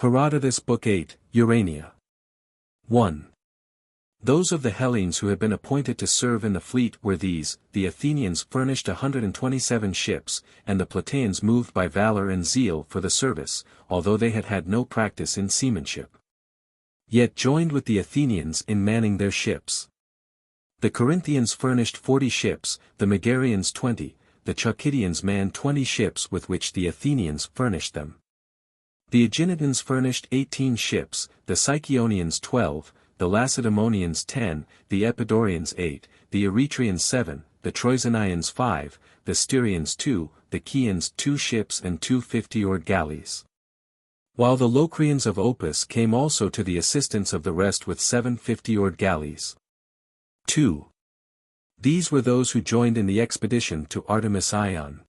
Herodotus Book 8, Urania. 1. Those of the Hellenes who had been appointed to serve in the fleet were these: the Athenians furnished 127 ships, and the Plataeans moved by valor and zeal for the service, although they had had no practice in seamanship. Yet joined with the Athenians in manning their ships. The Corinthians furnished 40 ships, the Megarians 20, the Chalcidians manned 20 ships with which the Athenians furnished them. The Aeginetans furnished 18 ships, the Siconians 12, the Lacedaemonians 10, the Epidaurians 8, the Eretrians 7, the Troezenians 5, the Styrians 2, the Chians 2 ships and 2 50-oared galleys. While the Locrians of Opus came also to the assistance of the rest with 7 50-oared galleys. 2. These were those who joined in the expedition to Artemis Ion.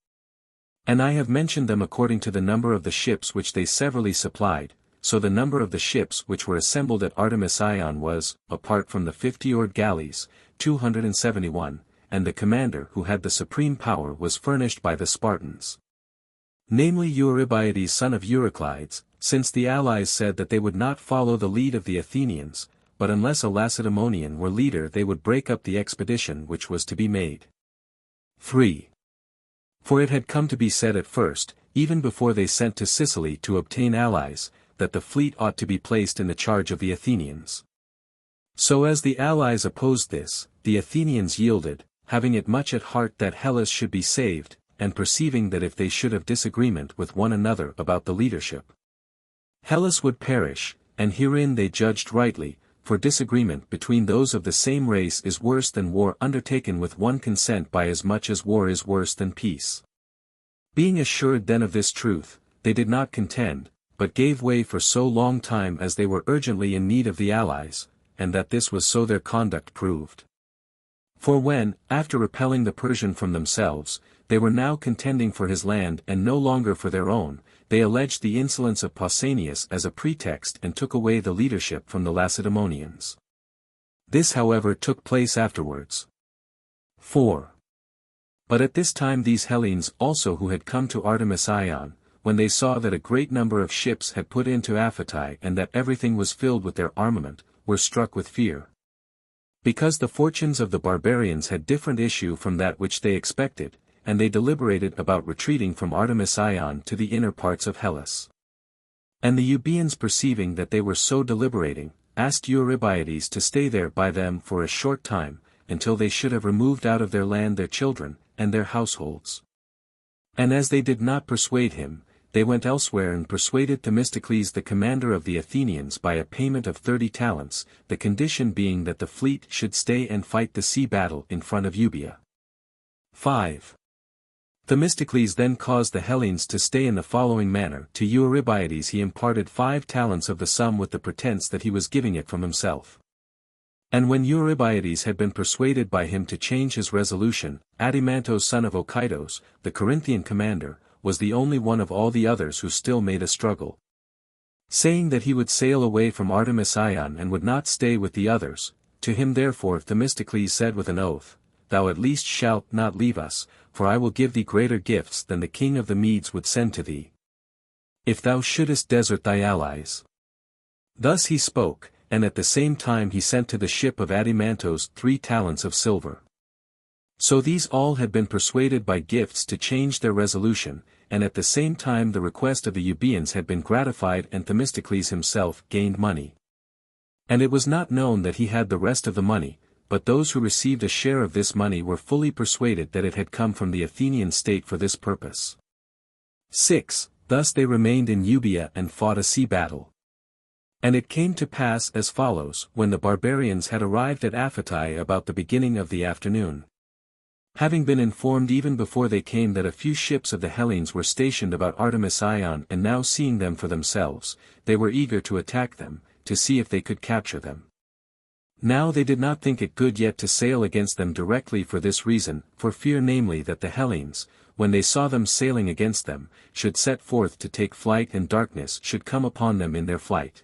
And I have mentioned them according to the number of the ships which they severally supplied, so the number of the ships which were assembled at Artemis Ion was, apart from the 50-oared galleys, 271, and the commander who had the supreme power was furnished by the Spartans. Namely Eurybiades son of Euryclides, since the allies said that they would not follow the lead of the Athenians, but unless a Lacedaemonian were leader they would break up the expedition which was to be made. 3. For it had come to be said at first, even before they sent to Sicily to obtain allies, that the fleet ought to be placed in the charge of the Athenians. So as the allies opposed this, the Athenians yielded, having it much at heart that Hellas should be saved, and perceiving that if they should have disagreement with one another about the leadership, Hellas would perish, and herein they judged rightly, for disagreement between those of the same race is worse than war undertaken with one consent by as much as war is worse than peace. Being assured then of this truth, they did not contend, but gave way for so long time as they were urgently in need of the allies, and that this was so their conduct proved. For when, after repelling the Persian from themselves, they were now contending for his land and no longer for their own, they alleged the insolence of Pausanias as a pretext and took away the leadership from the Lacedaemonians. This however took place afterwards. 4. But at this time these Hellenes also who had come to Artemis Ion, when they saw that a great number of ships had put into Aphetai and that everything was filled with their armament, were struck with fear. Because the fortunes of the barbarians had different issue from that which they expected, and they deliberated about retreating from Artemis Ion to the inner parts of Hellas. And the Euboeans perceiving that they were so deliberating, asked Eurybiades to stay there by them for a short time, until they should have removed out of their land their children, and their households. And as they did not persuade him, they went elsewhere and persuaded Themistocles the commander of the Athenians by a payment of 30 talents, the condition being that the fleet should stay and fight the sea battle in front of Euboea. 5. Themistocles then caused the Hellenes to stay in the following manner: to Eurybiades he imparted 5 talents of the sum with the pretence that he was giving it from himself. And when Eurybiades had been persuaded by him to change his resolution, Adimantos son of Okytos, the Corinthian commander, was the only one of all the others who still made a struggle, saying that he would sail away from Artemis Ion and would not stay with the others. To him therefore Themistocles said with an oath, "Thou at least shalt not leave us, for I will give thee greater gifts than the king of the Medes would send to thee, if thou shouldest desert thy allies." Thus he spoke, and at the same time he sent to the ship of Adimantos 3 talents of silver. So these all had been persuaded by gifts to change their resolution, and at the same time the request of the Euboeans had been gratified and Themistocles himself gained money. And it was not known that he had the rest of the money, but those who received a share of this money were fully persuaded that it had come from the Athenian state for this purpose. 6. Thus they remained in Euboea and fought a sea battle. And it came to pass as follows: when the barbarians had arrived at Aphetai about the beginning of the afternoon, having been informed even before they came that a few ships of the Hellenes were stationed about Artemis Ion, and now seeing them for themselves, they were eager to attack them, to see if they could capture them. Now they did not think it good yet to sail against them directly for this reason, for fear namely that the Hellenes, when they saw them sailing against them, should set forth to take flight and darkness should come upon them in their flight.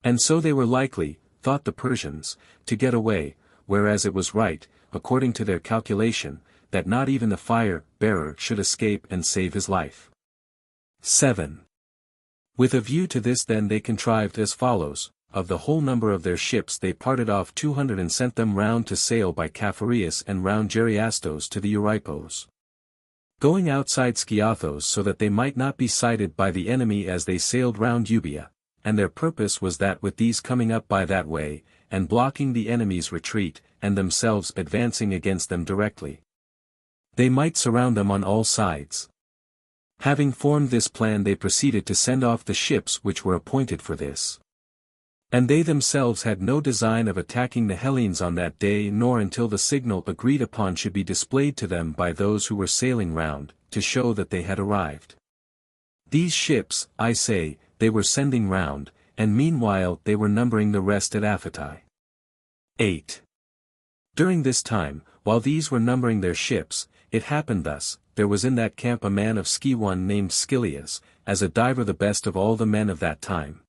And so they were likely, thought the Persians, to get away, whereas it was right, according to their calculation, that not even the fire-bearer should escape and save his life. 7. With a view to this then they contrived as follows: of the whole number of their ships they parted off 200 and sent them round to sail by Caphareus and round Geriastos to the Euripos, going outside Skiathos so that they might not be sighted by the enemy as they sailed round Euboea, and their purpose was that with these coming up by that way, and blocking the enemy's retreat, and themselves advancing against them directly, they might surround them on all sides. Having formed this plan they proceeded to send off the ships which were appointed for this. And they themselves had no design of attacking the Hellenes on that day nor until the signal agreed upon should be displayed to them by those who were sailing round, to show that they had arrived. These ships, I say, they were sending round, and meanwhile they were numbering the rest at Aphetai. 8. During this time, while these were numbering their ships, it happened thus: there was in that camp a man of Ski named Scilias, as a diver the best of all the men of that time,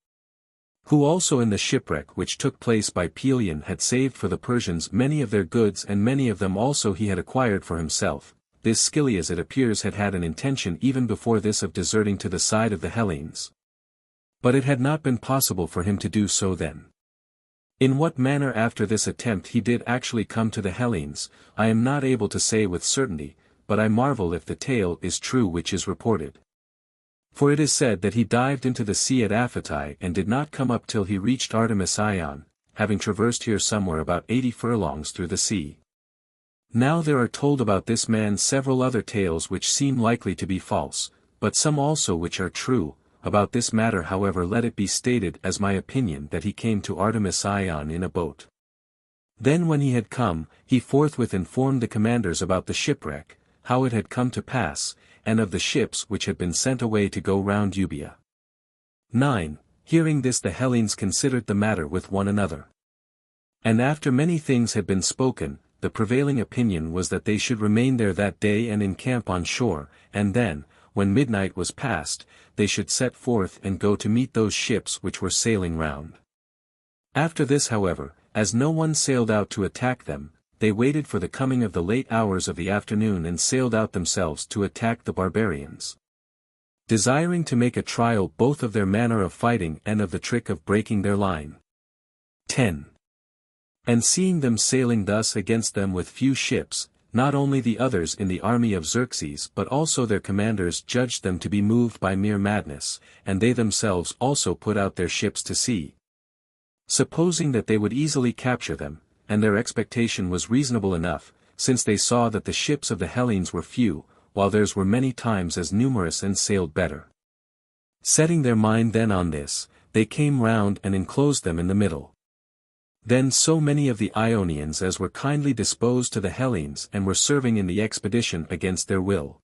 who also in the shipwreck which took place by Pelion had saved for the Persians many of their goods, and many of them also he had acquired for himself. This Scilias it appears had had an intention even before this of deserting to the side of the Hellenes. But it had not been possible for him to do so then. In what manner after this attempt he did actually come to the Hellenes, I am not able to say with certainty, but I marvel if the tale is true which is reported. For it is said that he dived into the sea at Aphetai and did not come up till he reached Artemis-Ion, having traversed here somewhere about 80 furlongs through the sea. Now there are told about this man several other tales which seem likely to be false, but some also which are true. About this matter however let it be stated as my opinion that he came to Artemis-Ion in a boat. Then when he had come, he forthwith informed the commanders about the shipwreck, how it had come to pass, and of the ships which had been sent away to go round Euboea. 9. Hearing this the Hellenes considered the matter with one another. And after many things had been spoken, the prevailing opinion was that they should remain there that day and encamp on shore, and then, when midnight was past, they should set forth and go to meet those ships which were sailing round. After this however, as no one sailed out to attack them, they waited for the coming of the late hours of the afternoon and sailed out themselves to attack the barbarians, desiring to make a trial both of their manner of fighting and of the trick of breaking their line. 10. And seeing them sailing thus against them with few ships, not only the others in the army of Xerxes but also their commanders judged them to be moved by mere madness, and they themselves also put out their ships to sea, supposing that they would easily capture them, and their expectation was reasonable enough, since they saw that the ships of the Hellenes were few, while theirs were many times as numerous and sailed better. Setting their mind then on this, they came round and enclosed them in the middle. Then so many of the Ionians as were kindly disposed to the Hellenes and were serving in the expedition against their will,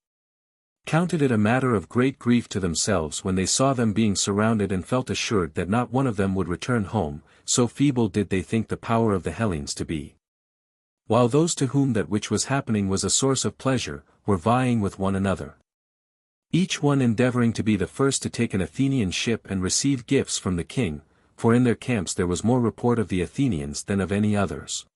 counted it a matter of great grief to themselves when they saw them being surrounded and felt assured that not one of them would return home, so feeble did they think the power of the Hellenes to be. While those to whom that which was happening was a source of pleasure, were vying with one another, each one endeavoring to be the first to take an Athenian ship and receive gifts from the king, for in their camps there was more report of the Athenians than of any others.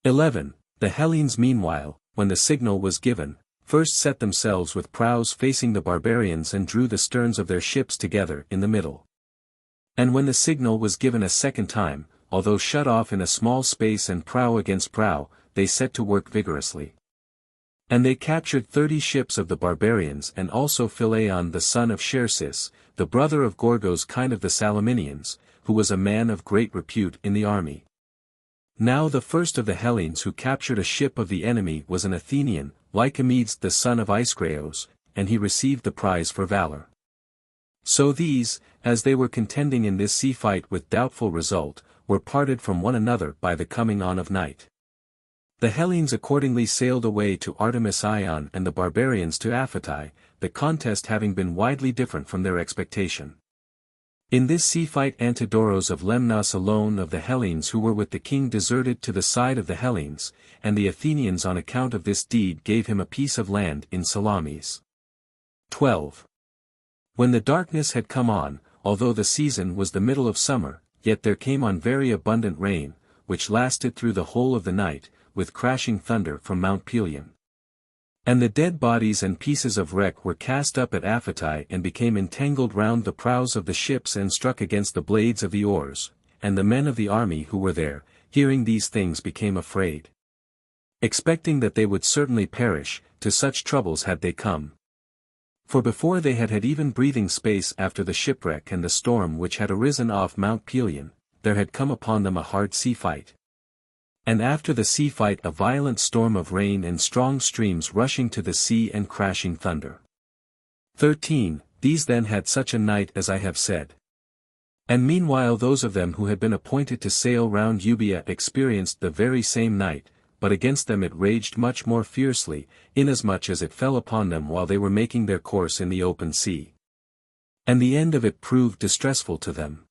11. The Hellenes meanwhile, when the signal was given, first set themselves with prows facing the barbarians and drew the sterns of their ships together in the middle. And when the signal was given a second time, although shut off in a small space and prow against prow, they set to work vigorously. And they captured 30 ships of the barbarians and also Phileon the son of Chersis, the brother of Gorgos kind of the Salaminians, who was a man of great repute in the army. Now the first of the Hellenes who captured a ship of the enemy was an Athenian, Lycomedes the son of Ischreos, and he received the prize for valor. So these, as they were contending in this sea fight with doubtful result, were parted from one another by the coming on of night. The Hellenes accordingly sailed away to Artemis-Ion and the barbarians to Aphetai, the contest having been widely different from their expectation. In this sea fight Antidoros of Lemnos alone of the Hellenes who were with the king deserted to the side of the Hellenes, and the Athenians on account of this deed gave him a piece of land in Salamis. 12. When the darkness had come on, although the season was the middle of summer, yet there came on very abundant rain, which lasted through the whole of the night, with crashing thunder from Mount Pelion. And the dead bodies and pieces of wreck were cast up at Aphetai and became entangled round the prows of the ships and struck against the blades of the oars, and the men of the army who were there, hearing these things became afraid. Expecting that they would certainly perish, to such troubles had they come. For before they had had even breathing space after the shipwreck and the storm which had arisen off Mount Pelion, there had come upon them a hard sea fight. And after the sea fight a violent storm of rain and strong streams rushing to the sea and crashing thunder. 13. These then had such a night as I have said. And meanwhile those of them who had been appointed to sail round Euboea experienced the very same night, but against them it raged much more fiercely, inasmuch as it fell upon them while they were making their course in the open sea. And the end of it proved distressful to them.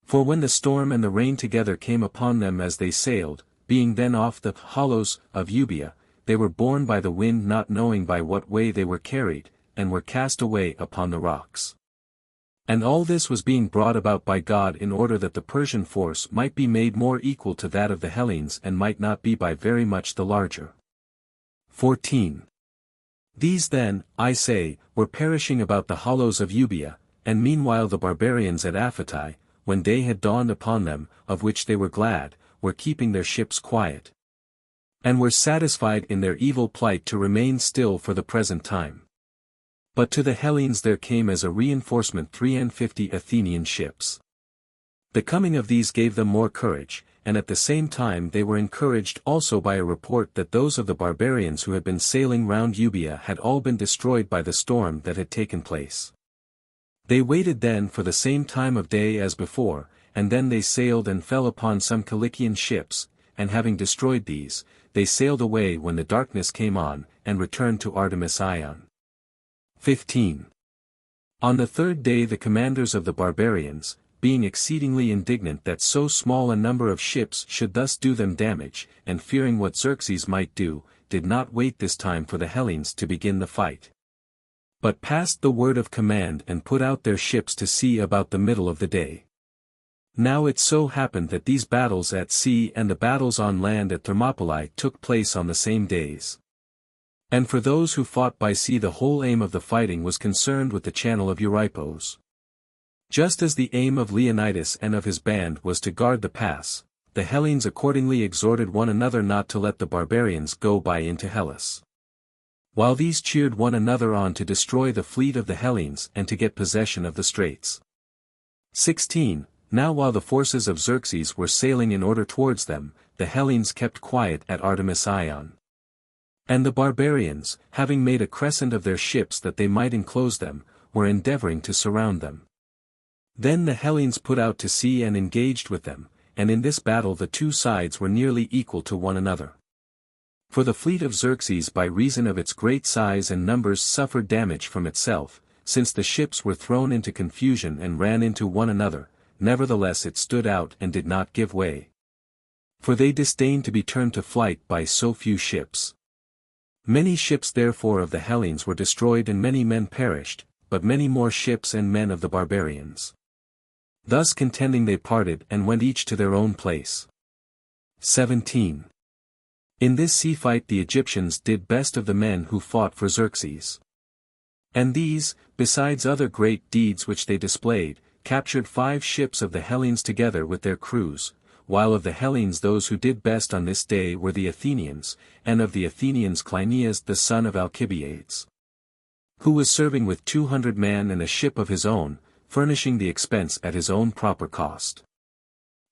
For when the storm and the rain together came upon them as they sailed, being then off the hollows of Euboea, they were borne by the wind not knowing by what way they were carried, and were cast away upon the rocks. And all this was being brought about by God in order that the Persian force might be made more equal to that of the Hellenes and might not be by very much the larger. 14. These then, I say, were perishing about the hollows of Euboea, and meanwhile the barbarians at Aphetai, when day had dawned upon them, of which they were glad, were keeping their ships quiet. And were satisfied in their evil plight to remain still for the present time. But to the Hellenes there came as a reinforcement 53 Athenian ships. The coming of these gave them more courage, and at the same time they were encouraged also by a report that those of the barbarians who had been sailing round Euboea had all been destroyed by the storm that had taken place. They waited then for the same time of day as before, and then they sailed and fell upon some Cilician ships, and having destroyed these, they sailed away when the darkness came on, and returned to Artemis Ion. 15. On the third day the commanders of the barbarians, being exceedingly indignant that so small a number of ships should thus do them damage, and fearing what Xerxes might do, did not wait this time for the Hellenes to begin the fight, but passed the word of command and put out their ships to sea about the middle of the day. Now it so happened that these battles at sea and the battles on land at Thermopylae took place on the same days. And for those who fought by sea the whole aim of the fighting was concerned with the channel of Euripos. Just as the aim of Leonidas and of his band was to guard the pass, the Hellenes accordingly exhorted one another not to let the barbarians go by into Hellas. While these cheered one another on to destroy the fleet of the Hellenes and to get possession of the straits. 16. Now while the forces of Xerxes were sailing in order towards them, the Hellenes kept quiet at Artemis Ion. And the barbarians, having made a crescent of their ships that they might enclose them, were endeavoring to surround them. Then the Hellenes put out to sea and engaged with them, and in this battle the two sides were nearly equal to one another. For the fleet of Xerxes by reason of its great size and numbers suffered damage from itself, since the ships were thrown into confusion and ran into one another, nevertheless it stood out and did not give way. For they disdained to be turned to flight by so few ships. Many ships therefore of the Hellenes were destroyed and many men perished, but many more ships and men of the barbarians. Thus contending they parted and went each to their own place. 17. In this sea fight the Egyptians did best of the men who fought for Xerxes. And these, besides other great deeds which they displayed, captured 5 ships of the Hellenes together with their crews, while of the Hellenes those who did best on this day were the Athenians, and of the Athenians Cleinias the son of Alcibiades, who was serving with 200 men and a ship of his own, furnishing the expense at his own proper cost.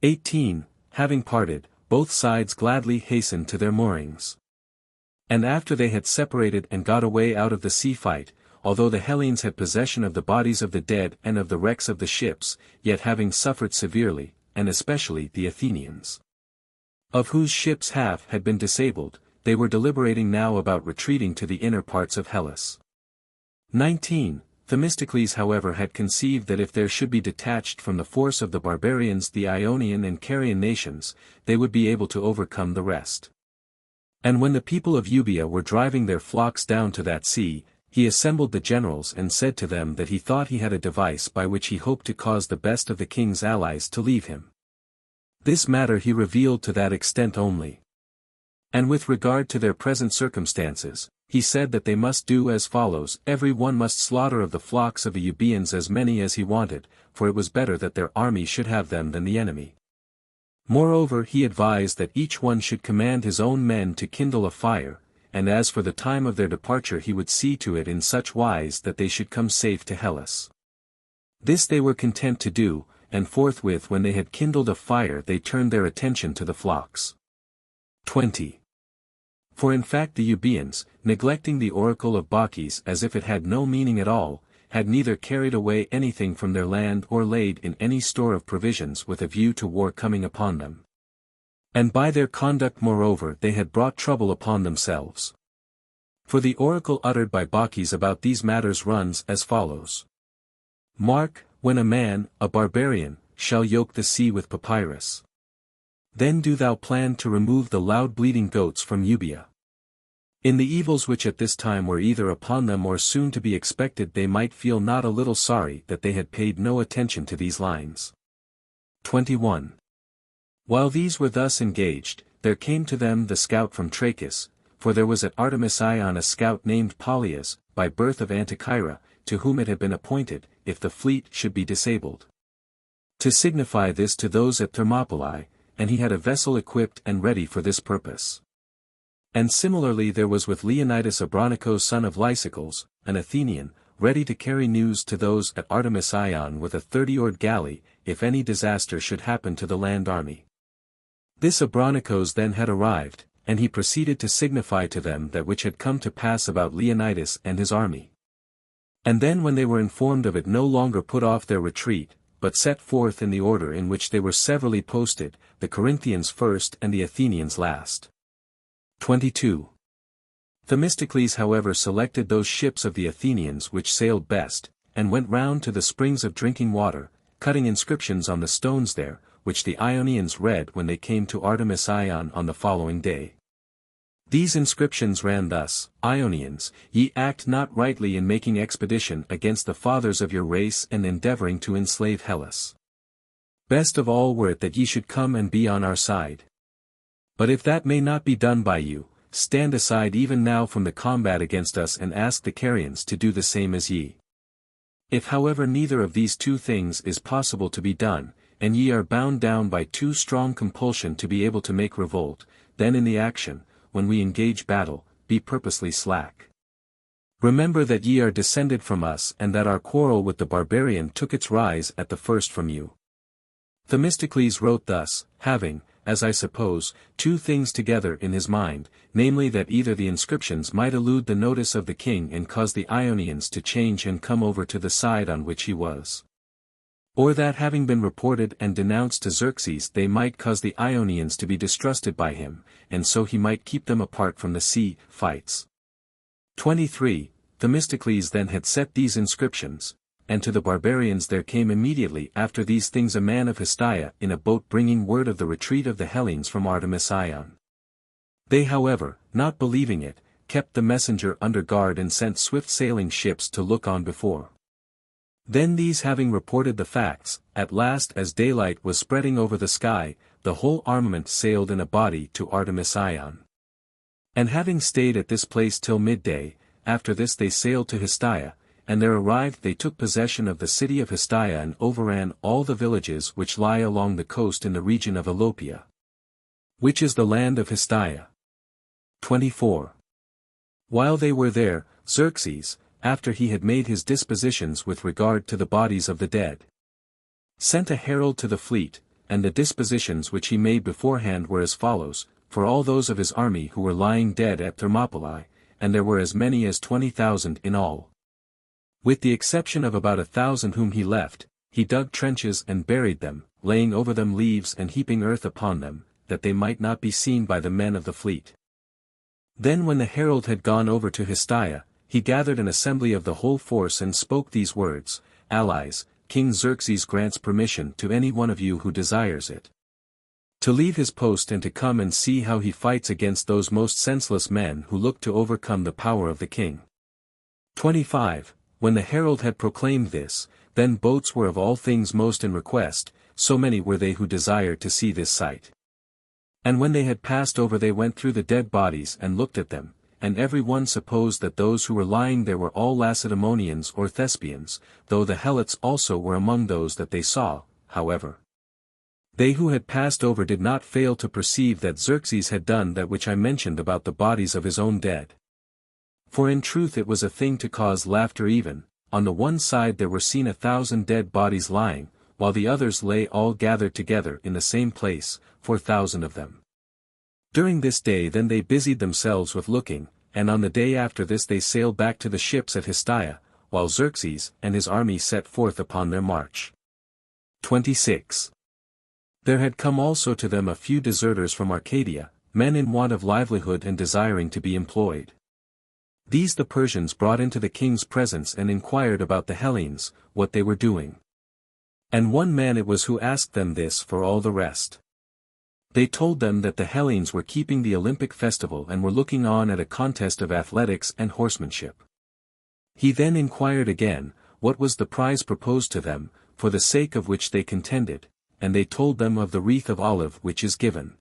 18. Having parted, both sides gladly hastened to their moorings. And after they had separated and got away out of the sea fight, although the Hellenes had possession of the bodies of the dead and of the wrecks of the ships, yet having suffered severely, and especially the Athenians, of whose ships half had been disabled, they were deliberating now about retreating to the inner parts of Hellas. 19. Themistocles however had conceived that if there should be detached from the force of the barbarians the Ionian and Carian nations, they would be able to overcome the rest. And when the people of Euboea were driving their flocks down to that sea, he assembled the generals and said to them that he thought he had a device by which he hoped to cause the best of the king's allies to leave him. This matter he revealed to that extent only. And with regard to their present circumstances, he said that they must do as follows: every one must slaughter of the flocks of the Euboeans as many as he wanted, for it was better that their army should have them than the enemy. Moreover, he advised that each one should command his own men to kindle a fire, and as for the time of their departure he would see to it in such wise that they should come safe to Hellas. This they were content to do, and forthwith when they had kindled a fire they turned their attention to the flocks. 20. For in fact the Euboeans, neglecting the oracle of Bacchus as if it had no meaning at all, had neither carried away anything from their land or laid in any store of provisions with a view to war coming upon them. And by their conduct moreover they had brought trouble upon themselves. For the oracle uttered by Bacchus about these matters runs as follows. Mark, when a man, a barbarian, shall yoke the sea with papyrus. Then do thou plan to remove the loud bleating goats from Euboea. In the evils which at this time were either upon them or soon to be expected they might feel not a little sorry that they had paid no attention to these lines. 21. While these were thus engaged, there came to them the scout from Trachis, for there was at Artemisium a scout named Polyas, by birth of Anticyra, to whom it had been appointed, if the fleet should be disabled, to signify this to those at Thermopylae, and he had a vessel equipped and ready for this purpose. And similarly there was with Leonidas Abronichos son of Lysicles, an Athenian, ready to carry news to those at Artemisium with a 30-oared galley, if any disaster should happen to the land army. This Abronichos then had arrived, and he proceeded to signify to them that which had come to pass about Leonidas and his army. And then when they were informed of it no longer put off their retreat, but set forth in the order in which they were severally posted, the Corinthians first and the Athenians last. 22. Themistocles however selected those ships of the Athenians which sailed best, and went round to the springs of drinking water, cutting inscriptions on the stones there, which the Ionians read when they came to Artemisium on the following day. These inscriptions ran thus: Ionians, ye act not rightly in making expedition against the fathers of your race and endeavoring to enslave Hellas. Best of all were it that ye should come and be on our side. But if that may not be done by you, stand aside even now from the combat against us and ask the Carians to do the same as ye. If however neither of these two things is possible to be done, and ye are bound down by too strong compulsion to be able to make revolt, then in the action, when we engage battle, be purposely slack. Remember that ye are descended from us and that our quarrel with the barbarian took its rise at the first from you. Themistocles wrote thus, having, as I suppose, two things together in his mind, namely that either the inscriptions might elude the notice of the king and cause the Ionians to change and come over to the side on which he was, or that having been reported and denounced to Xerxes they might cause the Ionians to be distrusted by him, and so he might keep them apart from the sea fights. 23. Themistocles then had set these inscriptions, and to the barbarians there came immediately after these things a man of Histia in a boat bringing word of the retreat of the Hellenes from Artemisium. They however, not believing it, kept the messenger under guard and sent swift sailing ships to look on before. Then these having reported the facts, at last as daylight was spreading over the sky, the whole armament sailed in a body to Artemisium. And having stayed at this place till midday, after this they sailed to Histia, and there arrived they took possession of the city of Histia and overran all the villages which lie along the coast in the region of Elopia, which is the land of Histia. 24. While they were there, Xerxes, after he had made his dispositions with regard to the bodies of the dead, sent a herald to the fleet, and the dispositions which he made beforehand were as follows, for all those of his army who were lying dead at Thermopylae, and there were as many as 20,000 in all. With the exception of about 1,000 whom he left, he dug trenches and buried them, laying over them leaves and heaping earth upon them, that they might not be seen by the men of the fleet. Then when the herald had gone over to Histia, he gathered an assembly of the whole force and spoke these words: Allies, King Xerxes grants permission to any one of you who desires it, to leave his post and to come and see how he fights against those most senseless men who look to overcome the power of the king. 25. When the herald had proclaimed this, then boats were of all things most in request, so many were they who desired to see this sight. And when they had passed over they went through the dead bodies and looked at them, and every one supposed that those who were lying there were all Lacedaemonians or Thespians, though the Helots also were among those that they saw, however. They who had passed over did not fail to perceive that Xerxes had done that which I mentioned about the bodies of his own dead. For in truth it was a thing to cause laughter even, on the one side there were seen 1,000 dead bodies lying, while the others lay all gathered together in the same place, 4,000 of them. During this day then they busied themselves with looking, and on the day after this they sailed back to the ships at Histiaea, while Xerxes and his army set forth upon their march. 26. There had come also to them a few deserters from Arcadia, men in want of livelihood and desiring to be employed. These the Persians brought into the king's presence and inquired about the Hellenes, what they were doing. And one man it was who asked them this for all the rest. They told them that the Hellenes were keeping the Olympic festival and were looking on at a contest of athletics and horsemanship. He then inquired again, what was the prize proposed to them, for the sake of which they contended, and they told them of the wreath of olive which is given.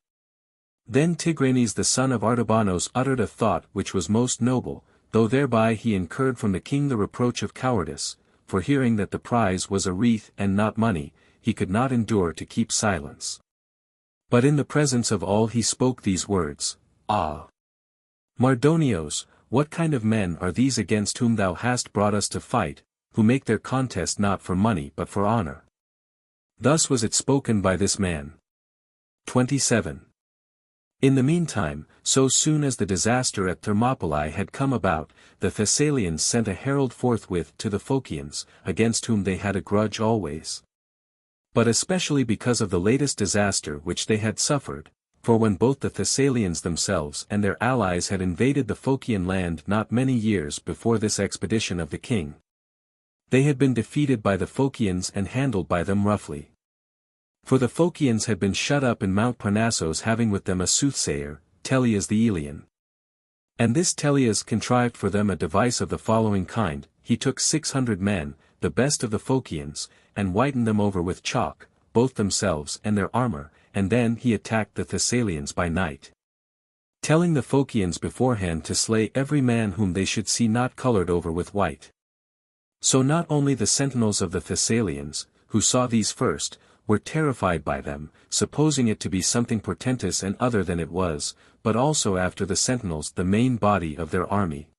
Then Tigranes the son of Artabanos uttered a thought which was most noble, though thereby he incurred from the king the reproach of cowardice, for hearing that the prize was a wreath and not money, he could not endure to keep silence. But in the presence of all he spoke these words, Ah! Mardonios, what kind of men are these against whom thou hast brought us to fight, who make their contest not for money but for honor? Thus was it spoken by this man. 27. In the meantime, so soon as the disaster at Thermopylae had come about, the Thessalians sent a herald forthwith to the Phocians, against whom they had a grudge always. But especially because of the latest disaster which they had suffered, for when both the Thessalians themselves and their allies had invaded the Phocian land not many years before this expedition of the king, they had been defeated by the Phocians and handled by them roughly. For the Phocians had been shut up in Mount Parnassus, having with them a soothsayer, Teleas the Elean. And this Teleas contrived for them a device of the following kind: he took 600 men, the best of the Phocians, and whitened them over with chalk, both themselves and their armor, and then he attacked the Thessalians by night, telling the Phocians beforehand to slay every man whom they should see not colored over with white. So not only the sentinels of the Thessalians, who saw these first, were terrified by them, supposing it to be something portentous and other than it was, but also after the sentinels the main body of their army.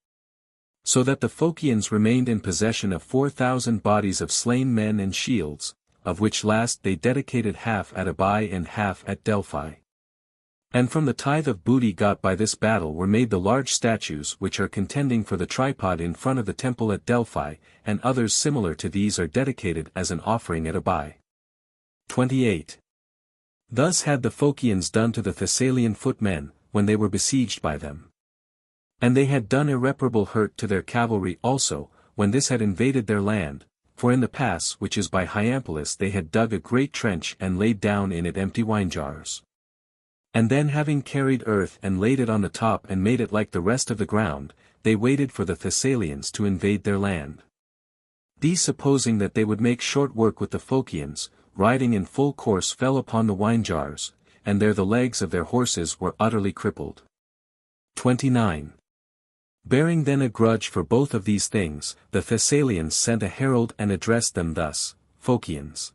So that the Phocians remained in possession of 4,000 bodies of slain men and shields, of which last they dedicated half at Abai and half at Delphi. And from the tithe of booty got by this battle were made the large statues which are contending for the tripod in front of the temple at Delphi, and others similar to these are dedicated as an offering at Abai. 28. Thus had the Phocians done to the Thessalian footmen, when they were besieged by them. And they had done irreparable hurt to their cavalry also, when this had invaded their land, for in the pass which is by Hyampolis they had dug a great trench and laid down in it empty wine jars. And then having carried earth and laid it on the top and made it like the rest of the ground, they waited for the Thessalians to invade their land. These supposing that they would make short work with the Phocians, riding in full course fell upon the wine jars, and there the legs of their horses were utterly crippled. 29. Bearing then a grudge for both of these things, the Thessalians sent a herald and addressed them thus: Phocians,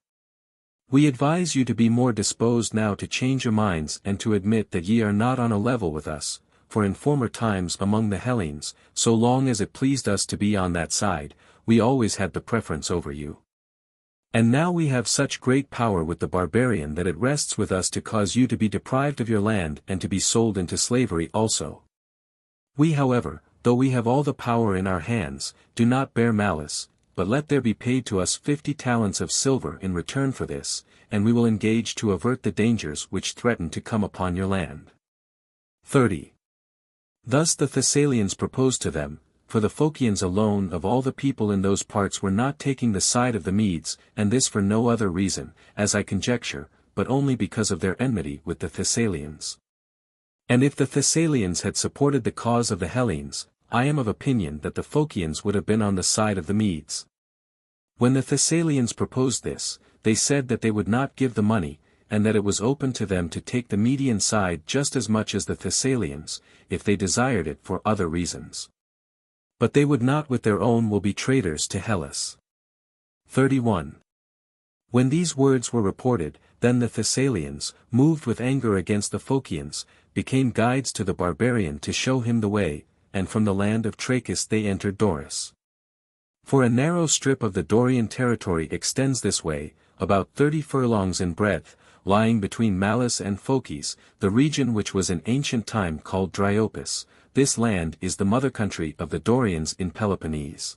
we advise you to be more disposed now to change your minds and to admit that ye are not on a level with us, for in former times among the Hellenes, so long as it pleased us to be on that side, we always had the preference over you. And now we have such great power with the barbarian that it rests with us to cause you to be deprived of your land and to be sold into slavery also. We however, though we have all the power in our hands, do not bear malice, but let there be paid to us 50 talents of silver in return for this, and we will engage to avert the dangers which threaten to come upon your land. 30. Thus the Thessalians proposed to them, for the Phocians alone of all the people in those parts were not taking the side of the Medes, and this for no other reason, as I conjecture, but only because of their enmity with the Thessalians. And if the Thessalians had supported the cause of the Hellenes, I am of opinion that the Phocians would have been on the side of the Medes. When the Thessalians proposed this, they said that they would not give the money, and that it was open to them to take the Median side just as much as the Thessalians, if they desired it for other reasons. But they would not with their own will be traitors to Hellas. 31. When these words were reported, then the Thessalians, moved with anger against the Phocians, became guides to the barbarian to show him the way, and from the land of Trachis they entered Doris. For a narrow strip of the Dorian territory extends this way, about 30 furlongs in breadth, lying between Malis and Phocis, the region which was in ancient time called Dryopus. This land is the mother country of the Dorians in Peloponnese.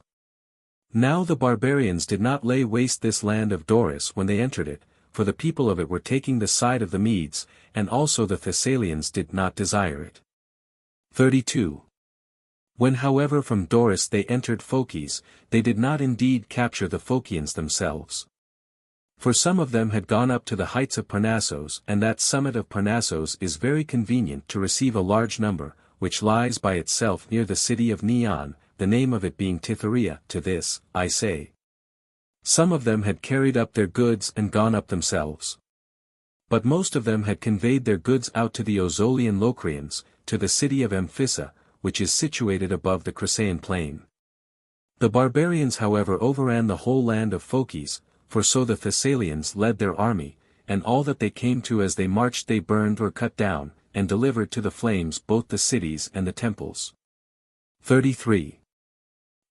Now the barbarians did not lay waste this land of Doris when they entered it, for the people of it were taking the side of the Medes, and also the Thessalians did not desire it. 32. When however from Doris they entered Phocis, they did not indeed capture the Phocians themselves. For some of them had gone up to the heights of Parnassos, and that summit of Parnassos is very convenient to receive a large number, which lies by itself near the city of Neon, the name of it being Titharia. To this, I say. Some of them had carried up their goods and gone up themselves. But most of them had conveyed their goods out to the Ozolian Locrians, to the city of Amphissa, which is situated above the Crisaean plain. The barbarians however overran the whole land of Phocis, for so the Thessalians led their army, and all that they came to as they marched they burned or cut down, and delivered to the flames both the cities and the temples. 33.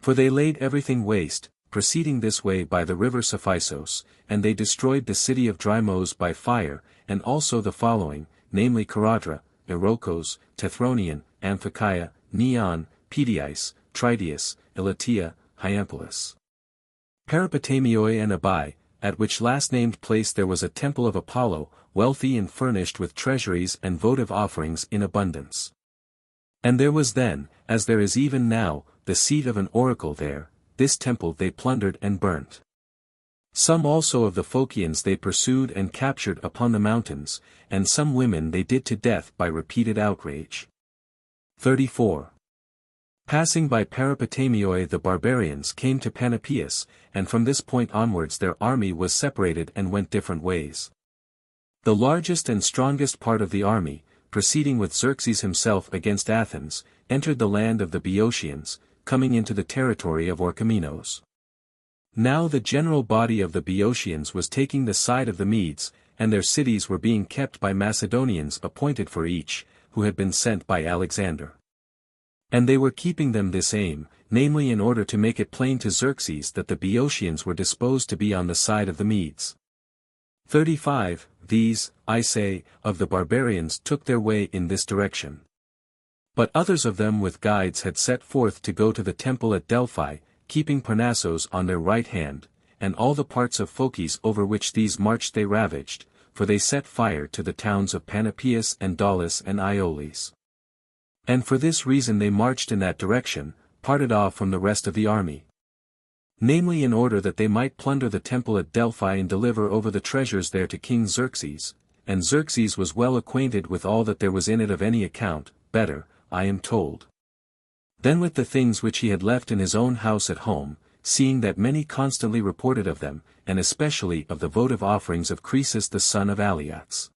For they laid everything waste, proceeding this way by the river Cephisos, and they destroyed the city of Drymos by fire, and also the following, namely Charadra, Irokos, Tethronian, Amphikia, Neon, Pediais, Tridius, Elatia, Hyampolis, Peripotamioi and Abai, at which last named place there was a temple of Apollo, wealthy and furnished with treasuries and votive offerings in abundance. And there was then, as there is even now, the seat of an oracle there. This temple they plundered and burnt. Some also of the Phocians they pursued and captured upon the mountains, and some women they did to death by repeated outrage. 34. Passing by Peripotamioi the barbarians came to Panopeus, and from this point onwards their army was separated and went different ways. The largest and strongest part of the army, proceeding with Xerxes himself against Athens, entered the land of the Boeotians, coming into the territory of Orchomenos. Now the general body of the Boeotians was taking the side of the Medes, and their cities were being kept by Macedonians appointed for each, who had been sent by Alexander. And they were keeping them this aim, namely in order to make it plain to Xerxes that the Boeotians were disposed to be on the side of the Medes. 35. These, I say, of the barbarians took their way in this direction. But others of them with guides had set forth to go to the temple at Delphi, keeping Parnassos on their right hand, and all the parts of Phocis over which these marched they ravaged, for they set fire to the towns of Panopeus and Daulis and Iolis. And for this reason they marched in that direction, parted off from the rest of the army. Namely in order that they might plunder the temple at Delphi and deliver over the treasures there to King Xerxes, and Xerxes was well acquainted with all that there was in it of any account, better, I am told, than with the things which he had left in his own house at home, seeing that many constantly reported of them, and especially of the votive offerings of Croesus the son of Aliax.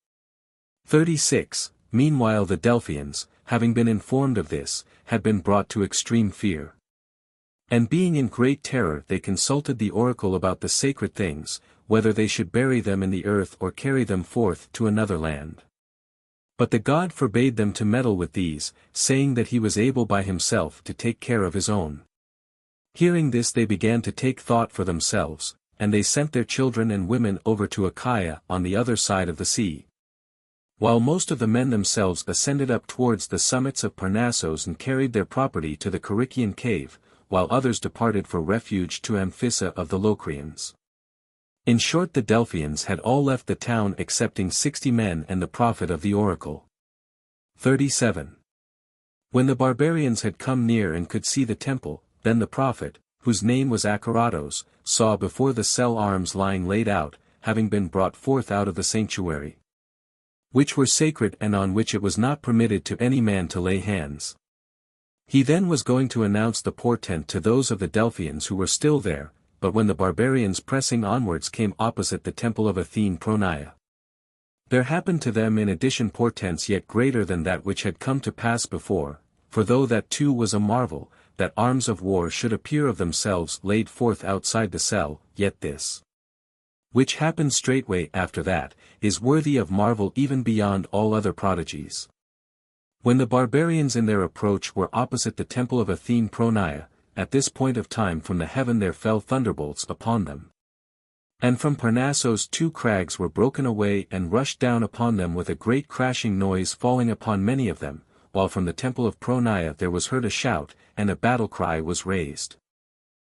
36. Meanwhile the Delphians, having been informed of this, had been brought to extreme fear. And being in great terror they consulted the oracle about the sacred things, whether they should bury them in the earth or carry them forth to another land. But the god forbade them to meddle with these, saying that he was able by himself to take care of his own. Hearing this they began to take thought for themselves, and they sent their children and women over to Achaia on the other side of the sea. While most of the men themselves ascended up towards the summits of Parnassos and carried their property to the Corycian cave, while others departed for refuge to Amphissa of the Locrians. In short the Delphians had all left the town excepting 60 men and the prophet of the oracle. 37. When the barbarians had come near and could see the temple, then the prophet, whose name was Acharatos, saw before the cell arms lying laid out, having been brought forth out of the sanctuary, which were sacred and on which it was not permitted to any man to lay hands. He then was going to announce the portent to those of the Delphians who were still there, but when the barbarians pressing onwards came opposite the temple of Athene Pronaia, There happened to them in addition portents yet greater than that which had come to pass before, for though that too was a marvel, that arms of war should appear of themselves laid forth outside the cell, yet this, which happened straightway after that, is worthy of marvel even beyond all other prodigies. When the barbarians in their approach were opposite the temple of Athene Pronaia, at this point of time from the heaven there fell thunderbolts upon them. And from Parnassus 2 crags were broken away and rushed down upon them with a great crashing noise falling upon many of them, while from the temple of Pronaia there was heard a shout, and a battle cry was raised.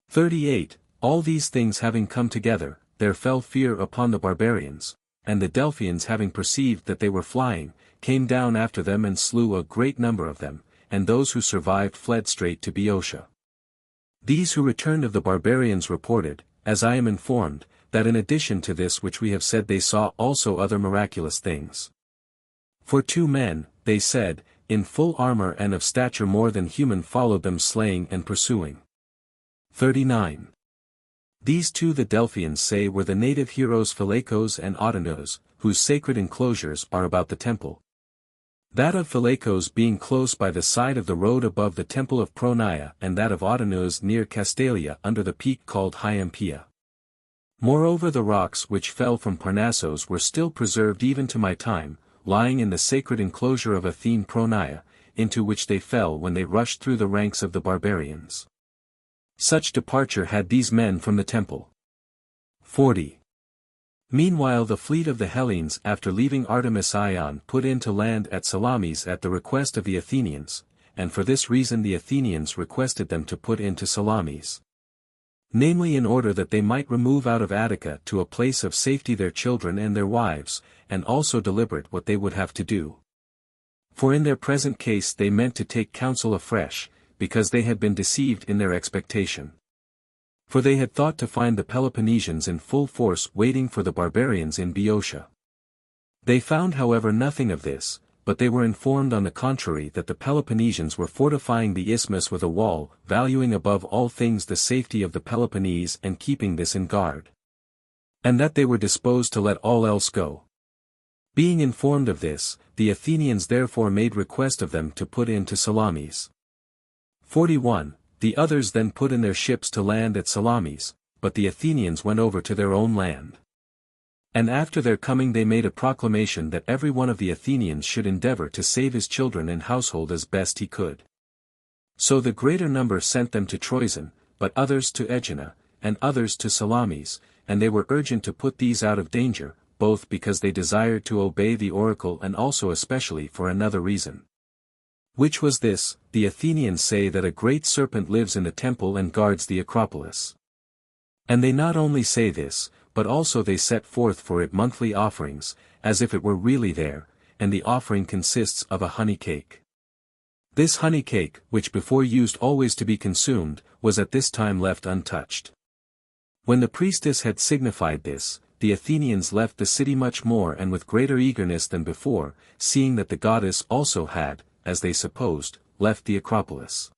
38. All these things having come together, there fell fear upon the barbarians, and the Delphians having perceived that they were flying, came down after them and slew a great number of them, and those who survived fled straight to Boeotia. These who returned of the barbarians reported, as I am informed, that in addition to this which we have said they saw also other miraculous things. For 2 men, they said, in full armor and of stature more than human followed them slaying and pursuing. 39. These 2 the Delphians say were the native heroes Phylacos and Audiobook, whose sacred enclosures are about the temple. That of Phylacos being close by the side of the road above the temple of Pronaia and that of Audiobook near Castalia under the peak called Hyampeia. Moreover the rocks which fell from Parnassus were still preserved even to my time, lying in the sacred enclosure of Athene Pronaia, into which they fell when they rushed through the ranks of the barbarians. Such departure had these men from the temple. 40. Meanwhile the fleet of the Hellenes after leaving Artemis Ion put in to land at Salamis at the request of the Athenians, and for this reason the Athenians requested them to put into Salamis. Namely in order that they might remove out of Attica to a place of safety their children and their wives, and also deliberate what they would have to do. For in their present case they meant to take counsel afresh, because they had been deceived in their expectation. For they had thought to find the Peloponnesians in full force waiting for the barbarians in Boeotia. They found however nothing of this, but they were informed on the contrary that the Peloponnesians were fortifying the isthmus with a wall, valuing above all things the safety of the Peloponnese and keeping this in guard. And that they were disposed to let all else go. Being informed of this, the Athenians therefore made request of them to put into Salamis. 41. The others then put in their ships to land at Salamis, but the Athenians went over to their own land. And after their coming they made a proclamation that every one of the Athenians should endeavor to save his children and household as best he could. So the greater number sent them to Troezen, but others to Aegina, and others to Salamis, and they were urgent to put these out of danger, both because they desired to obey the oracle and also especially for another reason. Which was this, the Athenians say that a great serpent lives in the temple and guards the Acropolis. And they not only say this, but also they set forth for it monthly offerings, as if it were really there, and the offering consists of a honey cake. This honey cake, which before used always to be consumed, was at this time left untouched. When the priestess had signified this, the Athenians left the city much more and with greater eagerness than before, seeing that the goddess also had, as they supposed, left the Acropolis.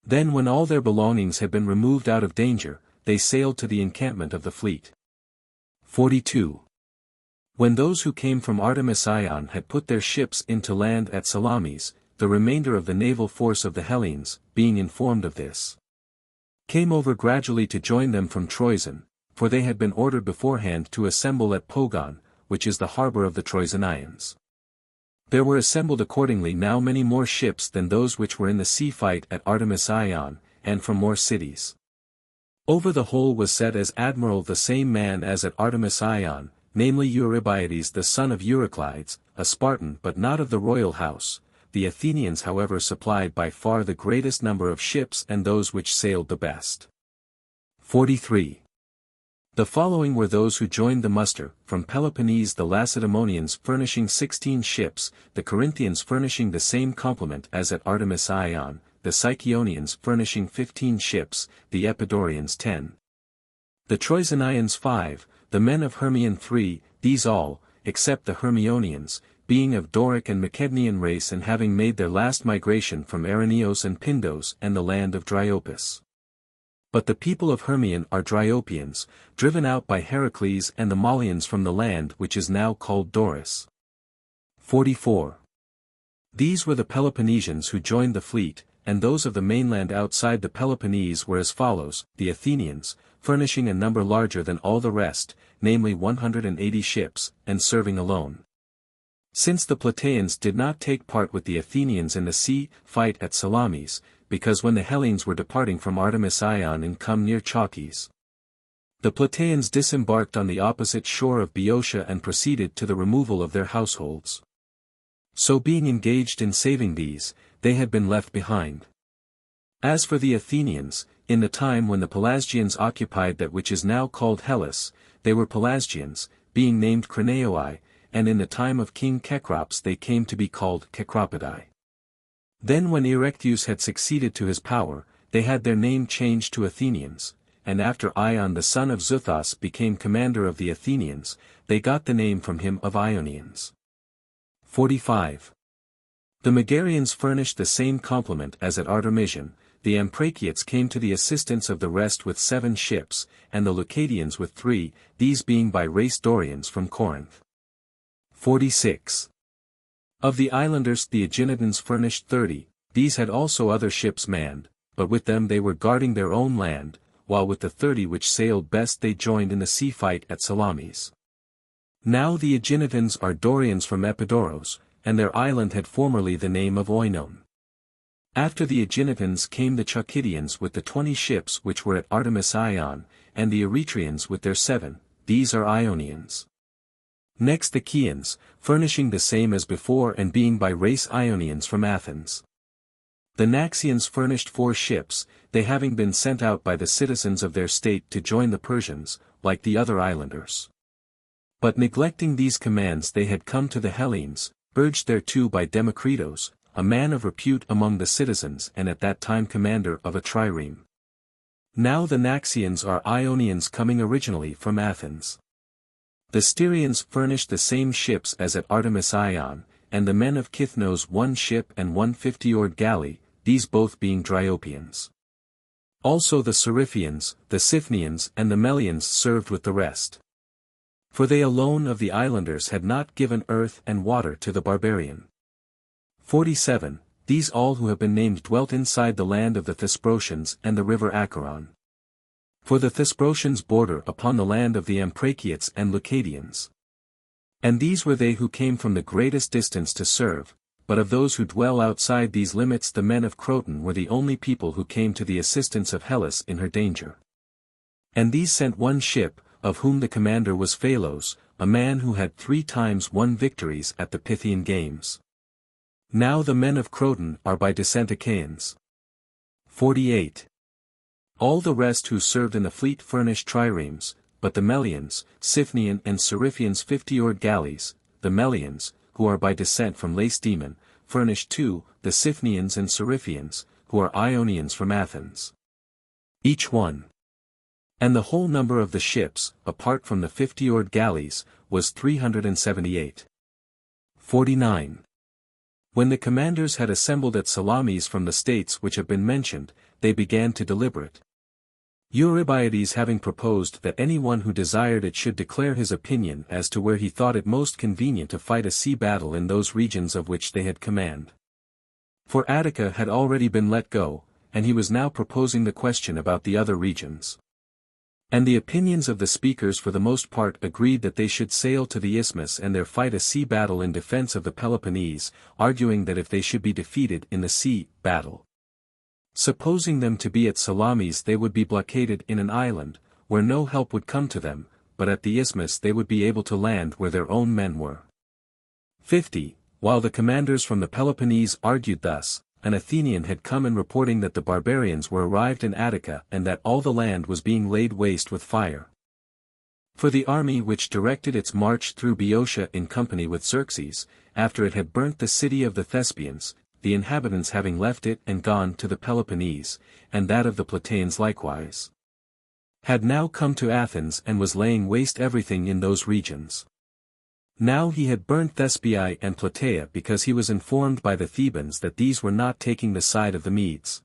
Then when all their belongings had been removed out of danger, they sailed to the encampment of the fleet. 42. When those who came from Artemis Ion had put their ships into land at Salamis, the remainder of the naval force of the Hellenes, being informed of this, came over gradually to join them from Troezen, for they had been ordered beforehand to assemble at Pogon, which is the harbor of the Troezenians. There were assembled accordingly now many more ships than those which were in the sea fight at Artemis Ion, and from more cities. Over the whole was set as admiral the same man as at Artemis Ion, namely Eurybiades the son of Euryclides, a Spartan but not of the royal house. The Athenians however supplied by far the greatest number of ships and those which sailed the best. 43. The following were those who joined the muster, from Peloponnese the Lacedaemonians furnishing 16 ships, the Corinthians furnishing the same complement as at Artemis Ion, the Siconians furnishing 15 ships, the Epidaurians 10. The Troezenians 5, the men of Hermion 3, these all, except the Hermionians, being of Doric and Macedonian race and having made their last migration from Erineos and Pindos and the land of Dryopus. But the people of Hermion are Dryopians, driven out by Heracles and the Malians from the land which is now called Doris. 44. These were the Peloponnesians who joined the fleet, and those of the mainland outside the Peloponnese were as follows: the Athenians, furnishing a number larger than all the rest, namely 180 ships, and serving alone. Since the Plataeans did not take part with the Athenians in the sea fight at Salamis, because when the Hellenes were departing from Artemis-Ion and come near Chalkis, the Plataeans disembarked on the opposite shore of Boeotia and proceeded to the removal of their households. So being engaged in saving these, they had been left behind. As for the Athenians, in the time when the Pelasgians occupied that which is now called Hellas, they were Pelasgians, being named Cranaeoi, and in the time of King Cecrops they came to be called Cecropidai. Then when Erechtheus had succeeded to his power, they had their name changed to Athenians, and after Ion the son of Xuthos became commander of the Athenians, they got the name from him of Ionians. 45. The Megarians furnished the same complement as at Artemision. The Amprachiots came to the assistance of the rest with 7 ships, and the Leucadians with 3, these being by race Dorians from Corinth. 46. Of the islanders the Aeginetans furnished 30, these had also other ships manned, but with them they were guarding their own land, while with the 30 which sailed best they joined in the sea fight at Salamis. Now the Aeginetans are Dorians from Epidaurus, and their island had formerly the name of Oinon. After the Aeginetans came the Chalcidians with the 20 ships which were at Artemis-Ion, and the Eretrians with their 7, these are Ionians. Next the Chians, furnishing the same as before and being by race Ionians from Athens. The Naxians furnished 4 ships, they having been sent out by the citizens of their state to join the Persians, like the other islanders. But neglecting these commands they had come to the Hellenes, urged thereto by Democritus, a man of repute among the citizens and at that time commander of a trireme. Now the Naxians are Ionians coming originally from Athens. The Styrians furnished the same ships as at Artemis-Ion, and the men of Kithnos 1 ship and 1 50-oared galley, these both being Dryopians. Also the Seriphians, the Siphaeans and the Melians served with the rest. For they alone of the islanders had not given earth and water to the barbarian. 47. These all who have been named dwelt inside the land of the Thesprotians and the river Acheron. For the Thesprotians border upon the land of the Amprachiots and Leucadians. And these were they who came from the greatest distance to serve, but of those who dwell outside these limits the men of Croton were the only people who came to the assistance of Hellas in her danger. And these sent 1 ship, of whom the commander was Phalos, a man who had 3 times won victories at the Pythian games. Now the men of Croton are by descent Achaeans. 48. All the rest who served in the fleet furnished triremes, but the Melians, Siphaean and Seriphians 50-oared galleys, the Melians, who are by descent from Lacedaemon, furnished 2, the Siphaeans and Seriphians, who are Ionians from Athens. Each one. And the whole number of the ships, apart from the 50-oared galleys, was 378. 49. When the commanders had assembled at Salamis from the states which have been mentioned, they began to deliberate. Eurybiades having proposed that any one who desired it should declare his opinion as to where he thought it most convenient to fight a sea battle in those regions of which they had command. For Attica had already been let go, and he was now proposing the question about the other regions. And the opinions of the speakers for the most part agreed that they should sail to the isthmus and there fight a sea battle in defense of the Peloponnese, arguing that if they should be defeated in the sea battle, supposing them to be at Salamis they would be blockaded in an island, where no help would come to them, but at the isthmus they would be able to land where their own men were. 50. While the commanders from the Peloponnese argued thus, an Athenian had come in reporting that the barbarians were arrived in Attica and that all the land was being laid waste with fire. For the army which directed its march through Boeotia in company with Xerxes, after it had burnt the city of the Thespians, the inhabitants having left it and gone to the Peloponnese, and that of the Plataeans likewise, had now come to Athens and was laying waste everything in those regions. Now he had burnt Thespiae and Plataea because he was informed by the Thebans that these were not taking the side of the Medes.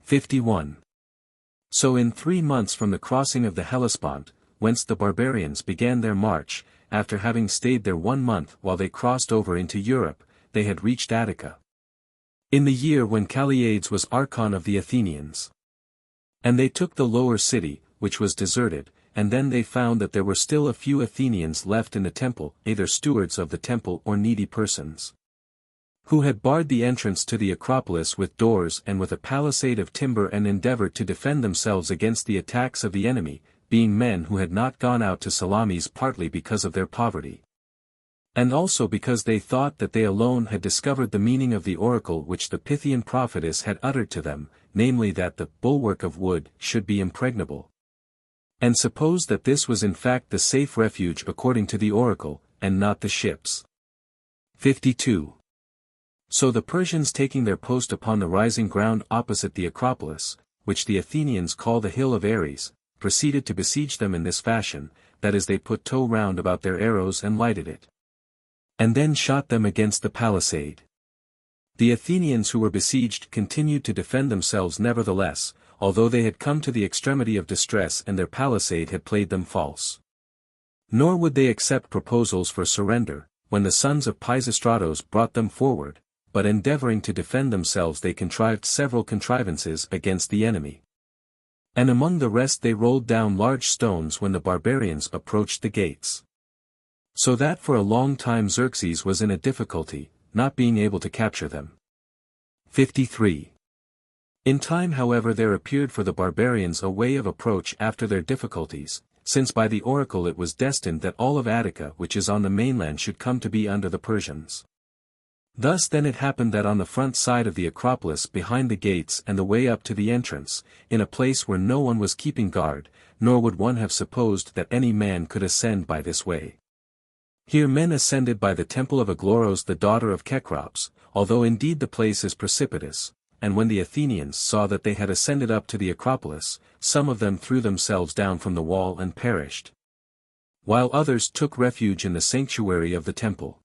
51. So in 3 months from the crossing of the Hellespont, whence the barbarians began their march, after having stayed there 1 month while they crossed over into Europe, they had reached Attica. In the year when Calliades was archon of the Athenians. And they took the lower city, which was deserted, and then they found that there were still a few Athenians left in the temple, either stewards of the temple or needy persons, who had barred the entrance to the Acropolis with doors and with a palisade of timber and endeavored to defend themselves against the attacks of the enemy, being men who had not gone out to Salamis partly because of their poverty, and also because they thought that they alone had discovered the meaning of the oracle which the Pythian prophetess had uttered to them, namely that the bulwark of wood should be impregnable, and supposed that this was in fact the safe refuge according to the oracle, and not the ships. 52. So the Persians taking their post upon the rising ground opposite the Acropolis, which the Athenians call the Hill of Ares, proceeded to besiege them in this fashion, that is they put tow round about their arrows and lighted it, and then shot them against the palisade. The Athenians who were besieged continued to defend themselves nevertheless, although they had come to the extremity of distress and their palisade had played them false. Nor would they accept proposals for surrender, when the sons of Pisistratos brought them forward, but endeavoring to defend themselves they contrived several contrivances against the enemy. And among the rest they rolled down large stones when the barbarians approached the gates. So that for a long time Xerxes was in a difficulty, not being able to capture them. 53. In time however there appeared for the barbarians a way of approach after their difficulties, since by the oracle it was destined that all of Attica which is on the mainland should come to be under the Persians. Thus then it happened that on the front side of the Acropolis behind the gates and the way up to the entrance, in a place where no one was keeping guard, nor would one have supposed that any man could ascend by this way. Here men ascended by the temple of Aglaros the daughter of Cecrops, although indeed the place is precipitous, and when the Athenians saw that they had ascended up to the Acropolis, some of them threw themselves down from the wall and perished, while others took refuge in the sanctuary of the temple.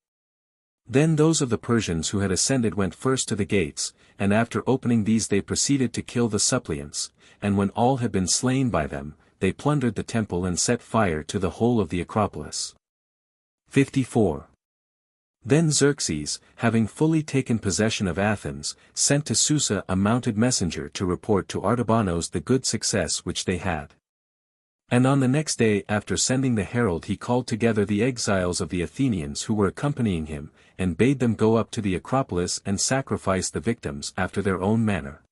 Then those of the Persians who had ascended went first to the gates, and after opening these they proceeded to kill the suppliants, and when all had been slain by them, they plundered the temple and set fire to the whole of the Acropolis. 54. Then Xerxes, having fully taken possession of Athens, sent to Susa a mounted messenger to report to Artabanos the good success which they had. And on the next day after sending the herald he called together the exiles of the Athenians who were accompanying him, and bade them go up to the Acropolis and sacrifice the victims after their own manner.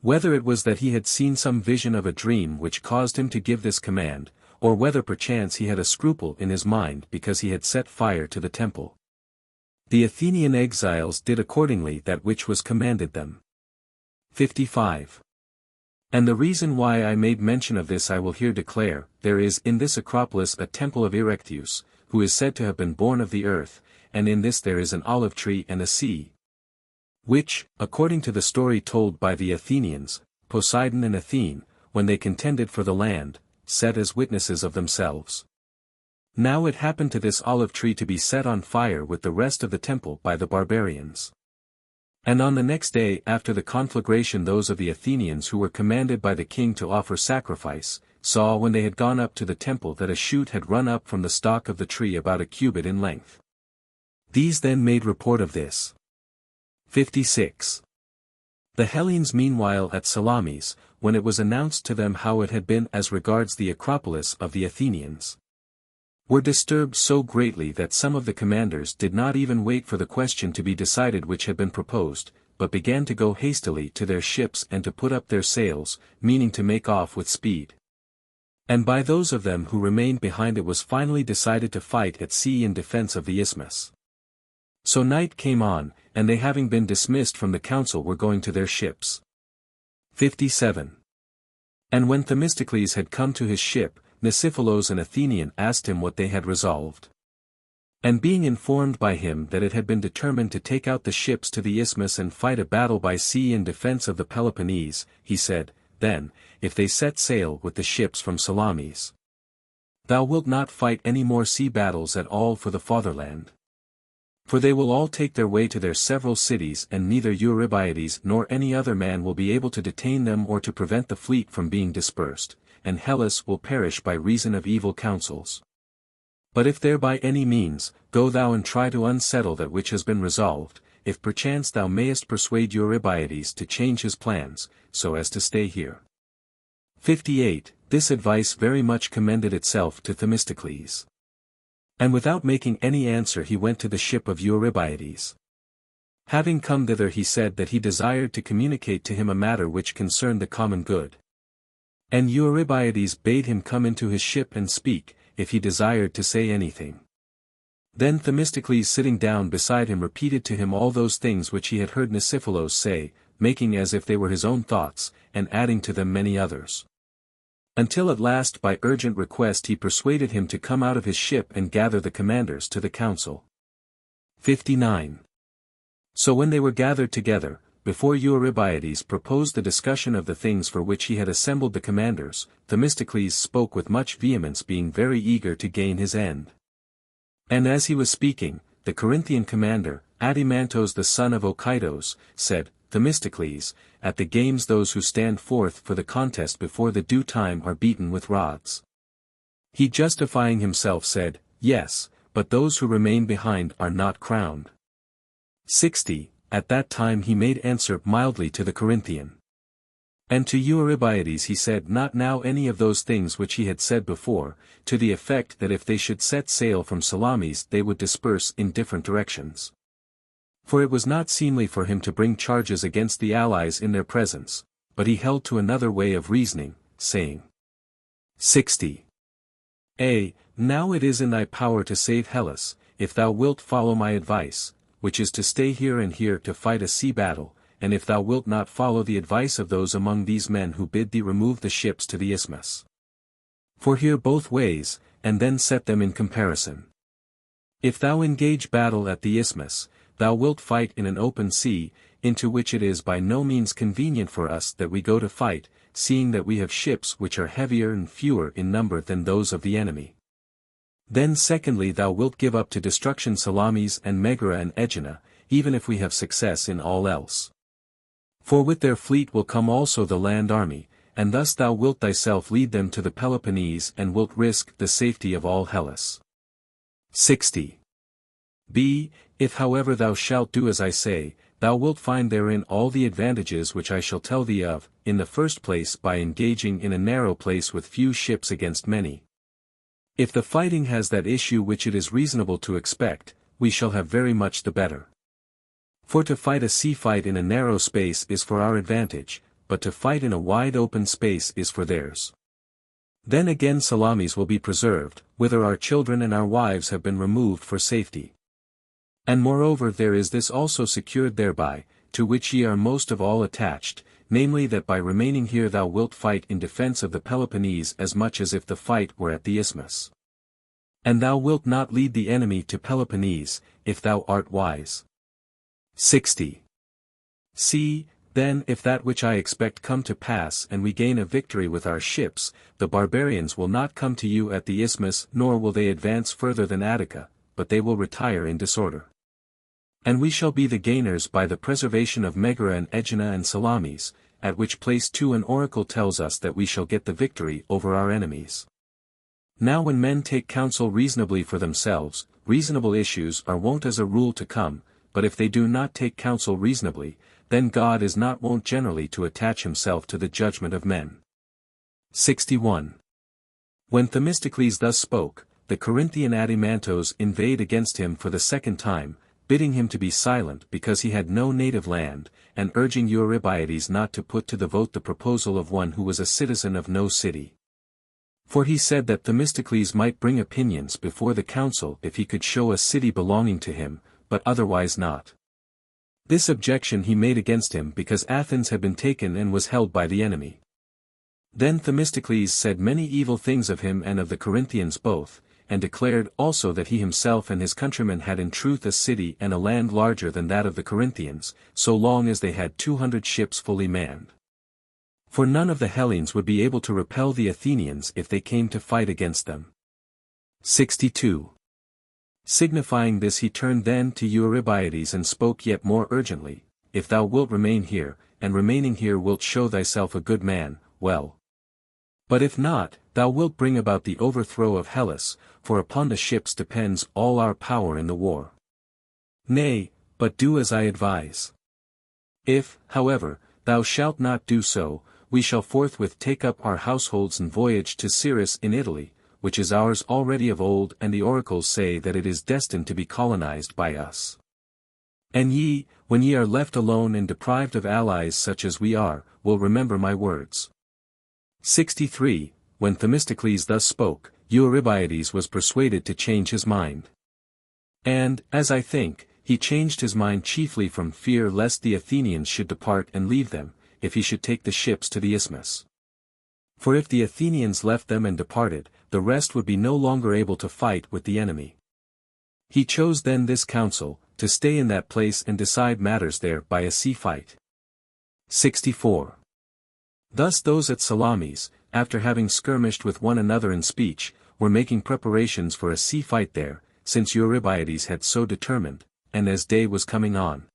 Whether it was that he had seen some vision of a dream which caused him to give this command, or whether perchance he had a scruple in his mind because he had set fire to the temple. The Athenian exiles did accordingly that which was commanded them. 55. And the reason why I made mention of this I will here declare. There is in this Acropolis a temple of Erectheus, who is said to have been born of the earth, and in this there is an olive tree and a sea, which, according to the story told by the Athenians, Poseidon and Athene, when they contended for the land, set as witnesses of themselves. Now it happened to this olive tree to be set on fire with the rest of the temple by the barbarians. And on the next day after the conflagration those of the Athenians who were commanded by the king to offer sacrifice, saw when they had gone up to the temple that a shoot had run up from the stalk of the tree about a cubit in length. These then made report of this. 56. The Hellenes meanwhile at Salamis, when it was announced to them how it had been as regards the Acropolis of the Athenians, were disturbed so greatly that some of the commanders did not even wait for the question to be decided which had been proposed, but began to go hastily to their ships and to put up their sails, meaning to make off with speed. And by those of them who remained behind it was finally decided to fight at sea in defense of the isthmus. So night came on, and they having been dismissed from the council were going to their ships. 57. And when Themistocles had come to his ship, Niciphalos an Athenian asked him what they had resolved. And being informed by him that it had been determined to take out the ships to the isthmus and fight a battle by sea in defense of the Peloponnese, he said, Then, if they set sail with the ships from Salamis, thou wilt not fight any more sea battles at all for the fatherland. For they will all take their way to their several cities, and neither Eurybiades nor any other man will be able to detain them or to prevent the fleet from being dispersed, and Hellas will perish by reason of evil counsels. But if there by any means, go thou and try to unsettle that which has been resolved, if perchance thou mayest persuade Eurybiades to change his plans, so as to stay here. 58. This advice very much commended itself to Themistocles. And without making any answer he went to the ship of Eurybiades. Having come thither he said that he desired to communicate to him a matter which concerned the common good. And Eurybiades bade him come into his ship and speak, if he desired to say anything. Then Themistocles sitting down beside him repeated to him all those things which he had heard Niciphalos say, making as if they were his own thoughts, and adding to them many others. Until at last by urgent request he persuaded him to come out of his ship and gather the commanders to the council. 59. So when they were gathered together, before Eurybiades proposed the discussion of the things for which he had assembled the commanders, Themistocles spoke with much vehemence, being very eager to gain his end. And as he was speaking, the Corinthian commander, Adimantos the son of Ochitos, said, Themistocles, at the games those who stand forth for the contest before the due time are beaten with rods. He justifying himself said, Yes, but those who remain behind are not crowned. 60. At that time he made answer mildly to the Corinthian. And to Eurybiades he said not now any of those things which he had said before, to the effect that if they should set sail from Salamis they would disperse in different directions. For it was not seemly for him to bring charges against the allies in their presence, but he held to another way of reasoning, saying, 60. Now it is in thy power to save Hellas, if thou wilt follow my advice, which is to stay here and here to fight a sea battle, and if thou wilt not follow the advice of those among these men who bid thee remove the ships to the isthmus. For hear both ways, and then set them in comparison. If thou engage battle at the isthmus, thou wilt fight in an open sea, into which it is by no means convenient for us that we go to fight, seeing that we have ships which are heavier and fewer in number than those of the enemy. Then secondly thou wilt give up to destruction Salamis and Megara and Aegina, even if we have success in all else. For with their fleet will come also the land army, and thus thou wilt thyself lead them to the Peloponnese and wilt risk the safety of all Hellas. 60. If however thou shalt do as I say, thou wilt find therein all the advantages which I shall tell thee of, in the first place by engaging in a narrow place with few ships against many. If the fighting has that issue which it is reasonable to expect, we shall have very much the better. For to fight a sea fight in a narrow space is for our advantage, but to fight in a wide open space is for theirs. Then again Salamis will be preserved, whither our children and our wives have been removed for safety. And moreover there is this also secured thereby, to which ye are most of all attached, namely that by remaining here thou wilt fight in defence of the Peloponnese as much as if the fight were at the isthmus. And thou wilt not lead the enemy to Peloponnese, if thou art wise. 60. Then if that which I expect come to pass and we gain a victory with our ships, the barbarians will not come to you at the isthmus nor will they advance further than Attica, but they will retire in disorder. And we shall be the gainers by the preservation of Megara and Aegina and Salamis, at which place too an oracle tells us that we shall get the victory over our enemies. Now when men take counsel reasonably for themselves, reasonable issues are wont as a rule to come, but if they do not take counsel reasonably, then God is not wont generally to attach himself to the judgment of men. 61. When Themistocles thus spoke, the Corinthian Adimantos inveighed against him for the second time, bidding him to be silent because he had no native land, and urging Eurybiades not to put to the vote the proposal of one who was a citizen of no city. For he said that Themistocles might bring opinions before the council if he could show a city belonging to him, but otherwise not. This objection he made against him because Athens had been taken and was held by the enemy. Then Themistocles said many evil things of him and of the Corinthians both, and declared also that he himself and his countrymen had in truth a city and a land larger than that of the Corinthians, so long as they had 200 ships fully manned. For none of the Hellenes would be able to repel the Athenians if they came to fight against them. 62. Signifying this he turned then to Eurybiades and spoke yet more urgently, If thou wilt remain here, and remaining here wilt show thyself a good man, well. But if not, thou wilt bring about the overthrow of Hellas, for upon the ships depends all our power in the war. Nay, but do as I advise. If, however, thou shalt not do so, we shall forthwith take up our households and voyage to Cyrrhus in Italy, which is ours already of old, and the oracles say that it is destined to be colonized by us. And ye, when ye are left alone and deprived of allies such as we are, will remember my words. 63. When Themistocles thus spoke, Eurybiades was persuaded to change his mind. And, as I think, he changed his mind chiefly from fear lest the Athenians should depart and leave them, if he should take the ships to the isthmus. For if the Athenians left them and departed, the rest would be no longer able to fight with the enemy. He chose then this counsel, to stay in that place and decide matters there by a sea fight. 64. Thus those at Salamis, after having skirmished with one another in speech, were making preparations for a sea fight there, since Eurybiades had so determined, and as day was coming on.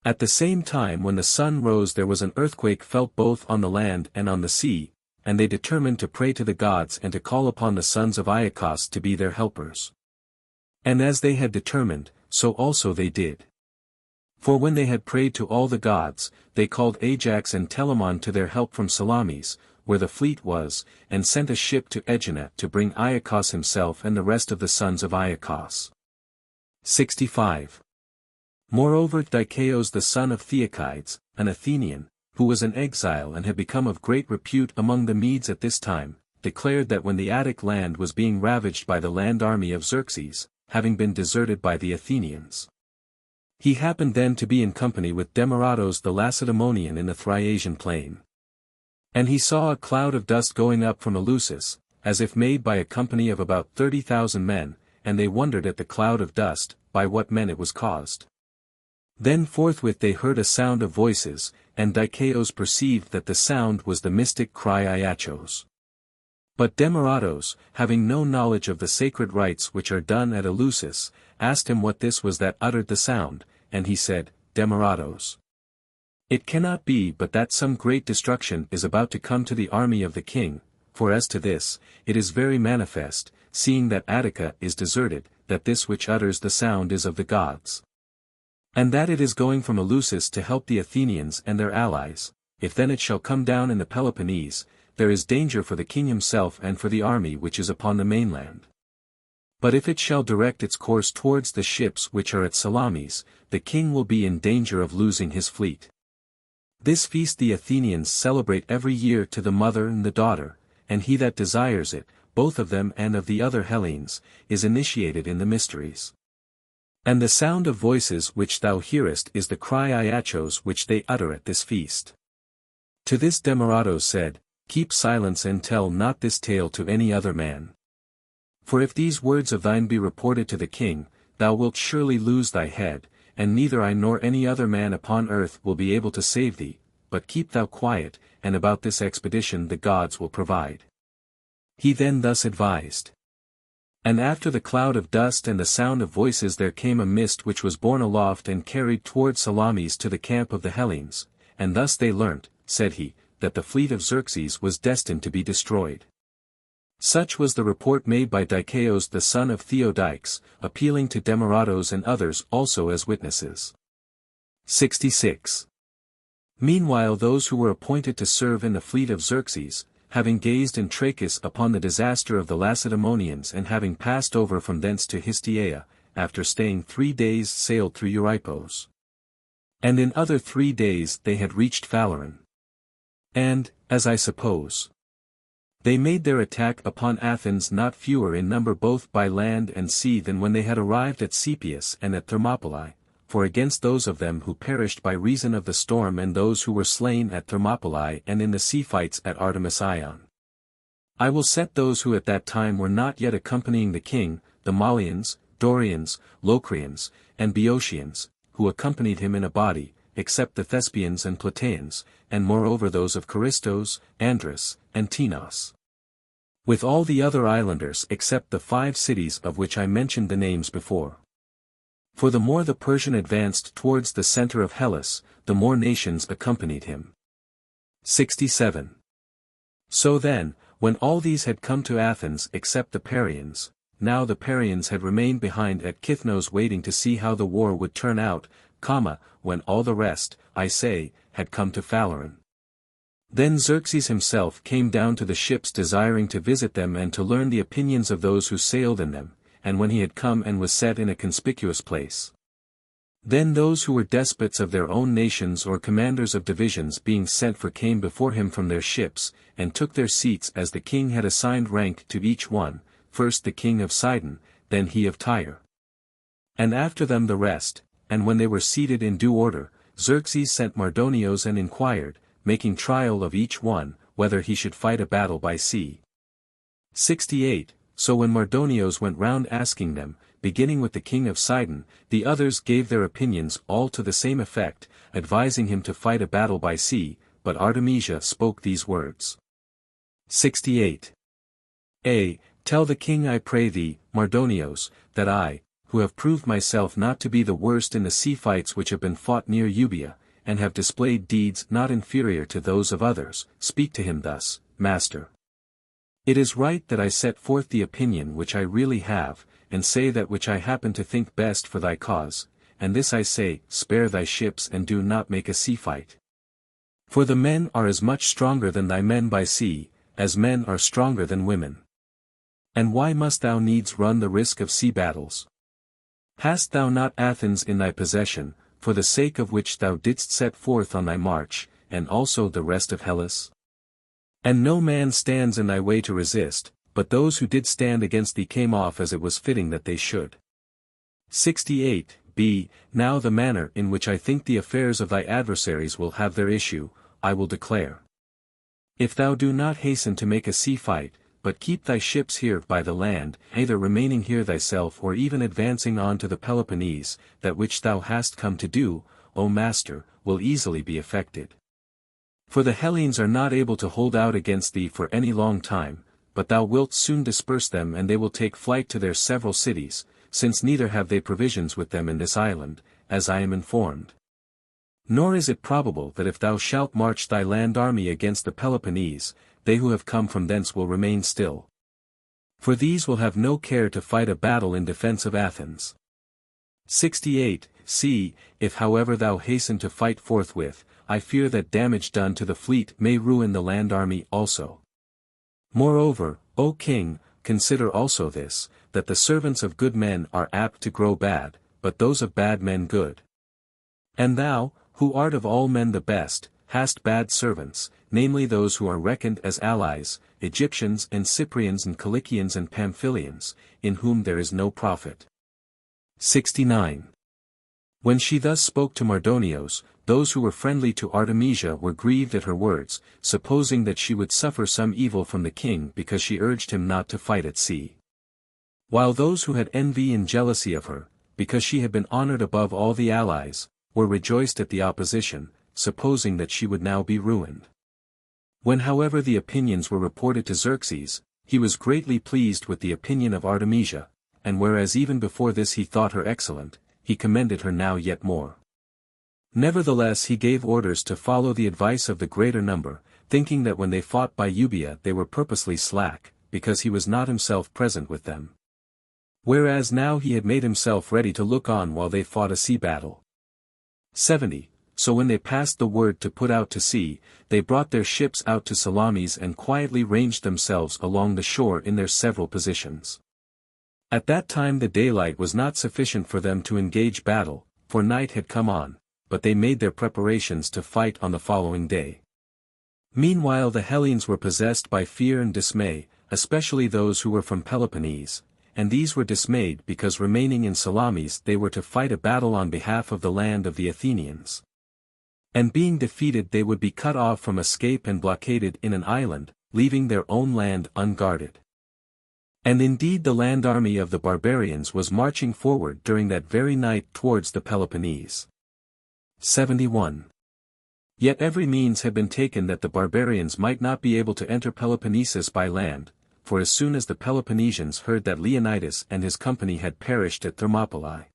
At the same time when the sun rose there was an earthquake felt both on the land and on the sea, and they determined to pray to the gods and to call upon the sons of Iacchos to be their helpers. And as they had determined, so also they did. For when they had prayed to all the gods, they called Ajax and Telamon to their help from Salamis, where the fleet was, and sent a ship to Aegina to bring Iacchos himself and the rest of the sons of Iacchos. 65. Moreover Dicæus the son of Theacides, an Athenian, who was an exile and had become of great repute among the Medes at this time, declared that when the Attic land was being ravaged by the land army of Xerxes, having been deserted by the Athenians. He happened then to be in company with Demaratos the Lacedaemonian in the Thriasian plain. And he saw a cloud of dust going up from Eleusis, as if made by a company of about 30,000 men, and they wondered at the cloud of dust, by what men it was caused. Then forthwith they heard a sound of voices, and Dicæus perceived that the sound was the mystic cry Iachos. But Demaratos, having no knowledge of the sacred rites which are done at Eleusis, asked him what this was that uttered the sound, and he said, Demaratos. It cannot be but that some great destruction is about to come to the army of the king, for as to this, it is very manifest, seeing that Attica is deserted, that this which utters the sound is of the gods. And that it is going from Eleusis to help the Athenians and their allies, if then it shall come down in the Peloponnese, there is danger for the king himself and for the army which is upon the mainland. But if it shall direct its course towards the ships which are at Salamis, the king will be in danger of losing his fleet. This feast the Athenians celebrate every year to the mother and the daughter, and he that desires it, both of them and of the other Hellenes, is initiated in the mysteries. And the sound of voices which thou hearest is the cry Iachos which they utter at this feast. To this Demaratos said, Keep silence and tell not this tale to any other man. For if these words of thine be reported to the king, thou wilt surely lose thy head, and neither I nor any other man upon earth will be able to save thee, but keep thou quiet, and about this expedition the gods will provide. He then thus advised. And after the cloud of dust and the sound of voices there came a mist which was borne aloft and carried toward Salamis to the camp of the Hellenes, and thus they learnt, said he, that the fleet of Xerxes was destined to be destroyed. Such was the report made by Dicæus the son of Theodikes, appealing to Demaratos and others also as witnesses. 66. Meanwhile those who were appointed to serve in the fleet of Xerxes, having gazed in Trachis upon the disaster of the Lacedaemonians and having passed over from thence to Histiaea, after staying 3 days sailed through Euripos. And in other 3 days they had reached Phaleron. And, as I suppose, they made their attack upon Athens not fewer in number both by land and sea than when they had arrived at Sepius and at Thermopylae, for against those of them who perished by reason of the storm and those who were slain at Thermopylae and in the sea fights at Artemis-Ion, I will set those who at that time were not yet accompanying the king, the Malians, Dorians, Locrians, and Boeotians, who accompanied him in a body, except the Thespians and Plataeans, and moreover those of Charistos, Andrus, and Tinos. with all the other islanders except the 5 cities of which I mentioned the names before. For the more the Persian advanced towards the center of Hellas, the more nations accompanied him. 67. So then, when all these had come to Athens except the Parians, now the Parians had remained behind at Kithnos waiting to see how the war would turn out, when all the rest, I say, had come to Phaleron. Then Xerxes himself came down to the ships desiring to visit them and to learn the opinions of those who sailed in them, and when he had come and was set in a conspicuous place. Then those who were despots of their own nations or commanders of divisions being sent for came before him from their ships, and took their seats as the king had assigned rank to each one, first the king of Sidon, then he of Tyre. And after them the rest, and when they were seated in due order, Xerxes sent Mardonios and inquired, making trial of each one, whether he should fight a battle by sea. 68. So when Mardonios went round asking them, beginning with the king of Sidon, the others gave their opinions all to the same effect, advising him to fight a battle by sea, but Artemisia spoke these words. 68. Tell the king I pray thee, Mardonios, that I, who have proved myself not to be the worst in the sea fights which have been fought near Euboea, and have displayed deeds not inferior to those of others, speak to him thus, Master. It is right that I set forth the opinion which I really have, and say that which I happen to think best for thy cause, and this I say, spare thy ships and do not make a sea fight. For the men are as much stronger than thy men by sea, as men are stronger than women. And why must thou needs run the risk of sea battles? Hast thou not Athens in thy possession, for the sake of which thou didst set forth on thy march, and also the rest of Hellas? And no man stands in thy way to resist, but those who did stand against thee came off as it was fitting that they should. 68. Now the manner in which I think the affairs of thy adversaries will have their issue, I will declare. If thou do not hasten to make a sea fight, but keep thy ships here by the land, either remaining here thyself or even advancing on to the Peloponnese, that which thou hast come to do, O master, will easily be effected. For the Hellenes are not able to hold out against thee for any long time, but thou wilt soon disperse them and they will take flight to their several cities, since neither have they provisions with them in this island, as I am informed. Nor is it probable that if thou shalt march thy land army against the Peloponnese, they who have come from thence will remain still. For these will have no care to fight a battle in defense of Athens. 68. If however thou hasten to fight forthwith, I fear that damage done to the fleet may ruin the land army also. Moreover, O king, consider also this, that the servants of good men are apt to grow bad, but those of bad men good. And thou, who art of all men the best, hast bad servants, namely those who are reckoned as allies, Egyptians and Cyprians and Cilicians and Pamphylians, in whom there is no profit. 69. When she thus spoke to Mardonios, those who were friendly to Artemisia were grieved at her words, supposing that she would suffer some evil from the king because she urged him not to fight at sea. While those who had envy and jealousy of her, because she had been honored above all the allies, were rejoiced at the opposition, supposing that she would now be ruined. When however the opinions were reported to Xerxes, he was greatly pleased with the opinion of Artemisia, and whereas even before this he thought her excellent, he commended her now yet more. Nevertheless he gave orders to follow the advice of the greater number, thinking that when they fought by Euboea they were purposely slack, because he was not himself present with them. Whereas now he had made himself ready to look on while they fought a sea battle. 70. So when they passed the word to put out to sea, they brought their ships out to Salamis and quietly ranged themselves along the shore in their several positions. At that time the daylight was not sufficient for them to engage battle, for night had come on, but they made their preparations to fight on the following day. Meanwhile the Hellenes were possessed by fear and dismay, especially those who were from Peloponnese, and these were dismayed because remaining in Salamis they were to fight a battle on behalf of the land of the Athenians. And being defeated they would be cut off from escape and blockaded in an island, leaving their own land unguarded. And indeed the land army of the barbarians was marching forward during that very night towards the Peloponnese. 71. Yet every means had been taken that the barbarians might not be able to enter Peloponnesus by land, for as soon as the Peloponnesians heard that Leonidas and his company had perished at Thermopylae,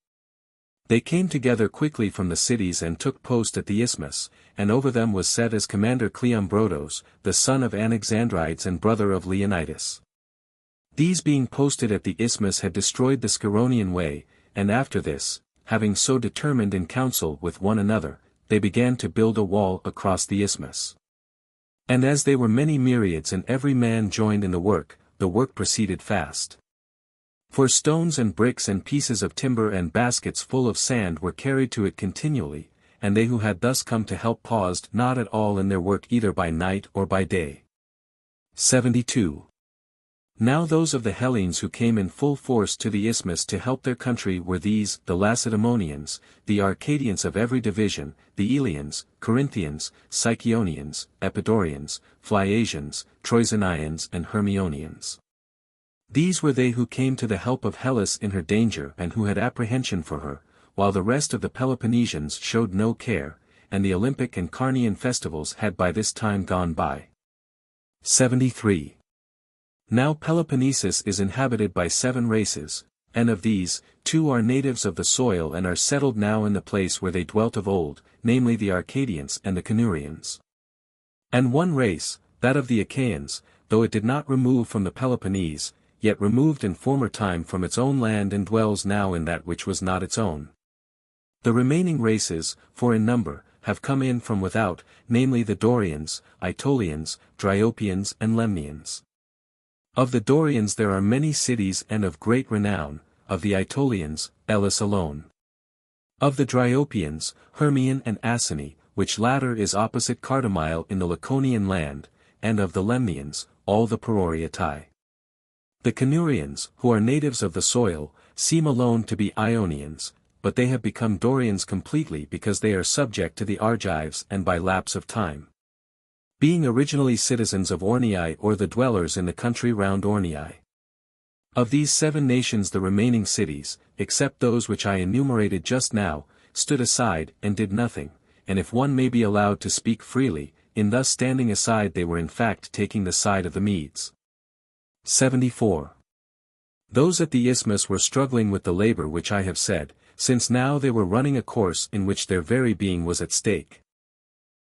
they came together quickly from the cities and took post at the isthmus, and over them was set as commander Cleombrotus, the son of Anaxandrides and brother of Leonidas. These being posted at the isthmus had destroyed the Scironian way, and after this, having so determined in council with one another, they began to build a wall across the isthmus. And as they were many myriads and every man joined in the work proceeded fast. For stones and bricks and pieces of timber and baskets full of sand were carried to it continually, and they who had thus come to help paused not at all in their work either by night or by day. 72. Now those of the Hellenes who came in full force to the isthmus to help their country were these, the Lacedaemonians, the Arcadians of every division, the Eleans, Corinthians, Sicyonians, Epidaurians, Phliasians, Troezenians and Hermionians. These were they who came to the help of Hellas in her danger and who had apprehension for her, while the rest of the Peloponnesians showed no care, and the Olympic and Carnean festivals had by this time gone by. 73. Now Peloponnesus is inhabited by 7 races, and of these, 2 are natives of the soil and are settled now in the place where they dwelt of old, namely the Arcadians and the Canurians. And 1 race, that of the Achaeans, though it did not remove from the Peloponnese, yet removed in former time from its own land and dwells now in that which was not its own. The remaining races, 4 in number, have come in from without, namely the Dorians, Aetolians, Dryopians and Lemnians. Of the Dorians there are many cities and of great renown, of the Aetolians, Elis alone. Of the Dryopians, Hermion and Asini, which latter is opposite Cardamyle in the Laconian land, and of the Lemnians, all the Peroriatae. The Canurians, who are natives of the soil, seem alone to be Ionians, but they have become Dorians completely because they are subject to the Argives and by lapse of time. Being originally citizens of Orneae or the dwellers in the country round Orneae. Of these 7 nations the remaining cities, except those which I enumerated just now, stood aside and did nothing, and if one may be allowed to speak freely, in thus standing aside they were in fact taking the side of the Medes. 74. Those at the isthmus were struggling with the labor which I have said, since now they were running a course in which their very being was at stake.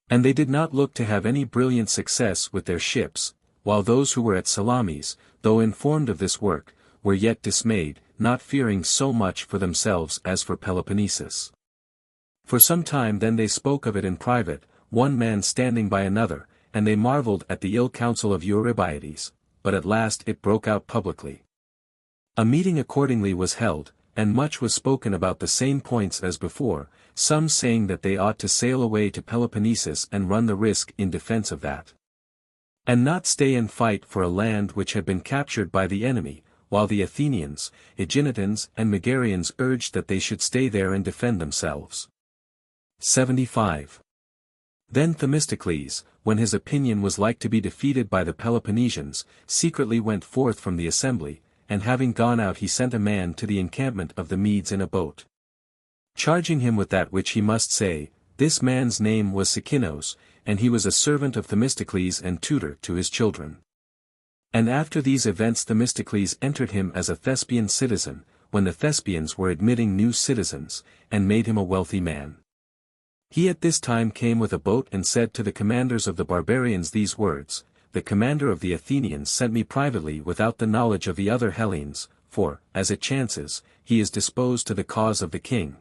And they did not look to have any brilliant success with their ships, while those who were at Salamis, though informed of this work, were yet dismayed, not fearing so much for themselves as for Peloponnesus. For some time then they spoke of it in private, one man standing by another, and they marveled at the ill counsel of Eurybiades, but at last it broke out publicly. A meeting accordingly was held, and much was spoken about the same points as before, some saying that they ought to sail away to Peloponnesus and run the risk in defense of that, and not stay and fight for a land which had been captured by the enemy, while the Athenians, Aeginetans and Megarians urged that they should stay there and defend themselves. 75. Then Themistocles, when his opinion was like to be defeated by the Peloponnesians, secretly went forth from the assembly, and having gone out he sent a man to the encampment of the Medes in a boat, charging him with that which he must say. This man's name was Sikinos, and he was a servant of Themistocles and tutor to his children. And after these events Themistocles entered him as a Thespian citizen, when the Thespians were admitting new citizens, and made him a wealthy man. He at this time came with a boat and said to the commanders of the barbarians these words: The commander of the Athenians sent me privately without the knowledge of the other Hellenes, for, as it chances, he is disposed to the cause of the king,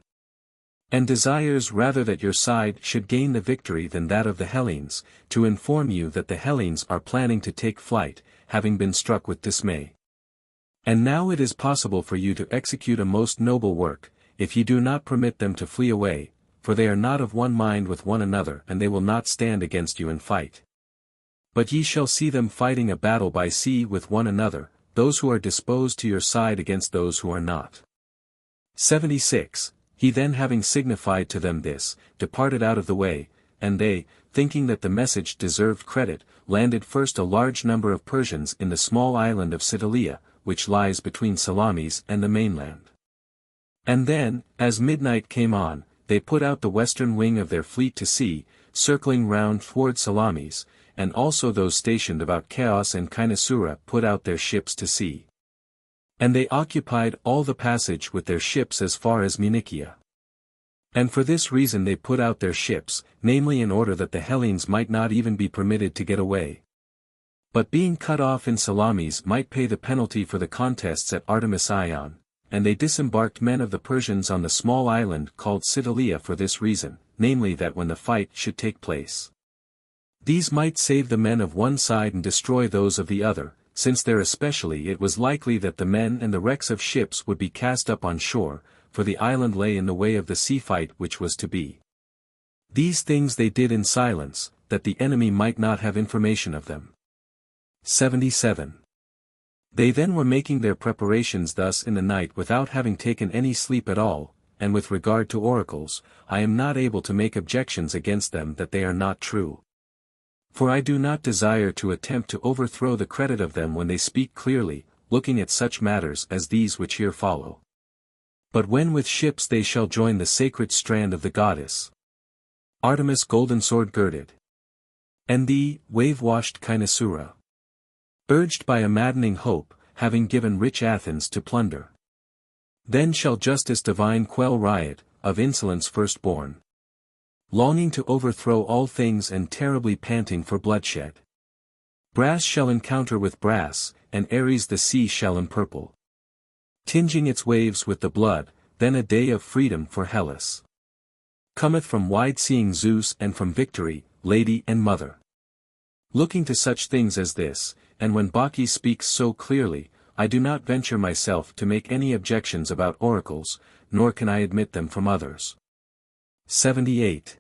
and desires rather that your side should gain the victory than that of the Hellenes, to inform you that the Hellenes are planning to take flight, having been struck with dismay. And now it is possible for you to execute a most noble work, if ye do not permit them to flee away, for they are not of one mind with one another and they will not stand against you and fight. But ye shall see them fighting a battle by sea with one another, those who are disposed to your side against those who are not. 76. He then having signified to them this, departed out of the way, and they, thinking that the message deserved credit, landed first a large number of Persians in the small island of Citalia, which lies between Salamis and the mainland. And then, as midnight came on, they put out the western wing of their fleet to sea, circling round toward Salamis, and also those stationed about Chaos and Kynosura put out their ships to sea. And they occupied all the passage with their ships as far as Munichia. And for this reason they put out their ships, namely in order that the Hellenes might not even be permitted to get away. But being cut off in Salamis might pay the penalty for the contests at Artemisium, and they disembarked men of the Persians on the small island called Citalia for this reason, namely that when the fight should take place, these might save the men of one side and destroy those of the other, since there especially it was likely that the men and the wrecks of ships would be cast up on shore, for the island lay in the way of the sea fight which was to be. These things they did in silence, that the enemy might not have information of them. 77. They then were making their preparations thus in the night without having taken any sleep at all, and with regard to oracles, I am not able to make objections against them that they are not true. For I do not desire to attempt to overthrow the credit of them when they speak clearly, looking at such matters as these which here follow. But when with ships they shall join the sacred strand of the goddess Artemis golden sword girded, and the wave-washed Kynosura, urged by a maddening hope, having given rich Athens to plunder, then shall justice divine quell riot, of insolence firstborn, longing to overthrow all things and terribly panting for bloodshed. Brass shall encounter with brass, and Ares the sea shall empurple, tinging its waves with the blood, then a day of freedom for Hellas cometh from wide-seeing Zeus and from victory, lady and mother. Looking to such things as this, and when Bacche speaks so clearly, I do not venture myself to make any objections about oracles, nor can I admit them from others. 78.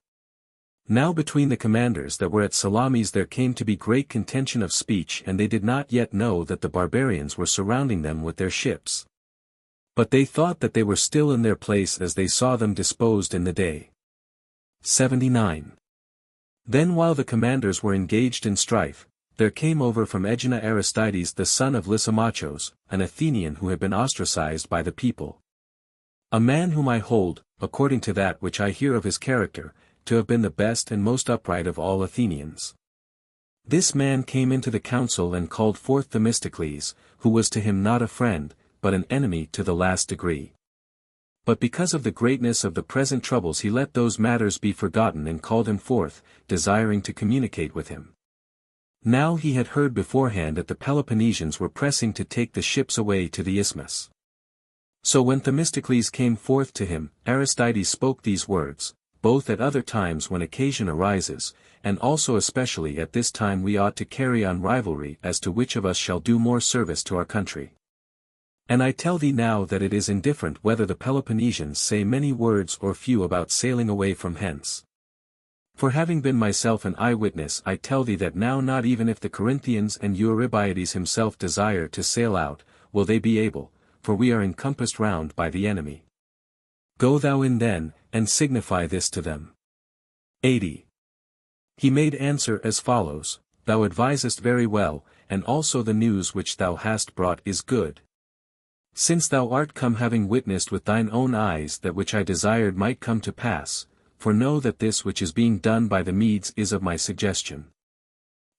Now between the commanders that were at Salamis there came to be great contention of speech, and they did not yet know that the barbarians were surrounding them with their ships. But they thought that they were still in their place as they saw them disposed in the day. 79. Then while the commanders were engaged in strife, there came over from Aegina Aristides the son of Lysimachos, an Athenian who had been ostracized by the people. A man whom I hold, according to that which I hear of his character, to have been the best and most upright of all Athenians. This man came into the council and called forth Themistocles, who was to him not a friend, but an enemy to the last degree. But because of the greatness of the present troubles he let those matters be forgotten and called him forth, desiring to communicate with him. Now he had heard beforehand that the Peloponnesians were pressing to take the ships away to the isthmus. So when Themistocles came forth to him, Aristides spoke these words, both at other times when occasion arises, and also especially at this time we ought to carry on rivalry as to which of us shall do more service to our country. And I tell thee now that it is indifferent whether the Peloponnesians say many words or few about sailing away from hence. For having been myself an eyewitness I tell thee that now not even if the Corinthians and Eurybiades himself desire to sail out, will they be able, for we are encompassed round by the enemy. Go thou in then, and signify this to them. 80. He made answer as follows, Thou advisest very well, and also the news which thou hast brought is good. Since thou art come having witnessed with thine own eyes that which I desired might come to pass, for know that this which is being done by the Medes is of my suggestion.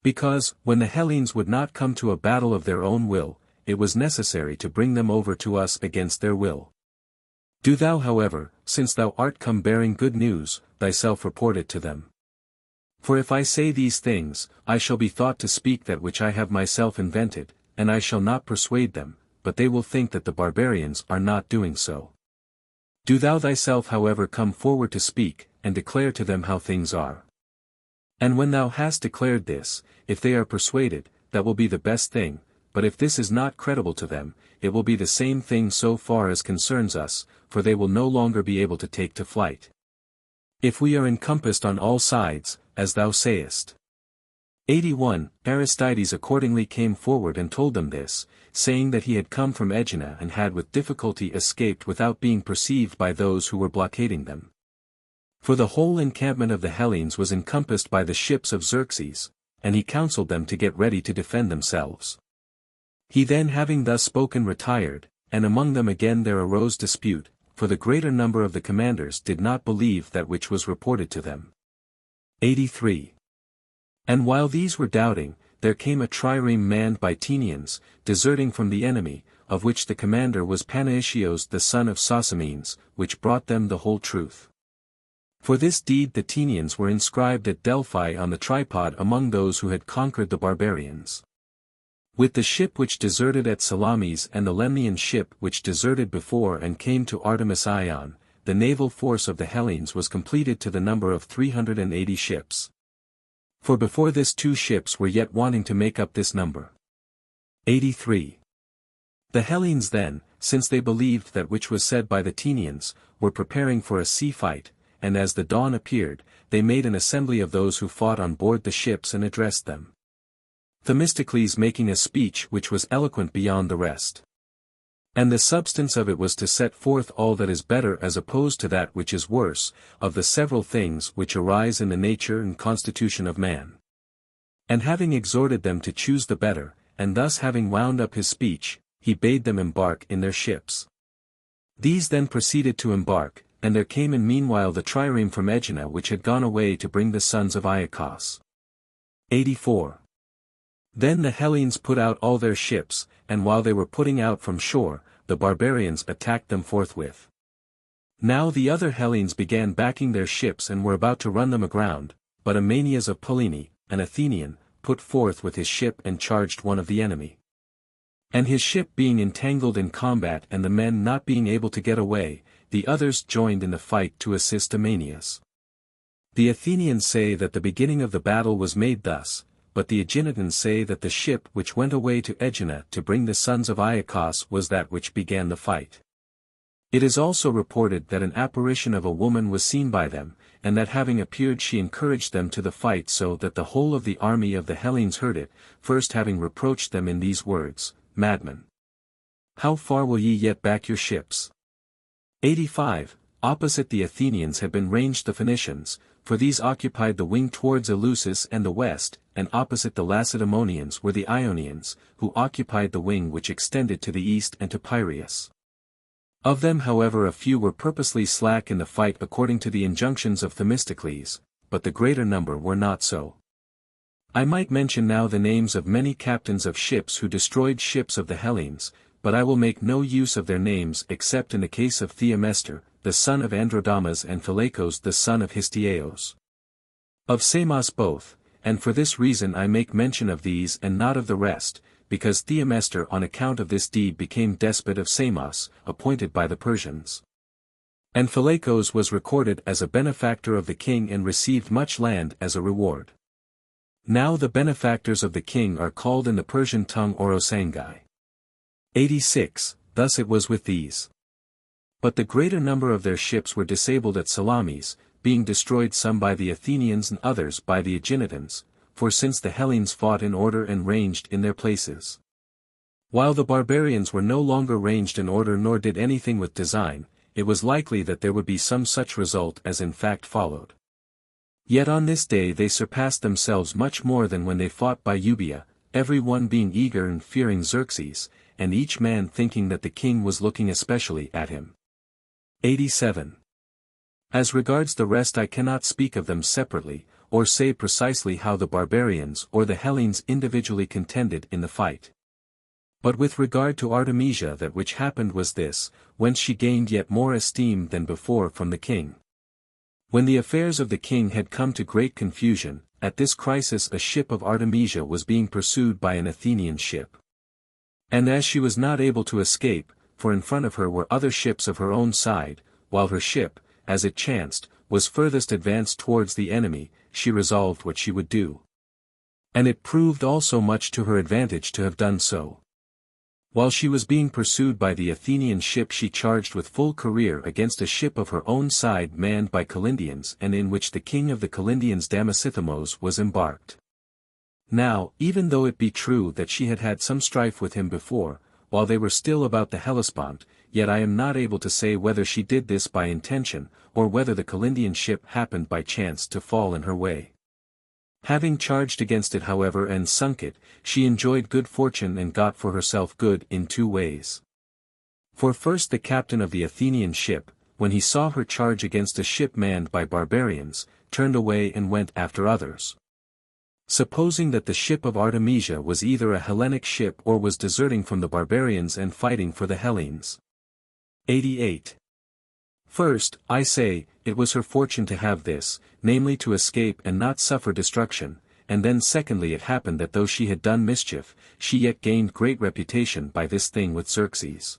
Because, when the Hellenes would not come to a battle of their own will, it was necessary to bring them over to us against their will. Do thou however, since thou art come bearing good news, thyself report it to them. For if I say these things, I shall be thought to speak that which I have myself invented, and I shall not persuade them, but they will think that the barbarians are not doing so. Do thou thyself however come forward to speak, and declare to them how things are. And when thou hast declared this, if they are persuaded, that will be the best thing, but if this is not credible to them, it will be the same thing so far as concerns us, for they will no longer be able to take to flight. If we are encompassed on all sides, as thou sayest. 81. Aristides accordingly came forward and told them this, saying that he had come from Aegina and had with difficulty escaped without being perceived by those who were blockading them. For the whole encampment of the Hellenes was encompassed by the ships of Xerxes, and he counseled them to get ready to defend themselves. He then having thus spoken retired, and among them again there arose dispute, for the greater number of the commanders did not believe that which was reported to them. 83. And while these were doubting, there came a trireme manned by Athenians, deserting from the enemy, of which the commander was Panaetios the son of Sosamenes, which brought them the whole truth. For this deed the Athenians were inscribed at Delphi on the tripod among those who had conquered the barbarians. With the ship which deserted at Salamis and the Lemnian ship which deserted before and came to Artemis Ion, the naval force of the Hellenes was completed to the number of 380 ships. For before this 2 ships were yet wanting to make up this number. 83. The Hellenes then, since they believed that which was said by the Athenians, were preparing for a sea fight, and as the dawn appeared, they made an assembly of those who fought on board the ships and addressed them. Themistocles making a speech which was eloquent beyond the rest. And the substance of it was to set forth all that is better as opposed to that which is worse, of the several things which arise in the nature and constitution of man. And having exhorted them to choose the better, and thus having wound up his speech, he bade them embark in their ships. These then proceeded to embark, and there came in meanwhile the trireme from Aegina which had gone away to bring the sons of Iacchos. 84. Then the Hellenes put out all their ships, and while they were putting out from shore, the barbarians attacked them forthwith. Now the other Hellenes began backing their ships and were about to run them aground, but Amanias of Pellene, an Athenian, put forth with his ship and charged one of the enemy. And his ship being entangled in combat and the men not being able to get away, the others joined in the fight to assist Amanias. The Athenians say that the beginning of the battle was made thus, but the Aeginetans say that the ship which went away to Aegina to bring the sons of Iacchos was that which began the fight. It is also reported that an apparition of a woman was seen by them, and that having appeared she encouraged them to the fight so that the whole of the army of the Hellenes heard it, first having reproached them in these words, "Madmen! How far will ye yet back your ships?" 85. Opposite the Athenians had been ranged the Phoenicians, for these occupied the wing towards Eleusis and the west, and opposite the Lacedaemonians were the Ionians, who occupied the wing which extended to the east and to Piraeus. Of them however a few were purposely slack in the fight according to the injunctions of Themistocles, but the greater number were not so. I might mention now the names of many captains of ships who destroyed ships of the Hellenes, but I will make no use of their names except in the case of Theomestor, the son of Androdamas and Philakos the son of Histiaeus. Of Samos both, and for this reason I make mention of these and not of the rest, because Theomestor on account of this deed became despot of Samos, appointed by the Persians. And Philakos was recorded as a benefactor of the king and received much land as a reward. Now the benefactors of the king are called in the Persian tongue Orosangai. 86. Thus it was with these. But the greater number of their ships were disabled at Salamis, being destroyed some by the Athenians and others by the Aeginetans, for since the Hellenes fought in order and ranged in their places, while the barbarians were no longer ranged in order nor did anything with design, it was likely that there would be some such result as in fact followed. Yet on this day they surpassed themselves much more than when they fought by Euboea, every one being eager and fearing Xerxes, and each man thinking that the king was looking especially at him. 87. As regards the rest I cannot speak of them separately, or say precisely how the barbarians or the Hellenes individually contended in the fight. But with regard to Artemisia that which happened was this, whence she gained yet more esteem than before from the king. When the affairs of the king had come to great confusion, at this crisis a ship of Artemisia was being pursued by an Athenian ship. And as she was not able to escape, for in front of her were other ships of her own side, while her ship, as it chanced, was furthest advanced towards the enemy, she resolved what she would do. And it proved also much to her advantage to have done so. While she was being pursued by the Athenian ship she charged with full career against a ship of her own side manned by Calindians and in which the king of the Calindians Damosithemos was embarked. Now, even though it be true that she had had some strife with him before, while they were still about the Hellespont, yet I am not able to say whether she did this by intention, or whether the Calindian ship happened by chance to fall in her way. Having charged against it however and sunk it, she enjoyed good fortune and got for herself good in 2 ways. For first the captain of the Athenian ship, when he saw her charge against a ship manned by barbarians, turned away and went after others. supposing that the ship of Artemisia was either a Hellenic ship or was deserting from the barbarians and fighting for the Hellenes. 88. First, I say, it was her fortune to have this, namely to escape and not suffer destruction, and then secondly it happened that though she had done mischief, she yet gained great reputation by this thing with Xerxes.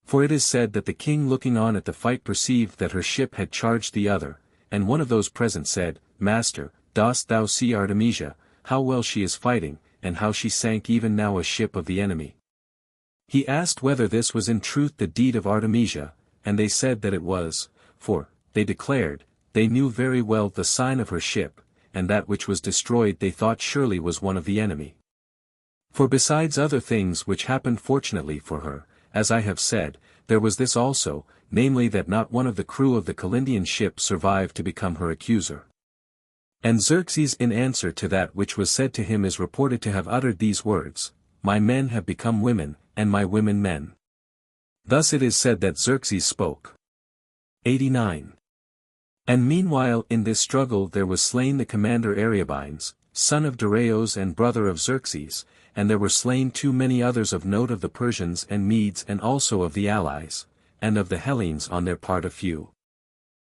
For it is said that the king looking on at the fight perceived that her ship had charged the other, and one of those present said, Master, dost thou see Artemisia, how well she is fighting, and how she sank even now a ship of the enemy? He asked whether this was in truth the deed of Artemisia, and they said that it was, for, they declared, they knew very well the sign of her ship, and that which was destroyed they thought surely was one of the enemy. For besides other things which happened fortunately for her, as I have said, there was this also, namely that not one of the crew of the Calindian ship survived to become her accuser. And Xerxes in answer to that which was said to him is reported to have uttered these words, My men have become women, and my women men. Thus it is said that Xerxes spoke. 89. And meanwhile in this struggle there was slain the commander Ariobanes, son of Dareios and brother of Xerxes, and there were slain too many others of note of the Persians and Medes and also of the allies, and of the Hellenes on their part a few.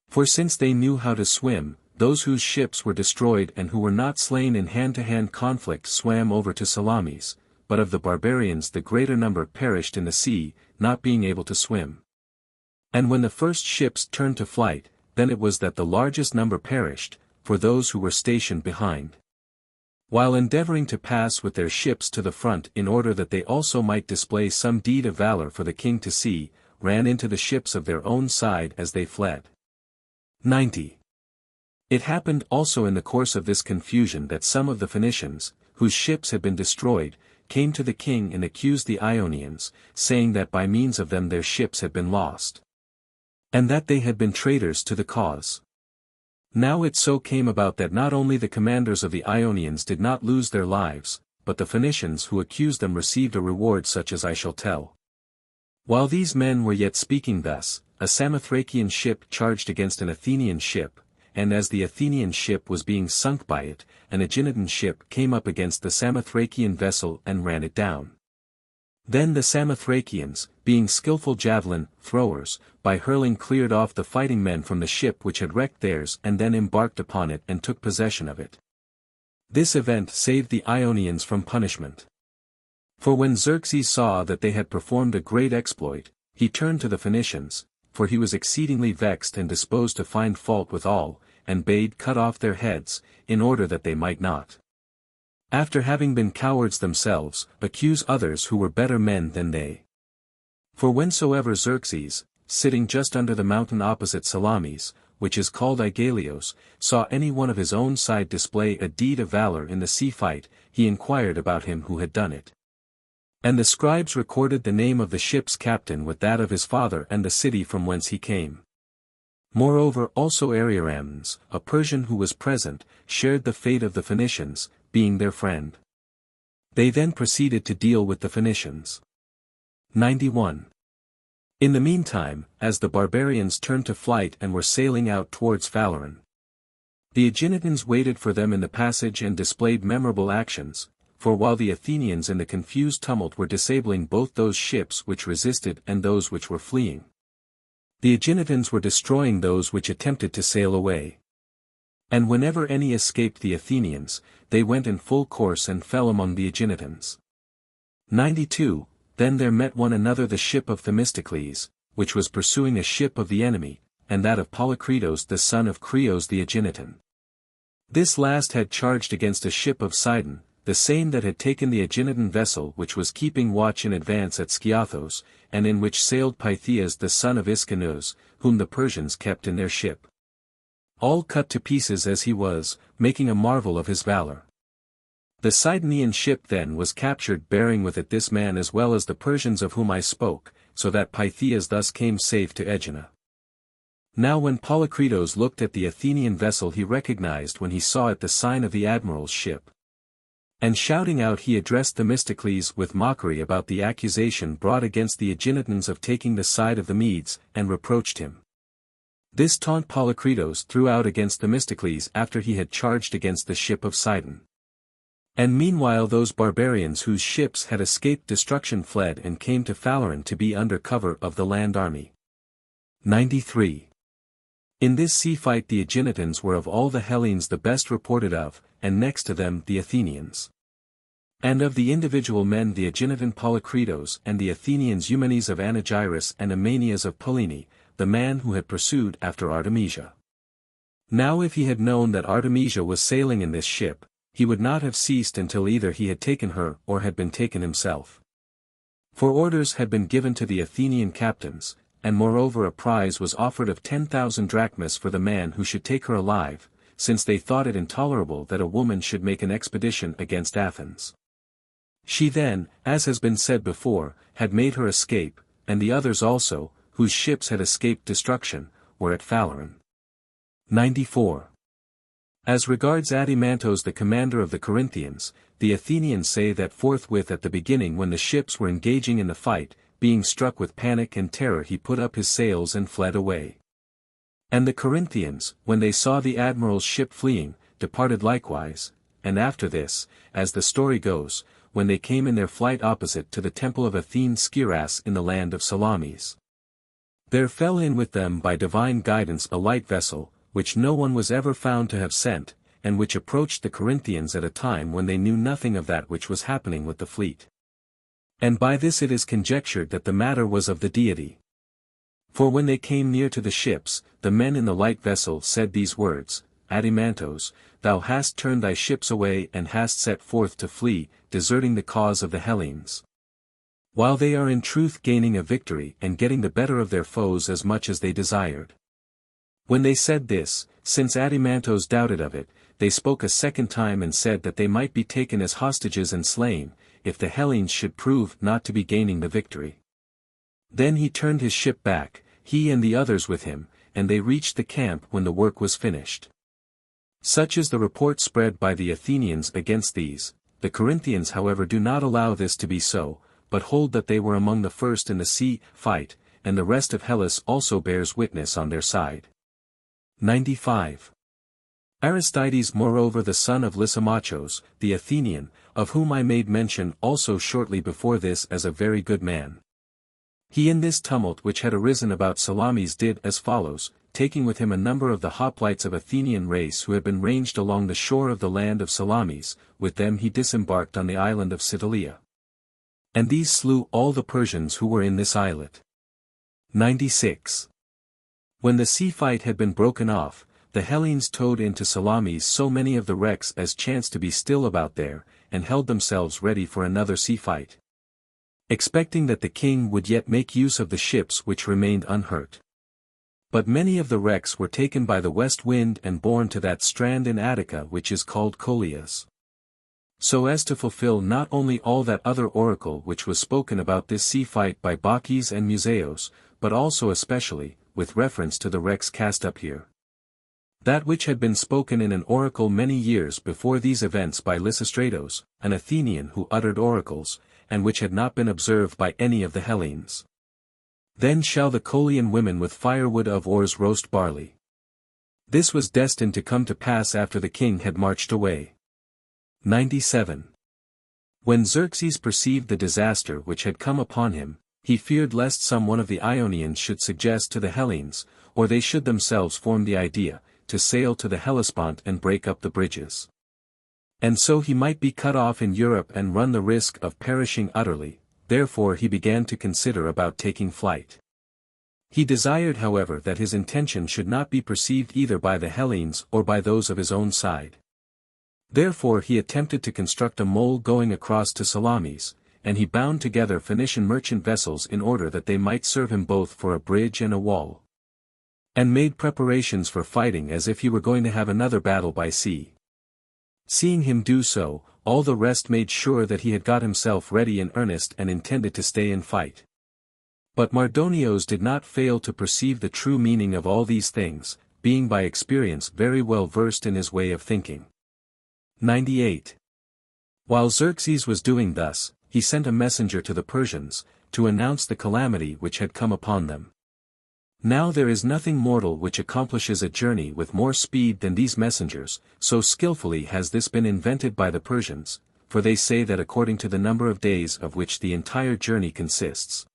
For since they knew how to swim, those whose ships were destroyed and who were not slain in hand-to-hand conflict swam over to Salamis, but of the barbarians the greater number perished in the sea, not being able to swim. And when the first ships turned to flight, then it was that the largest number perished, for those who were stationed behind, while endeavoring to pass with their ships to the front in order that they also might display some deed of valor for the king to see, ran into the ships of their own side as they fled. 90. It happened also in the course of this confusion that some of the Phoenicians, whose ships had been destroyed, came to the king and accused the Ionians, saying that by means of them their ships had been lost, and that they had been traitors to the cause. Now it so came about that not only the commanders of the Ionians did not lose their lives, but the Phoenicians who accused them received a reward such as I shall tell. While these men were yet speaking thus, a Samothracian ship charged against an Athenian ship, and as the Athenian ship was being sunk by it, an Aeginetan ship came up against the Samothracian vessel and ran it down. Then the Samothracians, being skillful javelin throwers, by hurling cleared off the fighting men from the ship which had wrecked theirs and then embarked upon it and took possession of it. This event saved the Ionians from punishment. For when Xerxes saw that they had performed a great exploit, he turned to the Phoenicians, for he was exceedingly vexed and disposed to find fault with all, and bade cut off their heads, in order that they might not, after having been cowards themselves, accuse others who were better men than they. For whensoever Xerxes, sitting just under the mountain opposite Salamis, which is called Aigalios, saw any one of his own side display a deed of valor in the sea fight, he inquired about him who had done it. And the scribes recorded the name of the ship's captain with that of his father and the city from whence he came. Moreover also Ariaramnes, a Persian who was present, shared the fate of the Phoenicians, being their friend. They then proceeded to deal with the Phoenicians. 91. In the meantime, as the barbarians turned to flight and were sailing out towards Phaleron, the Aeginetans waited for them in the passage and displayed memorable actions, for while the Athenians in the confused tumult were disabling both those ships which resisted and those which were fleeing, the Aeginetans were destroying those which attempted to sail away. And whenever any escaped the Athenians, they went in full course and fell among the Aeginetans. 92. Then there met one another the ship of Themistocles, which was pursuing a ship of the enemy, and that of Polycretos the son of Creos the Aeginetan. This last had charged against a ship of Sidon, the same that had taken the Aeginetan vessel which was keeping watch in advance at Sciathos, and in which sailed Pythias the son of Ischaeneus, whom the Persians kept in their ship. All cut to pieces as he was, making a marvel of his valor. The Sidonian ship then was captured bearing with it this man as well as the Persians of whom I spoke, so that Pythias thus came safe to Aegina. Now when Polycretos looked at the Athenian vessel he recognized when he saw it the sign of the admiral's ship. And shouting out he addressed Themistocles with mockery about the accusation brought against the Aeginetans of taking the side of the Medes, and reproached him. This taunt Polycretos threw out against Themistocles after he had charged against the ship of Sidon. And meanwhile those barbarians whose ships had escaped destruction fled and came to Phaleron to be under cover of the land army. 93. In this sea fight the Aeginetans were of all the Hellenes the best reported of, and next to them the Athenians. And of the individual men the Aeginetan Polykritos and the Athenians Eumenes of Anagyrus and Amanias of Pallene, the man who had pursued after Artemisia. Now if he had known that Artemisia was sailing in this ship, he would not have ceased until either he had taken her or had been taken himself. For orders had been given to the Athenian captains, and moreover a prize was offered of 10,000 drachmas for the man who should take her alive, since they thought it intolerable that a woman should make an expedition against Athens. She then, as has been said before, had made her escape, and the others also, whose ships had escaped destruction, were at Phaleron. 94. As regards Adimantos the commander of the Corinthians, the Athenians say that forthwith at the beginning when the ships were engaging in the fight, being struck with panic and terror he put up his sails and fled away. And the Corinthians, when they saw the admiral's ship fleeing, departed likewise, and after this, as the story goes, when they came in their flight opposite to the temple of Athene Sciras in the land of Salamis. There fell in with them by divine guidance a light vessel, which no one was ever found to have sent, and which approached the Corinthians at a time when they knew nothing of that which was happening with the fleet. And by this it is conjectured that the matter was of the deity. For when they came near to the ships, the men in the light vessel said these words, Adimantos, thou hast turned thy ships away and hast set forth to flee, deserting the cause of the Hellenes. While they are in truth gaining a victory and getting the better of their foes as much as they desired. When they said this, since Adimantos doubted of it, they spoke a second time and said that they might be taken as hostages and slain, if the Hellenes should prove not to be gaining the victory. Then he turned his ship back, he and the others with him, and they reached the camp when the work was finished. Such is the report spread by the Athenians against these. The Corinthians however do not allow this to be so, but hold that they were among the first in the sea fight, and the rest of Hellas also bears witness on their side. 95. Aristides moreover the son of Lysimachos, the Athenian, of whom I made mention also shortly before this as a very good man. He in this tumult which had arisen about Salamis did as follows, taking with him a number of the hoplites of Athenian race who had been ranged along the shore of the land of Salamis, with them he disembarked on the island of Cytalia. And these slew all the Persians who were in this islet. 96. When the sea fight had been broken off, the Hellenes towed into Salamis so many of the wrecks as chanced to be still about there, and held themselves ready for another sea fight, expecting that the king would yet make use of the ships which remained unhurt. But many of the wrecks were taken by the west wind and borne to that strand in Attica which is called Colias. So as to fulfill not only all that other oracle which was spoken about this sea fight by Bacchus and Musaeus, but also especially, with reference to the wrecks cast up here. That which had been spoken in an oracle many years before these events by Lysistratos, an Athenian who uttered oracles, and which had not been observed by any of the Hellenes. Then shall the Colian women with firewood of ores roast barley. This was destined to come to pass after the king had marched away. 97. When Xerxes perceived the disaster which had come upon him, he feared lest some one of the Ionians should suggest to the Hellenes, or they should themselves form the idea, to sail to the Hellespont and break up the bridges. And so he might be cut off in Europe and run the risk of perishing utterly, therefore he began to consider about taking flight. He desired however that his intention should not be perceived either by the Hellenes or by those of his own side. Therefore he attempted to construct a mole going across to Salamis, and he bound together Phoenician merchant vessels in order that they might serve him both for a bridge and a wall. And made preparations for fighting as if he were going to have another battle by sea. Seeing him do so, all the rest made sure that he had got himself ready in earnest and intended to stay and fight. But Mardonios did not fail to perceive the true meaning of all these things, being by experience very well versed in his way of thinking. 98. While Xerxes was doing thus, he sent a messenger to the Persians, to announce the calamity which had come upon them. Now there is nothing mortal which accomplishes a journey with more speed than these messengers, so skillfully has this been invented by the Persians, for they say that according to the number of days of which the entire journey consists,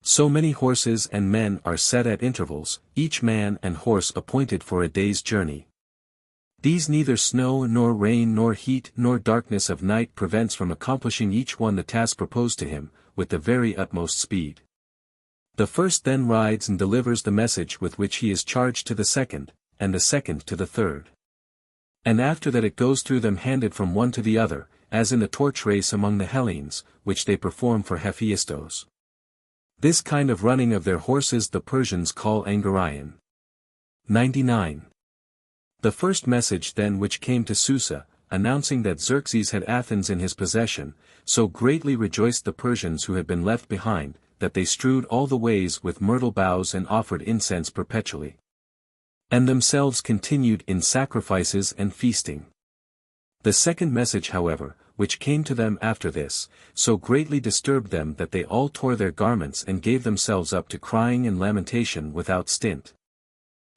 so many horses and men are set at intervals, each man and horse appointed for a day's journey. These neither snow nor rain nor heat nor darkness of night prevents from accomplishing each one the task proposed to him, with the very utmost speed. The first then rides and delivers the message with which he is charged to the second, and the second to the third. And after that it goes through them handed from one to the other, as in the torch race among the Hellenes, which they perform for Hephaestos. This kind of running of their horses the Persians call Angarion. 99. The first message then which came to Susa, announcing that Xerxes had Athens in his possession, so greatly rejoiced the Persians who had been left behind, that they strewed all the ways with myrtle boughs and offered incense perpetually, and themselves continued in sacrifices and feasting. The second message however, which came to them after this, so greatly disturbed them that they all tore their garments and gave themselves up to crying and lamentation without stint,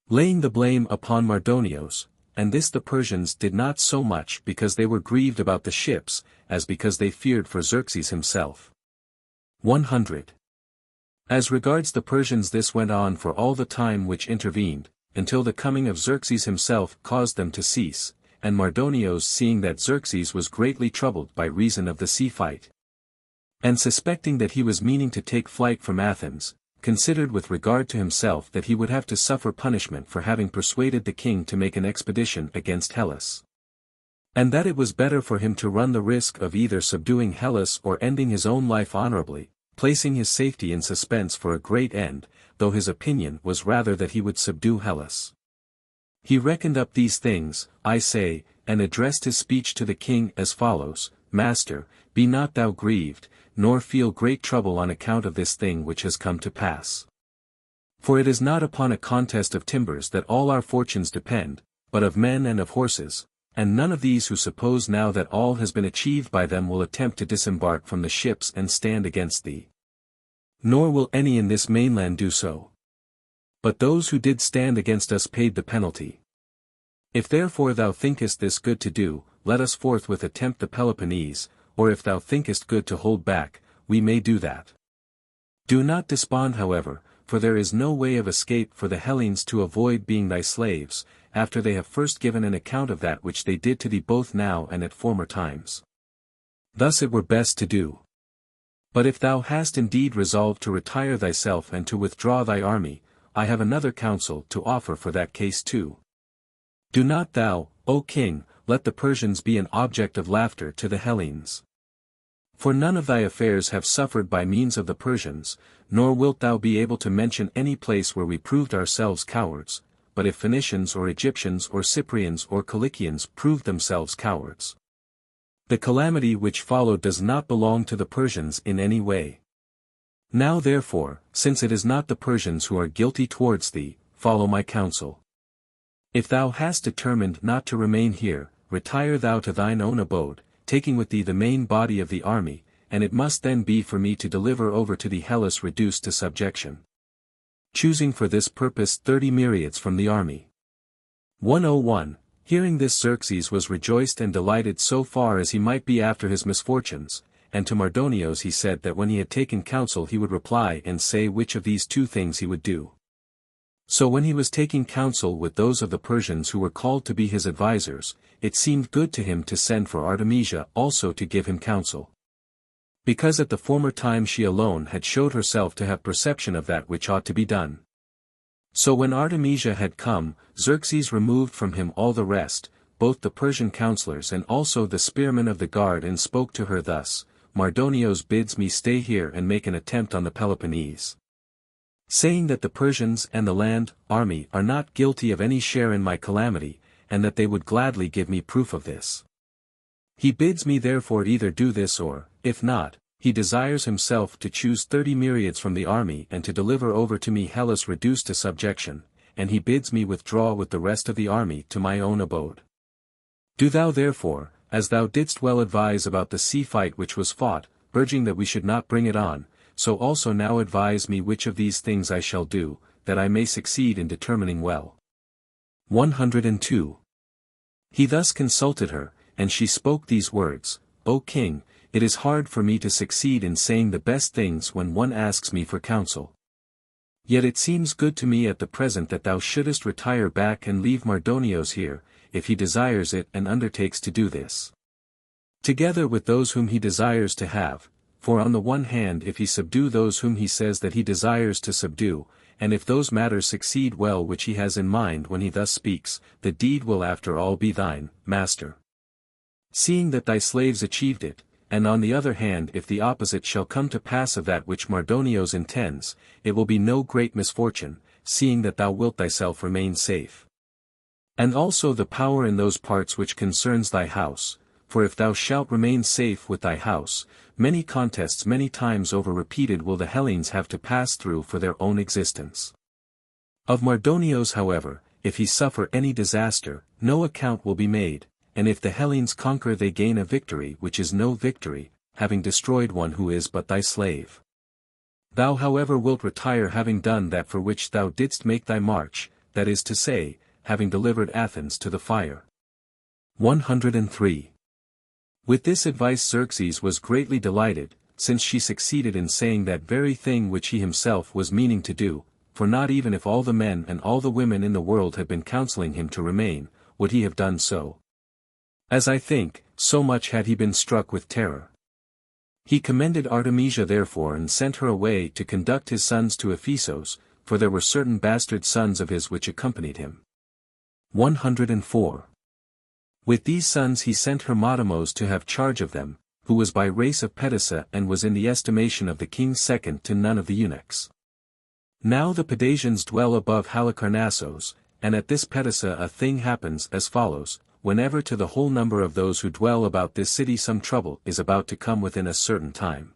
laying the blame upon Mardonios, and this the Persians did not so much because they were grieved about the ships, as because they feared for Xerxes himself. 100. As regards the Persians this went on for all the time which intervened, until the coming of Xerxes himself caused them to cease, and Mardonios seeing that Xerxes was greatly troubled by reason of the sea fight, and suspecting that he was meaning to take flight from Athens, considered with regard to himself that he would have to suffer punishment for having persuaded the king to make an expedition against Hellas, and that it was better for him to run the risk of either subduing Hellas or ending his own life honorably, placing his safety in suspense for a great end, though his opinion was rather that he would subdue Hellas. He reckoned up these things, I say, and addressed his speech to the king as follows: Master, be not thou grieved, nor feel great trouble on account of this thing which has come to pass. For it is not upon a contest of timbers that all our fortunes depend, but of men and of horses, and none of these who suppose now that all has been achieved by them will attempt to disembark from the ships and stand against thee. Nor will any in this mainland do so. But those who did stand against us paid the penalty. If therefore thou thinkest this good to do, let us forthwith attempt the Peloponnese, or if thou thinkest good to hold back, we may do that. Do not despond however, for there is no way of escape for the Hellenes to avoid being thy slaves, after they have first given an account of that which they did to thee both now and at former times. Thus it were best to do. But if thou hast indeed resolved to retire thyself and to withdraw thy army, I have another counsel to offer for that case too. Do not thou, O king, let the Persians be an object of laughter to the Hellenes. For none of thy affairs have suffered by means of the Persians, nor wilt thou be able to mention any place where we proved ourselves cowards, but if Phoenicians or Egyptians or Cyprians or Cilicians proved themselves cowards, the calamity which followed does not belong to the Persians in any way. Now therefore, since it is not the Persians who are guilty towards thee, follow my counsel. If thou hast determined not to remain here, retire thou to thine own abode, taking with thee the main body of the army, and it must then be for me to deliver over to thee Hellas reduced to subjection, choosing for this purpose 30 myriads from the army. 101. Hearing this Xerxes was rejoiced and delighted so far as he might be after his misfortunes, and to Mardonios he said that when he had taken counsel he would reply and say which of these two things he would do. So when he was taking counsel with those of the Persians who were called to be his advisers, it seemed good to him to send for Artemisia also to give him counsel, because at the former time she alone had showed herself to have perception of that which ought to be done. So when Artemisia had come, Xerxes removed from him all the rest, both the Persian counselors and also the spearmen of the guard, and spoke to her thus: Mardonios bids me stay here and make an attempt on the Peloponnese, saying that the Persians and the land, army are not guilty of any share in my calamity, and that they would gladly give me proof of this. He bids me therefore either do this or, if not, he desires himself to choose 30 myriads from the army and to deliver over to me Hellas reduced to subjection, and he bids me withdraw with the rest of the army to my own abode. Do thou therefore, as thou didst well advise about the sea fight which was fought, urging that we should not bring it on, so also now advise me which of these things I shall do, that I may succeed in determining well. 102. He thus consulted her, and she spoke these words: O king, it is hard for me to succeed in saying the best things when one asks me for counsel. Yet it seems good to me at the present that thou shouldest retire back and leave Mardonios here, if he desires it and undertakes to do this. Together with those whom he desires to have, for on the one hand if he subdue those whom he says that he desires to subdue, and if those matters succeed well which he has in mind when he thus speaks, the deed will after all be thine, master. Seeing that thy slaves achieved it, and on the other hand if the opposite shall come to pass of that which Mardonios intends, it will be no great misfortune, seeing that thou wilt thyself remain safe. And also the power in those parts which concerns thy house, for if thou shalt remain safe with thy house, many contests many times over repeated will the Hellenes have to pass through for their own existence. Of Mardonios however, if he suffer any disaster, no account will be made, and if the Hellenes conquer they gain a victory which is no victory, having destroyed one who is but thy slave. Thou however wilt retire having done that for which thou didst make thy march, that is to say, having delivered Athens to the fire. 103. With this advice Xerxes was greatly delighted, since she succeeded in saying that very thing which he himself was meaning to do, for not even if all the men and all the women in the world had been counseling him to remain, would he have done so. As I think, so much had he been struck with terror. He commended Artemisia therefore and sent her away to conduct his sons to Ephesos, for there were certain bastard sons of his which accompanied him. 104. With these sons he sent Hermodamos to have charge of them, who was by race of Pedissa and was in the estimation of the king second to none of the eunuchs. Now the Pedasians dwell above Halicarnassos, and at this Pedissa a thing happens as follows: whenever to the whole number of those who dwell about this city some trouble is about to come within a certain time,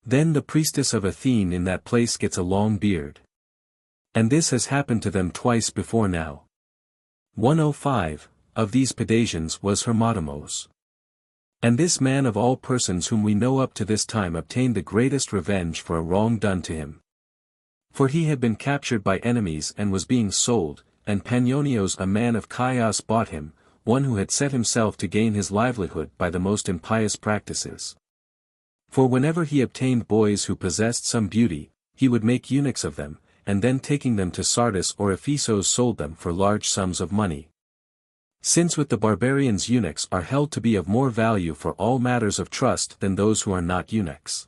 then the priestess of Athene in that place gets a long beard. And this has happened to them twice before now. 105. Of these Pedasians was Hermodamos. And this man of all persons whom we know up to this time obtained the greatest revenge for a wrong done to him. For he had been captured by enemies and was being sold, and Panionios a man of Chios bought him, one who had set himself to gain his livelihood by the most impious practices. For whenever he obtained boys who possessed some beauty, he would make eunuchs of them, and then taking them to Sardis or Ephesos sold them for large sums of money. Since with the barbarians eunuchs are held to be of more value for all matters of trust than those who are not eunuchs.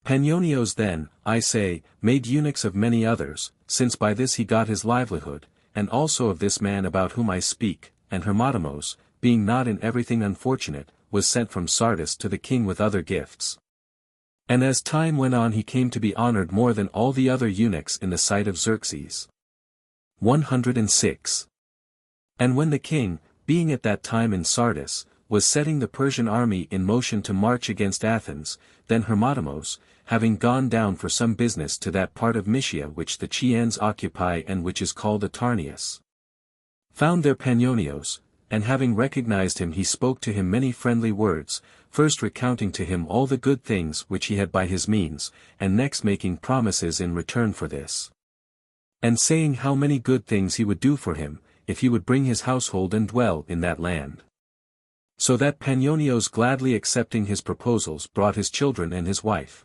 Panionios then, I say, made eunuchs of many others, since by this he got his livelihood, and also of this man about whom I speak, and Hermodamos, being not in everything unfortunate, was sent from Sardis to the king with other gifts. And as time went on he came to be honored more than all the other eunuchs in the sight of Xerxes. 106. And when the king, being at that time in Sardis, was setting the Persian army in motion to march against Athens, then Hermodamos, having gone down for some business to that part of Mysia which the Chians occupy and which is called Atarneus, found there Panionios, and having recognized him he spoke to him many friendly words, first recounting to him all the good things which he had by his means, and next making promises in return for this. And saying how many good things he would do for him, if he would bring his household and dwell in that land. So that Panionios gladly accepting his proposals brought his children and his wife.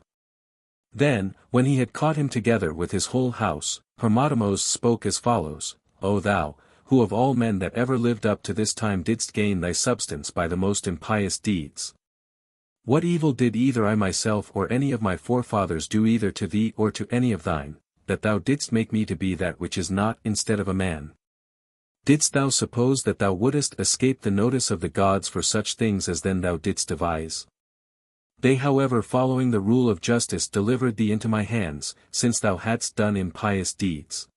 Then, when he had caught him together with his whole house, Hermodamos spoke as follows: O thou, who of all men that ever lived up to this time didst gain thy substance by the most impious deeds. What evil did either I myself or any of my forefathers do either to thee or to any of thine, that thou didst make me to be that which is not instead of a man? Didst thou suppose that thou wouldest escape the notice of the gods for such things as then thou didst devise? They however following the rule of justice delivered thee into my hands, since thou hadst done impious deeds.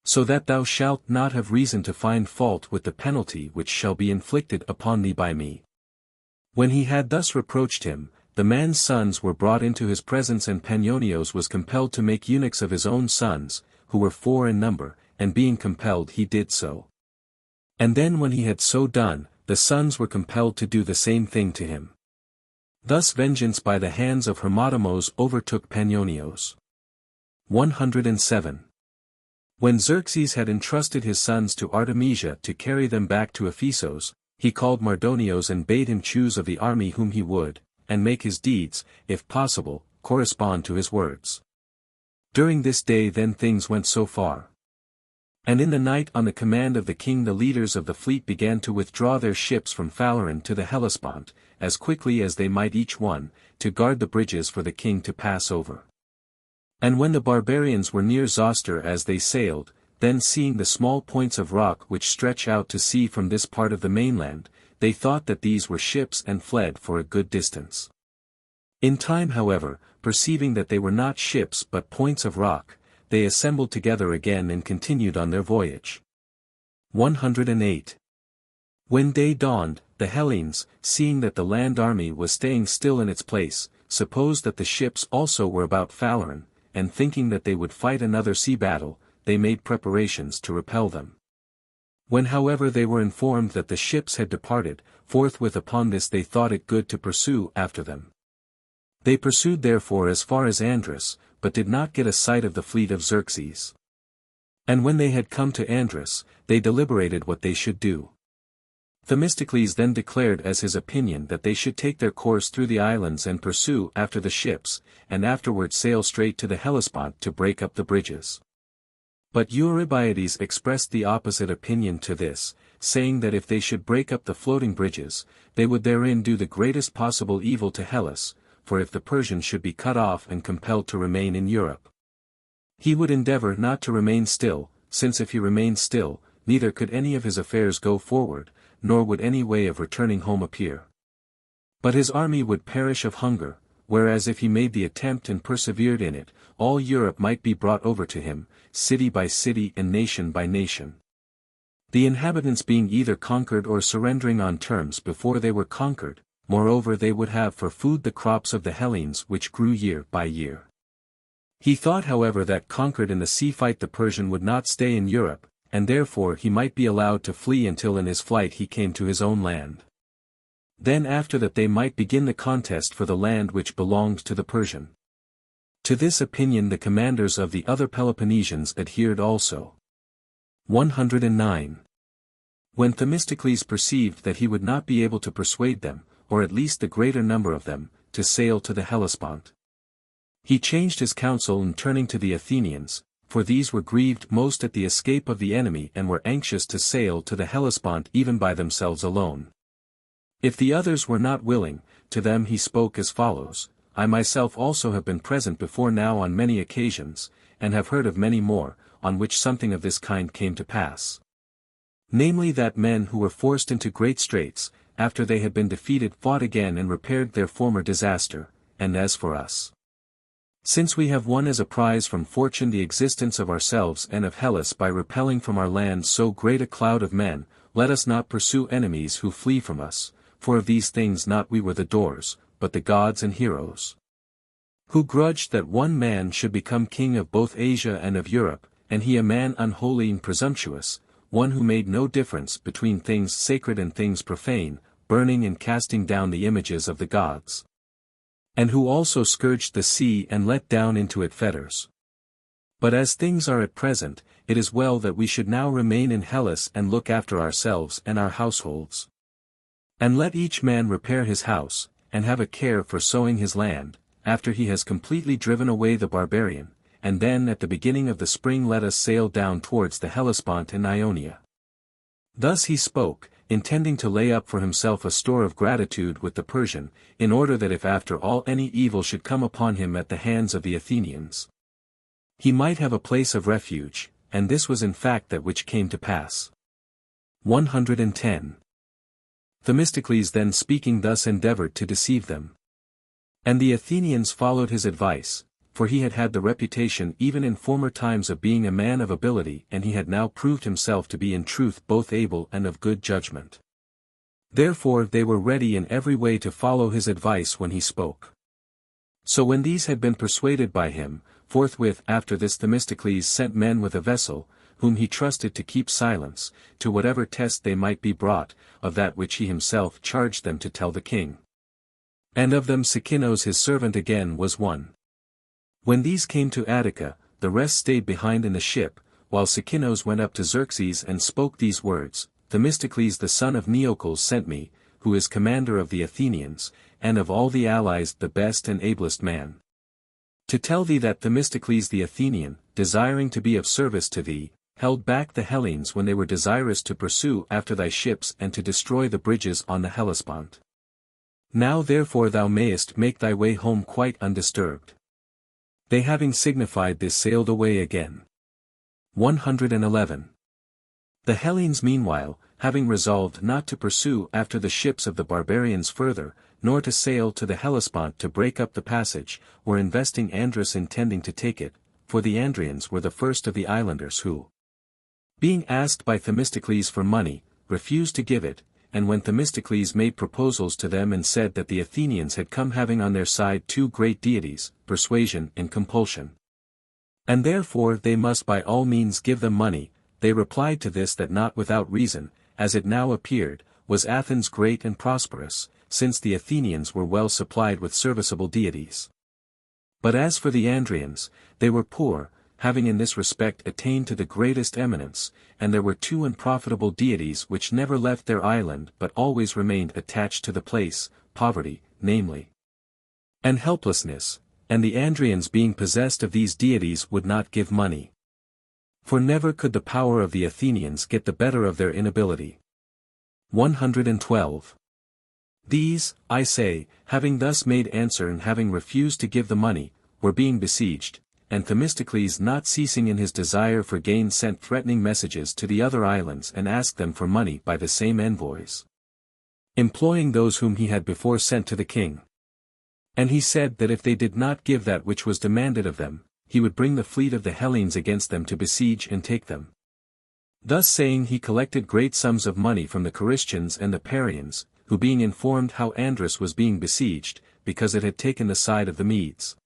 So that thou shalt not have reason to find fault with the penalty which shall be inflicted upon thee by me. When he had thus reproached him, the man's sons were brought into his presence and Panionios was compelled to make eunuchs of his own sons, who were 4 in number, and being compelled he did so. And then when he had so done, the sons were compelled to do the same thing to him. Thus vengeance by the hands of Hermodamos overtook Panionios. 107. When Xerxes had entrusted his sons to Artemisia to carry them back to Ephesos, he called Mardonios and bade him choose of the army whom he would, and make his deeds, if possible, correspond to his words. During this day then things went so far. And in the night on the command of the king the leaders of the fleet began to withdraw their ships from Phaleron to the Hellespont, as quickly as they might each one, to guard the bridges for the king to pass over. And when the barbarians were near Zoster as they sailed, then seeing the small points of rock which stretch out to sea from this part of the mainland, they thought that these were ships and fled for a good distance. In time however, perceiving that they were not ships but points of rock, they assembled together again and continued on their voyage. 108. When day dawned, the Hellenes, seeing that the land army was staying still in its place, supposed that the ships also were about Phaleron, and thinking that they would fight another sea battle, they made preparations to repel them. When however they were informed that the ships had departed, forthwith upon this they thought it good to pursue after them. They pursued therefore as far as Andros, but did not get a sight of the fleet of Xerxes. And when they had come to Andros, they deliberated what they should do. Themistocles then declared as his opinion that they should take their course through the islands and pursue after the ships, and afterward sail straight to the Hellespont to break up the bridges. But Eurybiades expressed the opposite opinion to this, saying that if they should break up the floating bridges, they would therein do the greatest possible evil to Hellas, for if the Persians should be cut off and compelled to remain in Europe, he would endeavor not to remain still, since if he remained still, neither could any of his affairs go forward, nor would any way of returning home appear. But his army would perish of hunger, whereas if he made the attempt and persevered in it, all Europe might be brought over to him, city by city and nation by nation. The inhabitants being either conquered or surrendering on terms before they were conquered, moreover they would have for food the crops of the Hellenes which grew year by year. He thought however that conquered in the sea fight the Persian would not stay in Europe, and therefore he might be allowed to flee until in his flight he came to his own land. Then after that they might begin the contest for the land which belonged to the Persian. To this opinion the commanders of the other Peloponnesians adhered also. 109. When Themistocles perceived that he would not be able to persuade them, or at least the greater number of them, to sail to the Hellespont, he changed his counsel and turning to the Athenians, for these were grieved most at the escape of the enemy and were anxious to sail to the Hellespont even by themselves alone. If the others were not willing, to them he spoke as follows: I myself also have been present before now on many occasions, and have heard of many more, on which something of this kind came to pass. Namely that men who were forced into great straits, after they had been defeated fought again and repaired their former disaster, and as for us, since we have won as a prize from fortune the existence of ourselves and of Hellas by repelling from our land so great a cloud of men, let us not pursue enemies who flee from us, for of these things not we were the doers, but the gods and heroes, who grudged that one man should become king of both Asia and of Europe, and he a man unholy and presumptuous, one who made no difference between things sacred and things profane, burning and casting down the images of the gods, and who also scourged the sea and let down into it fetters. But as things are at present, it is well that we should now remain in Hellas and look after ourselves and our households. And let each man repair his house, and have a care for sowing his land, after he has completely driven away the barbarian, and then at the beginning of the spring let us sail down towards the Hellespont and Ionia. Thus he spoke, intending to lay up for himself a store of gratitude with the Persian, in order that if after all any evil should come upon him at the hands of the Athenians, he might have a place of refuge, and this was in fact that which came to pass. 110. Themistocles then speaking thus endeavored to deceive them. And the Athenians followed his advice, for he had had the reputation even in former times of being a man of ability and he had now proved himself to be in truth both able and of good judgment. Therefore they were ready in every way to follow his advice when he spoke. So when these had been persuaded by him, forthwith after this Themistocles sent men with a vessel, whom he trusted to keep silence, to whatever test they might be brought, of that which he himself charged them to tell the king. And of them Sikinos his servant again was one. When these came to Attica, the rest stayed behind in the ship, while Sikinos went up to Xerxes and spoke these words: Themistocles the son of Neocles sent me, who is commander of the Athenians, and of all the allies the best and ablest man. To tell thee that Themistocles the Athenian, desiring to be of service to thee, held back the Hellenes when they were desirous to pursue after thy ships and to destroy the bridges on the Hellespont. Now therefore thou mayest make thy way home quite undisturbed. They having signified this sailed away again. 111. The Hellenes meanwhile, having resolved not to pursue after the ships of the barbarians further, nor to sail to the Hellespont to break up the passage, were investing Andros intending to take it, for the Andrians were the first of the islanders who, being asked by Themistocles for money, refused to give it, and when Themistocles made proposals to them and said that the Athenians had come having on their side two great deities, persuasion and compulsion, and therefore they must by all means give them money, they replied to this that not without reason, as it now appeared, was Athens great and prosperous, since the Athenians were well supplied with serviceable deities. But as for the Andrians, they were poor, having in this respect attained to the greatest eminence, and there were two unprofitable deities which never left their island but always remained attached to the place, poverty, namely, and helplessness, and the Andrians being possessed of these deities would not give money. For never could the power of the Athenians get the better of their inability. 112. These, I say, having thus made answer and having refused to give the money, were being besieged, and Themistocles not ceasing in his desire for gain sent threatening messages to the other islands and asked them for money by the same envoys, employing those whom he had before sent to the king. And he said that if they did not give that which was demanded of them, he would bring the fleet of the Hellenes against them to besiege and take them. Thus saying he collected great sums of money from the Christians and the Parians, who being informed how Andros was being besieged, because it had taken the side of the Medes,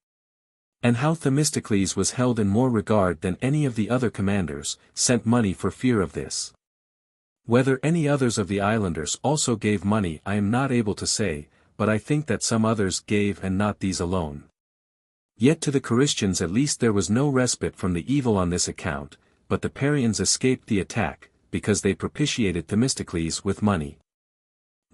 and how Themistocles was held in more regard than any of the other commanders, sent money for fear of this. Whether any others of the islanders also gave money I am not able to say, but I think that some others gave and not these alone. Yet to the Christians at least there was no respite from the evil on this account, but the Parians escaped the attack, because they propitiated Themistocles with money.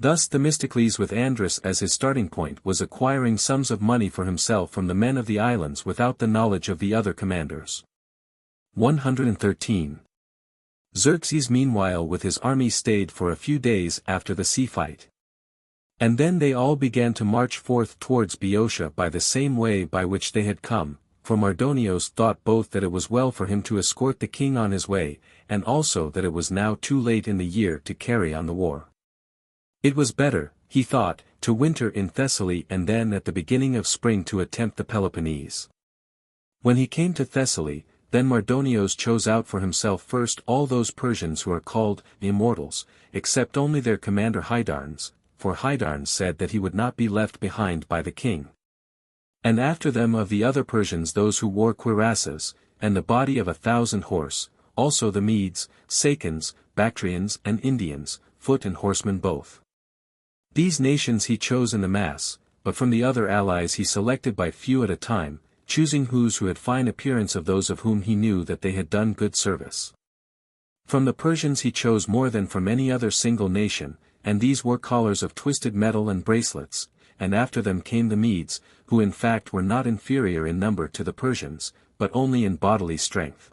Thus Themistocles with Andros as his starting point was acquiring sums of money for himself from the men of the islands without the knowledge of the other commanders. 113. Xerxes meanwhile with his army stayed for a few days after the sea fight. And then they all began to march forth towards Boeotia by the same way by which they had come, for Mardonios thought both that it was well for him to escort the king on his way, and also that it was now too late in the year to carry on the war. It was better, he thought, to winter in Thessaly and then at the beginning of spring to attempt the Peloponnese. When he came to Thessaly, then Mardonios chose out for himself first all those Persians who are called immortals, except only their commander Hydarnes, for Hydarnes said that he would not be left behind by the king. And after them of the other Persians those who wore cuirasses, and the body of 1,000 horse, also the Medes, Sacans, Bactrians and Indians, foot and horsemen both. These nations he chose in the mass, but from the other allies he selected by few at a time, choosing who had fine appearance of those of whom he knew that they had done good service. From the Persians he chose more than from any other single nation, and these wore collars of twisted metal and bracelets, and after them came the Medes, who in fact were not inferior in number to the Persians, but only in bodily strength.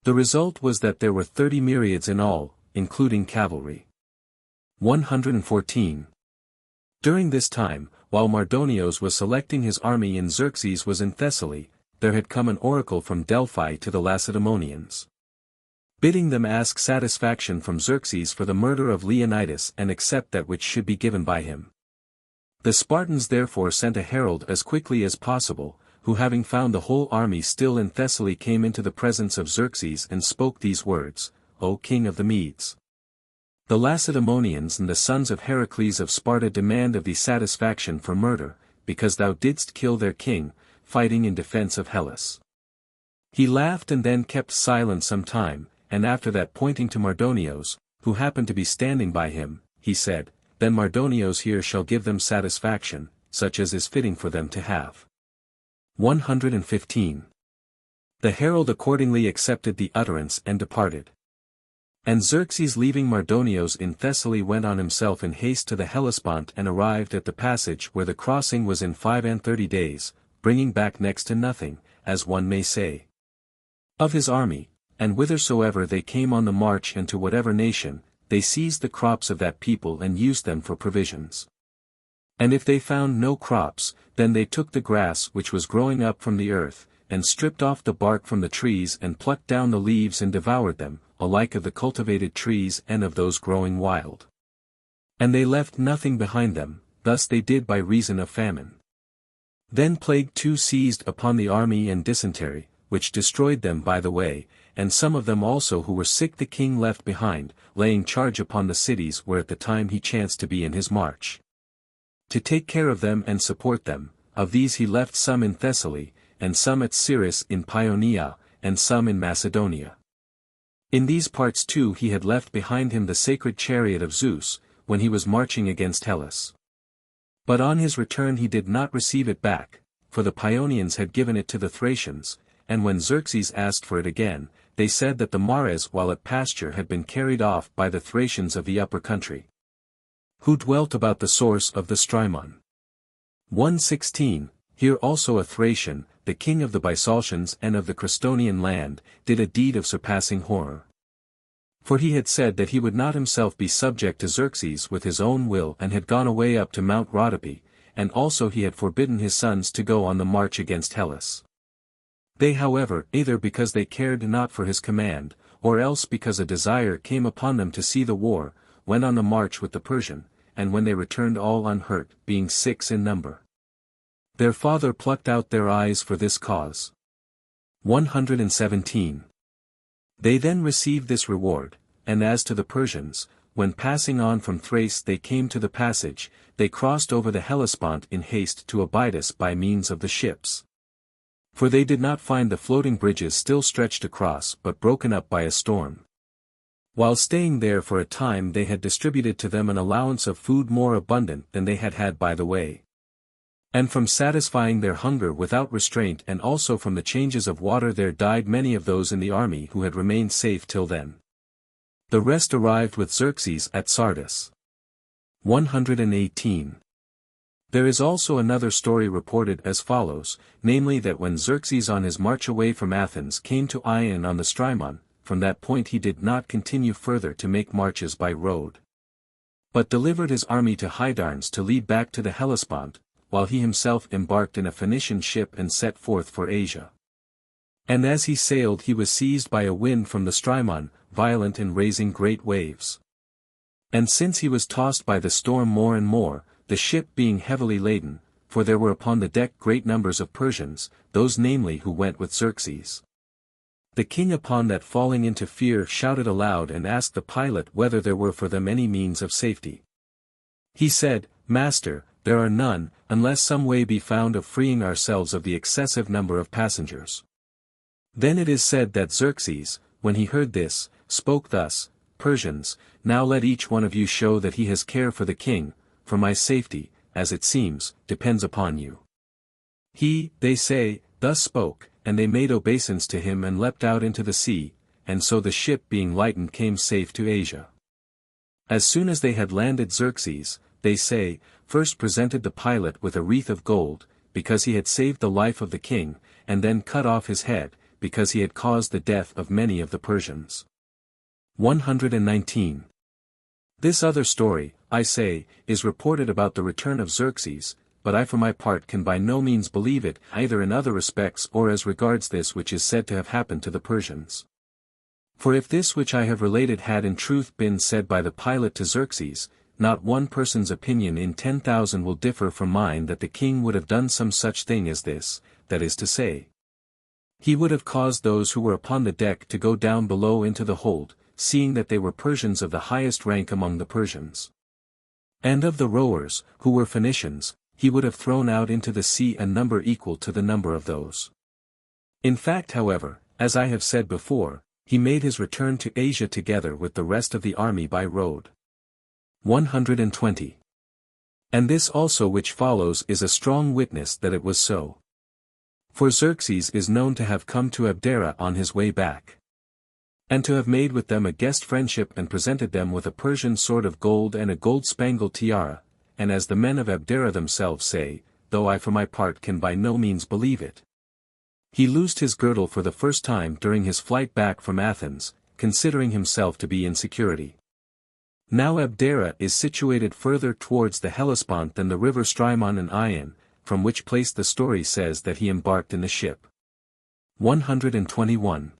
The result was that there were 30 myriads in all, including cavalry. 114. During this time, while Mardonios was selecting his army and Xerxes was in Thessaly, there had come an oracle from Delphi to the Lacedaemonians, bidding them ask satisfaction from Xerxes for the murder of Leonidas and accept that which should be given by him. The Spartans therefore sent a herald as quickly as possible, who having found the whole army still in Thessaly came into the presence of Xerxes and spoke these words, O king of the Medes! The Lacedaemonians and the sons of Heracles of Sparta demand of thee satisfaction for murder, because thou didst kill their king, fighting in defense of Hellas. He laughed and then kept silent some time, and after that pointing to Mardonios, who happened to be standing by him, he said, Then Mardonios here shall give them satisfaction, such as is fitting for them to have. 115. The herald accordingly accepted the utterance and departed. And Xerxes leaving Mardonios in Thessaly went on himself in haste to the Hellespont and arrived at the passage where the crossing was in 35 days, bringing back next to nothing, as one may say, of his army, and whithersoever they came on the march and to whatever nation, they seized the crops of that people and used them for provisions. And if they found no crops, then they took the grass which was growing up from the earth, and stripped off the bark from the trees and plucked down the leaves and devoured them, alike of the cultivated trees and of those growing wild. And they left nothing behind them, thus they did by reason of famine. Then plague too seized upon the army and dysentery, which destroyed them by the way, and some of them also who were sick the king left behind, laying charge upon the cities where at the time he chanced to be in his march, to take care of them and support them. Of these he left some in Thessaly, and some at Cyrrhus in Paeonia, and some in Macedonia. In these parts too he had left behind him the sacred chariot of Zeus, when he was marching against Hellas. But on his return he did not receive it back, for the Paeonians had given it to the Thracians, and when Xerxes asked for it again, they said that the mares while at pasture had been carried off by the Thracians of the upper country, who dwelt about the source of the Strymon. 1:16, Here also a Thracian, the king of the Bisaltians and of the Crestonian land, did a deed of surpassing horror. For he had said that he would not himself be subject to Xerxes with his own will and had gone away up to Mount Rhodope, and also he had forbidden his sons to go on the march against Hellas. They however, either because they cared not for his command, or else because a desire came upon them to see the war, went on the march with the Persian, and when they returned all unhurt, being 6 in number, their father plucked out their eyes for this cause. 117. They then received this reward, and as to the Persians, when passing on from Thrace they came to the passage, they crossed over the Hellespont in haste to Abydos by means of the ships. For they did not find the floating bridges still stretched across but broken up by a storm. While staying there for a time they had distributed to them an allowance of food more abundant than they had had by the way. And from satisfying their hunger without restraint and also from the changes of water there died many of those in the army who had remained safe till then. The rest arrived with Xerxes at Sardis. 118. There is also another story reported as follows, namely that when Xerxes on his march away from Athens came to Ion on the Strymon, from that point he did not continue further to make marches by road, but delivered his army to Hydarnes to lead back to the Hellespont, while he himself embarked in a Phoenician ship and set forth for Asia. And as he sailed he was seized by a wind from the Strymon, violent and raising great waves. And since he was tossed by the storm more and more, the ship being heavily laden, for there were upon the deck great numbers of Persians, those namely who went with Xerxes, the king upon that falling into fear shouted aloud and asked the pilot whether there were for them any means of safety. He said, Master, there are none, unless some way be found of freeing ourselves of the excessive number of passengers. Then it is said that Xerxes, when he heard this, spoke thus, Persians, now let each one of you show that he has care for the king, for my safety, as it seems, depends upon you. He, they say, thus spoke, and they made obeisance to him and leapt out into the sea, and so the ship being lightened came safe to Asia. As soon as they had landed Xerxes, they say, first presented the pilot with a wreath of gold, because he had saved the life of the king, and then cut off his head, because he had caused the death of many of the Persians. 119. This other story, I say, is reported about the return of Xerxes, but I for my part can by no means believe it, either in other respects or as regards this which is said to have happened to the Persians. For if this which I have related had in truth been said by the pilot to Xerxes, not one person's opinion in 10,000 will differ from mine that the king would have done some such thing as this, that is to say, he would have caused those who were upon the deck to go down below into the hold, seeing that they were Persians of the highest rank among the Persians. And of the rowers, who were Phoenicians, he would have thrown out into the sea a number equal to the number of those. In fact however, as I have said before, he made his return to Asia together with the rest of the army by road. 120. And this also which follows is a strong witness that it was so. For Xerxes is known to have come to Abdera on his way back. and to have made with them a guest friendship and presented them with a Persian sword of gold and a gold-spangled tiara, and as the men of Abdera themselves say, though I for my part can by no means believe it. He loosed his girdle for the first time during his flight back from Athens, considering himself to be in security. Now Abdera is situated further towards the Hellespont than the river Strymon and Ion, from which place the story says that he embarked in the ship. 121.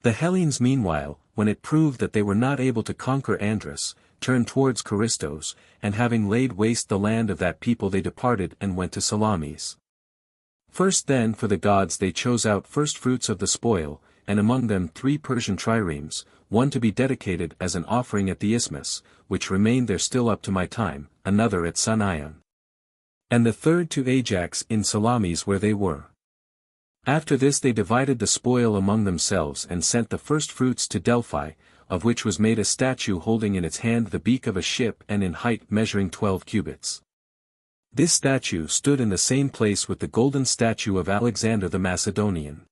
The Hellenes meanwhile, when it proved that they were not able to conquer Andros, turned towards Charistos, and having laid waste the land of that people they departed and went to Salamis. First then for the gods they chose out firstfruits of the spoil, and among them 3 Persian triremes, one to be dedicated as an offering at the Isthmus, which remained there still up to my time, another at Sunion. And the third to Ajax in Salamis where they were. After this they divided the spoil among themselves and sent the firstfruits to Delphi, of which was made a statue holding in its hand the beak of a ship and in height measuring 12 cubits. This statue stood in the same place with the golden statue of Alexander the Macedonian.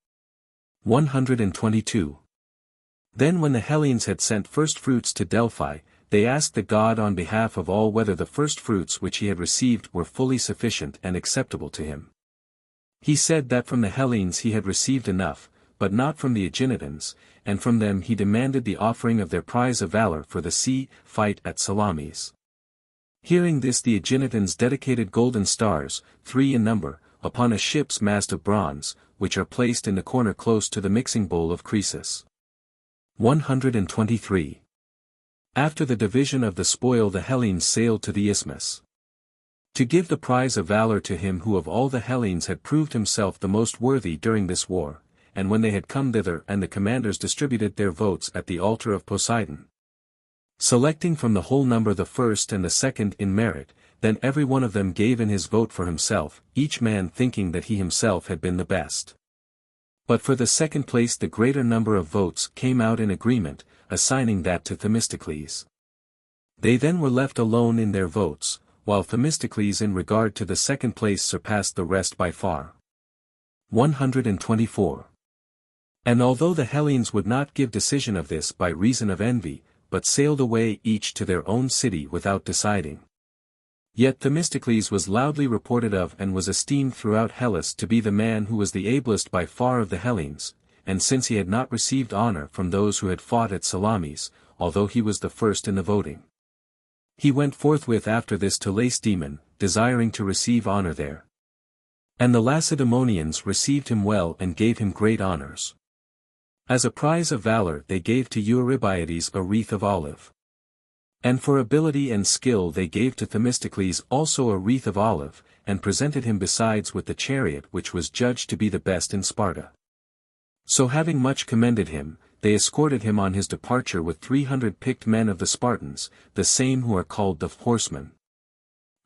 122. Then when the Hellenes had sent firstfruits to Delphi, they asked the god on behalf of all whether the firstfruits which he had received were fully sufficient and acceptable to him. He said that from the Hellenes he had received enough, but not from the Aeginetans, and from them he demanded the offering of their prize of valor for the sea fight at Salamis. Hearing this the Aeginetans dedicated golden stars, 3 in number, upon a ship's mast of bronze, which are placed in the corner close to the mixing bowl of Croesus. 123. After the division of the spoil the Hellenes sailed to the Isthmus, to give the prize of valor to him who of all the Hellenes had proved himself the most worthy during this war, and when they had come thither and the commanders distributed their votes at the altar of Poseidon, selecting from the whole number the first and the second in merit, then every one of them gave in his vote for himself, each man thinking that he himself had been the best. But for the second place the greater number of votes came out in agreement, assigning that to Themistocles. They then were left alone in their votes, while Themistocles in regard to the second place surpassed the rest by far. 124. And although the Hellenes would not give decision of this by reason of envy, but sailed away each to their own city without deciding, yet Themistocles was loudly reported of and was esteemed throughout Hellas to be the man who was the ablest by far of the Hellenes, and since he had not received honor from those who had fought at Salamis, although he was the first in the voting, he went forthwith after this to Lacedaemon, desiring to receive honor there. And the Lacedaemonians received him well and gave him great honors. As a prize of valor they gave to Eurybiades a wreath of olive. And for ability and skill they gave to Themistocles also a wreath of olive, and presented him besides with the chariot which was judged to be the best in Sparta. So having much commended him, they escorted him on his departure with 300 picked men of the Spartans, the same who are called the horsemen,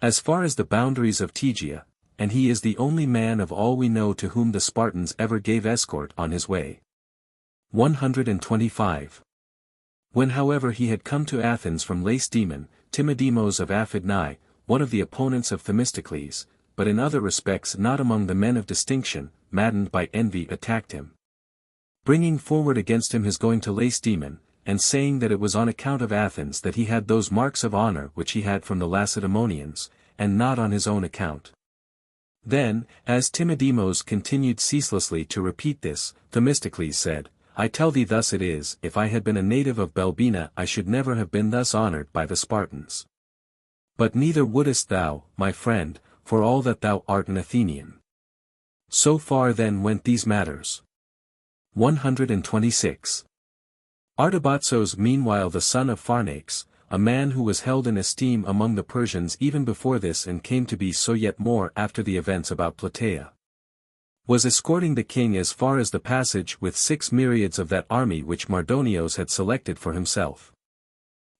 as far as the boundaries of Tegea, and he is the only man of all we know to whom the Spartans ever gave escort on his way. 125. When however he had come to Athens from Lacedaemon, Timodemos of Aphidnae, one of the opponents of Themistocles, but in other respects not among the men of distinction, maddened by envy attacked him, bringing forward against him his going to Lacedaemon, and saying that it was on account of Athens that he had those marks of honor which he had from the Lacedaemonians, and not on his own account. Then, as Timodemos continued ceaselessly to repeat this, Themistocles said, I tell thee thus it is, if I had been a native of Belbina I should never have been thus honored by the Spartans. But neither wouldest thou, my friend, for all that thou art an Athenian. So far then went these matters. 126. Artabatzos meanwhile the son of Pharnax, a man who was held in esteem among the Persians even before this and came to be so yet more after the events about Plataea, was escorting the king as far as the passage with 6 myriads of that army which Mardonios had selected for himself.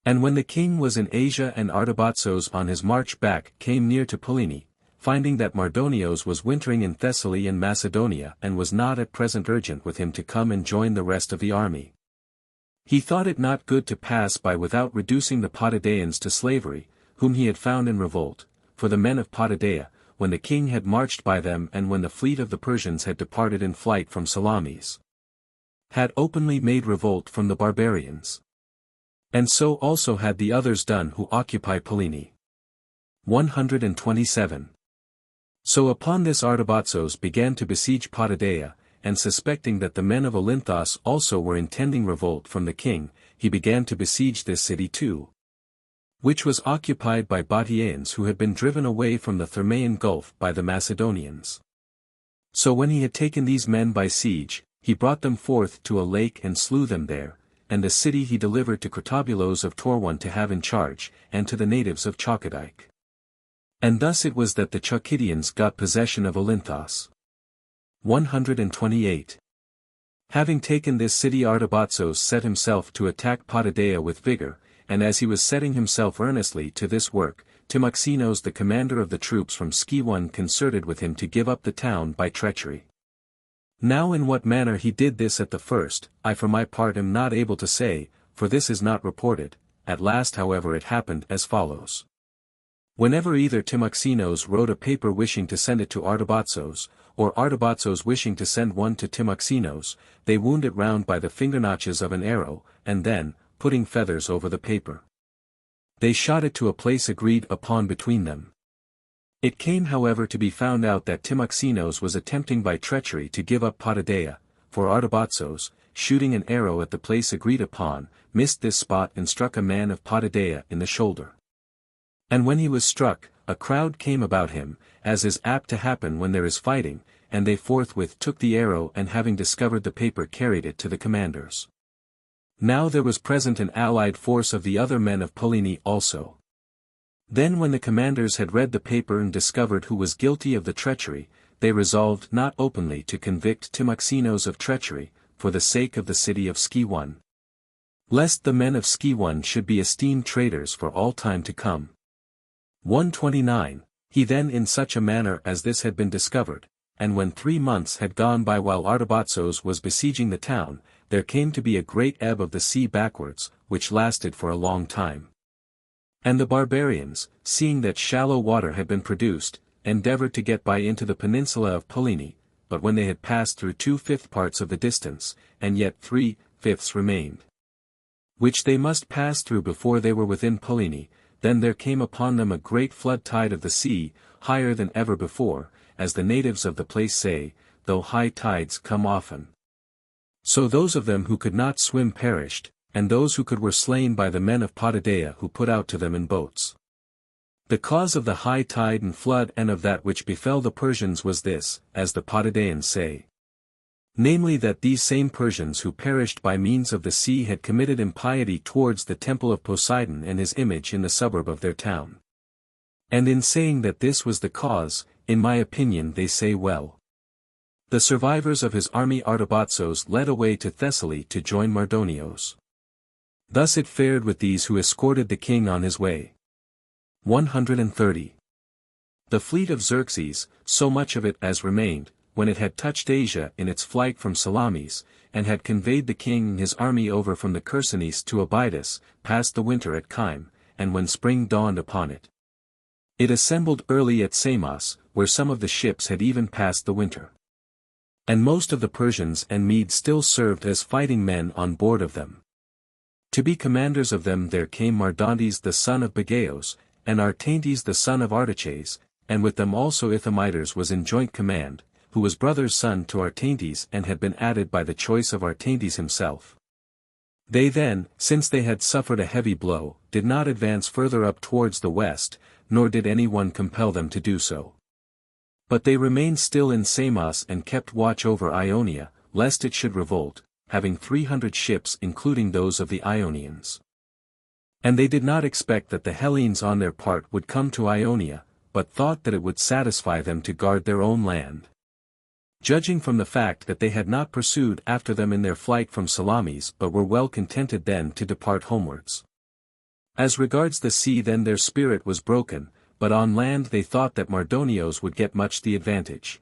And when the king was in Asia and Artabatzos on his march back came near to Pellene, finding that Mardonios was wintering in Thessaly and Macedonia and was not at present urgent with him to come and join the rest of the army, he thought it not good to pass by without reducing the Potidæans to slavery, whom he had found in revolt, for the men of Potidæa, when the king had marched by them and when the fleet of the Persians had departed in flight from Salamis, had openly made revolt from the barbarians. And so also had the others done who occupy Pallene. 127. So upon this Artabatzos began to besiege Potidaea, and suspecting that the men of Olinthos also were intending revolt from the king, he began to besiege this city too, which was occupied by Bottiaeans who had been driven away from the Thermaean Gulf by the Macedonians. So when he had taken these men by siege, he brought them forth to a lake and slew them there, and the city he delivered to Chritobulos of Torwan to have in charge, and to the natives of Chalkidike. And thus it was that the Chalkidians got possession of Olinthos. 128. Having taken this city, Artabatzos set himself to attack Potidaea with vigor, and as he was setting himself earnestly to this work, Timoxenos the commander of the troops from Scione concerted with him to give up the town by treachery. Now in what manner he did this at the first, I for my part am not able to say, for this is not reported. At last however it happened as follows. Whenever either Timoxenos wrote a paper wishing to send it to Artabatzos, or Artabatzos wishing to send one to Timoxenos, they wound it round by the finger-notches of an arrow, and then, putting feathers over the paper, they shot it to a place agreed upon between them. It came however to be found out that Timoxenos was attempting by treachery to give up Potidaea, for Artabatzos, shooting an arrow at the place agreed upon, missed this spot and struck a man of Potidaea in the shoulder. And when he was struck, a crowd came about him, as is apt to happen when there is fighting, and they forthwith took the arrow and having discovered the paper carried it to the commanders. Now there was present an allied force of the other men of Pallene also. Then when the commanders had read the paper and discovered who was guilty of the treachery, they resolved not openly to convict Timoxenos of treachery, for the sake of the city of Scione, lest the men of Scione should be esteemed traitors for all time to come. 129. He then in such a manner as this had been discovered, and when 3 months had gone by while Artabatzos was besieging the town, there came to be a great ebb of the sea backwards, which lasted for a long time. And the barbarians, seeing that shallow water had been produced, endeavored to get by into the peninsula of Pallene, but when they had passed through 2/5 parts of the distance, and yet 3/5 remained, which they must pass through before they were within Pallene, then there came upon them a great flood tide of the sea, higher than ever before, as the natives of the place say, though high tides come often. So those of them who could not swim perished, and those who could were slain by the men of Potidaea who put out to them in boats. The cause of the high tide and flood and of that which befell the Persians was this, as the Potidaeans say. Namely that these same Persians who perished by means of the sea had committed impiety towards the temple of Poseidon and his image in the suburb of their town. And in saying that this was the cause, in my opinion they say well. The survivors of his army Artabatzos led away to Thessaly to join Mardonios. Thus it fared with these who escorted the king on his way. 130. The fleet of Xerxes, so much of it as remained, when it had touched Asia in its flight from Salamis, and had conveyed the king and his army over from the Chersonese to Abydos, passed the winter at Kyme, and when spring dawned upon it, it assembled early at Samos, where some of the ships had even passed the winter. And most of the Persians and Medes still served as fighting men on board of them. To be commanders of them there came Mardontes the son of Bagaeos, and Artaintes the son of Artaches, and with them also Ithamidas was in joint command, who was brother's son to Artaintes and had been added by the choice of Artaintes himself. They then, since they had suffered a heavy blow, did not advance further up towards the west, nor did any one compel them to do so. But they remained still in Samos and kept watch over Ionia, lest it should revolt, having 300 ships including those of the Ionians. And they did not expect that the Hellenes on their part would come to Ionia, but thought that it would satisfy them to guard their own land. Judging from the fact that they had not pursued after them in their flight from Salamis but were well contented then to depart homewards. As regards the sea then their spirit was broken, but on land they thought that Mardonios would get much the advantage.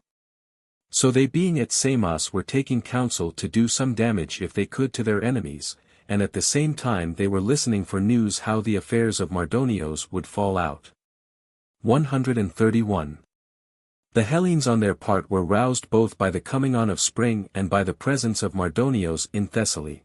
So they being at Samos were taking counsel to do some damage if they could to their enemies, and at the same time they were listening for news how the affairs of Mardonios would fall out. 131. The Hellenes on their part were roused both by the coming on of spring and by the presence of Mardonios in Thessaly.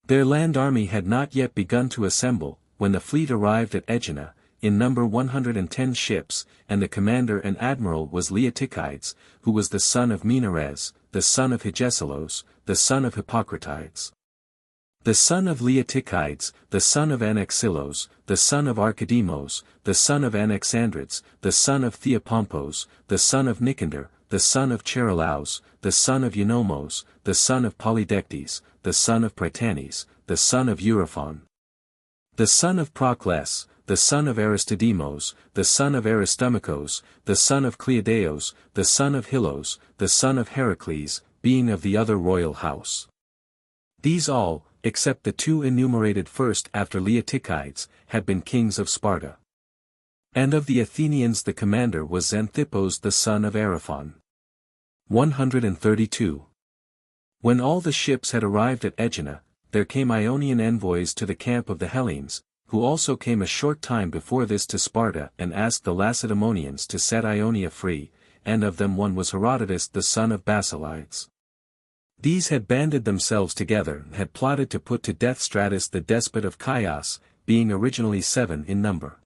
Their land army had not yet begun to assemble, when the fleet arrived at Aegina, in number 110 ships, and the commander and admiral was Leotychides, who was the son of Menares, the son of Hygesilos, the son of Hippocrates. The son of Leotychides, the son of Anaxilos, the son of Archidemos, the son of Anaxandrides, the son of Theopompos, the son of Nicander, the son of Cherolaus, the son of Eunomos, the son of Polydectes, the son of Prytanes, the son of Euryphon, the son of Procles, the son of Aristodemos, the son of Aristomachos, the son of Cleodeos, the son of Hylos, the son of Heracles, being of the other royal house. These all, except the two enumerated first after Leotychides, had been kings of Sparta. And of the Athenians the commander was Xanthippos the son of Ariphon. 132. When all the ships had arrived at Aegina, there came Ionian envoys to the camp of the Hellenes, who also came a short time before this to Sparta and asked the Lacedaemonians to set Ionia free, and of them one was Herodotus the son of Basilides. These had banded themselves together and had plotted to put to death Stratus the despot of Chios, being originally 7 in number.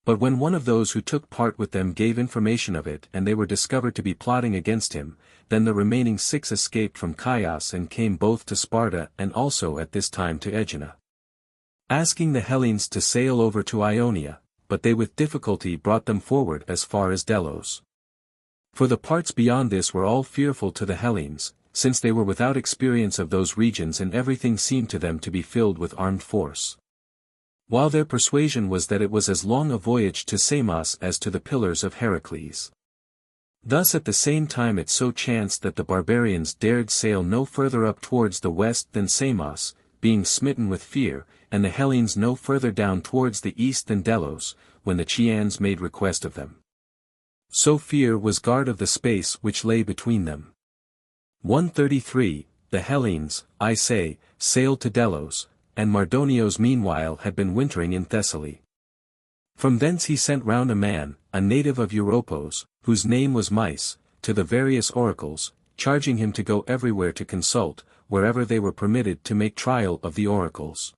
But when one of those who took part with them gave information of it and they were discovered to be plotting against him, then the remaining 6 escaped from Chios and came both to Sparta and also at this time to Aegina, asking the Hellenes to sail over to Ionia, but they with difficulty brought them forward as far as Delos. For the parts beyond this were all fearful to the Hellenes, since they were without experience of those regions and everything seemed to them to be filled with armed force. While their persuasion was that it was as long a voyage to Samos as to the Pillars of Heracles. Thus at the same time it so chanced that the barbarians dared sail no further up towards the west than Samos, being smitten with fear, and the Hellenes no further down towards the east than Delos, when the Chians made request of them. So fear was guard of the space which lay between them. 133, the Hellenes, I say, sailed to Delos, and Mardonios meanwhile had been wintering in Thessaly. From thence he sent round a man, a native of Europos, whose name was Mice, to the various oracles, charging him to go everywhere to consult, wherever they were permitted to make trial of the oracles.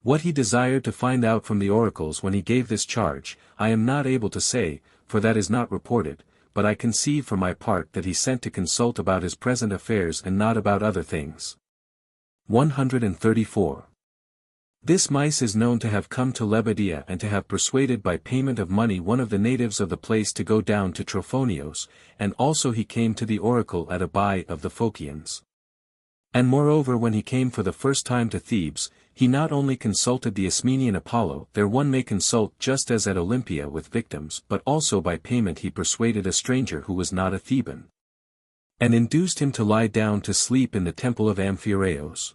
What he desired to find out from the oracles when he gave this charge, I am not able to say, for that is not reported, but I conceive for my part that he sent to consult about his present affairs and not about other things. 134. This Mice is known to have come to Lebedia and to have persuaded by payment of money one of the natives of the place to go down to Trophonios, and also he came to the oracle at Abai of the Phocians. And moreover when he came for the first time to Thebes, he not only consulted the Ismenian Apollo, there one may consult just as at Olympia with victims, but also by payment he persuaded a stranger who was not a Theban, and induced him to lie down to sleep in the temple of Amphiaraos.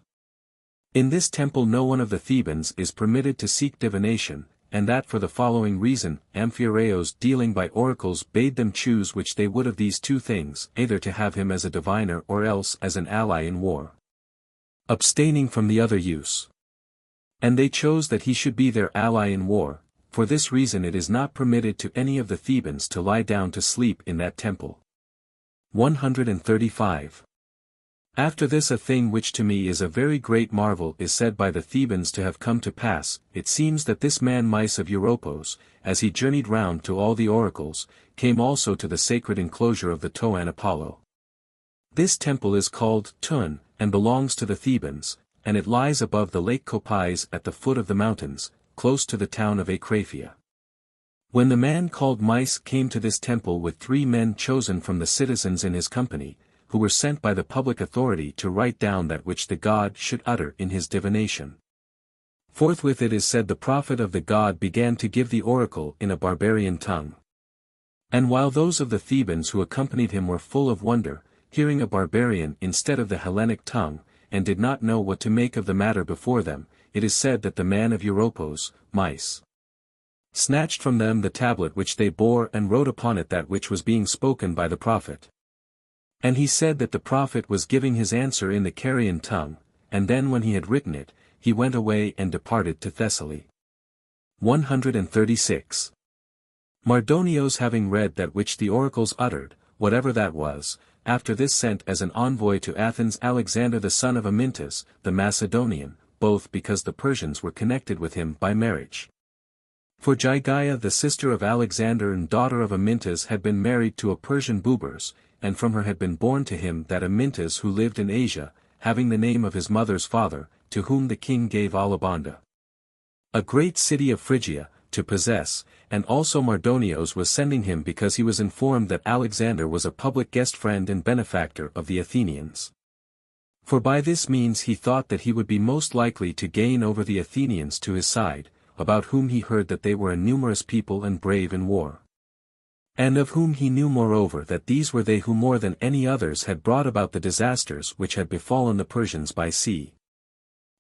In this temple no one of the Thebans is permitted to seek divination, and that for the following reason: Amphiaraos dealing by oracles bade them choose which they would of these two things, either to have him as a diviner or else as an ally in war, abstaining from the other use. And they chose that he should be their ally in war. For this reason it is not permitted to any of the Thebans to lie down to sleep in that temple. 135. After this a thing which to me is a very great marvel is said by the Thebans to have come to pass. It seems that this man Mice of Europos, as he journeyed round to all the oracles, came also to the sacred enclosure of the Toan Apollo. This temple is called Tun, and belongs to the Thebans, and it lies above the lake Copais at the foot of the mountains, close to the town of Acraphia. When the man called Mice came to this temple with 3 men chosen from the citizens in his company, who were sent by the public authority to write down that which the god should utter in his divination. Forthwith it is said the prophet of the god began to give the oracle in a barbarian tongue. And while those of the Thebans who accompanied him were full of wonder, hearing a barbarian instead of the Hellenic tongue, and did not know what to make of the matter before them, it is said that the man of Europos, Mice, snatched from them the tablet which they bore and wrote upon it that which was being spoken by the prophet. And he said that the prophet was giving his answer in the Carian tongue, and then when he had written it, he went away and departed to Thessaly. 136. Mardonios having read that which the oracles uttered, whatever that was, after this sent as an envoy to Athens Alexander the son of Amyntas, the Macedonian, both because the Persians were connected with him by marriage. For Gygaia the sister of Alexander and daughter of Amyntas had been married to a Persian Bubers, and from her had been born to him that Amyntas who lived in Asia, having the name of his mother's father, to whom the king gave Alabanda, a great city of Phrygia, to possess, and also Mardonios was sending him because he was informed that Alexander was a public guest friend and benefactor of the Athenians. For by this means he thought that he would be most likely to gain over the Athenians to his side, about whom he heard that they were a numerous people and brave in war. And of whom he knew moreover that these were they who more than any others had brought about the disasters which had befallen the Persians by sea.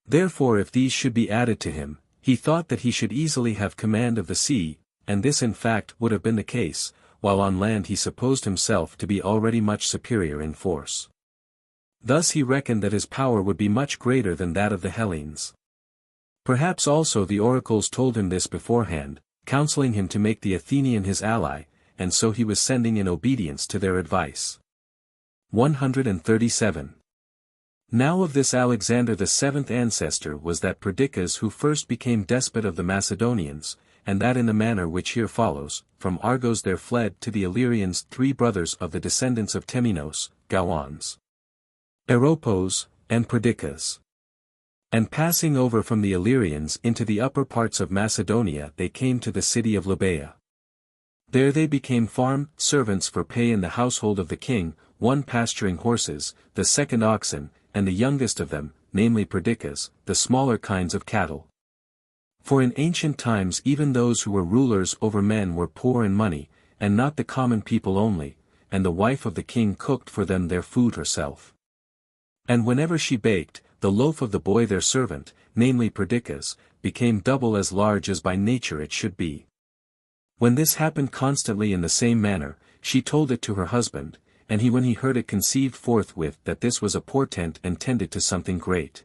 Therefore if these should be added to him, he thought that he should easily have command of the sea, and this in fact would have been the case, while on land he supposed himself to be already much superior in force. Thus he reckoned that his power would be much greater than that of the Hellenes. Perhaps also the oracles told him this beforehand, counseling him to make the Athenian his ally, and so he was sending in obedience to their advice. 137. Now of this Alexander the seventh ancestor was that Perdiccas who first became despot of the Macedonians, and that in the manner which here follows. From Argos there fled to the Illyrians 3 brothers of the descendants of Temenos, Gauans, Eropos, and Perdiccas. And passing over from the Illyrians into the upper parts of Macedonia they came to the city of Libya. There they became farm servants for pay in the household of the king, one pasturing horses, the second oxen, and the youngest of them, namely Perdiccas, the smaller kinds of cattle. For in ancient times even those who were rulers over men were poor in money, and not the common people only, and the wife of the king cooked for them their food herself. And whenever she baked, the loaf of the boy their servant, namely Perdiccas, became double as large as by nature it should be. When this happened constantly in the same manner, she told it to her husband, and he when he heard it conceived forthwith that this was a portent and tended to something great.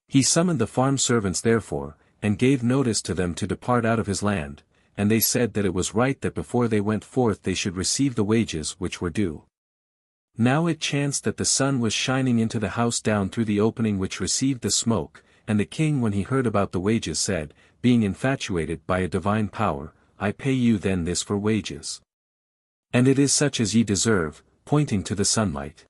He summoned the farm servants therefore, and gave notice to them to depart out of his land, and they said that it was right that before they went forth they should receive the wages which were due. Now it chanced that the sun was shining into the house down through the opening which received the smoke, and the king when he heard about the wages said, being infatuated by a divine power, I pay you then this for wages. And it is such as ye deserve, pointing to the sunlight.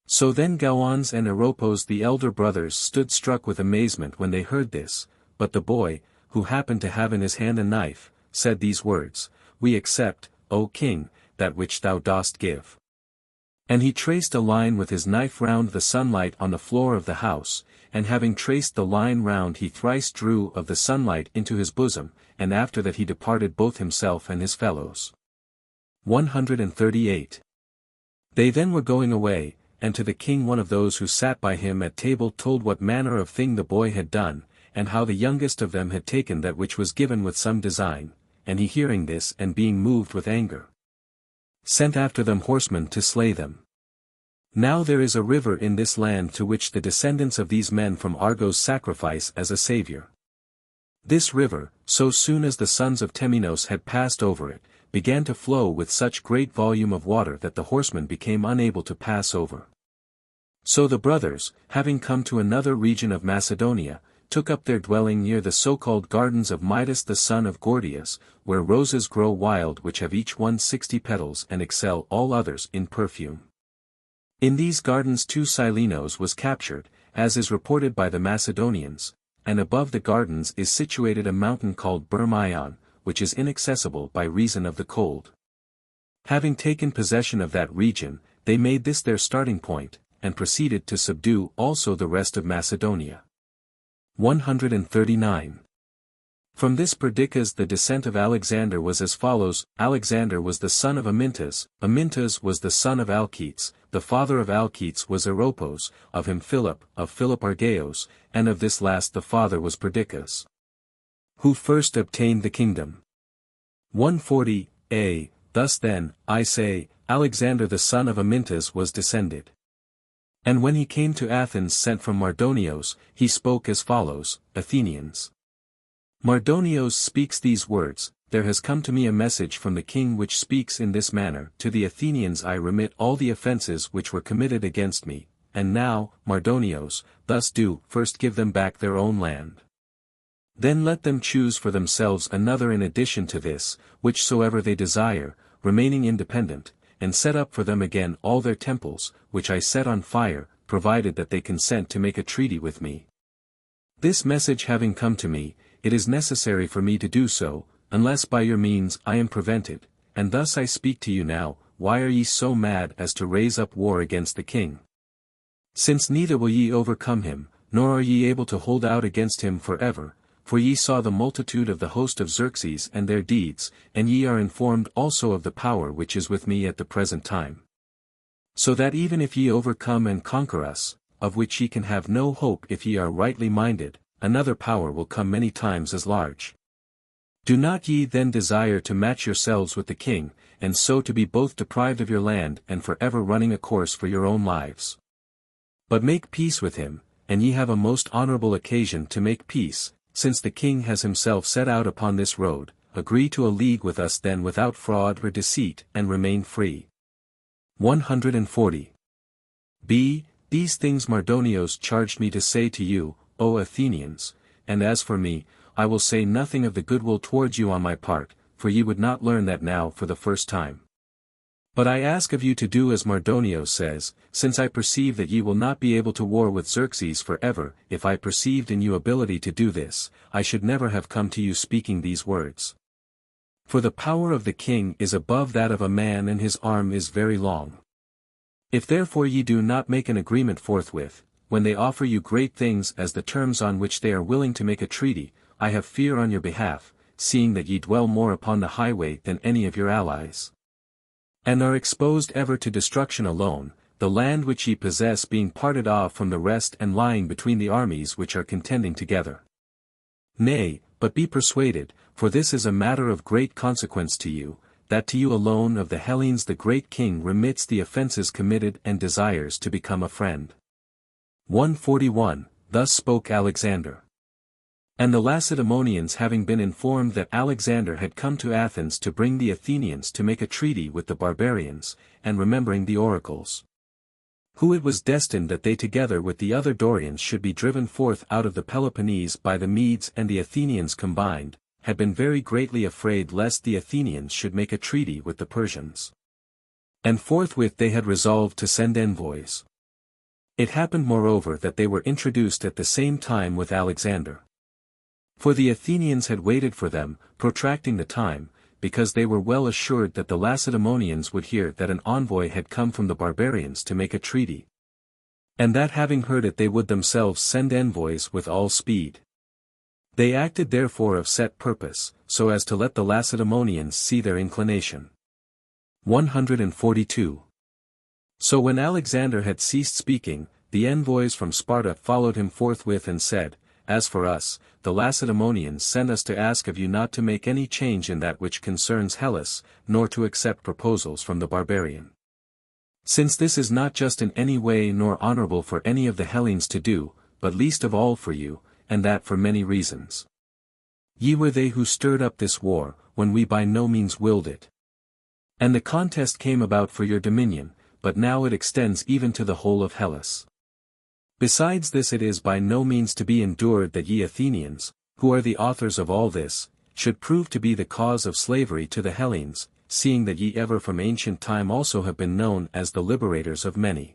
So then Gauans and Eropos the elder brothers stood struck with amazement when they heard this, but the boy, who happened to have in his hand a knife, said these words, We accept, O king, that which thou dost give. And he traced a line with his knife round the sunlight on the floor of the house, and having traced the line round he thrice drew of the sunlight into his bosom, and after that he departed both himself and his fellows. 138. They then were going away, and to the king one of those who sat by him at table told what manner of thing the boy had done, and how the youngest of them had taken that which was given with some design, and he hearing this and being moved with anger, sent after them horsemen to slay them. Now there is a river in this land to which the descendants of these men from Argos sacrifice as a savior. This river, so soon as the sons of Temenos had passed over it, began to flow with such great volume of water that the horsemen became unable to pass over. So the brothers, having come to another region of Macedonia, took up their dwelling near the so-called gardens of Midas the son of Gordius, where roses grow wild which have each one 60 petals and excel all others in perfume. In these gardens 2 Silenos was captured, as is reported by the Macedonians, and above the gardens is situated a mountain called Bermaion, which is inaccessible by reason of the cold. Having taken possession of that region, they made this their starting point, and proceeded to subdue also the rest of Macedonia. 139. From this Perdiccas the descent of Alexander was as follows. Alexander was the son of Amyntas, Amyntas was the son of Alcetes, the father of Alcetes was Eropos, of him Philip, of Philip Argeos, and of this last the father was Perdiccas, who first obtained the kingdom. 140a. Thus then, I say, Alexander the son of Amyntas was descended. And when he came to Athens sent from Mardonios, he spoke as follows, Athenians. Mardonios speaks these words, there has come to me a message from the king which speaks in this manner: to the Athenians I remit all the offences which were committed against me, and now, Mardonios, thus do: first give them back their own land. Then let them choose for themselves another in addition to this, whichsoever they desire, remaining independent, and set up for them again all their temples, which I set on fire, provided that they consent to make a treaty with me. This message having come to me, it is necessary for me to do so, unless by your means I am prevented, and thus I speak to you now: why are ye so mad as to raise up war against the king? Since neither will ye overcome him, nor are ye able to hold out against him forever, for ye saw the multitude of the host of Xerxes and their deeds, and ye are informed also of the power which is with me at the present time. So that even if ye overcome and conquer us, of which ye can have no hope if ye are rightly minded, another power will come many times as large. Do not ye then desire to match yourselves with the king, and so to be both deprived of your land and for ever running a course for your own lives? But make peace with him, and ye have a most honorable occasion to make peace, since the king has himself set out upon this road. Agree to a league with us then without fraud or deceit, and remain free. 140. b. These things Mardonios charged me to say to you, O Athenians, and as for me, I will say nothing of the goodwill towards you on my part, for ye would not learn that now for the first time. But I ask of you to do as Mardonios says, since I perceive that ye will not be able to war with Xerxes forever. If I perceived in you ability to do this, I should never have come to you speaking these words. For the power of the king is above that of a man, and his arm is very long. If therefore ye do not make an agreement forthwith, when they offer you great things as the terms on which they are willing to make a treaty, I have fear on your behalf, seeing that ye dwell more upon the highway than any of your allies, and are exposed ever to destruction alone, the land which ye possess being parted off from the rest and lying between the armies which are contending together. Nay, but be persuaded, for this is a matter of great consequence to you, that to you alone of the Hellenes the great king remits the offences committed and desires to become a friend. 141. Thus spoke Alexander. And the Lacedaemonians, having been informed that Alexander had come to Athens to bring the Athenians to make a treaty with the barbarians, and remembering the oracles, who it was destined that they together with the other Dorians should be driven forth out of the Peloponnese by the Medes and the Athenians combined, had been very greatly afraid lest the Athenians should make a treaty with the Persians. And forthwith they had resolved to send envoys. It happened moreover that they were introduced at the same time with Alexander. For the Athenians had waited for them, protracting the time, because they were well assured that the Lacedaemonians would hear that an envoy had come from the barbarians to make a treaty, and that having heard it they would themselves send envoys with all speed. They acted therefore of set purpose, so as to let the Lacedaemonians see their inclination. 142. So when Alexander had ceased speaking, the envoys from Sparta followed him forthwith and said, As for us, the Lacedaemonians send us to ask of you not to make any change in that which concerns Hellas, nor to accept proposals from the barbarian. Since this is not just in any way nor honorable for any of the Hellenes to do, but least of all for you, and that for many reasons. Ye were they who stirred up this war, when we by no means willed it. And the contest came about for your dominion, but now it extends even to the whole of Hellas. Besides this, it is by no means to be endured that ye Athenians, who are the authors of all this, should prove to be the cause of slavery to the Hellenes, seeing that ye ever from ancient time also have been known as the liberators of many.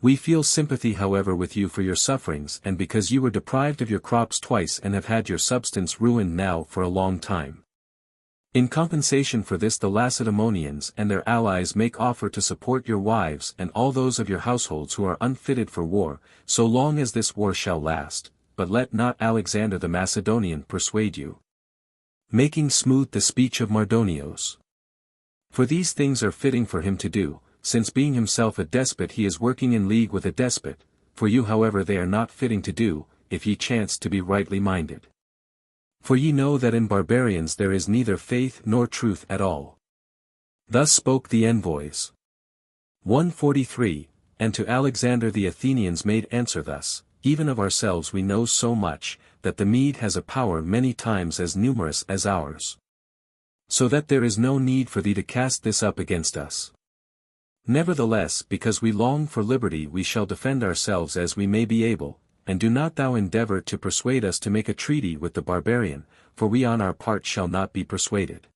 We feel sympathy however with you for your sufferings, and because you were deprived of your crops twice and have had your substance ruined now for a long time. In compensation for this the Lacedaemonians and their allies make offer to support your wives and all those of your households who are unfitted for war, so long as this war shall last, but let not Alexander the Macedonian persuade you. Making smooth the speech of Mardonios. For these things are fitting for him to do, since being himself a despot he is working in league with a despot, for you however they are not fitting to do, if ye chance to be rightly minded. For ye know that in barbarians there is neither faith nor truth at all. Thus spoke the envoys. 143. And to Alexander the Athenians made answer thus, Even of ourselves we know so much, that the Mede has a power many times as numerous as ours. So that there is no need for thee to cast this up against us. Nevertheless, because we long for liberty, we shall defend ourselves as we may be able, and do not thou endeavor to persuade us to make a treaty with the barbarian, for we on our part shall not be persuaded.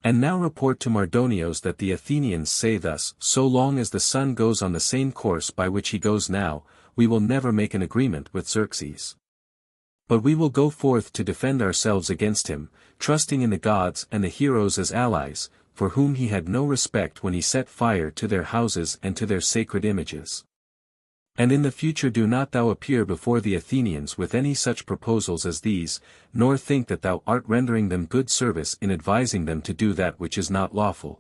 And now report to Mardonios that the Athenians say thus: so long as the sun goes on the same course by which he goes now, we will never make an agreement with Xerxes. But we will go forth to defend ourselves against him, trusting in the gods and the heroes as allies, for whom he had no respect when he set fire to their houses and to their sacred images. And in the future do not thou appear before the Athenians with any such proposals as these, nor think that thou art rendering them good service in advising them to do that which is not lawful.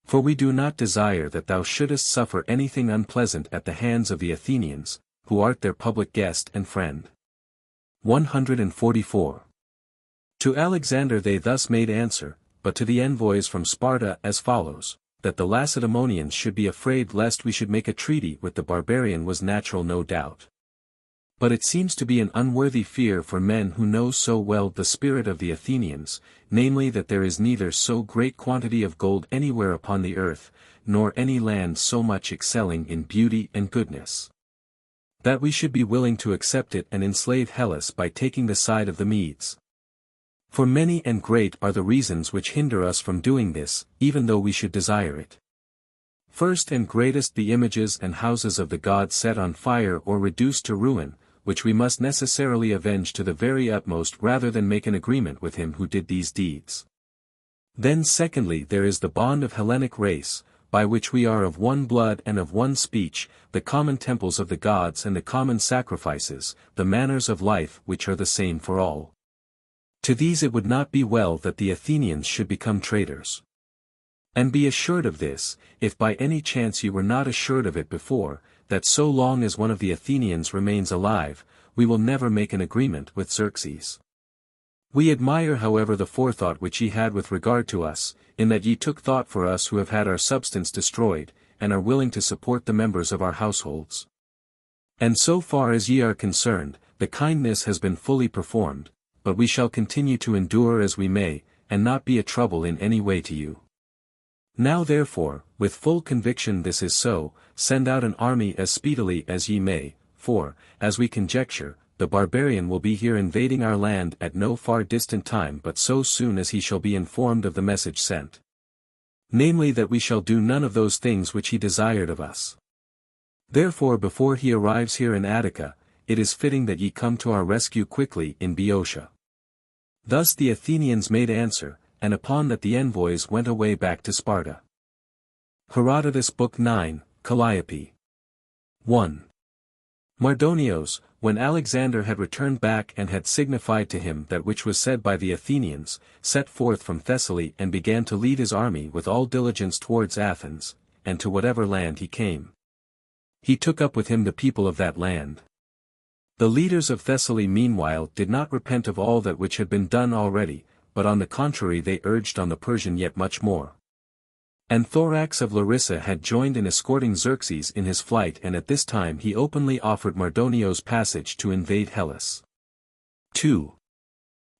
For we do not desire that thou shouldest suffer anything unpleasant at the hands of the Athenians, who art their public guest and friend. 144. To Alexander they thus made answer, but to the envoys from Sparta as follows: that the Lacedaemonians should be afraid lest we should make a treaty with the barbarian was natural, no doubt. But it seems to be an unworthy fear for men who know so well the spirit of the Athenians, namely that there is neither so great quantity of gold anywhere upon the earth, nor any land so much excelling in beauty and goodness, that we should be willing to accept it and enslave Hellas by taking the side of the Medes. For many and great are the reasons which hinder us from doing this, even though we should desire it. First and greatest, the images and houses of the gods set on fire or reduced to ruin, which we must necessarily avenge to the very utmost rather than make an agreement with him who did these deeds. Then secondly, there is the bond of Hellenic race, by which we are of one blood and of one speech, the common temples of the gods and the common sacrifices, the manners of life which are the same for all. To these it would not be well that the Athenians should become traitors. And be assured of this, if by any chance you were not assured of it before, that so long as one of the Athenians remains alive, we will never make an agreement with Xerxes. We admire however the forethought which ye had with regard to us, in that ye took thought for us who have had our substance destroyed, and are willing to support the members of our households. And so far as ye are concerned, the kindness has been fully performed, but we shall continue to endure as we may, and not be a trouble in any way to you. Now therefore, with full conviction this is so, send out an army as speedily as ye may, for, as we conjecture, the barbarian will be here invading our land at no far distant time but so soon as he shall be informed of the message sent. Namely that we shall do none of those things which he desired of us. Therefore before he arrives here in Attica, it is fitting that ye come to our rescue quickly in Boeotia. Thus the Athenians made answer, and upon that the envoys went away back to Sparta. Herodotus Book 9, Calliope. 1. Mardonios, when Alexander had returned back and had signified to him that which was said by the Athenians, set forth from Thessaly and began to lead his army with all diligence towards Athens, and to whatever land he came. He took up with him the people of that land. The leaders of Thessaly meanwhile did not repent of all that which had been done already, but on the contrary they urged on the Persian yet much more. And Thorax of Larissa had joined in escorting Xerxes in his flight, and at this time he openly offered Mardonios passage to invade Hellas. 2.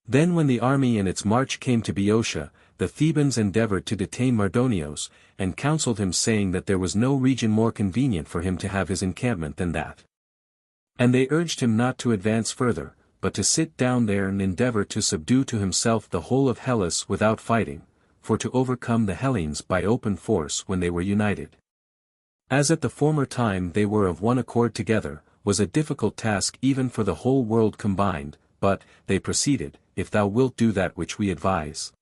Then when the army in its march came to Boeotia, the Thebans endeavored to detain Mardonios, and counseled him saying that there was no region more convenient for him to have his encampment than that. And they urged him not to advance further, but to sit down there and endeavor to subdue to himself the whole of Hellas without fighting, for to overcome the Hellenes by open force when they were united, as at the former time they were of one accord together, was a difficult task even for the whole world combined, but, they proceeded, if thou wilt do that which we advise,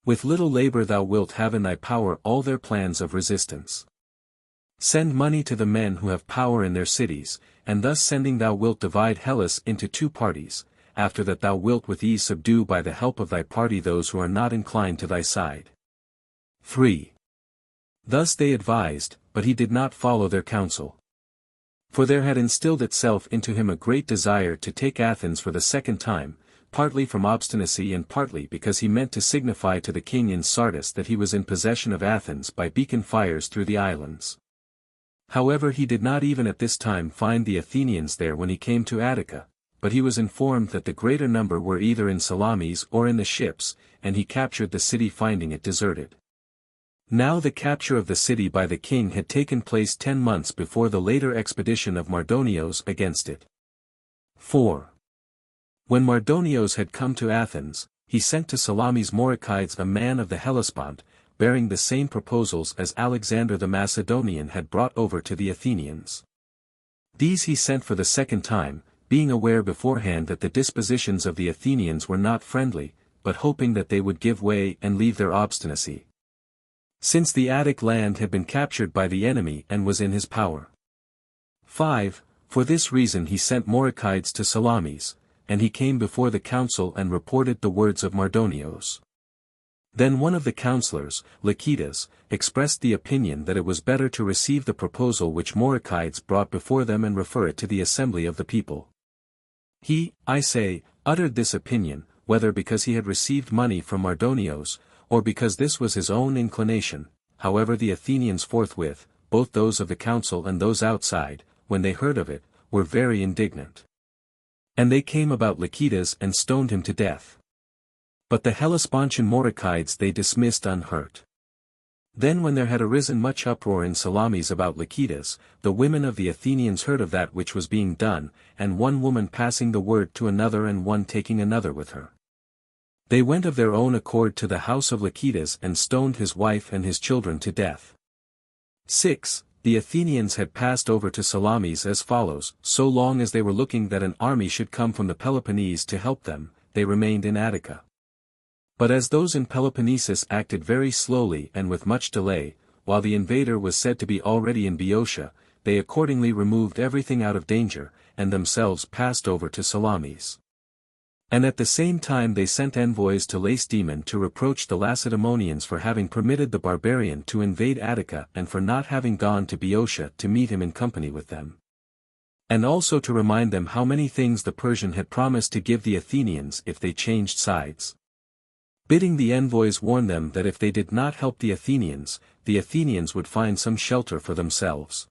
with little labor thou wilt have in thy power all their plans of resistance. Send money to the men who have power in their cities, and thus sending thou wilt divide Hellas into two parties, after that thou wilt with ease subdue by the help of thy party those who are not inclined to thy side. 3. Thus they advised, but he did not follow their counsel. For there had instilled itself into him a great desire to take Athens for the second time, partly from obstinacy and partly because he meant to signify to the king in Sardis that he was in possession of Athens by beacon fires through the islands. However, he did not even at this time find the Athenians there when he came to Attica, but he was informed that the greater number were either in Salamis or in the ships, and he captured the city finding it deserted. Now the capture of the city by the king had taken place 10 months before the later expedition of Mardonios against it. 4. When Mardonios had come to Athens, he sent to Salamis Morokides a man of the Hellespont, bearing the same proposals as Alexander the Macedonian had brought over to the Athenians. These he sent for the second time, being aware beforehand that the dispositions of the Athenians were not friendly, but hoping that they would give way and leave their obstinacy, since the Attic land had been captured by the enemy and was in his power. 5. For this reason he sent Morokides to Salamis, and he came before the council and reported the words of Mardonios. Then one of the counselors, Lycidas, expressed the opinion that it was better to receive the proposal which Morokides brought before them and refer it to the assembly of the people. He, I say, uttered this opinion, whether because he had received money from Mardonios, or because this was his own inclination. However, the Athenians forthwith, both those of the council and those outside, when they heard of it, were very indignant. And they came about Lycidas and stoned him to death. But the Hellespontian Morokides they dismissed unhurt. Then when there had arisen much uproar in Salamis about Lycidas, the women of the Athenians heard of that which was being done, and one woman passing the word to another and one taking another with her. They went of their own accord to the house of Lycidas and stoned his wife and his children to death. 6. The Athenians had passed over to Salamis as follows: so long as they were looking that an army should come from the Peloponnese to help them, they remained in Attica. But as those in Peloponnesus acted very slowly and with much delay, while the invader was said to be already in Boeotia, they accordingly removed everything out of danger, and themselves passed over to Salamis. And at the same time they sent envoys to Lacedaemon to reproach the Lacedaemonians for having permitted the barbarian to invade Attica and for not having gone to Boeotia to meet him in company with them. And also to remind them how many things the Persian had promised to give the Athenians if they changed sides. Bidding the envoys warn them that if they did not help the Athenians would find some shelter for themselves.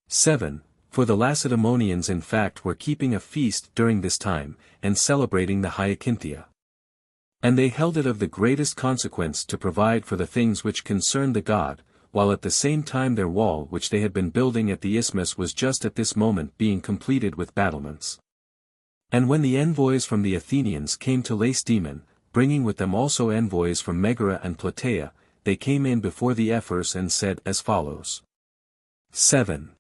7. For the Lacedaemonians in fact were keeping a feast during this time, and celebrating the Hyacinthia. And they held it of the greatest consequence to provide for the things which concerned the god, while at the same time their wall which they had been building at the isthmus was just at this moment being completed with battlements. And when the envoys from the Athenians came to Lacedaemon, bringing with them also envoys from Megara and Plataea, they came in before the ephors and said as follows. 7.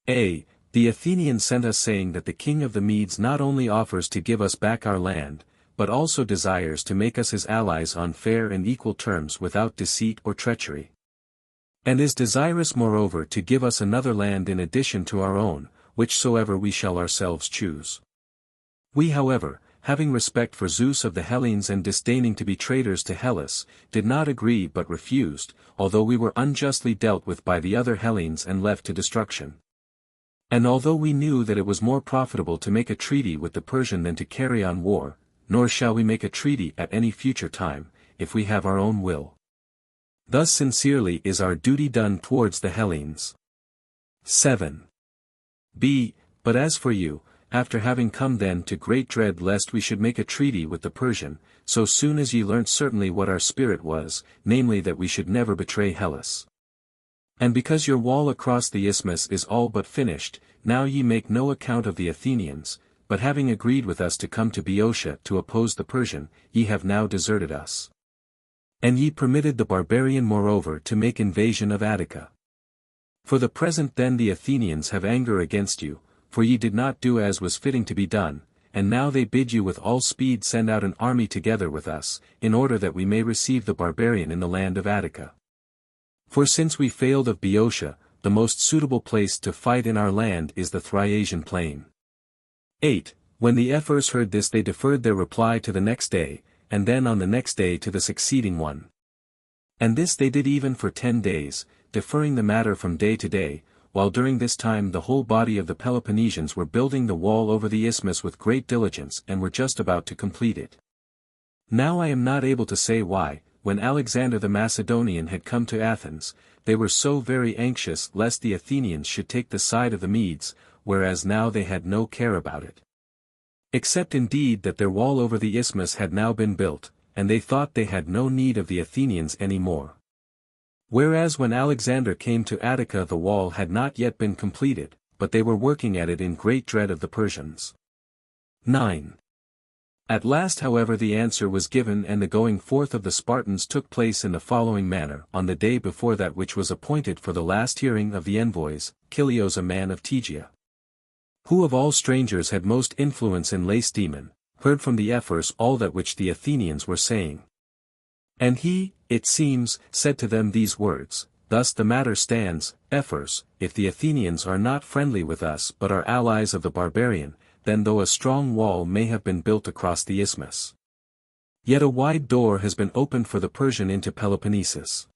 A. The Athenians sent us saying that the king of the Medes not only offers to give us back our land, but also desires to make us his allies on fair and equal terms without deceit or treachery. And is desirous moreover to give us another land in addition to our own, whichsoever we shall ourselves choose. We however, having respect for Zeus of the Hellenes and disdaining to be traitors to Hellas, did not agree but refused, although we were unjustly dealt with by the other Hellenes and left to destruction. And although we knew that it was more profitable to make a treaty with the Persian than to carry on war, nor shall we make a treaty at any future time, if we have our own will. Thus sincerely is our duty done towards the Hellenes. 7. B. But as for you, after having come then to great dread lest we should make a treaty with the Persian, so soon as ye learnt certainly what our spirit was, namely that we should never betray Hellas. And because your wall across the isthmus is all but finished, now ye make no account of the Athenians, but having agreed with us to come to Boeotia to oppose the Persian, ye have now deserted us. And ye permitted the barbarian moreover to make invasion of Attica. For the present then the Athenians have anger against you, for ye did not do as was fitting to be done, and now they bid you with all speed send out an army together with us, in order that we may receive the barbarian in the land of Attica. For since we failed of Boeotia, the most suitable place to fight in our land is the Thriasian plain. 8. When the ephors heard this they deferred their reply to the next day, and then on the next day to the succeeding one. And this they did even for 10 days, deferring the matter from day to day, while during this time the whole body of the Peloponnesians were building the wall over the isthmus with great diligence and were just about to complete it. Now I am not able to say why, when Alexander the Macedonian had come to Athens, they were so very anxious lest the Athenians should take the side of the Medes, whereas now they had no care about it. Except indeed that their wall over the isthmus had now been built, and they thought they had no need of the Athenians any more. Whereas when Alexander came to Attica the wall had not yet been completed, but they were working at it in great dread of the Persians. 9. At last however the answer was given and the going forth of the Spartans took place in the following manner. On the day before that which was appointed for the last hearing of the envoys, Chilios a man of Tegea, who of all strangers had most influence in Lacedaemon, heard from the ephors all that which the Athenians were saying. And he, it seems, said to them these words, Thus the matter stands, ephors, if the Athenians are not friendly with us but are allies of the barbarian, then though a strong wall may have been built across the isthmus, yet a wide door has been opened for the Persian into Peloponnesus.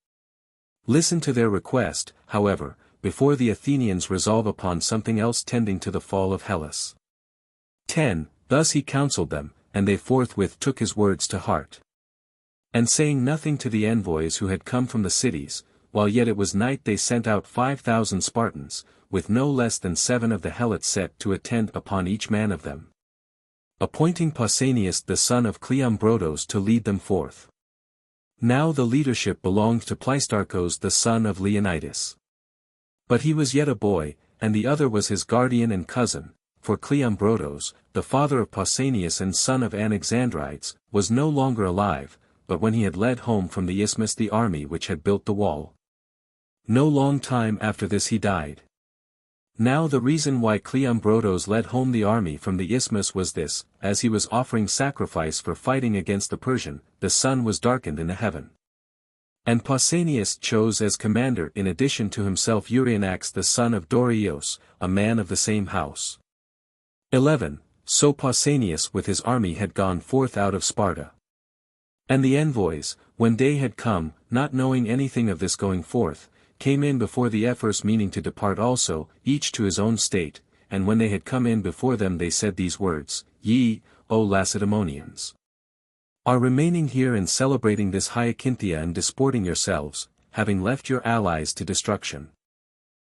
Listen to their request, however, before the Athenians resolve upon something else tending to the fall of Hellas. 10. Thus he counseled them, and they forthwith took his words to heart. And saying nothing to the envoys who had come from the cities, while yet it was night they sent out 5,000 Spartans, with no less than 7 of the Helots set to attend upon each man of them, appointing Pausanias the son of Cleombrotus to lead them forth. Now the leadership belonged to Pleistarchus the son of Leonidas. But he was yet a boy, and the other was his guardian and cousin, for Cleombrotus, the father of Pausanias and son of Anaxandrides, was no longer alive, but when he had led home from the isthmus the army which had built the wall, no long time after this he died. Now the reason why Cleombrotus led home the army from the isthmus was this: as he was offering sacrifice for fighting against the Persian, the sun was darkened in the heaven. And Pausanias chose as commander in addition to himself Euryanax the son of Dorieus, a man of the same house. 11. So Pausanias with his army had gone forth out of Sparta. And the envoys, when day had come, not knowing anything of this going forth, came in before the ephors meaning to depart also, each to his own state, and when they had come in before them they said these words, Ye, O Lacedaemonians, are remaining here and celebrating this Hyacinthia and disporting yourselves, having left your allies to destruction.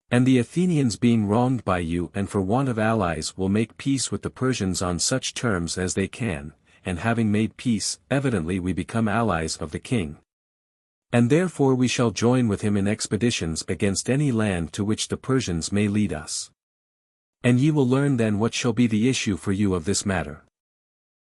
And the Athenians being wronged by you and for want of allies will make peace with the Persians on such terms as they can, and having made peace, evidently we become allies of the king. And therefore we shall join with him in expeditions against any land to which the Persians may lead us. And ye will learn then what shall be the issue for you of this matter.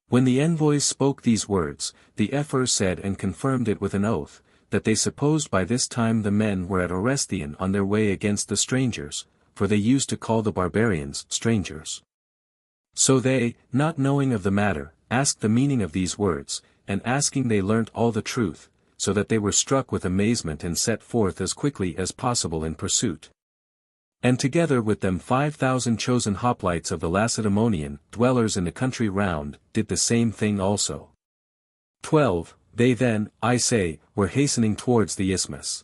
When the envoys spoke these words, the ephors said and confirmed it with an oath, that they supposed by this time the men were at Orestion on their way against the strangers, for they used to call the barbarians strangers. So they, not knowing of the matter, asked the meaning of these words, and asking they learnt all the truth, so that they were struck with amazement and set forth as quickly as possible in pursuit. And together with them 5,000 chosen hoplites of the Lacedaemonian, dwellers in the country round, did the same thing also. 12. They then, I say, were hastening towards the isthmus.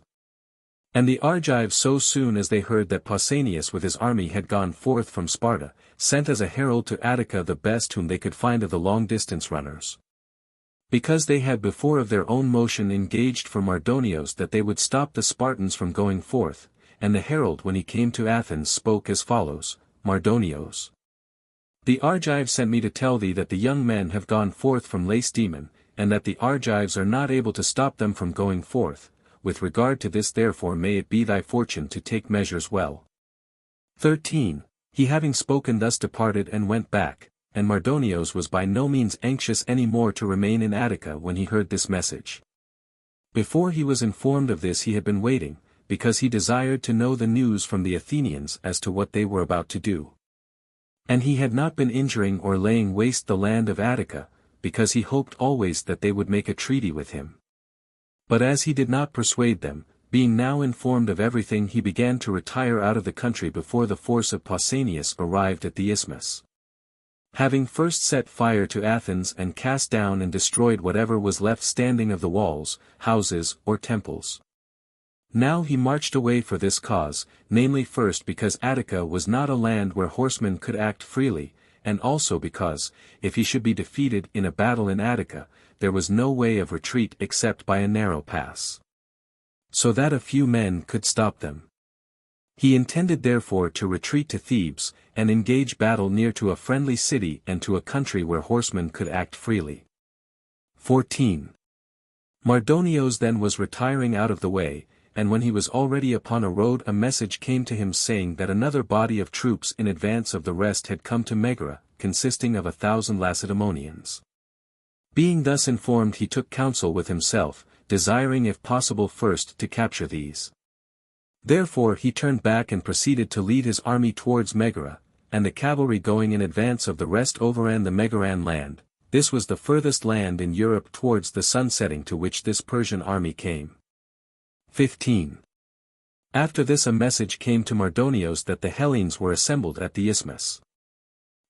And the Argives so soon as they heard that Pausanias with his army had gone forth from Sparta, sent as a herald to Attica the best whom they could find of the long-distance runners. Because they had before of their own motion engaged for Mardonios that they would stop the Spartans from going forth, and the herald when he came to Athens spoke as follows, Mardonios, the Argives sent me to tell thee that the young men have gone forth from Lacedaemon, and that the Argives are not able to stop them from going forth. With regard to this therefore may it be thy fortune to take measures well. 13. He having spoken thus departed and went back, and Mardonios was by no means anxious any more to remain in Attica when he heard this message. Before he was informed of this he had been waiting, because he desired to know the news from the Athenians as to what they were about to do. And he had not been injuring or laying waste the land of Attica, because he hoped always that they would make a treaty with him. But as he did not persuade them, being now informed of everything he began to retire out of the country before the force of Pausanias arrived at the isthmus. Having first set fire to Athens and cast down and destroyed whatever was left standing of the walls, houses, or temples. Now he marched away for this cause, namely first because Attica was not a land where horsemen could act freely, and also because, if he should be defeated in a battle in Attica, there was no way of retreat except by a narrow pass, so that a few men could stop them. He intended therefore to retreat to Thebes, and engage battle near to a friendly city and to a country where horsemen could act freely. 14. Mardonios then was retiring out of the way, and when he was already upon a road a message came to him saying that another body of troops in advance of the rest had come to Megara, consisting of 1,000 Lacedaemonians. Being thus informed he took counsel with himself, desiring if possible first to capture these. Therefore he turned back and proceeded to lead his army towards Megara, and the cavalry going in advance of the rest overran the Megaran land. This was the furthest land in Europe towards the sun setting to which this Persian army came. 15. After this a message came to Mardonios that the Hellenes were assembled at the isthmus.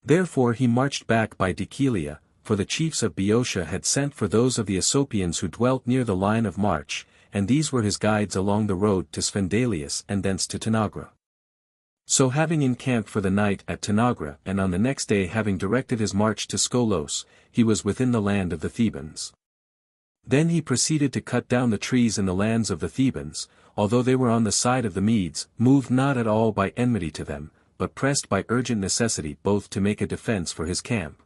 Therefore he marched back by Decelia, for the chiefs of Boeotia had sent for those of the Aesopians who dwelt near the line of march, and these were his guides along the road to Sphindalius and thence to Tanagra. So having encamped for the night at Tanagra and on the next day having directed his march to Skolos, he was within the land of the Thebans. Then he proceeded to cut down the trees in the lands of the Thebans, although they were on the side of the Medes, moved not at all by enmity to them, but pressed by urgent necessity both to make a defense for his camp.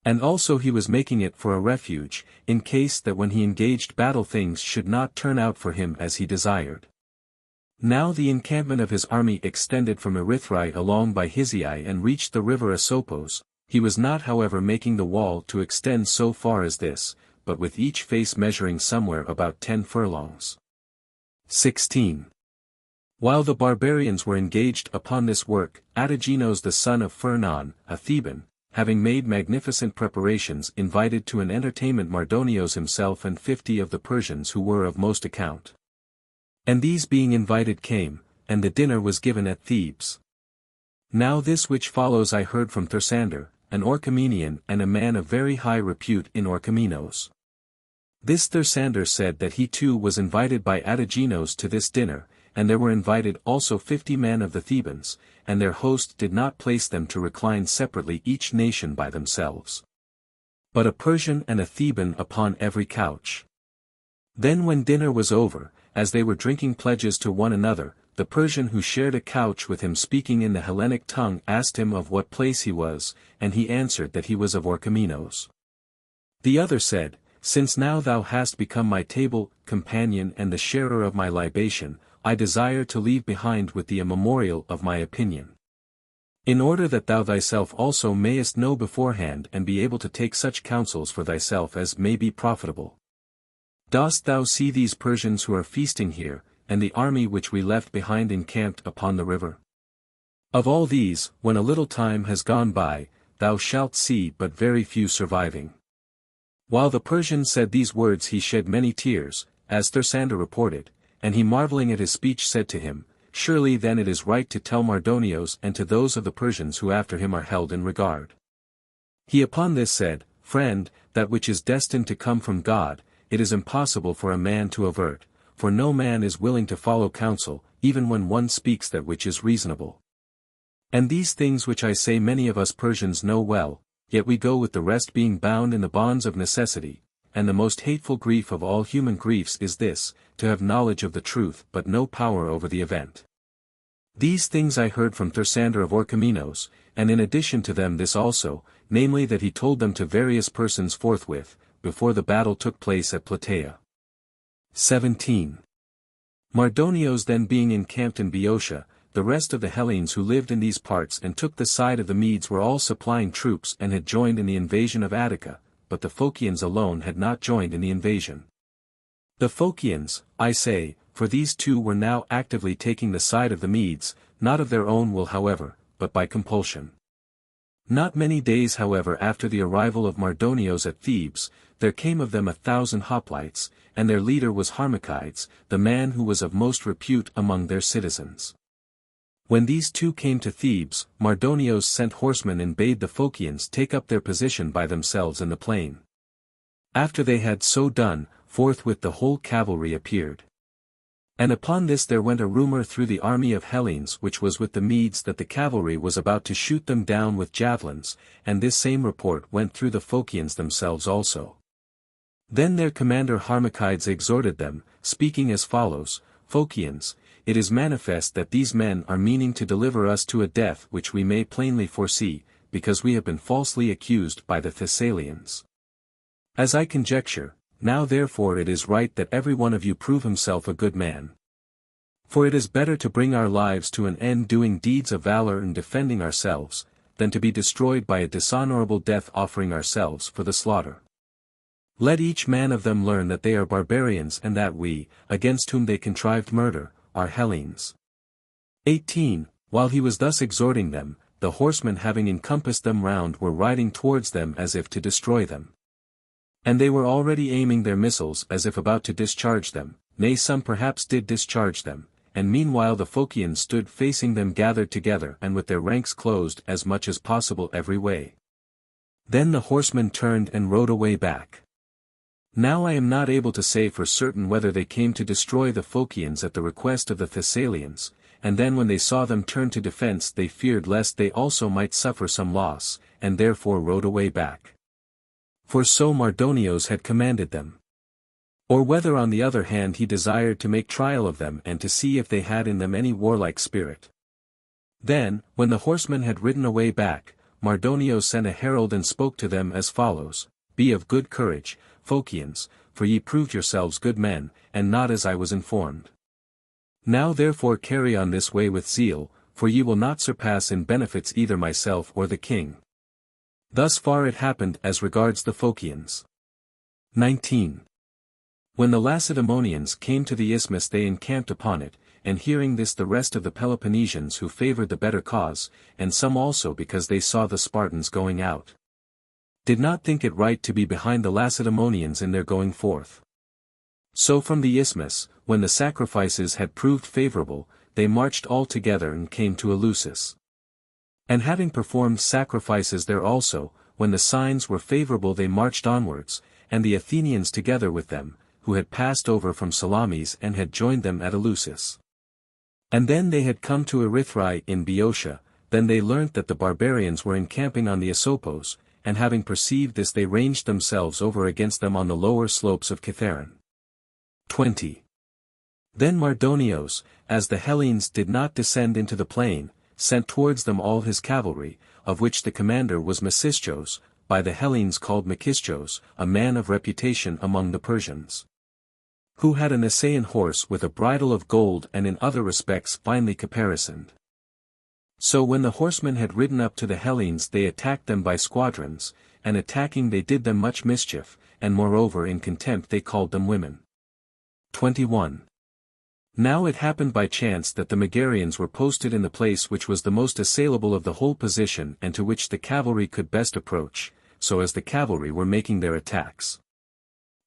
And also he was making it for a refuge, in case that when he engaged battle things should not turn out for him as he desired. Now the encampment of his army extended from Erythrae along by Hyzai and reached the river Asopos. He was not however making the wall to extend so far as this, but with each face measuring somewhere about 10 furlongs. 16. While the barbarians were engaged upon this work, Atigenos the son of Phurnon, a Theban, having made magnificent preparations invited to an entertainment Mardonios himself and 50 of the Persians who were of most account. And these being invited came, and the dinner was given at Thebes. Now this which follows I heard from Thersander, an Orchomenian and a man of very high repute in Orchomenos. This Thersander said that he too was invited by Atigenos to this dinner, and there were invited also 50 men of the Thebans, and their host did not place them to recline separately each nation by themselves, but a Persian and a Theban upon every couch. Then when dinner was over, as they were drinking pledges to one another, the Persian who shared a couch with him speaking in the Hellenic tongue asked him of what place he was, and he answered that he was of Orchomenos. The other said, Since now thou hast become my table companion and the sharer of my libation, I desire to leave behind with thee a memorial of my opinion. In order that thou thyself also mayest know beforehand and be able to take such counsels for thyself as may be profitable. Dost thou see these Persians who are feasting here, and the army which we left behind encamped upon the river? Of all these, when a little time has gone by, thou shalt see but very few surviving. While the Persian said these words he shed many tears, as Thersander reported, and he marveling at his speech said to him, Surely then it is right to tell Mardonios and to those of the Persians who after him are held in regard. He upon this said, Friend, that which is destined to come from God, it is impossible for a man to avert, for no man is willing to follow counsel, even when one speaks that which is reasonable. And these things which I say many of us Persians know well, yet we go with the rest being bound in the bonds of necessity, and the most hateful grief of all human griefs is this, to have knowledge of the truth but no power over the event. These things I heard from Thersander of Orchomenos, and in addition to them this also, namely that he told them to various persons forthwith, before the battle took place at Plataea. 17. Mardonios then being encamped in Boeotia, the rest of the Hellenes who lived in these parts and took the side of the Medes were all supplying troops and had joined in the invasion of Attica, but the Phocians alone had not joined in the invasion. The Phocians, I say, for these two were now actively taking the side of the Medes, not of their own will however, but by compulsion. Not many days however after the arrival of Mardonios at Thebes, there came of them 1,000 hoplites, and their leader was Harmachides, the man who was of most repute among their citizens. When these two came to Thebes, Mardonios sent horsemen and bade the Phocians take up their position by themselves in the plain. After they had so done, forthwith the whole cavalry appeared. And upon this there went a rumor through the army of Hellenes which was with the Medes that the cavalry was about to shoot them down with javelins, and this same report went through the Phocians themselves also. Then their commander Harmachides exhorted them, speaking as follows, Phocians, it is manifest that these men are meaning to deliver us to a death which we may plainly foresee, because we have been falsely accused by the Thessalians. As I conjecture, now therefore it is right that every one of you prove himself a good man. For it is better to bring our lives to an end doing deeds of valor and defending ourselves, than to be destroyed by a dishonorable death offering ourselves for the slaughter. Let each man of them learn that they are barbarians and that we, against whom they contrived murder, are Hellenes. 18. While he was thus exhorting them, the horsemen having encompassed them round were riding towards them as if to destroy them. And they were already aiming their missiles as if about to discharge them, nay some perhaps did discharge them, and meanwhile the Phocians stood facing them gathered together and with their ranks closed as much as possible every way. Then the horsemen turned and rode away back. Now I am not able to say for certain whether they came to destroy the Phocians at the request of the Thessalians, and then when they saw them turn to defense they feared lest they also might suffer some loss, and therefore rode away back. For so Mardonios had commanded them. Or whether on the other hand he desired to make trial of them and to see if they had in them any warlike spirit. Then, when the horsemen had ridden away back, Mardonios sent a herald and spoke to them as follows: Be of good courage, Phocians, for ye proved yourselves good men, and not as I was informed. Now therefore carry on this way with zeal, for ye will not surpass in benefits either myself or the king. Thus far it happened as regards the Phocians. 19. When the Lacedaemonians came to the isthmus they encamped upon it, and hearing this the rest of the Peloponnesians who favored the better cause, and some also because they saw the Spartans going out, did not think it right to be behind the Lacedaemonians in their going forth. So from the isthmus, when the sacrifices had proved favorable, they marched all together and came to Eleusis. And having performed sacrifices there also, when the signs were favorable they marched onwards, and the Athenians together with them, who had passed over from Salamis and had joined them at Eleusis. And then they had come to Erythrae in Boeotia, then they learnt that the barbarians were encamping on the Asopos, and having perceived this they ranged themselves over against them on the lower slopes of Kithaeron. 20. Then Mardonios, as the Hellenes did not descend into the plain, sent towards them all his cavalry, of which the commander was Mecistios, by the Hellenes called Mecistios, a man of reputation among the Persians, who had an Assaean horse with a bridle of gold and in other respects finely caparisoned. So when the horsemen had ridden up to the Hellenes they attacked them by squadrons, and attacking they did them much mischief, and moreover in contempt they called them women. 21. Now it happened by chance that the Megarians were posted in the place which was the most assailable of the whole position and to which the cavalry could best approach, so as the cavalry were making their attacks.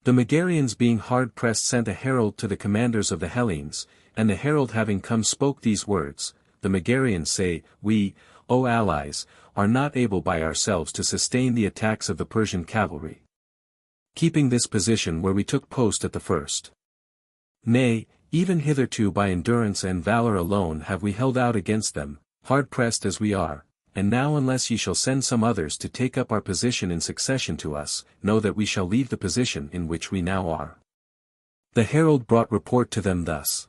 The Megarians being hard pressed sent a herald to the commanders of the Hellenes, and the herald having come spoke these words: The Megarians say, We, O allies, are not able by ourselves to sustain the attacks of the Persian cavalry, keeping this position where we took post at the first. Nay, even hitherto by endurance and valor alone have we held out against them, hard pressed as we are, and now unless ye shall send some others to take up our position in succession to us, know that we shall leave the position in which we now are. The herald brought report to them thus.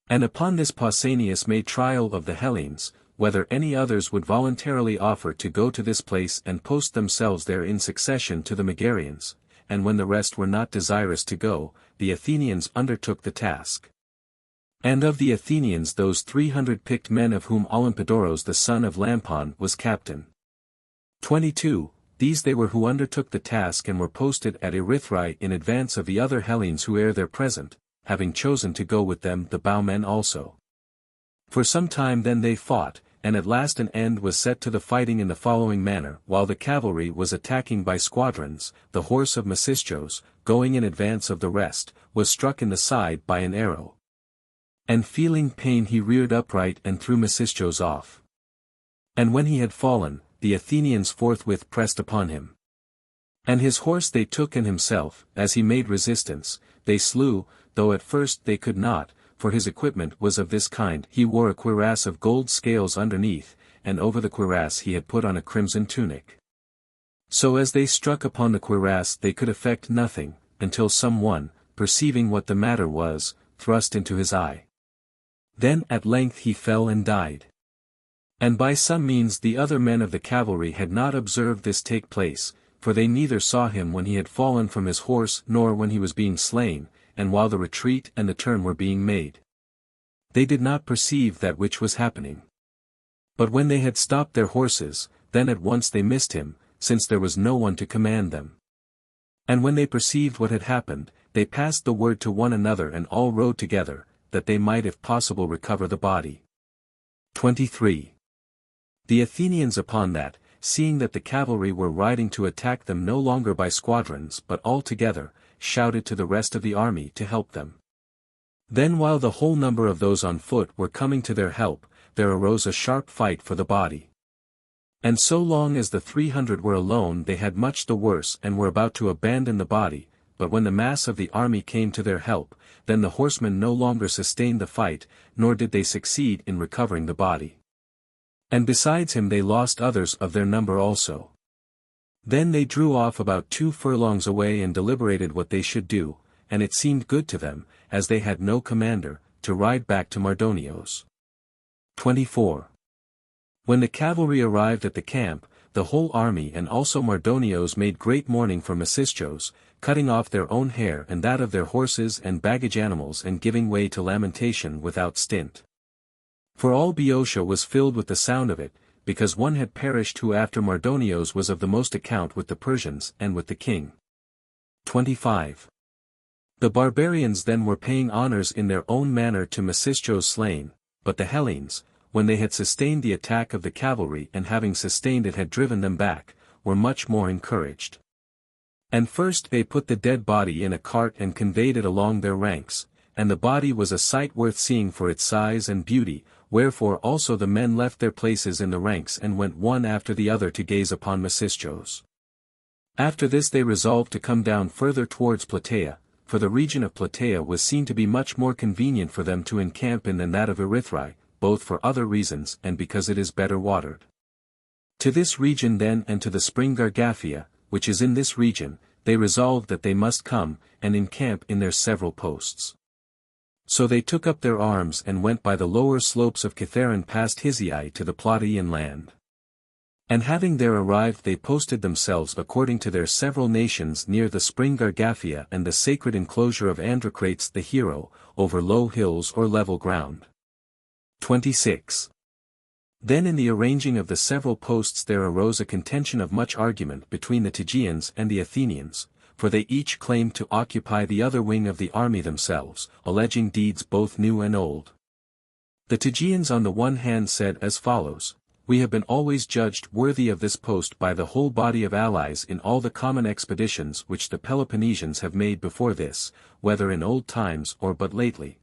And upon this Pausanias made trial of the Hellenes, whether any others would voluntarily offer to go to this place and post themselves there in succession to the Megarians, and when the rest were not desirous to go, the Athenians undertook the task. And of the Athenians those 300 picked men of whom Olympidoros the son of Lampon was captain. 22. These they were who undertook the task and were posted at Erythrae in advance of the other Hellenes who ere their present, having chosen to go with them the bowmen also. For some time then they fought, and at last an end was set to the fighting in the following manner: while the cavalry was attacking by squadrons, the horse of Mecistios, going in advance of the rest, was struck in the side by an arrow. And feeling pain he reared upright and threw Mecistios off. And when he had fallen, the Athenians forthwith pressed upon him. And his horse they took and himself, as he made resistance, they slew, though at first they could not, for his equipment was of this kind: he wore a cuirass of gold scales underneath, and over the cuirass he had put on a crimson tunic. So as they struck upon the cuirass they could effect nothing, until some one, perceiving what the matter was, thrust into his eye. Then at length he fell and died. And by some means the other men of the cavalry had not observed this take place, for they neither saw him when he had fallen from his horse nor when he was being slain, and while the retreat and the turn were being made. They did not perceive that which was happening. But when they had stopped their horses, then at once they missed him, since there was no one to command them. And when they perceived what had happened, they passed the word to one another and all rode together, that they might if possible recover the body. 23. The Athenians upon that, seeing that the cavalry were riding to attack them no longer by squadrons but all together, shouted to the rest of the army to help them. Then while the whole number of those on foot were coming to their help, there arose a sharp fight for the body. And so long as the 300 were alone they had much the worse and were about to abandon the body, but when the mass of the army came to their help, then the horsemen no longer sustained the fight, nor did they succeed in recovering the body. And besides him they lost others of their number also. Then they drew off about 2 furlongs away and deliberated what they should do, and it seemed good to them, as they had no commander, to ride back to Mardonios. 24. When the cavalry arrived at the camp, the whole army and also Mardonios made great mourning for Mecistios, cutting off their own hair and that of their horses and baggage animals and giving way to lamentation without stint. For all Boeotia was filled with the sound of it, because one had perished who after Mardonios was of the most account with the Persians and with the king. 25. The barbarians then were paying honors in their own manner to Mecistios slain, but the Hellenes, when they had sustained the attack of the cavalry and having sustained it had driven them back, were much more encouraged. And first they put the dead body in a cart and conveyed it along their ranks, and the body was a sight worth seeing for its size and beauty, wherefore also the men left their places in the ranks and went one after the other to gaze upon Mecistios. After this they resolved to come down further towards Plataea, for the region of Plataea was seen to be much more convenient for them to encamp in than that of Erythrae, both for other reasons and because it is better watered. To this region then and to the spring Gargaphia, which is in this region, they resolved that they must come, and encamp in their several posts. So they took up their arms and went by the lower slopes of Kithaeron past Hysiae to the Plataean land. And having there arrived they posted themselves according to their several nations near the spring Gargaphia and the sacred enclosure of Androcrates the hero, over low hills or level ground. 26. Then in the arranging of the several posts there arose a contention of much argument between the Tegeans and the Athenians, for they each claimed to occupy the other wing of the army themselves, alleging deeds both new and old. The Tegeans on the one hand said as follows: We have been always judged worthy of this post by the whole body of allies in all the common expeditions which the Peloponnesians have made before this, whether in old times or but lately.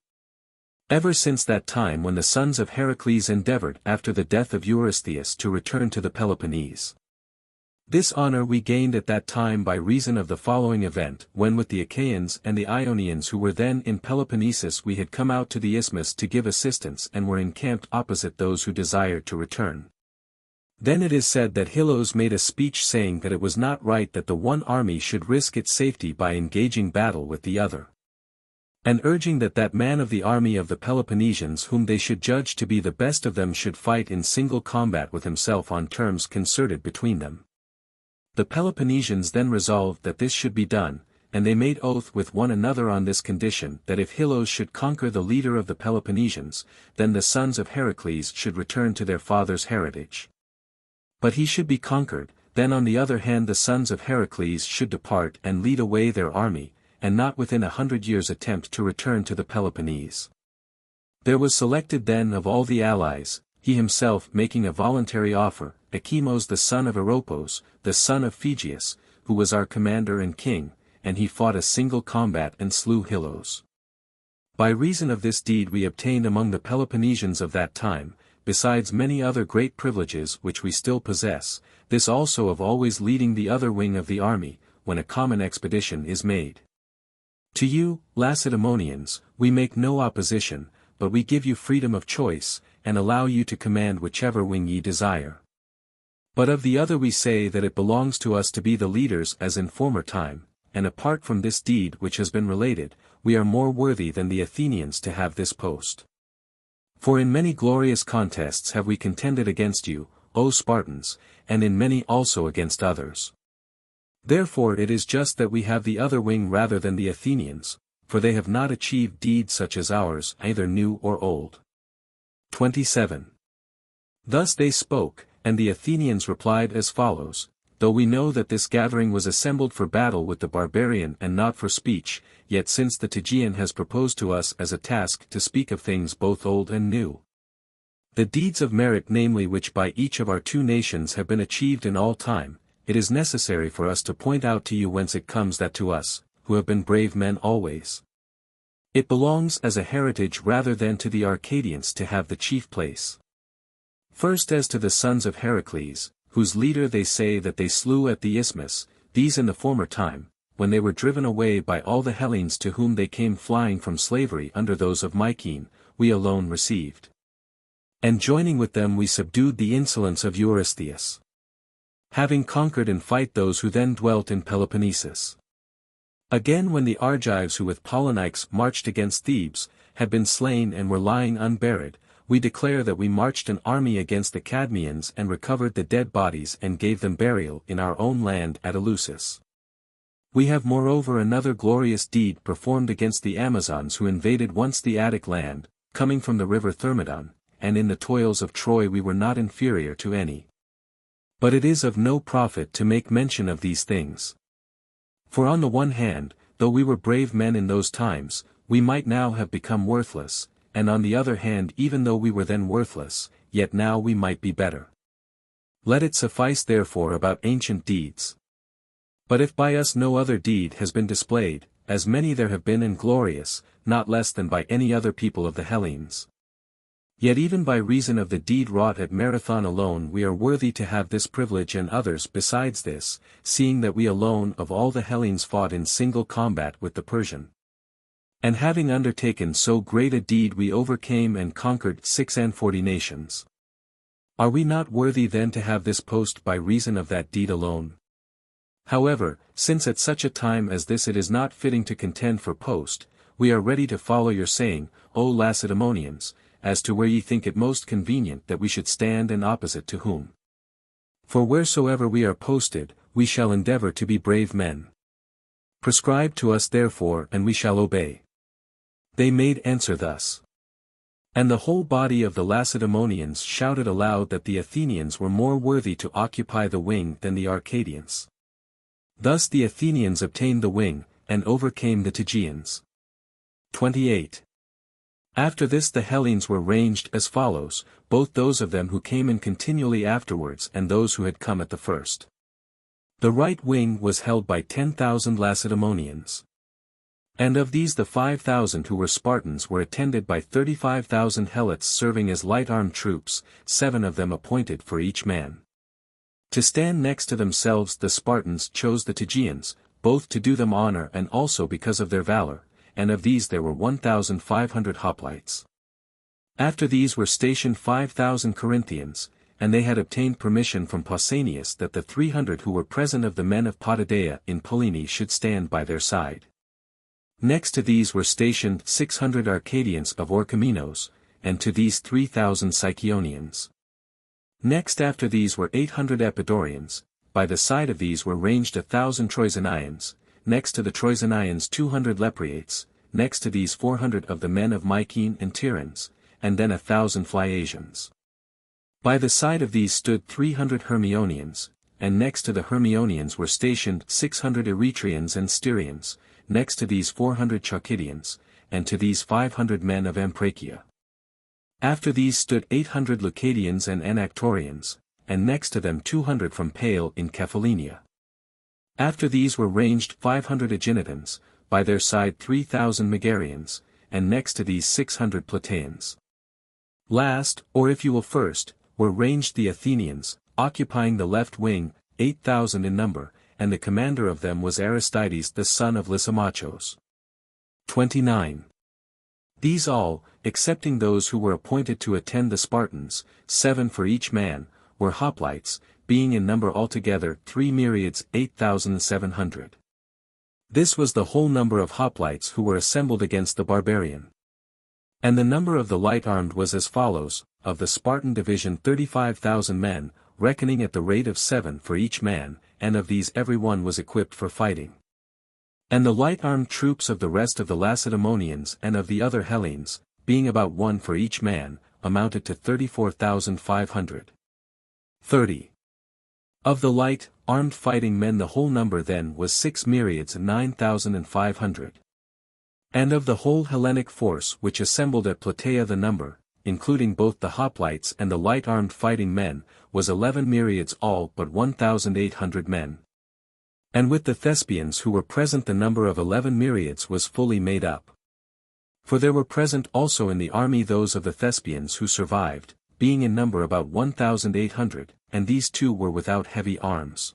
Ever since that time when the sons of Heracles endeavored after the death of Eurystheus to return to the Peloponnese. This honor we gained at that time by reason of the following event, when with the Achaeans and the Ionians who were then in Peloponnesus we had come out to the isthmus to give assistance and were encamped opposite those who desired to return. Then it is said that Hyllos made a speech saying that it was not right that the one army should risk its safety by engaging battle with the other. And urging that that man of the army of the Peloponnesians whom they should judge to be the best of them should fight in single combat with himself on terms concerted between them. The Peloponnesians then resolved that this should be done, and they made oath with one another on this condition that if Hyllos should conquer the leader of the Peloponnesians, then the sons of Heracles should return to their father's heritage. But he should be conquered, then on the other hand the sons of Heracles should depart and lead away their army, and not within 100 years attempt to return to the Peloponnese. There was selected then of all the allies, he himself making a voluntary offer, Echemos the son of Eropos, the son of Phegeus, who was our commander and king, and he fought a single combat and slew Hyllos. By reason of this deed we obtained among the Peloponnesians of that time, besides many other great privileges which we still possess, this also of always leading the other wing of the army, when a common expedition is made. To you, Lacedaemonians, we make no opposition, but we give you freedom of choice, and allow you to command whichever wing ye desire. But of the other we say that it belongs to us to be the leaders as in former time, and apart from this deed which has been related, we are more worthy than the Athenians to have this post. For in many glorious contests have we contended against you, O Spartans, and in many also against others. Therefore it is just that we have the other wing rather than the Athenians, for they have not achieved deeds such as ours, either new or old. 27. Thus they spoke, and the Athenians replied as follows: Though we know that this gathering was assembled for battle with the barbarian and not for speech, yet since the Tegean has proposed to us as a task to speak of things both old and new, the deeds of merit namely which by each of our two nations have been achieved in all time, it is necessary for us to point out to you whence it comes that to us, who have been brave men always, it belongs as a heritage rather than to the Arcadians to have the chief place. First as to the sons of Heracles, whose leader they say that they slew at the Isthmus, these in the former time, when they were driven away by all the Hellenes to whom they came flying from slavery under those of Mycene, we alone received. And joining with them we subdued the insolence of Eurystheus, having conquered in fight those who then dwelt in Peloponnesus. Again when the Argives who with Polynices marched against Thebes, had been slain and were lying unburied, we declare that we marched an army against the Cadmeans and recovered the dead bodies and gave them burial in our own land at Eleusis. We have moreover another glorious deed performed against the Amazons who invaded once the Attic land, coming from the river Thermodon, and in the toils of Troy we were not inferior to any. But it is of no profit to make mention of these things. For on the one hand, though we were brave men in those times, we might now have become worthless, and on the other hand even though we were then worthless, yet now we might be better. Let it suffice therefore about ancient deeds. But if by us no other deed has been displayed, as many there have been and glorious, not less than by any other people of the Hellenes, yet even by reason of the deed wrought at Marathon alone we are worthy to have this privilege and others besides this, seeing that we alone of all the Hellenes fought in single combat with the Persian. And having undertaken so great a deed we overcame and conquered 46 nations. Are we not worthy then to have this post by reason of that deed alone? However, since at such a time as this it is not fitting to contend for post, we are ready to follow your saying, O Lacedaemonians, as to where ye think it most convenient that we should stand and opposite to whom. For wheresoever we are posted, we shall endeavor to be brave men. Prescribe to us therefore and we shall obey. They made answer thus. And the whole body of the Lacedaemonians shouted aloud that the Athenians were more worthy to occupy the wing than the Arcadians. Thus the Athenians obtained the wing, and overcame the Tegeans. 28. After this the Hellenes were ranged as follows, both those of them who came in continually afterwards and those who had come at the first. The right wing was held by 10,000 Lacedaemonians. And of these the 5,000 who were Spartans were attended by 35,000 Helots serving as light-armed troops, 7 of them appointed for each man. To stand next to themselves the Spartans chose the Tegeans, both to do them honor and also because of their valor, and of these there were 1,500 hoplites. After these were stationed 5,000 Corinthians, and they had obtained permission from Pausanias that the 300 who were present of the men of Potidaea in Pellene should stand by their side. Next to these were stationed 600 Arcadians of Orchomenos, and to these 3,000 Sicyonians. Next after these were 800 Epidaurians, by the side of these were ranged 1,000 Troezenians, next to the Troezenians 200 Lepreates, next to these 400 of the men of Mycene and Tiryns, and then 1,000 Phliasians. By the side of these stood 300 Hermionians, and next to the Hermionians were stationed 600 Eretrians and Styrians, next to these 400 Chalcidians, and to these 500 men of Ampracia. After these stood 800 Leucadians and Anactorians, and next to them 200 from Pale in Cephallenia. After these were ranged 500 Aeginetans, by their side 3,000 Megarians, and next to these 600 Plataeans. Last, or if you will first, were ranged the Athenians, occupying the left wing, 8,000 in number, and the commander of them was Aristides the son of Lysimachos. 29. These all, excepting those who were appointed to attend the Spartans, 7 for each man, were hoplites, being in number altogether 3 myriads 8,700. This was the whole number of hoplites who were assembled against the barbarian. And the number of the light-armed was as follows: of the Spartan division 35,000 men, reckoning at the rate of 7 for each man, and of these every one was equipped for fighting. And the light-armed troops of the rest of the Lacedaemonians and of the other Hellenes, being about 1 for each man, amounted to 34,500. 30. Of the light-armed fighting men the whole number then was 6 myriads 9,500. And of the whole Hellenic force which assembled at Plataea the number, including both the hoplites and the light-armed fighting men, was 11 myriads all but 1,800 men. And with the Thespians who were present the number of 11 myriads was fully made up. For there were present also in the army those of the Thespians who survived, being in number about 1,800, and these too were without heavy arms.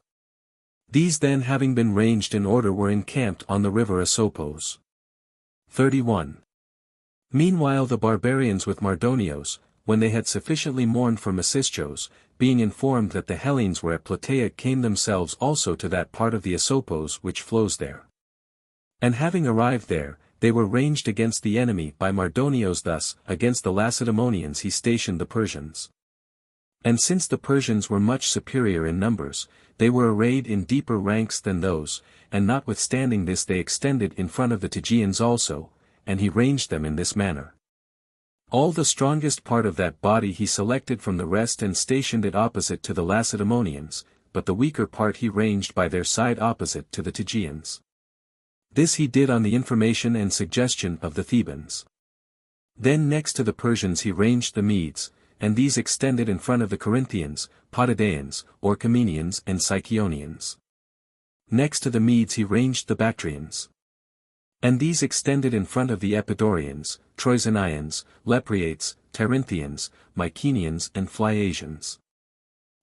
These then having been ranged in order were encamped on the river Asopos. 31. Meanwhile the barbarians with Mardonios, when they had sufficiently mourned for Mecistios, being informed that the Hellenes were at Plataea, came themselves also to that part of the Asopos which flows there. And having arrived there, they were ranged against the enemy by Mardonios. Thus, against the Lacedaemonians he stationed the Persians. And since the Persians were much superior in numbers, they were arrayed in deeper ranks than those, and notwithstanding this they extended in front of the Tegeans also, and he ranged them in this manner. All the strongest part of that body he selected from the rest and stationed it opposite to the Lacedaemonians, but the weaker part he ranged by their side opposite to the Tegeans. This he did on the information and suggestion of the Thebans. Then next to the Persians he ranged the Medes, and these extended in front of the Corinthians, Potidæans, Orchomenians and Sicyonians. Next to the Medes he ranged the Bactrians. And these extended in front of the Epidaurians, Troezenians, Lepreates, Tarinthians, Mycenaeans and Phliasians.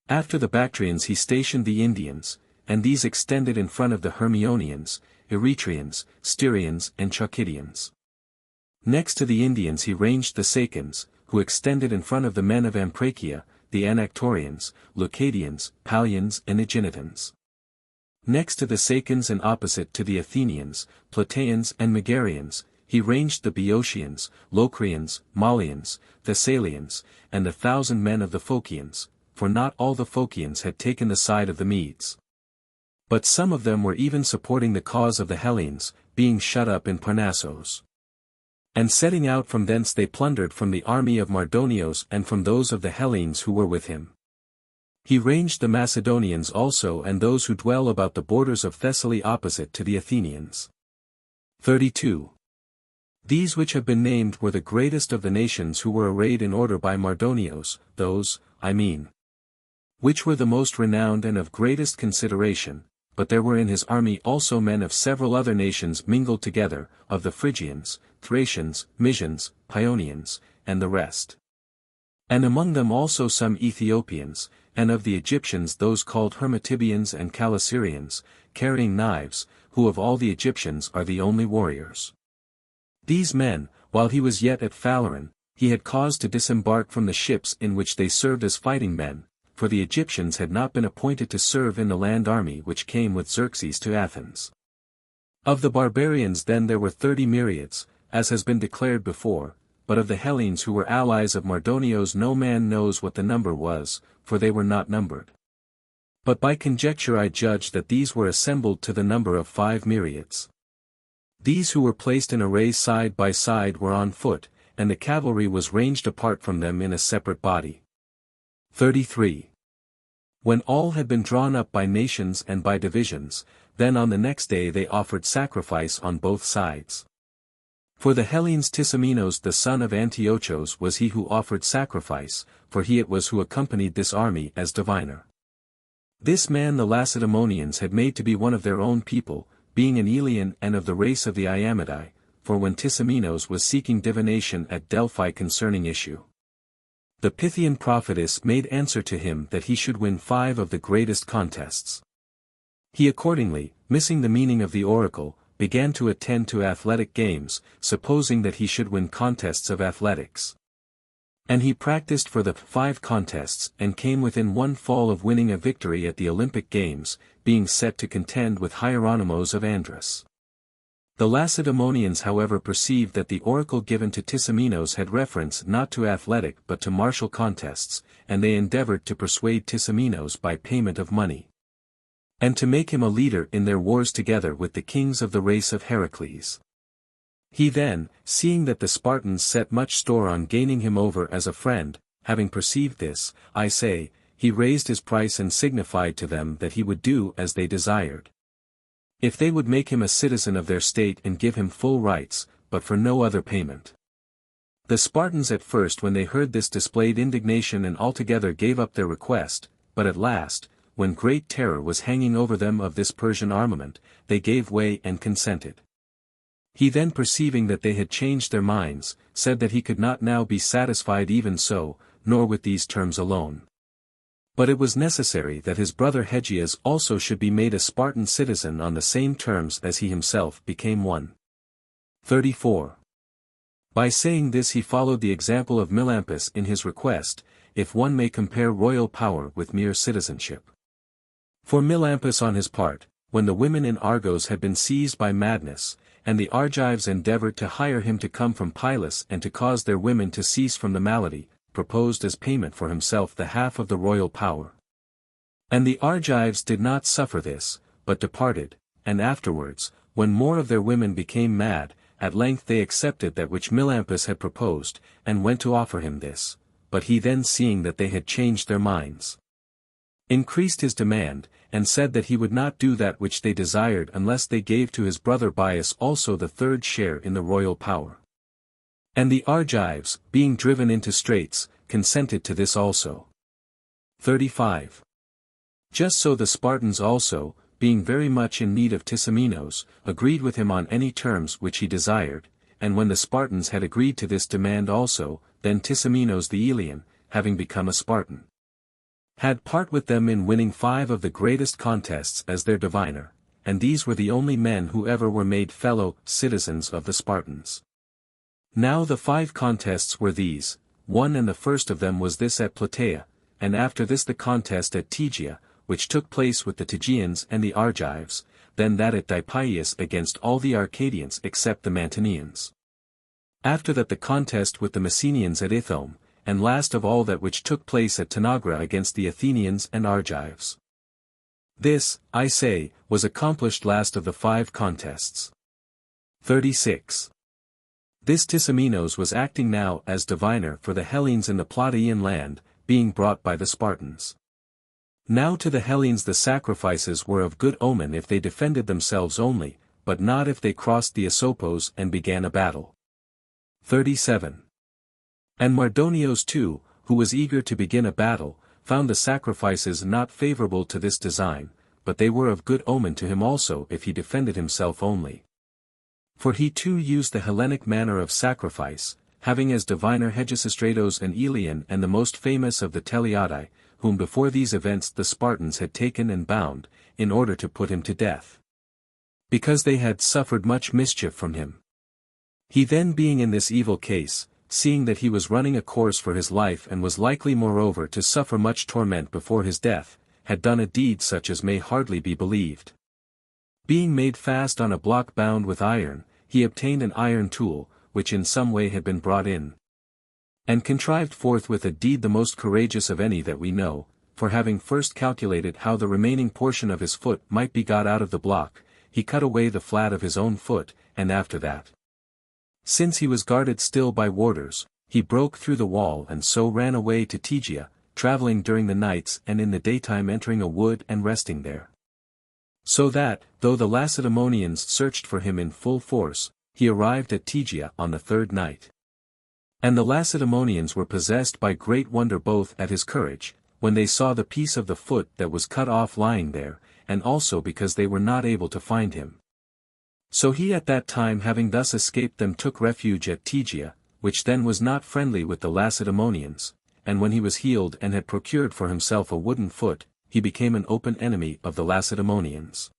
After the Bactrians he stationed the Indians, and these extended in front of the Hermionians, Eretrians, Styrians and Chalcidians. Next to the Indians he ranged the Sacans, who extended in front of the men of Ampracia, the Anactorians, Leucadians, Palians and Aeginetans. Next to the Sacans and opposite to the Athenians, Plataeans and Megarians, he ranged the Boeotians, Locrians, Malians, Thessalians, and the 1,000 men of the Phocians, for not all the Phocians had taken the side of the Medes. But some of them were even supporting the cause of the Hellenes, being shut up in Parnassos. And setting out from thence they plundered from the army of Mardonios and from those of the Hellenes who were with him. He ranged the Macedonians also and those who dwell about the borders of Thessaly opposite to the Athenians. 32. These which have been named were the greatest of the nations who were arrayed in order by Mardonios, those, I mean, which were the most renowned and of greatest consideration, but there were in his army also men of several other nations mingled together, of the Phrygians, Thracians, Mysians, Paeonians, and the rest. And among them also some Ethiopians, and of the Egyptians those called Hermotybians and Calasirians, carrying knives, who of all the Egyptians are the only warriors. These men, while he was yet at Phaleron, he had caused to disembark from the ships in which they served as fighting men, for the Egyptians had not been appointed to serve in the land army which came with Xerxes to Athens. Of the barbarians then there were 30 myriads, as has been declared before, but of the Hellenes who were allies of Mardonios no man knows what the number was, for they were not numbered. But by conjecture I judge that these were assembled to the number of 5 myriads. These who were placed in array side by side were on foot, and the cavalry was ranged apart from them in a separate body. 33. When all had been drawn up by nations and by divisions, then on the next day they offered sacrifice on both sides. For the Hellenes Tisamenos the son of Antiochos was he who offered sacrifice, for he it was who accompanied this army as diviner. This man the Lacedaemonians had made to be one of their own people, being an Elean and of the race of the Iamidai, for when Tisamenos was seeking divination at Delphi concerning issue, the Pythian prophetess made answer to him that he should win 5 of the greatest contests. He accordingly, missing the meaning of the oracle, began to attend to athletic games, supposing that he should win contests of athletics. And he practiced for the 5 contests and came within one fall of winning a victory at the Olympic Games, being set to contend with Hieronymus of Andrus. The Lacedaemonians however perceived that the oracle given to Tisamenos had reference not to athletic but to martial contests, and they endeavored to persuade Tisamenos by payment of money, and to make him a leader in their wars together with the kings of the race of Heracles. He then, seeing that the Spartans set much store on gaining him over as a friend, having perceived this, I say, he raised his price and signified to them that he would do as they desired, if they would make him a citizen of their state and give him full rights, but for no other payment. The Spartans at first when they heard this displayed indignation and altogether gave up their request, but at last, when great terror was hanging over them of this Persian armament, they gave way and consented. He then perceiving that they had changed their minds, said that he could not now be satisfied even so, nor with these terms alone. But it was necessary that his brother Hegias also should be made a Spartan citizen on the same terms as he himself became one. 34. By saying this he followed the example of Melampus in his request, if one may compare royal power with mere citizenship. For Melampus on his part, when the women in Argos had been seized by madness, and the Argives endeavored to hire him to come from Pylos and to cause their women to cease from the malady, proposed as payment for himself the half of the royal power. And the Argives did not suffer this, but departed, and afterwards, when more of their women became mad, at length they accepted that which Melampus had proposed, and went to offer him this, but he then seeing that they had changed their minds, increased his demand, and said that he would not do that which they desired unless they gave to his brother Bias also the third share in the royal power. And the Argives, being driven into straits, consented to this also. 35. Just so the Spartans also, being very much in need of Tisamenos, agreed with him on any terms which he desired, and when the Spartans had agreed to this demand also, then Tisamenos the Elean, having become a Spartan, had part with them in winning 5 of the greatest contests as their diviner, and these were the only men who ever were made fellow citizens of the Spartans. Now the 5 contests were these, one and the first of them was this at Plataea, and after this the contest at Tegea, which took place with the Tegeans and the Argives, then that at Dipaeus against all the Arcadians except the Mantineans. After that the contest with the Messenians at Ithome, and last of all that which took place at Tanagra against the Athenians and Argives. This, I say, was accomplished last of the 5 contests. 36. This Tisamenos was acting now as diviner for the Hellenes in the Plataean land, being brought by the Spartans. Now to the Hellenes the sacrifices were of good omen if they defended themselves only, but not if they crossed the Asopos and began a battle. 37. And Mardonios too, who was eager to begin a battle, found the sacrifices not favorable to this design, but they were of good omen to him also if he defended himself only. For he too used the Hellenic manner of sacrifice, having as diviner Hegesistratos and Elean and the most famous of the Teleadai, whom before these events the Spartans had taken and bound, in order to put him to death, because they had suffered much mischief from him. He then being in this evil case, seeing that he was running a course for his life and was likely moreover to suffer much torment before his death, had done a deed such as may hardly be believed. Being made fast on a block bound with iron, he obtained an iron tool, which in some way had been brought in, and contrived forthwith a deed the most courageous of any that we know, for having first calculated how the remaining portion of his foot might be got out of the block, he cut away the flat of his own foot, and after that, since he was guarded still by warders, he broke through the wall and so ran away to Tegea, traveling during the nights and in the daytime entering a wood and resting there. So that, though the Lacedaemonians searched for him in full force, he arrived at Tegea on the 3rd night. And the Lacedaemonians were possessed by great wonder both at his courage, when they saw the piece of the foot that was cut off lying there, and also because they were not able to find him. So he at that time having thus escaped them took refuge at Tegea, which then was not friendly with the Lacedaemonians, and when he was healed and had procured for himself a wooden foot, he became an open enemy of the Lacedaemonians.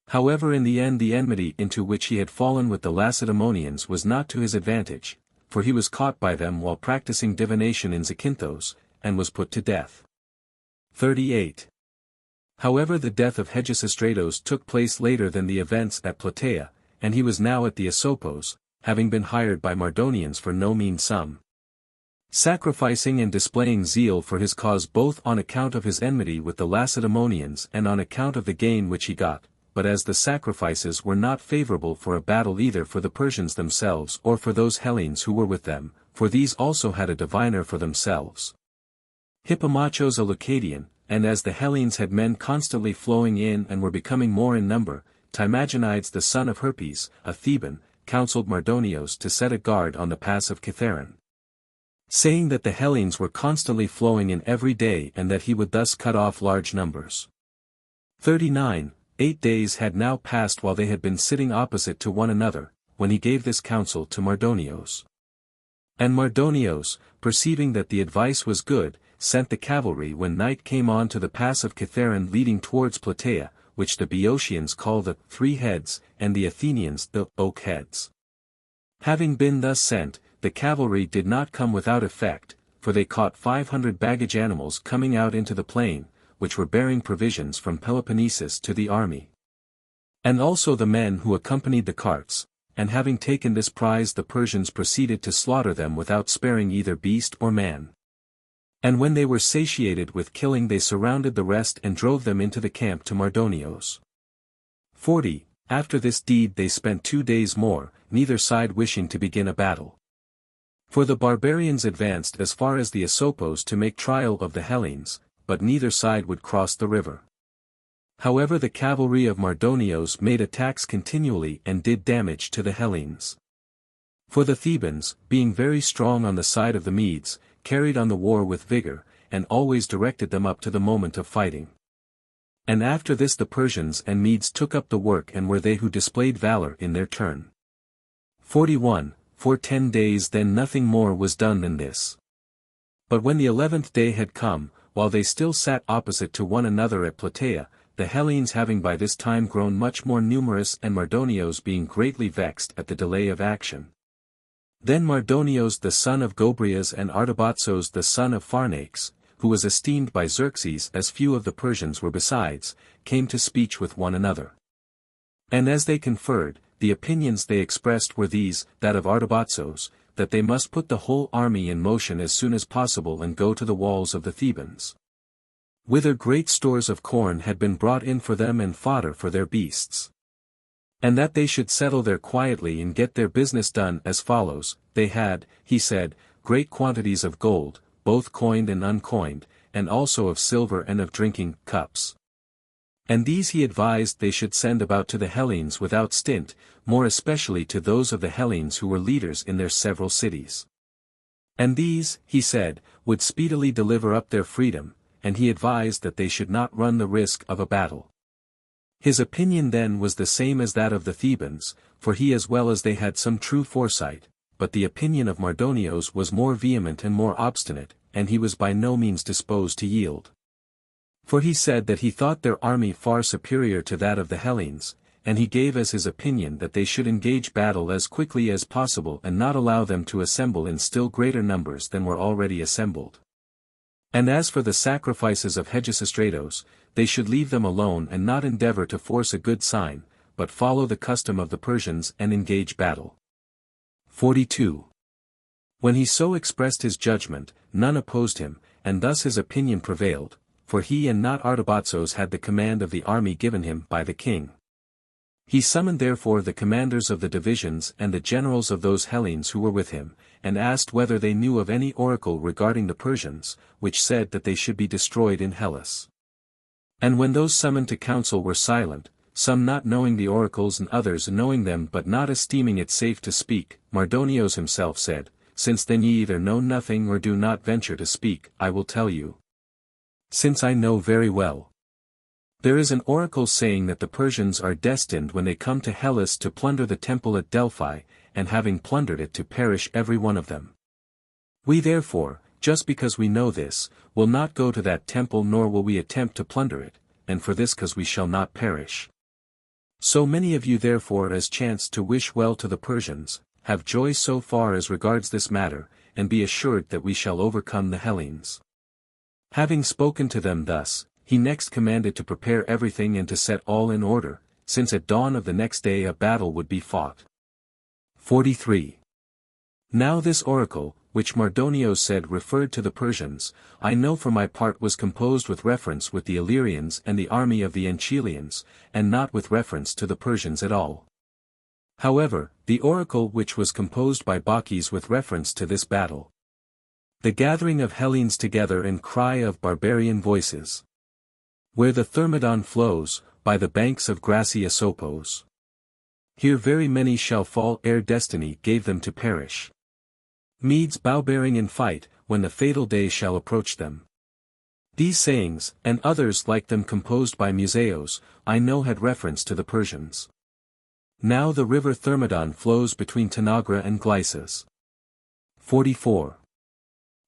However in the end the enmity into which he had fallen with the Lacedaemonians was not to his advantage, for he was caught by them while practicing divination in Zakynthos, and was put to death. 38. However the death of Hegesistratos took place later than the events at Plataea, and he was now at the Asopos, having been hired by Mardonians for no mean sum. Sacrificing and displaying zeal for his cause both on account of his enmity with the Lacedaemonians and on account of the gain which he got, but as the sacrifices were not favorable for a battle either for the Persians themselves or for those Hellenes who were with them, for these also had a diviner for themselves, Hippomachus a Leucadian, and as the Hellenes had men constantly flowing in and were becoming more in number, Timagenides the son of Herpes, a Theban, counseled Mardonios to set a guard on the pass of Kithaeron, saying that the Hellenes were constantly flowing in every day and that he would thus cut off large numbers. 39. 8 days had now passed while they had been sitting opposite to one another, when he gave this counsel to Mardonios. And Mardonios, perceiving that the advice was good, sent the cavalry when night came on to the pass of Kithaeron leading towards Plataea, which the Boeotians call the 3 Heads, and the Athenians the Oak Heads. Having been thus sent, the cavalry did not come without effect, for they caught 500 baggage animals coming out into the plain, which were bearing provisions from Peloponnesus to the army. And also the men who accompanied the carts, and having taken this prize the Persians proceeded to slaughter them without sparing either beast or man. And when they were satiated with killing they surrounded the rest and drove them into the camp to Mardonios. 40. After this deed they spent 2 days more, neither side wishing to begin a battle. For the barbarians advanced as far as the Asopos to make trial of the Hellenes, but neither side would cross the river. However the cavalry of Mardonios made attacks continually and did damage to the Hellenes. For the Thebans, being very strong on the side of the Medes, carried on the war with vigor, and always directed them up to the moment of fighting. And after this the Persians and Medes took up the work and were they who displayed valor in their turn. 41. For 10 days then nothing more was done than this. But when the 11th day had come, while they still sat opposite to one another at Plataea, the Hellenes having by this time grown much more numerous and Mardonios being greatly vexed at the delay of action. Then Mardonios the son of Gobryas and Artabatzos the son of Pharnax, who was esteemed by Xerxes as few of the Persians were besides, came to speech with one another. And as they conferred, the opinions they expressed were these, that of Artabatzos, that they must put the whole army in motion as soon as possible and go to the walls of the Thebans, whither great stores of corn had been brought in for them and fodder for their beasts. And that they should settle there quietly and get their business done as follows. They had, he said, great quantities of gold, both coined and uncoined, and also of silver and of drinking cups. And these he advised they should send about to the Hellenes without stint, more especially to those of the Hellenes who were leaders in their several cities. And these, he said, would speedily deliver up their freedom, and he advised that they should not run the risk of a battle. His opinion then was the same as that of the Thebans, for he as well as they had some true foresight, but the opinion of Mardonios was more vehement and more obstinate, and he was by no means disposed to yield. For he said that he thought their army far superior to that of the Hellenes, and he gave as his opinion that they should engage battle as quickly as possible and not allow them to assemble in still greater numbers than were already assembled. And as for the sacrifices of Hegesistratos, they should leave them alone and not endeavor to force a good sign, but follow the custom of the Persians and engage battle. 42. When he so expressed his judgment, none opposed him, and thus his opinion prevailed, for he and not Artabatzos had the command of the army given him by the king. He summoned therefore the commanders of the divisions and the generals of those Hellenes who were with him, and asked whether they knew of any oracle regarding the Persians, which said that they should be destroyed in Hellas. And when those summoned to council were silent, some not knowing the oracles and others knowing them but not esteeming it safe to speak, Mardonios himself said, Since then ye either know nothing or do not venture to speak, I will tell you. Since I know very well. There is an oracle saying that the Persians are destined when they come to Hellas to plunder the temple at Delphi, and having plundered it to perish every one of them. We therefore, just because we know this, will not go to that temple nor will we attempt to plunder it, and for this cause we shall not perish. So many of you therefore as chance to wish well to the Persians, have joy so far as regards this matter, and be assured that we shall overcome the Hellenes. Having spoken to them thus, he next commanded to prepare everything and to set all in order, since at dawn of the next day a battle would be fought. 43. Now this oracle, which Mardonios said referred to the Persians, I know for my part was composed with reference with the Illyrians and the army of the Enchelians, and not with reference to the Persians at all. However, the oracle which was composed by Bacchis with reference to this battle. The gathering of Hellenes together and cry of barbarian voices. Where the Thermodon flows, by the banks of grassy Asopos. Here very many shall fall ere destiny gave them to perish. Medes bow-bearing in fight, when the fatal day shall approach them. These sayings, and others like them composed by Musaeus, I know had reference to the Persians. Now the river Thermodon flows between Tanagra and Glycis. 44.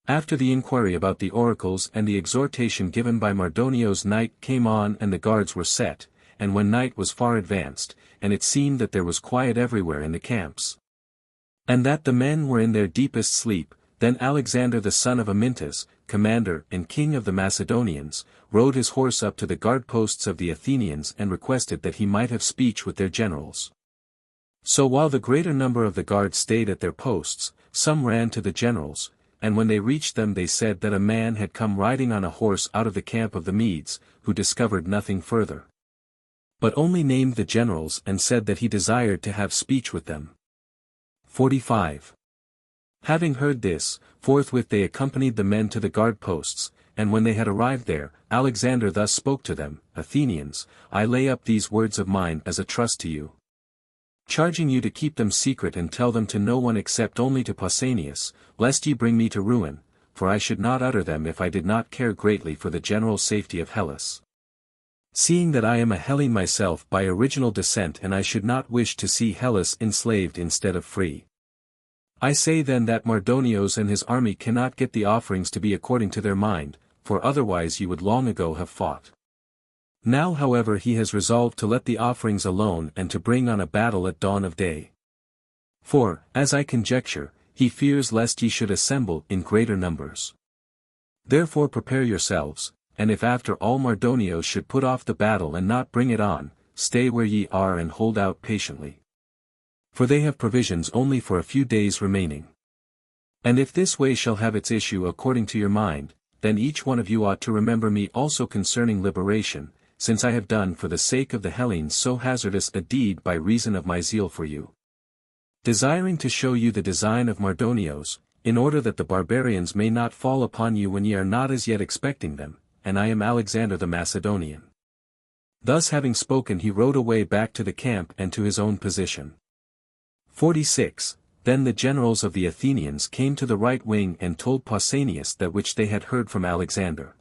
After the inquiry about the oracles and the exhortation given by Mardonios, night came on and the guards were set, and when night was far advanced, and it seemed that there was quiet everywhere in the camps, and that the men were in their deepest sleep, then Alexander the son of Amyntas, commander and king of the Macedonians, rode his horse up to the guard posts of the Athenians and requested that he might have speech with their generals. So while the greater number of the guards stayed at their posts, some ran to the generals, and when they reached them they said that a man had come riding on a horse out of the camp of the Medes, who discovered nothing further, but only named the generals and said that he desired to have speech with them. 45. Having heard this, forthwith they accompanied the men to the guard posts, and when they had arrived there, Alexander thus spoke to them, Athenians, I lay up these words of mine as a trust to you, charging you to keep them secret and tell them to no one except only to Pausanias, lest ye bring me to ruin, for I should not utter them if I did not care greatly for the general safety of Hellas. Seeing that I am a Hellene myself by original descent and I should not wish to see Hellas enslaved instead of free. I say then that Mardonios and his army cannot get the offerings to be according to their mind, for otherwise you would long ago have fought. Now however he has resolved to let the offerings alone and to bring on a battle at dawn of day. For, as I conjecture, he fears lest ye should assemble in greater numbers. Therefore prepare yourselves, and if after all Mardonios should put off the battle and not bring it on, stay where ye are and hold out patiently. For they have provisions only for a few days remaining. And if this way shall have its issue according to your mind, then each one of you ought to remember me also concerning liberation, since I have done for the sake of the Hellenes so hazardous a deed by reason of my zeal for you. Desiring to show you the design of Mardonios, in order that the barbarians may not fall upon you when ye are not as yet expecting them, and I am Alexander the Macedonian. Thus having spoken he rode away back to the camp and to his own position. 46. Then the generals of the Athenians came to the right wing and told Pausanias that which they had heard from Alexander.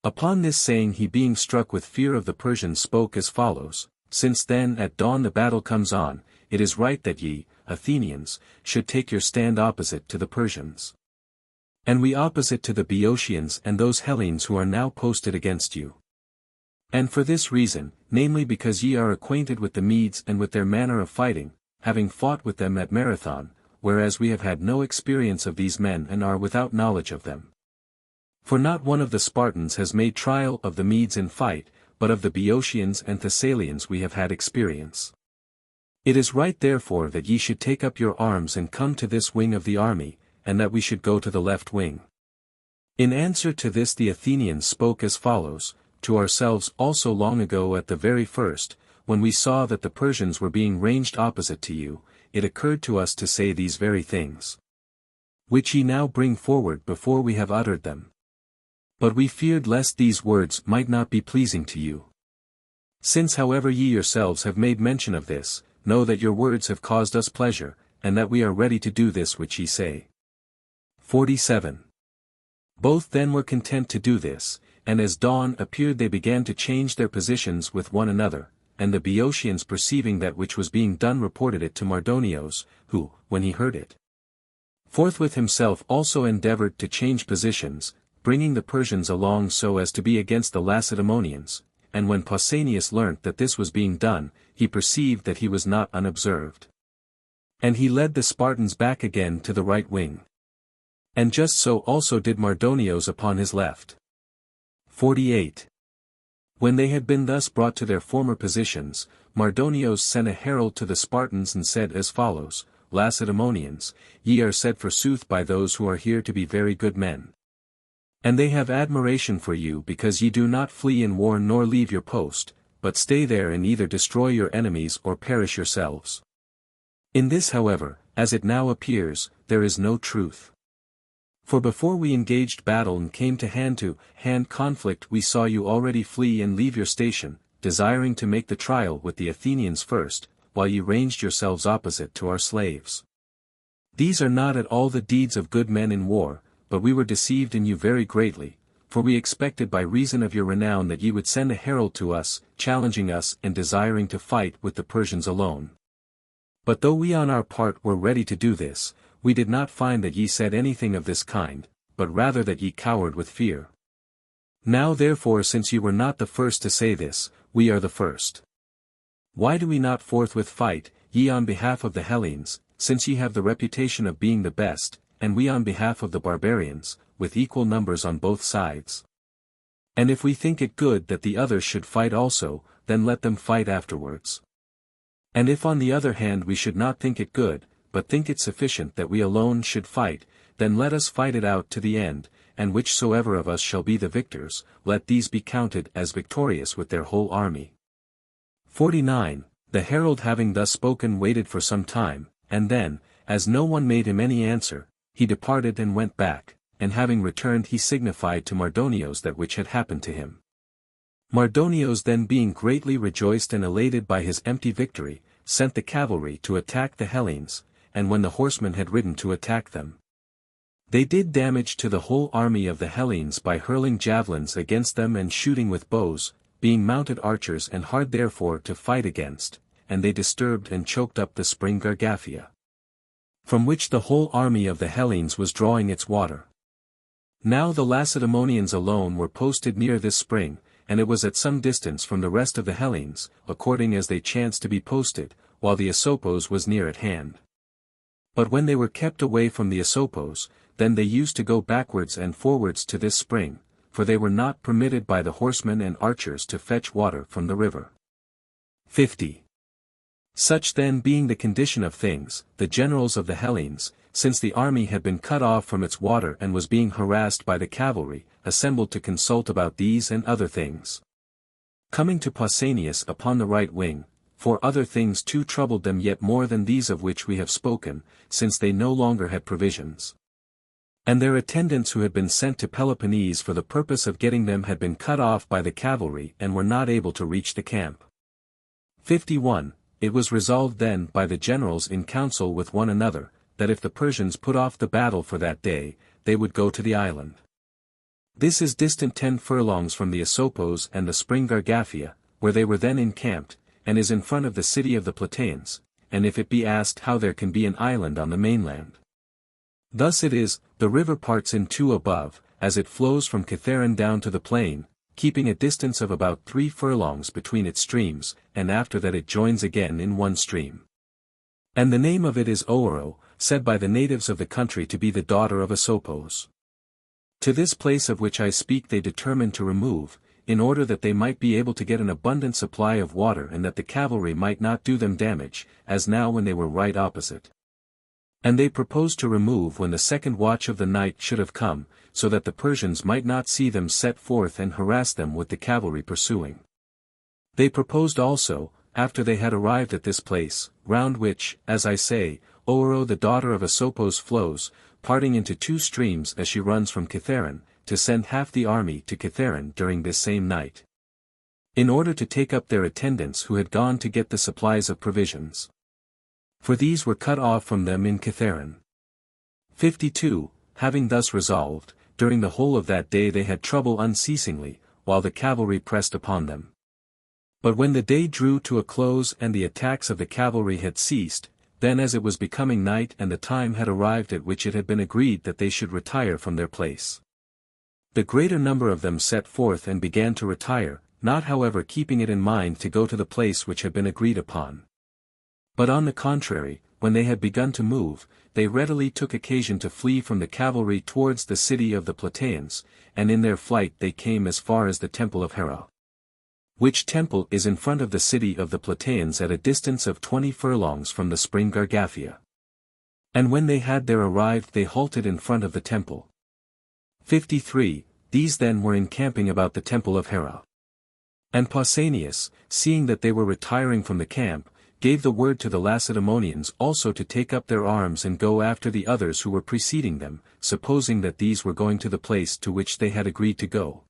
Upon this saying he being struck with fear of the Persians spoke as follows, Since then at dawn the battle comes on, it is right that ye, Athenians, should take your stand opposite to the Persians. And we opposite to the Boeotians and those Hellenes who are now posted against you. And for this reason, namely because ye are acquainted with the Medes and with their manner of fighting, having fought with them at Marathon, whereas we have had no experience of these men and are without knowledge of them. For not one of the Spartans has made trial of the Medes in fight, but of the Boeotians and Thessalians we have had experience. It is right therefore that ye should take up your arms and come to this wing of the army, and that we should go to the left wing. In answer to this the Athenians spoke as follows, to ourselves also long ago at the very first, when we saw that the Persians were being ranged opposite to you, it occurred to us to say these very things, which ye now bring forward before we have uttered them. But we feared lest these words might not be pleasing to you. Since however ye yourselves have made mention of this, know that your words have caused us pleasure, and that we are ready to do this which ye say. 47. Both then were content to do this, and as dawn appeared they began to change their positions with one another, and the Boeotians perceiving that which was being done reported it to Mardonios, who, when he heard it, forthwith himself also endeavored to change positions, bringing the Persians along so as to be against the Lacedaemonians, and when Pausanias learnt that this was being done, he perceived that he was not unobserved. And he led the Spartans back again to the right wing. And just so also did Mardonios upon his left. 48. When they had been thus brought to their former positions, Mardonios sent a herald to the Spartans and said as follows, Lacedaemonians, ye are said forsooth by those who are here to be very good men. And they have admiration for you because ye do not flee in war nor leave your post, but stay there and either destroy your enemies or perish yourselves. In this however, as it now appears, there is no truth. For before we engaged battle and came to hand conflict we saw you already flee and leave your station, desiring to make the trial with the Athenians first, while ye ranged yourselves opposite to our slaves. These are not at all the deeds of good men in war, but we were deceived in you very greatly, for we expected by reason of your renown that ye would send a herald to us, challenging us and desiring to fight with the Persians alone. But though we on our part were ready to do this, we did not find that ye said anything of this kind, but rather that ye cowered with fear. Now therefore since ye were not the first to say this, we are the first. Why do we not forthwith fight, ye on behalf of the Hellenes, since ye have the reputation of being the best, and we on behalf of the barbarians, with equal numbers on both sides? And if we think it good that the others should fight also, then let them fight afterwards. And if on the other hand we should not think it good, but think it sufficient that we alone should fight, then let us fight it out to the end, and whichsoever of us shall be the victors, let these be counted as victorious with their whole army. 49. The herald having thus spoken waited for some time, and then, as no one made him any answer, he departed and went back, and having returned he signified to Mardonios that which had happened to him. Mardonios then being greatly rejoiced and elated by his empty victory, sent the cavalry to attack the Hellenes, and when the horsemen had ridden to attack them, they did damage to the whole army of the Hellenes by hurling javelins against them and shooting with bows, being mounted archers and hard therefore to fight against, and they disturbed and choked up the spring Gargaphia, from which the whole army of the Hellenes was drawing its water. Now the Lacedaemonians alone were posted near this spring, and it was at some distance from the rest of the Hellenes, according as they chanced to be posted, while the Asopos was near at hand. But when they were kept away from the Asopos, then they used to go backwards and forwards to this spring, for they were not permitted by the horsemen and archers to fetch water from the river. 50. Such then being the condition of things, the generals of the Hellenes, since the army had been cut off from its water and was being harassed by the cavalry, assembled to consult about these and other things. Coming to Pausanias upon the right wing, for other things too troubled them yet more than these of which we have spoken, since they no longer had provisions. And their attendants who had been sent to Peloponnese for the purpose of getting them had been cut off by the cavalry and were not able to reach the camp. 51. It was resolved then by the generals in council with one another, that if the Persians put off the battle for that day, they would go to the island. This is distant 10 furlongs from the Asopos and the spring Gargaphia, where they were then encamped, and is in front of the city of the Plataeans, and if it be asked how there can be an island on the mainland. Thus it is, the river parts in two above, as it flows from Kithaeron down to the plain, keeping a distance of about 3 furlongs between its streams, and after that it joins again in one stream. And the name of it is Ouro, said by the natives of the country to be the daughter of Asopos. To this place of which I speak they determined to remove, in order that they might be able to get an abundant supply of water and that the cavalry might not do them damage, as now when they were right opposite. And they proposed to remove when the second watch of the night should have come, so that the Persians might not see them set forth and harass them with the cavalry pursuing. They proposed also, after they had arrived at this place, round which, as I say, Ouro the daughter of Asopos flows, parting into 2 streams as she runs from Kithaeron, to send half the army to Kithaeron during this same night, in order to take up their attendants who had gone to get the supplies of provisions. For these were cut off from them in Kithaeron. 52. Having thus resolved, during the whole of that day they had trouble unceasingly, while the cavalry pressed upon them. But when the day drew to a close and the attacks of the cavalry had ceased, then as it was becoming night and the time had arrived at which it had been agreed that they should retire from their place, the greater number of them set forth and began to retire, not however keeping it in mind to go to the place which had been agreed upon. But on the contrary, when they had begun to move, they readily took occasion to flee from the cavalry towards the city of the Plataeans, and in their flight they came as far as the temple of Hera. which temple is in front of the city of the Plataeans at a distance of 20 furlongs from the spring Gargaphia. And when they had there arrived they halted in front of the temple. 53. These then were encamping about the temple of Hera. And Pausanias, seeing that they were retiring from the camp, gave the word to the Lacedaemonians also to take up their arms and go after the others who were preceding them, supposing that these were going to the place to which they had agreed to go.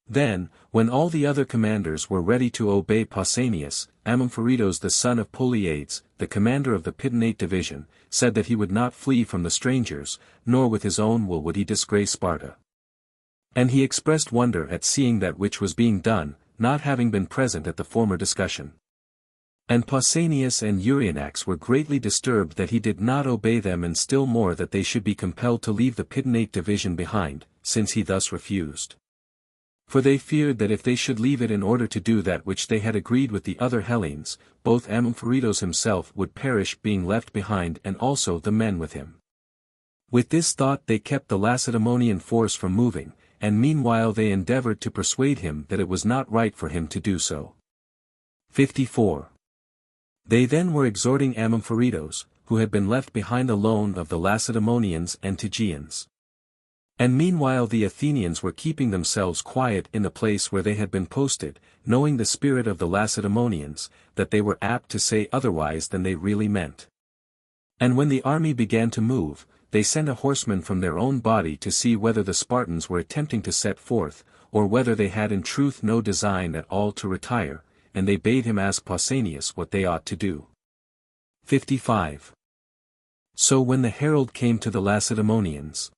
Then, when all the other commanders were ready to obey Pausanias, Amompharitos the son of Polyades, the commander of the Pitonate division, said that he would not flee from the strangers, nor with his own will would he disgrace Sparta. And he expressed wonder at seeing that which was being done, not having been present at the former discussion. And Pausanias and Euryanax were greatly disturbed that he did not obey them, and still more that they should be compelled to leave the Pitonate division behind, since he thus refused. For they feared that if they should leave it in order to do that which they had agreed with the other Hellenes, both Amompharitos himself would perish being left behind and also the men with him. With this thought they kept the Lacedaemonian force from moving, and meanwhile they endeavored to persuade him that it was not right for him to do so. 54. They then were exhorting Amompharitos, who had been left behind alone of the Lacedaemonians and Tegeans. And meanwhile the Athenians were keeping themselves quiet in the place where they had been posted, knowing the spirit of the Lacedaemonians, that they were apt to say otherwise than they really meant. And when the army began to move, they sent a horseman from their own body to see whether the Spartans were attempting to set forth, or whether they had in truth no design at all to retire, and they bade him ask Pausanias what they ought to do. 55. So when the herald came to the Lacedaemonians,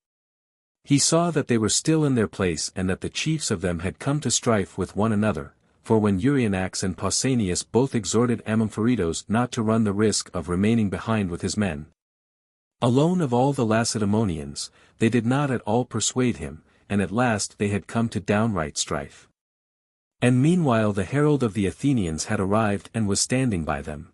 he saw that they were still in their place and that the chiefs of them had come to strife with one another, for when Euryanax and Pausanias both exhorted Amompharitos not to run the risk of remaining behind with his men alone of all the Lacedaemonians, they did not at all persuade him, and at last they had come to downright strife. And meanwhile the herald of the Athenians had arrived and was standing by them.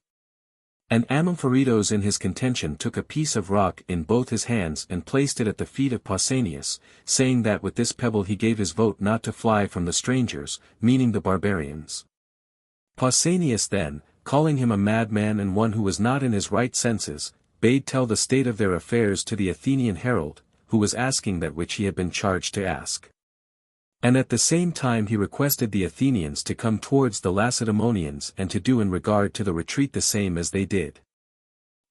And Amompharitos in his contention took a piece of rock in both his hands and placed it at the feet of Pausanias, saying that with this pebble he gave his vote not to fly from the strangers, meaning the barbarians. Pausanias then, calling him a madman and one who was not in his right senses, bade tell the state of their affairs to the Athenian herald, who was asking that which he had been charged to ask. And at the same time he requested the Athenians to come towards the Lacedaemonians and to do in regard to the retreat the same as they did.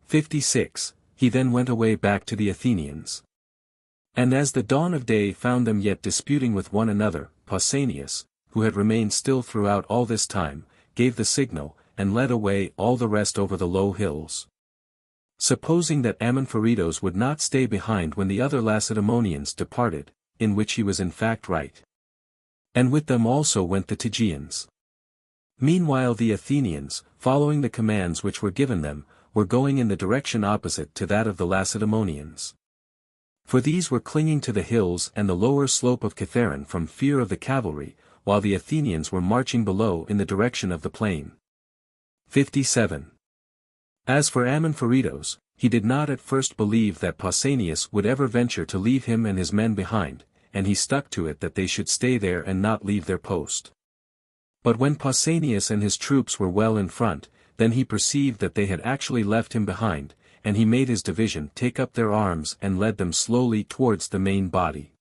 56. He then went away back to the Athenians. And as the dawn of day found them yet disputing with one another, Pausanias, who had remained still throughout all this time, gave the signal, and led away all the rest over the low hills. Supposing that Amompharitos would not stay behind when the other Lacedaemonians departed, in which he was in fact right. And with them also went the Tegeans. Meanwhile the Athenians, following the commands which were given them, were going in the direction opposite to that of the Lacedaemonians. For these were clinging to the hills and the lower slope of Kithaeron from fear of the cavalry, while the Athenians were marching below in the direction of the plain. 57. As for Amompharitos, he did not at first believe that Pausanias would ever venture to leave him and his men behind, and he stuck to it that they should stay there and not leave their post. But when Pausanias and his troops were well in front, then he perceived that they had actually left him behind, and he made his division take up their arms and led them slowly towards the main body.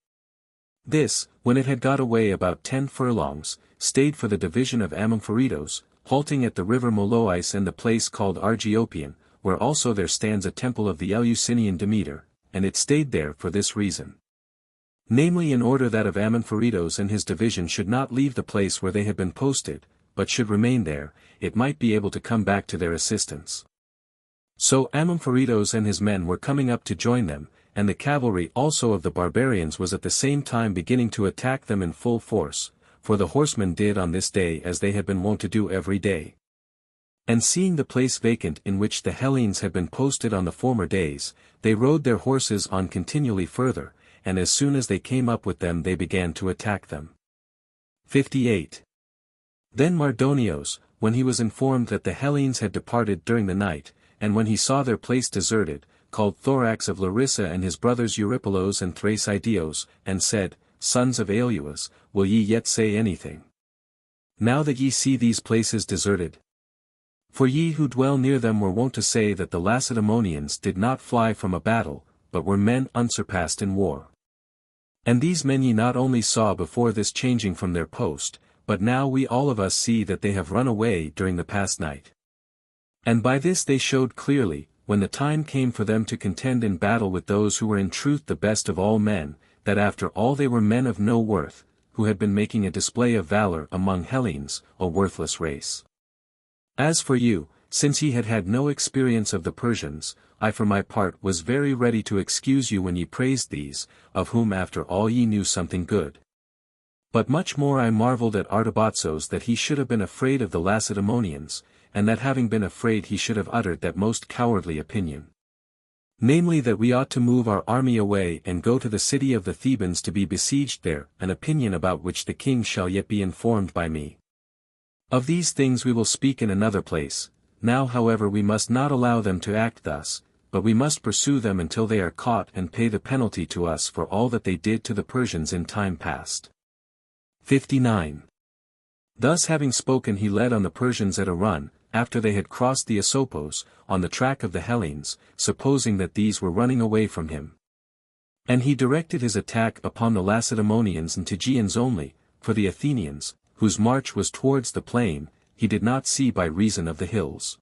This, when it had got away about 10 furlongs, stayed for the division of Amompharitos, halting at the river Molois and the place called Argiopion, where also there stands a temple of the Eleusinian Demeter, and it stayed there for this reason. Namely in order that of Amompharitos and his division should not leave the place where they had been posted, but should remain there, it might be able to come back to their assistance. So Amompharitos and his men were coming up to join them, and the cavalry also of the barbarians was at the same time beginning to attack them in full force, for the horsemen did on this day as they had been wont to do every day. And seeing the place vacant in which the Hellenes had been posted on the former days, they rode their horses on continually further, and as soon as they came up with them they began to attack them. 58. Then Mardonios, when he was informed that the Hellenes had departed during the night, and when he saw their place deserted, called Thorax of Larissa and his brothers Eurypylos and Thrasydios, and said, Sons of Aleus, will ye yet say anything? now that ye see these places deserted? For ye who dwell near them were wont to say that the Lacedaemonians did not fly from a battle, but were men unsurpassed in war. And these men ye not only saw before this changing from their post, but now we all of us see that they have run away during the past night. And by this they showed clearly, when the time came for them to contend in battle with those who were in truth the best of all men, that after all they were men of no worth, who had been making a display of valor among Hellenes, a worthless race. As for you, since ye had had no experience of the Persians, I for my part was very ready to excuse you when ye praised these, of whom after all ye knew something good. But much more I marveled at Artabatzos that he should have been afraid of the Lacedaemonians, and that having been afraid he should have uttered that most cowardly opinion. Namely that we ought to move our army away and go to the city of the Thebans to be besieged there, an opinion about which the king shall yet be informed by me. Of these things we will speak in another place. Now however we must not allow them to act thus, but we must pursue them until they are caught and pay the penalty to us for all that they did to the Persians in time past. 59. Thus having spoken he led on the Persians at a run, after they had crossed the Asopos, on the track of the Hellenes, supposing that these were running away from him. And he directed his attack upon the Lacedaemonians and Tegeans only, for the Athenians, whose march was towards the plain, he did not see by reason of the hills.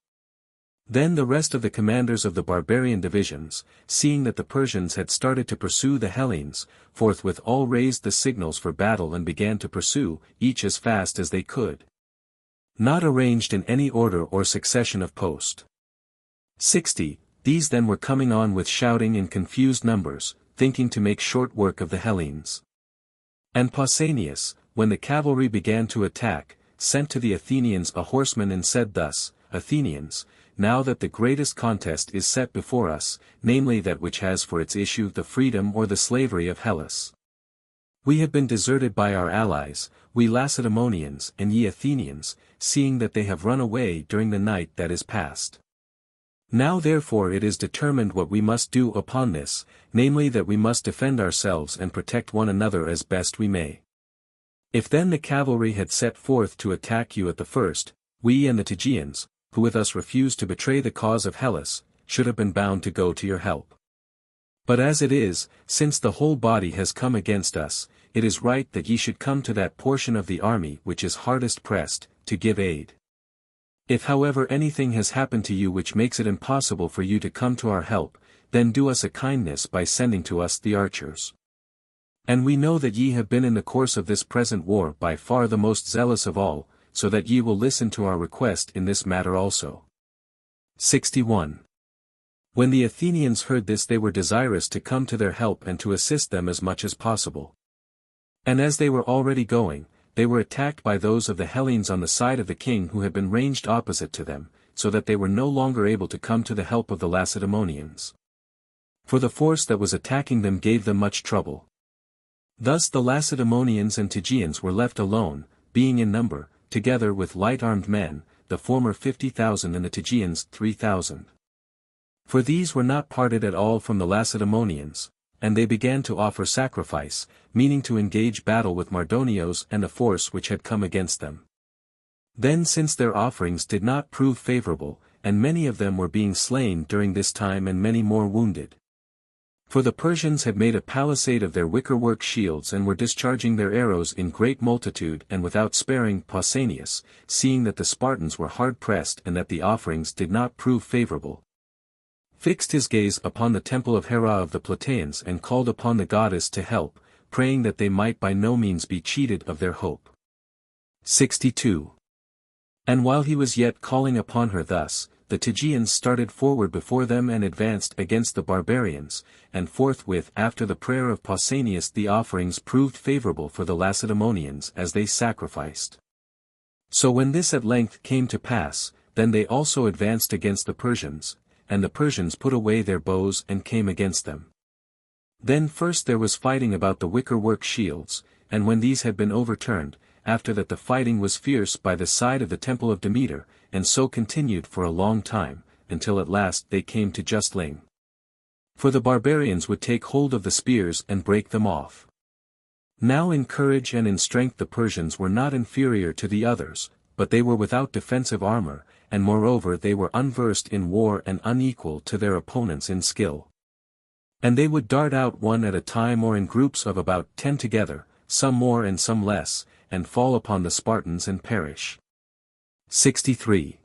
Then the rest of the commanders of the barbarian divisions, seeing that the Persians had started to pursue the Hellenes, forthwith all raised the signals for battle and began to pursue, each as fast as they could. Not arranged in any order or succession of post. 60. These then were coming on with shouting in confused numbers, thinking to make short work of the Hellenes. And Pausanias, when the cavalry began to attack, sent to the Athenians a horseman and said thus, Athenians, now that the greatest contest is set before us, namely that which has for its issue the freedom or the slavery of Hellas. We have been deserted by our allies, we Lacedaemonians and ye Athenians, seeing that they have run away during the night that is past. Now therefore it is determined what we must do upon this, namely that we must defend ourselves and protect one another as best we may. If then the cavalry had set forth to attack you at the first, we and the Tegeans, who with us refused to betray the cause of Hellas, should have been bound to go to your help. But as it is, since the whole body has come against us, it is right that ye should come to that portion of the army which is hardest pressed, to give aid. If however anything has happened to you which makes it impossible for you to come to our help, then do us a kindness by sending to us the archers. And we know that ye have been in the course of this present war by far the most zealous of all, so that ye will listen to our request in this matter also. 61. When the Athenians heard this they were desirous to come to their help and to assist them as much as possible. And as they were already going, they were attacked by those of the Hellenes on the side of the king who had been ranged opposite to them, so that they were no longer able to come to the help of the Lacedaemonians. For the force that was attacking them gave them much trouble. Thus the Lacedaemonians and Tegeans were left alone, being in number, together with light-armed men, the former 50,000 and the Tegeans 3,000. For these were not parted at all from the Lacedaemonians, and they began to offer sacrifice, meaning to engage battle with Mardonios and the force which had come against them. Then since their offerings did not prove favorable, and many of them were being slain during this time and many more wounded. For the Persians had made a palisade of their wickerwork shields and were discharging their arrows in great multitude and without sparing. Pausanias, seeing that the Spartans were hard pressed and that the offerings did not prove favorable, fixed his gaze upon the temple of Hera of the Plataeans and called upon the goddess to help, praying that they might by no means be cheated of their hope. 62. And while he was yet calling upon her thus, the Tegeans started forward before them and advanced against the barbarians, and forthwith after the prayer of Pausanias the offerings proved favorable for the Lacedaemonians as they sacrificed. So when this at length came to pass, then they also advanced against the Persians, and the Persians put away their bows and came against them. Then first there was fighting about the wickerwork shields, and when these had been overturned, after that the fighting was fierce by the side of the temple of Demeter, and so continued for a long time, until at last they came to justling. For the barbarians would take hold of the spears and break them off. Now in courage and in strength the Persians were not inferior to the others, but they were without defensive armor, and moreover they were unversed in war and unequal to their opponents in skill. And they would dart out one at a time or in groups of about 10 together, some more and some less, and fall upon the Spartans and perish. 63.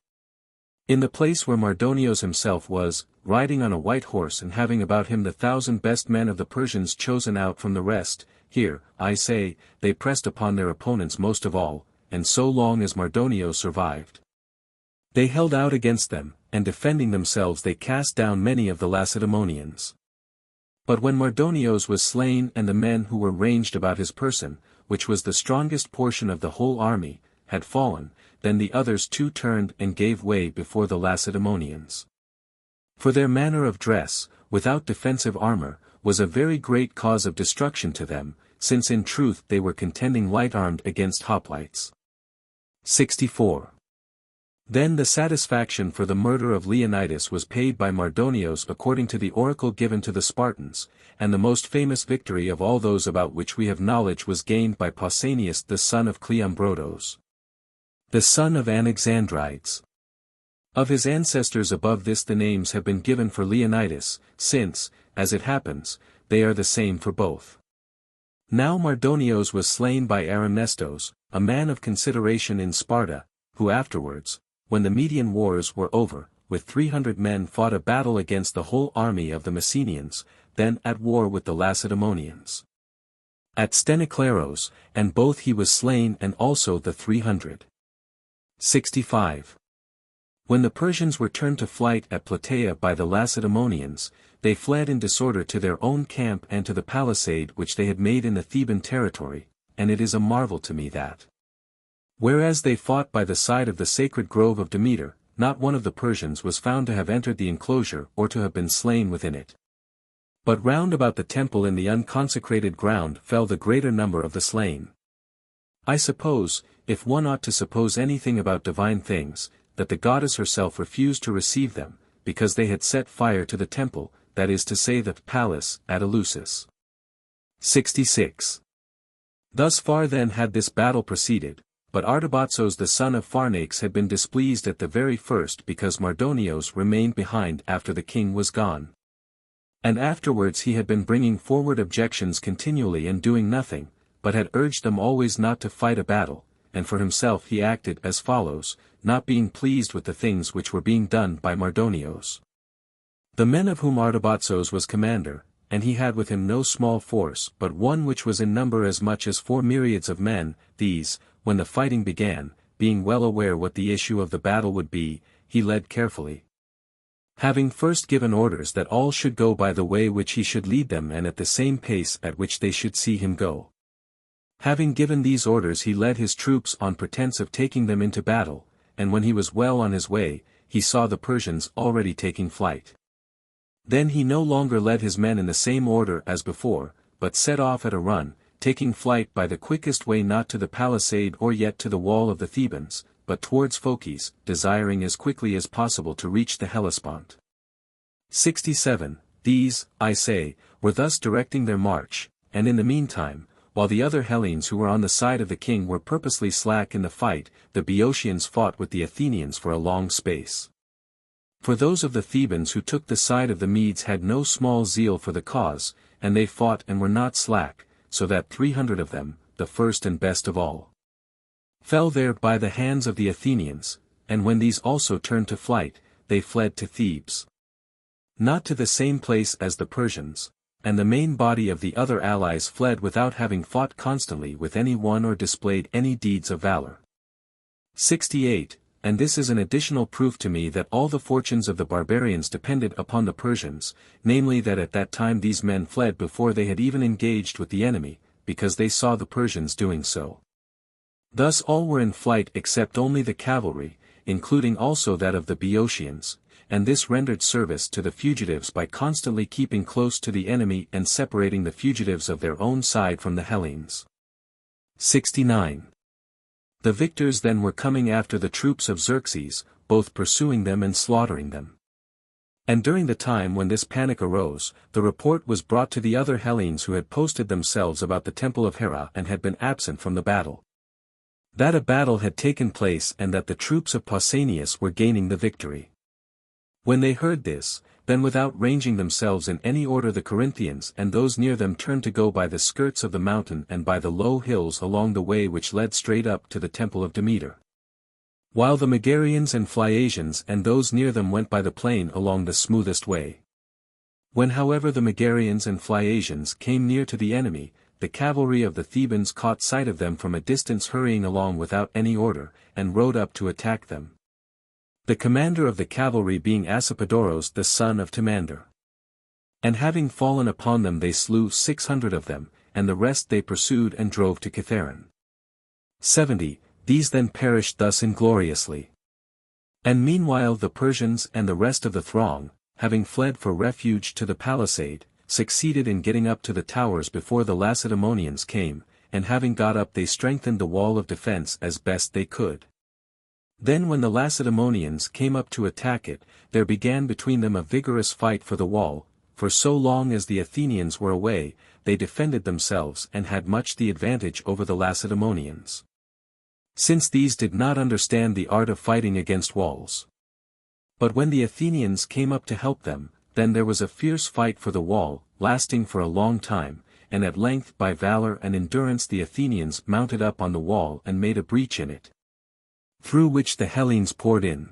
In the place where Mardonios himself was, riding on a white horse and having about him the 1,000 best men of the Persians chosen out from the rest, here, I say, they pressed upon their opponents most of all, and so long as Mardonios survived, they held out against them, and defending themselves they cast down many of the Lacedaemonians. But when Mardonios was slain and the men who were ranged about his person, which was the strongest portion of the whole army, had fallen, then the others too turned and gave way before the Lacedaemonians. For their manner of dress, without defensive armor, was a very great cause of destruction to them, since in truth they were contending light-armed against hoplites. 64. Then the satisfaction for the murder of Leonidas was paid by Mardonios according to the oracle given to the Spartans, and the most famous victory of all those about which we have knowledge was gained by Pausanias the son of Cleombrotus, the son of Anaxandrides. Of his ancestors above this the names have been given for Leonidas, since, as it happens, they are the same for both. Now Mardonios was slain by Aramnestos, a man of consideration in Sparta, who afterwards, when the Median wars were over, with 300 men fought a battle against the whole army of the Messenians, then at war with the Lacedaemonians, at Sthenocleros, and both he was slain and also the 300. 65. When the Persians were turned to flight at Plataea by the Lacedaemonians, they fled in disorder to their own camp and to the palisade which they had made in the Theban territory, and it is a marvel to me that, whereas they fought by the side of the sacred grove of Demeter, not one of the Persians was found to have entered the enclosure or to have been slain within it. But round about the temple in the unconsecrated ground fell the greater number of the slain. I suppose, if one ought to suppose anything about divine things, that the goddess herself refused to receive them, because they had set fire to the temple, that is to say the palace, at Eleusis. 66. Thus far then had this battle proceeded, but Artabatzos the son of Pharnax had been displeased at the very first because Mardonios remained behind after the king was gone. And afterwards he had been bringing forward objections continually and doing nothing, but had urged them always not to fight a battle, and for himself he acted as follows, not being pleased with the things which were being done by Mardonios. The men of whom Artabatzos was commander, and he had with him no small force but one which was in number as much as 4 myriads of men, these, when the fighting began, being well aware what the issue of the battle would be, he led carefully, having first given orders that all should go by the way which he should lead them and at the same pace at which they should see him go. Having given these orders he led his troops on pretense of taking them into battle, and when he was well on his way, he saw the Persians already taking flight. Then he no longer led his men in the same order as before, but set off at a run, taking flight by the quickest way not to the palisade or yet to the wall of the Thebans, but towards Phocis, desiring as quickly as possible to reach the Hellespont. 67. These, I say, were thus directing their march, and in the meantime, while the other Hellenes who were on the side of the king were purposely slack in the fight, the Boeotians fought with the Athenians for a long space. For those of the Thebans who took the side of the Medes had no small zeal for the cause, and they fought and were not slack, so that 300 of them, the first and best of all, fell there by the hands of the Athenians, and when these also turned to flight, they fled to Thebes. Not to the same place as the Persians, and the main body of the other allies fled without having fought constantly with any one or displayed any deeds of valor. 68. And this is an additional proof to me that all the fortunes of the barbarians depended upon the Persians, namely that at that time these men fled before they had even engaged with the enemy, because they saw the Persians doing so. Thus all were in flight except only the cavalry, including also that of the Boeotians, and this rendered service to the fugitives by constantly keeping close to the enemy and separating the fugitives of their own side from the Hellenes. 69. The victors then were coming after the troops of Xerxes, both pursuing them and slaughtering them. And during the time when this panic arose, the report was brought to the other Hellenes who had posted themselves about the temple of Hera and had been absent from the battle, that a battle had taken place and that the troops of Pausanias were gaining the victory. When they heard this, then without ranging themselves in any order the Corinthians and those near them turned to go by the skirts of the mountain and by the low hills along the way which led straight up to the temple of Demeter, while the Megarians and Phlyacians and those near them went by the plain along the smoothest way. When however the Megarians and Phlyacians came near to the enemy, the cavalry of the Thebans caught sight of them from a distance hurrying along without any order, and rode up to attack them, the commander of the cavalry being Assipodoros the son of Timander. And having fallen upon them they slew 600 of them, and the rest they pursued and drove to Kithaeron. 70. These then perished thus ingloriously. And meanwhile the Persians and the rest of the throng, having fled for refuge to the palisade, succeeded in getting up to the towers before the Lacedaemonians came, and having got up they strengthened the wall of defense as best they could. Then when the Lacedaemonians came up to attack it, there began between them a vigorous fight for the wall, for so long as the Athenians were away, they defended themselves and had much the advantage over the Lacedaemonians, since these did not understand the art of fighting against walls. But when the Athenians came up to help them, then there was a fierce fight for the wall, lasting for a long time, and at length by valor and endurance the Athenians mounted up on the wall and made a breach in it, through which the Hellenes poured in.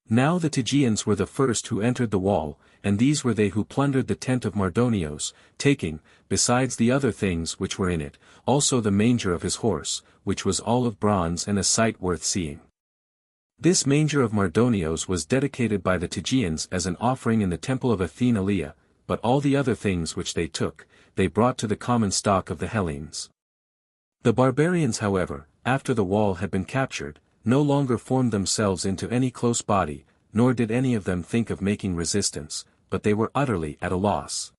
Now the Tegeans were the first who entered the wall, and these were they who plundered the tent of Mardonios, taking, besides the other things which were in it, also the manger of his horse, which was all of bronze and a sight worth seeing. This manger of Mardonios was dedicated by the Tegeans as an offering in the temple of Athene Alia, but all the other things which they took, they brought to the common stock of the Hellenes. The barbarians however, after the wall had been captured, no longer formed themselves into any close body, nor did any of them think of making resistance, but they were utterly at a loss,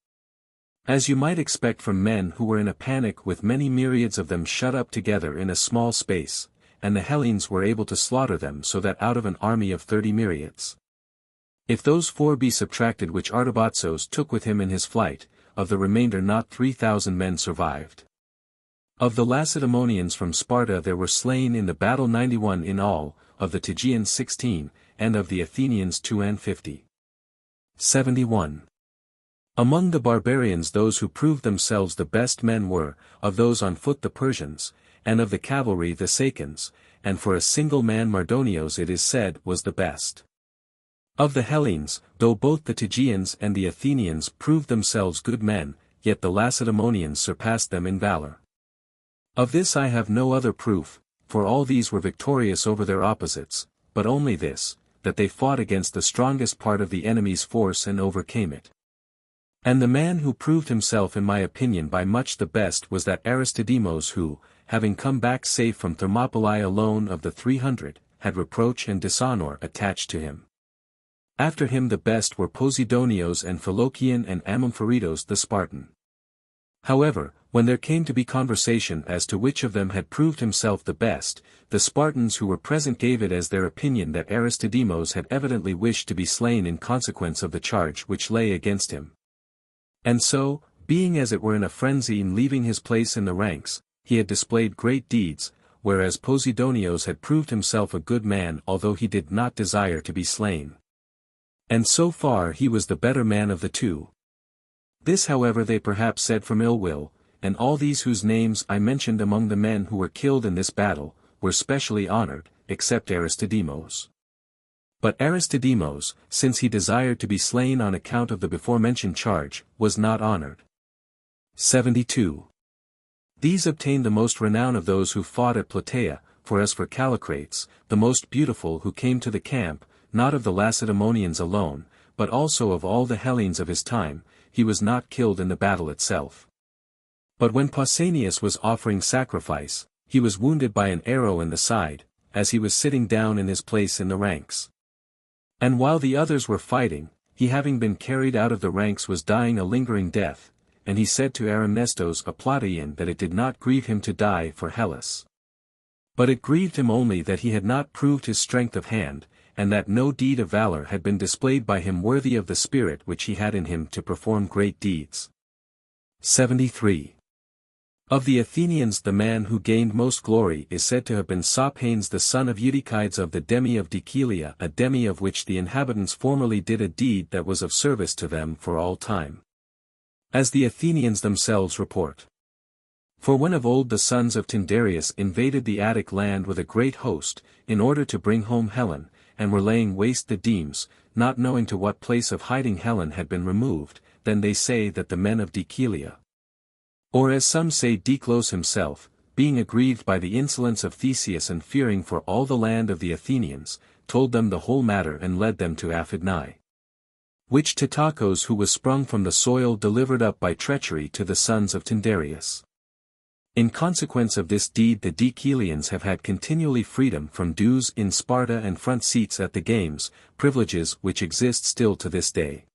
as you might expect from men who were in a panic with many myriads of them shut up together in a small space, and the Hellenes were able to slaughter them so that out of an army of 30 myriads, if those 4 be subtracted which Artabatzos took with him in his flight, of the remainder not 3,000 men survived. Of the Lacedaemonians from Sparta there were slain in the battle 91 in all, of the Tegeans 16, and of the Athenians 250. 71. Among the barbarians those who proved themselves the best men were, of those on foot the Persians, and of the cavalry the Sacans, and for a single man Mardonios it is said was the best. Of the Hellenes, though both the Tegeans and the Athenians proved themselves good men, yet the Lacedaemonians surpassed them in valor. Of this I have no other proof, for all these were victorious over their opposites, but only this, that they fought against the strongest part of the enemy's force and overcame it. And the man who proved himself in my opinion by much the best was that Aristodemos who, having come back safe from Thermopylae alone of the 300, had reproach and dishonor attached to him. After him the best were Posidonios and Philocion and Amompharidos the Spartan. However, when there came to be conversation as to which of them had proved himself the best, the Spartans who were present gave it as their opinion that Aristodemos had evidently wished to be slain in consequence of the charge which lay against him. And so, being as it were in a frenzy in leaving his place in the ranks, he had displayed great deeds, whereas Posidonios had proved himself a good man although he did not desire to be slain. And so far he was the better man of the two. This however they perhaps said from ill will, and all these whose names I mentioned among the men who were killed in this battle, were specially honored, except Aristodemos. But Aristodemos, since he desired to be slain on account of the before-mentioned charge, was not honored. 72. These obtained the most renown of those who fought at Plataea, for as for Callicrates, the most beautiful who came to the camp, not of the Lacedaemonians alone, but also of all the Hellenes of his time, he was not killed in the battle itself. But when Pausanias was offering sacrifice, he was wounded by an arrow in the side, as he was sitting down in his place in the ranks. And while the others were fighting, he having been carried out of the ranks was dying a lingering death, and he said to Arimnestos a Plataean that it did not grieve him to die for Hellas, but it grieved him only that he had not proved his strength of hand, and that no deed of valor had been displayed by him worthy of the spirit which he had in him to perform great deeds. 73. Of the Athenians the man who gained most glory is said to have been Sophanes the son of Eutychides of the demi of Decelea, a demi of which the inhabitants formerly did a deed that was of service to them for all time. As the Athenians themselves report. For when of old the sons of Tyndareus invaded the Attic land with a great host, in order to bring home Helen, and were laying waste the demes, not knowing to what place of hiding Helen had been removed, then they say that the men of Decelea, or as some say Declos himself, being aggrieved by the insolence of Theseus and fearing for all the land of the Athenians, told them the whole matter and led them to Aphidnae. Which Titacos who was sprung from the soil delivered up by treachery to the sons of Tyndareus. In consequence of this deed the Deceleans have had continually freedom from dues in Sparta and front seats at the games, privileges which exist still to this day.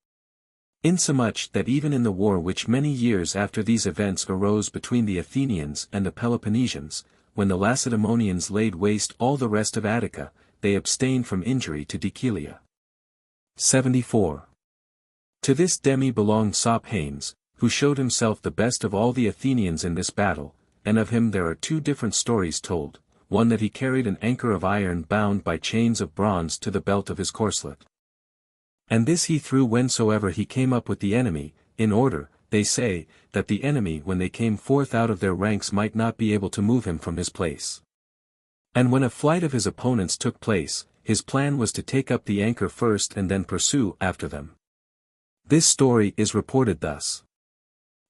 Insomuch that even in the war which many years after these events arose between the Athenians and the Peloponnesians, when the Lacedaemonians laid waste all the rest of Attica, they abstained from injury to Decelea. 74. To this demi belonged Sophanes, who showed himself the best of all the Athenians in this battle, and of him there are two different stories told, one that he carried an anchor of iron bound by chains of bronze to the belt of his corslet. And this he threw whensoever he came up with the enemy, in order, they say, that the enemy when they came forth out of their ranks might not be able to move him from his place. And when a flight of his opponents took place, his plan was to take up the anchor first and then pursue after them. This story is reported thus.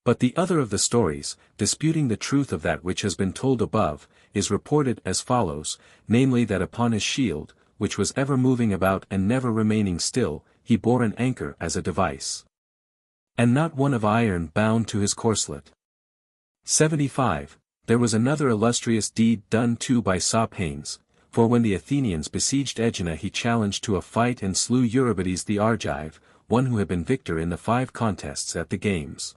But the other of the stories, disputing the truth of that which has been told above, is reported as follows, namely that upon his shield, which was ever moving about and never remaining still, he bore an anchor as a device. And not one of iron bound to his corslet. 75. There was another illustrious deed done too by Sophanes, for when the Athenians besieged Aegina he challenged to a fight and slew Eurybates the Argive, one who had been victor in the 5 contests at the games.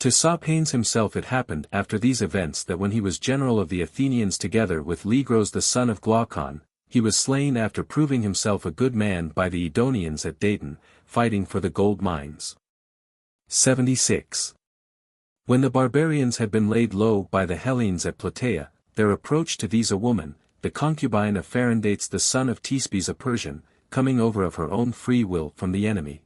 To Sophanes himself it happened after these events that when he was general of the Athenians together with Ligros the son of Glaucon, he was slain after proving himself a good man by the Edonians at Dayton, fighting for the gold mines. 76. When the barbarians had been laid low by the Hellenes at Plataea, there approached to these a woman, the concubine of Pharyndates the son of Thespes a Persian, coming over of her own free will from the enemy.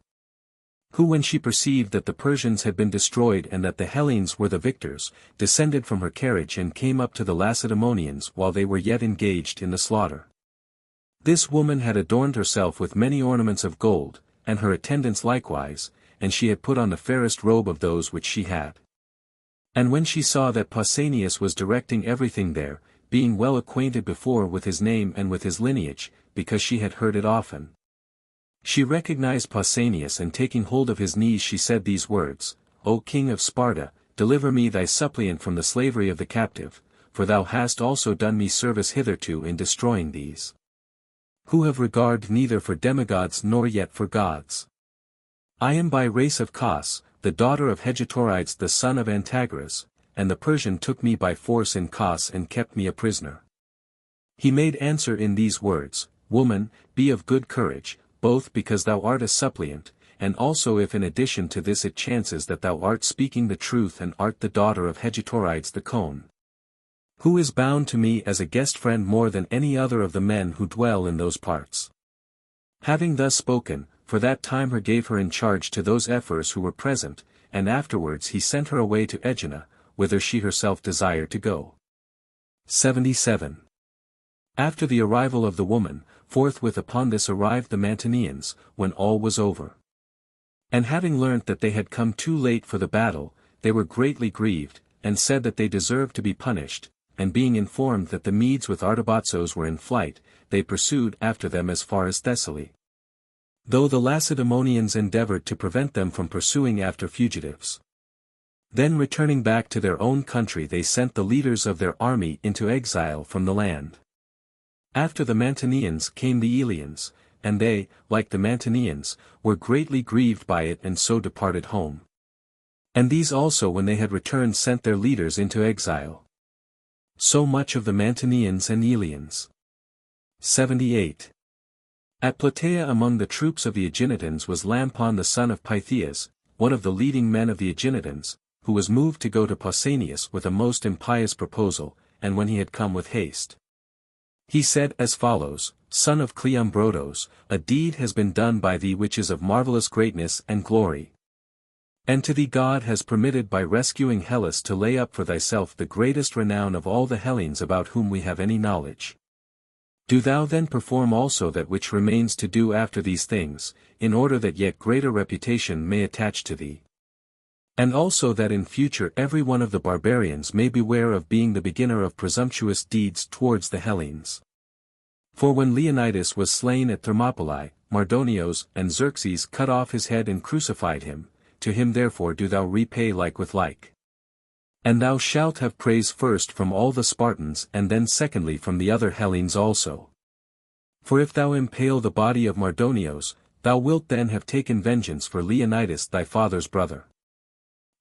Who when she perceived that the Persians had been destroyed and that the Hellenes were the victors, descended from her carriage and came up to the Lacedaemonians while they were yet engaged in the slaughter. This woman had adorned herself with many ornaments of gold, and her attendants likewise, and she had put on the fairest robe of those which she had. And when she saw that Pausanias was directing everything there, being well acquainted before with his name and with his lineage, because she had heard it often, she recognized Pausanias and taking hold of his knees she said these words, O King of Sparta, deliver me thy suppliant from the slavery of the captive, for thou hast also done me service hitherto in destroying these, who have regard neither for demigods nor yet for gods. I am by race of Cos, the daughter of Hegetorides the son of Antagoras, and the Persian took me by force in Cos and kept me a prisoner. He made answer in these words, Woman, be of good courage, both because thou art a suppliant, and also if in addition to this it chances that thou art speaking the truth and art the daughter of Hegetorides the Cone, who is bound to me as a guest friend more than any other of the men who dwell in those parts. Having thus spoken, for that time her gave her in charge to those ephors who were present, and afterwards he sent her away to Aegina, whither she herself desired to go. 77. After the arrival of the woman, forthwith upon this arrived the Mantineans, when all was over. And having learnt that they had come too late for the battle, they were greatly grieved, and said that they deserved to be punished, and being informed that the Medes with Artabazos were in flight, they pursued after them as far as Thessaly. Though the Lacedaemonians endeavored to prevent them from pursuing after fugitives. Then returning back to their own country they sent the leaders of their army into exile from the land. After the Mantineans came the Eleans, and they, like the Mantineans, were greatly grieved by it and so departed home. And these also when they had returned sent their leaders into exile. So much of the Mantineans and Eleans. 78. At Plataea among the troops of the Aeginetans was Lampon the son of Pythias, one of the leading men of the Aeginetans, who was moved to go to Pausanias with a most impious proposal, and when he had come with haste, he said as follows, Son of Cleombrotos, a deed has been done by thee which is of marvelous greatness and glory. And to thee God has permitted by rescuing Hellas to lay up for thyself the greatest renown of all the Hellenes about whom we have any knowledge. Do thou then perform also that which remains to do after these things, in order that yet greater reputation may attach to thee. And also that in future every one of the barbarians may beware of being the beginner of presumptuous deeds towards the Hellenes. For when Leonidas was slain at Thermopylae, Mardonios and Xerxes cut off his head and crucified him, to him therefore do thou repay like with like. And thou shalt have praise first from all the Spartans and then secondly from the other Hellenes also. For if thou impale the body of Mardonios, thou wilt then have taken vengeance for Leonidas thy father's brother.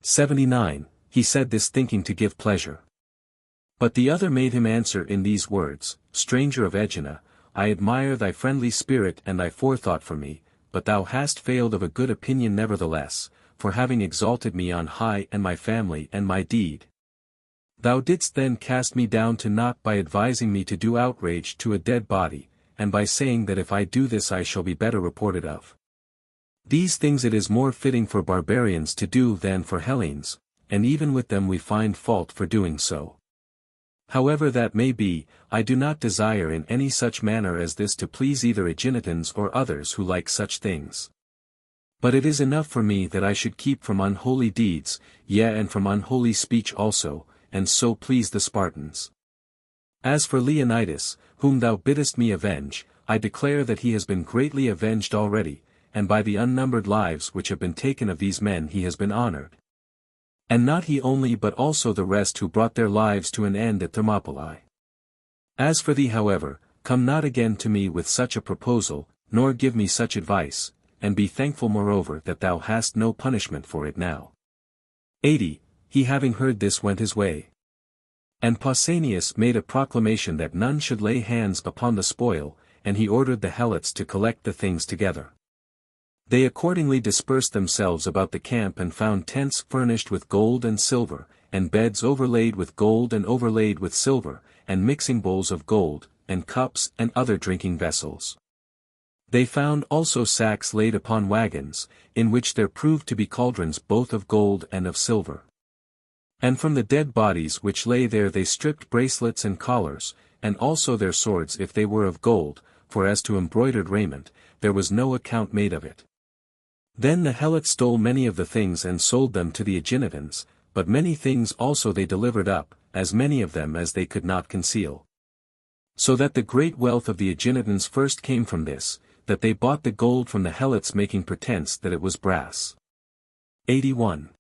79. He said this thinking to give pleasure. But the other made him answer in these words, Stranger of Aegina, I admire thy friendly spirit and thy forethought for me, but thou hast failed of a good opinion nevertheless, for having exalted me on high and my family and my deed. Thou didst then cast me down to naught by advising me to do outrage to a dead body, and by saying that if I do this I shall be better reported of. These things it is more fitting for barbarians to do than for Hellenes, and even with them we find fault for doing so. However that may be, I do not desire in any such manner as this to please either Aeginetans or others who like such things. But it is enough for me that I should keep from unholy deeds, yea and from unholy speech also, and so please the Spartans. As for Leonidas, whom thou biddest me avenge, I declare that he has been greatly avenged already, and by the unnumbered lives which have been taken of these men he has been honored. And not he only but also the rest who brought their lives to an end at Thermopylae. As for thee however, come not again to me with such a proposal, nor give me such advice, and be thankful moreover that thou hast no punishment for it now. 80. He having heard this went his way. And Pausanias made a proclamation that none should lay hands upon the spoil, and he ordered the Helots to collect the things together. They accordingly dispersed themselves about the camp and found tents furnished with gold and silver, and beds overlaid with gold and overlaid with silver, and mixing bowls of gold, and cups and other drinking vessels. They found also sacks laid upon wagons, in which there proved to be cauldrons both of gold and of silver. And from the dead bodies which lay there they stripped bracelets and collars, and also their swords if they were of gold, for as to embroidered raiment, there was no account made of it. Then the Helots stole many of the things and sold them to the Aeginetans, but many things also they delivered up, as many of them as they could not conceal. So that the great wealth of the Aeginetans first came from this, that they bought the gold from the Helots making pretense that it was brass. 81.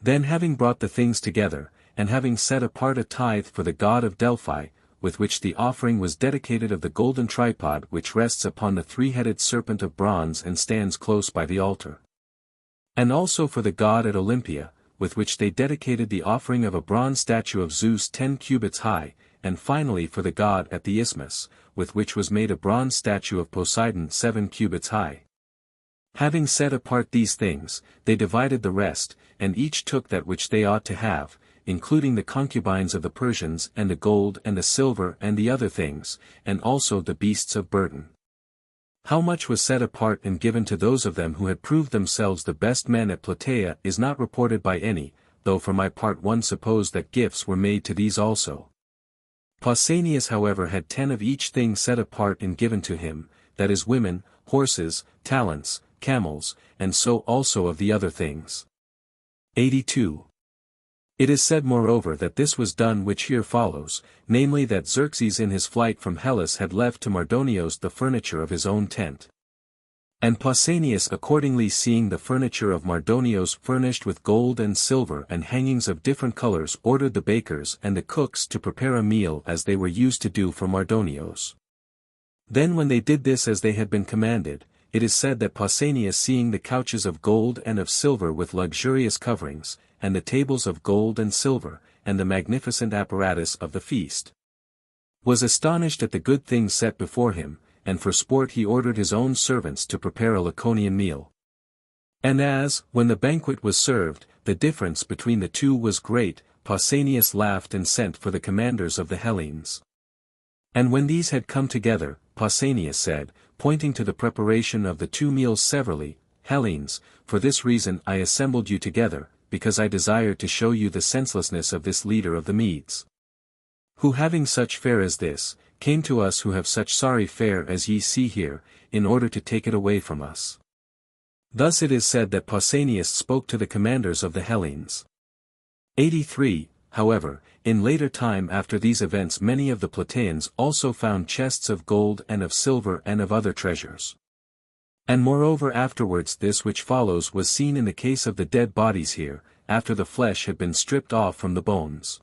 Then having brought the things together, and having set apart a tithe for the god of Delphi, with which the offering was dedicated of the golden tripod which rests upon the three-headed serpent of bronze and stands close by the altar. And also for the god at Olympia, with which they dedicated the offering of a bronze statue of Zeus 10 cubits high, and finally for the god at the Isthmus, with which was made a bronze statue of Poseidon 7 cubits high. Having set apart these things, they divided the rest, and each took that which they ought to have, including the concubines of the Persians and the gold and the silver and the other things, and also the beasts of burden. How much was set apart and given to those of them who had proved themselves the best men at Plataea is not reported by any, though for my part one supposed that gifts were made to these also. Pausanias however had 10 of each thing set apart and given to him, that is women, horses, talents, camels, and so also of the other things. 82. It is said moreover that this was done which here follows, namely that Xerxes in his flight from Hellas had left to Mardonios the furniture of his own tent. And Pausanias accordingly seeing the furniture of Mardonios furnished with gold and silver and hangings of different colors ordered the bakers and the cooks to prepare a meal as they were used to do for Mardonios. Then when they did this as they had been commanded, it is said that Pausanias seeing the couches of gold and of silver with luxurious coverings, and the tables of gold and silver, and the magnificent apparatus of the feast, was astonished at the good things set before him, and for sport he ordered his own servants to prepare a Laconian meal. And as, when the banquet was served, the difference between the two was great, Pausanias laughed and sent for the commanders of the Hellenes. And when these had come together, Pausanias said, pointing to the preparation of the two meals severally, Hellenes, for this reason I assembled you together, because I desired to show you the senselessness of this leader of the Medes. Who having such fare as this, came to us who have such sorry fare as ye see here, in order to take it away from us. Thus it is said that Pausanias spoke to the commanders of the Hellenes. 83. However, in later time after these events many of the Plataeans also found chests of gold and of silver and of other treasures. And moreover afterwards this which follows was seen in the case of the dead bodies here, after the flesh had been stripped off from the bones.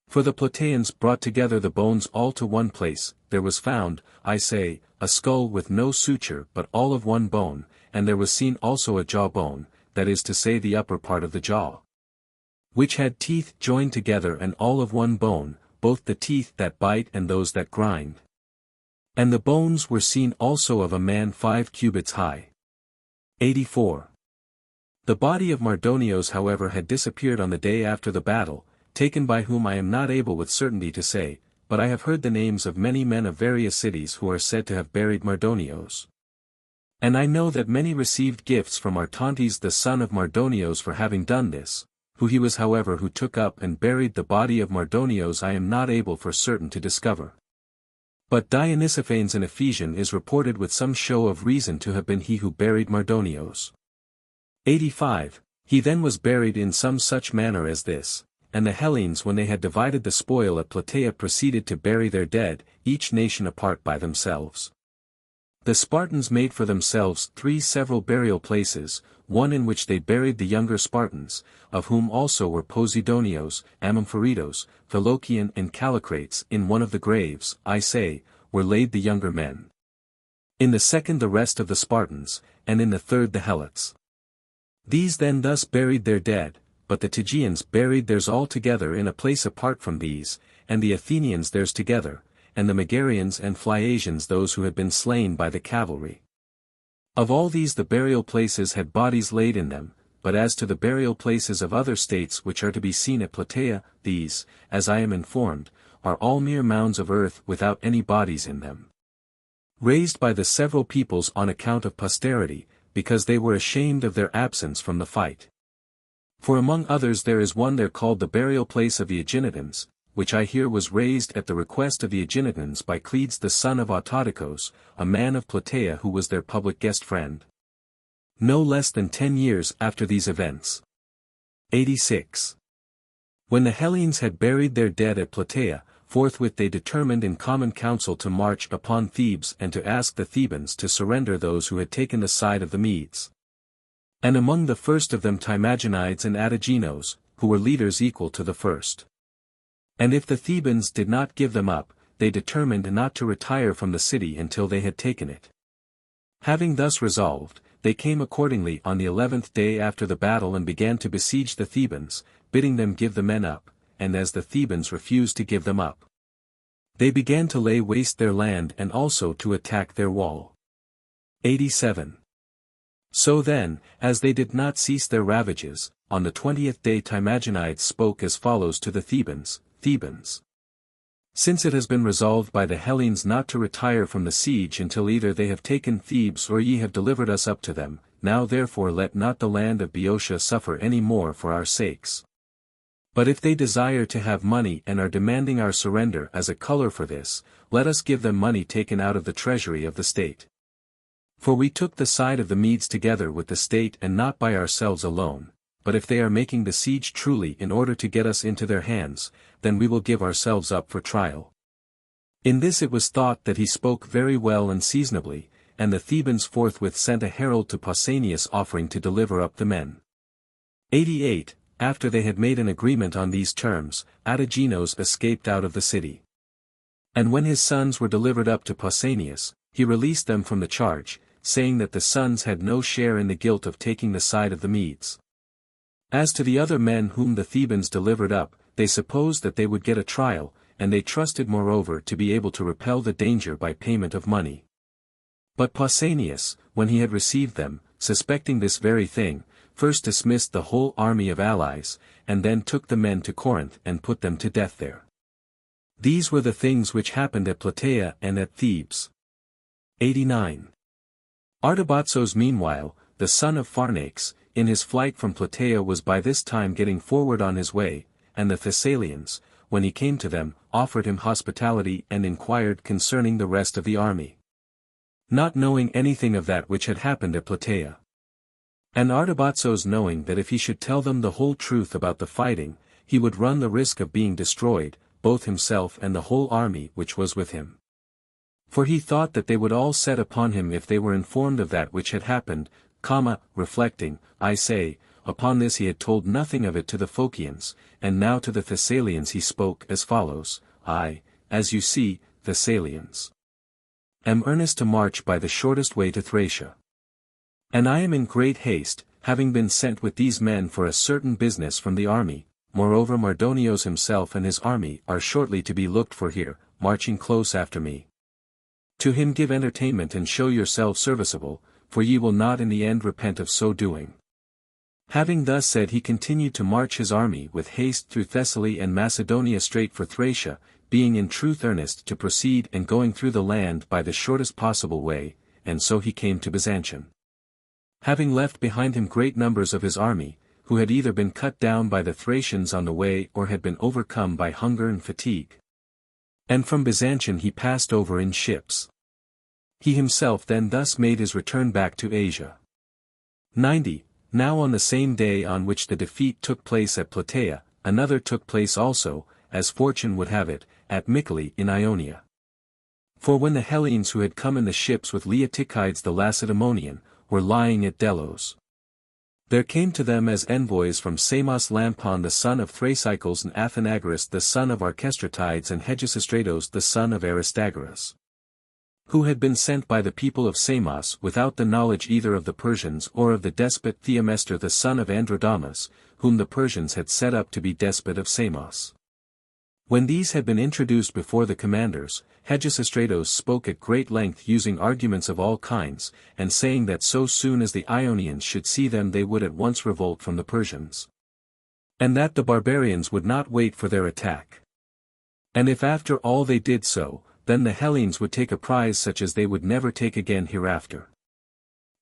For the Plataeans brought together the bones all to one place, there was found, I say, a skull with no suture but all of one bone, and there was seen also a jawbone, that is to say the upper part of the jaw, which had teeth joined together and all of one bone, both the teeth that bite and those that grind. And the bones were seen also of a man 5 cubits high. 84. The body of Mardonios however had disappeared on the day after the battle, taken by whom I am not able with certainty to say, but I have heard the names of many men of various cities who are said to have buried Mardonios. And I know that many received gifts from Artantes the son of Mardonios for having done this. Who he was however who took up and buried the body of Mardonios I am not able for certain to discover. But Dionysophanes an Ephesian is reported with some show of reason to have been he who buried Mardonios. 85. He then was buried in some such manner as this, and the Hellenes when they had divided the spoil at Plataea proceeded to bury their dead, each nation apart by themselves. The Spartans made for themselves 3 several burial places, one in which they buried the younger Spartans, of whom also were Posidonios, Amampharidos, Philocion and Callicrates. In one of the graves, I say, were laid the younger men. In the second the rest of the Spartans, and in the third the Helots. These then thus buried their dead, but the Tegeans buried theirs all together in a place apart from these, and the Athenians theirs together, and the Megarians and Phliasians those who had been slain by the cavalry. Of all these the burial places had bodies laid in them, but as to the burial places of other states which are to be seen at Plataea, these, as I am informed, are all mere mounds of earth without any bodies in them, raised by the several peoples on account of posterity, because they were ashamed of their absence from the fight. For among others there is one there called the burial place of the Aeginetans, which I hear was raised at the request of the Aeginetans by Cledes the son of Autodicus, a man of Plataea who was their public guest friend. No less than 10 years after these events. 86. When the Hellenes had buried their dead at Plataea, forthwith they determined in common council to march upon Thebes and to ask the Thebans to surrender those who had taken the side of the Medes. And among the first of them Timagenides and Adaginos, who were leaders equal to the first. And if the Thebans did not give them up, they determined not to retire from the city until they had taken it. Having thus resolved, they came accordingly on the 11th day after the battle and began to besiege the Thebans, bidding them give the men up, and as the Thebans refused to give them up, they began to lay waste their land and also to attack their wall. 87. So then, as they did not cease their ravages, on the 20th day Timagenides spoke as follows to the Thebans, Thebans. Since it has been resolved by the Hellenes not to retire from the siege until either they have taken Thebes or ye have delivered us up to them, now therefore let not the land of Boeotia suffer any more for our sakes. But if they desire to have money and are demanding our surrender as a color for this, let us give them money taken out of the treasury of the state. For we took the side of the Medes together with the state and not by ourselves alone, but if they are making the siege truly in order to get us into their hands, then we will give ourselves up for trial. In this it was thought that he spoke very well and seasonably, and the Thebans forthwith sent a herald to Pausanias offering to deliver up the men. 88. After they had made an agreement on these terms, Adaginos escaped out of the city. And when his sons were delivered up to Pausanias, he released them from the charge, saying that the sons had no share in the guilt of taking the side of the Medes. As to the other men whom the Thebans delivered up, they supposed that they would get a trial, and they trusted moreover to be able to repel the danger by payment of money. But Pausanias, when he had received them, suspecting this very thing, first dismissed the whole army of allies, and then took the men to Corinth and put them to death there. These were the things which happened at Plataea and at Thebes. 89. Artabatzos meanwhile, the son of Pharnax, in his flight from Plataea was by this time getting forward on his way, and the Thessalians, when he came to them, offered him hospitality and inquired concerning the rest of the army, not knowing anything of that which had happened at Plataea. And Artabatzos, knowing that if he should tell them the whole truth about the fighting, he would run the risk of being destroyed, both himself and the whole army which was with him. For he thought that they would all set upon him if they were informed of that which had happened, reflecting, I say, upon this he had told nothing of it to the Phocians, and now to the Thessalians he spoke as follows, I, as you see, Thessalians, am earnest to march by the shortest way to Thracia. And I am in great haste, having been sent with these men for a certain business from the army. Moreover Mardonios himself and his army are shortly to be looked for here, marching close after me. To him give entertainment and show yourselves serviceable, for ye will not in the end repent of so doing. Having thus said he continued to march his army with haste through Thessaly and Macedonia straight for Thracia, being in truth earnest to proceed and going through the land by the shortest possible way, and so he came to Byzantium. Having left behind him great numbers of his army, who had either been cut down by the Thracians on the way or had been overcome by hunger and fatigue. And from Byzantium he passed over in ships. He himself then thus made his return back to Asia. 90. Now on the same day on which the defeat took place at Plataea, another took place also, as fortune would have it, at Mycale in Ionia. For when the Hellenes who had come in the ships with Leotychides the Lacedaemonian, were lying at Delos, there came to them as envoys from Samos Lampon the son of Thrasycles and Athenagoras the son of Archestratides and Hegesistratos the son of Aristagoras, who had been sent by the people of Samos without the knowledge either of the Persians or of the despot Theomester the son of Androdamas, whom the Persians had set up to be despot of Samos. When these had been introduced before the commanders, Hegesistratos spoke at great length using arguments of all kinds, and saying that so soon as the Ionians should see them they would at once revolt from the Persians, and that the barbarians would not wait for their attack. And if after all they did so, then the Hellenes would take a prize such as they would never take again hereafter.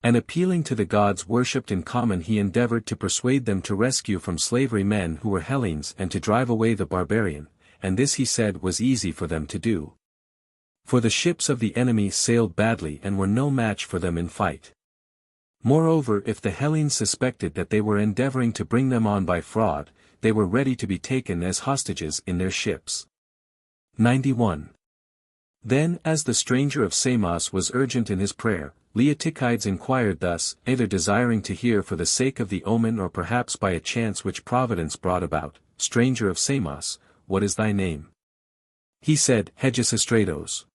And appealing to the gods worshipped in common he endeavored to persuade them to rescue from slavery men who were Hellenes and to drive away the barbarian, and this he said was easy for them to do. For the ships of the enemy sailed badly and were no match for them in fight. Moreover, if the Hellenes suspected that they were endeavoring to bring them on by fraud, they were ready to be taken as hostages in their ships. 91. Then as the stranger of Samos was urgent in his prayer, Leotychides inquired thus, either desiring to hear for the sake of the omen or perhaps by a chance which Providence brought about, Stranger of Samos, what is thy name? He said, Hegesistratos.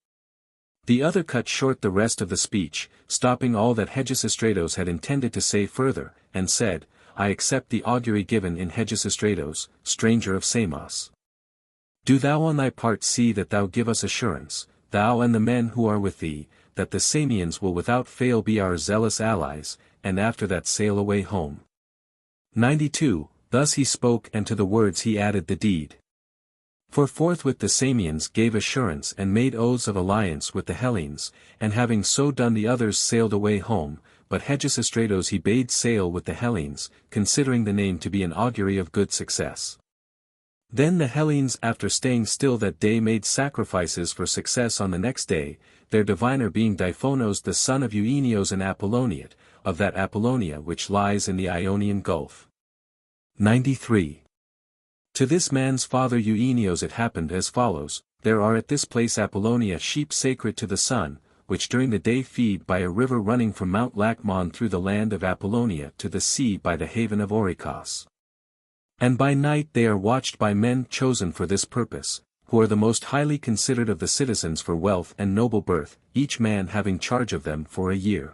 The other cut short the rest of the speech, stopping all that Hegesistratos had intended to say further, and said, I accept the augury given in Hegesistratos, Stranger of Samos. Do thou on thy part see that thou give us assurance, thou and the men who are with thee, that the Samians will without fail be our zealous allies, and after that sail away home. 92. Thus he spoke and to the words he added the deed. For forthwith the Samians gave assurance and made oaths of alliance with the Hellenes, and having so done the others sailed away home, but Hegesistratos he bade sail with the Hellenes, considering the name to be an augury of good success. Then the Hellenes after staying still that day made sacrifices for success on the next day, their diviner being Diphonos the son of Euenios and Apolloniate, of that Apollonia which lies in the Ionian Gulf. 93. To this man's father Euenios it happened as follows, there are at this place Apollonia sheep sacred to the sun, which during the day feed by a river running from Mount Lacmon through the land of Apollonia to the sea by the haven of Oricos. And by night they are watched by men chosen for this purpose, who are the most highly considered of the citizens for wealth and noble birth, each man having charge of them for a year.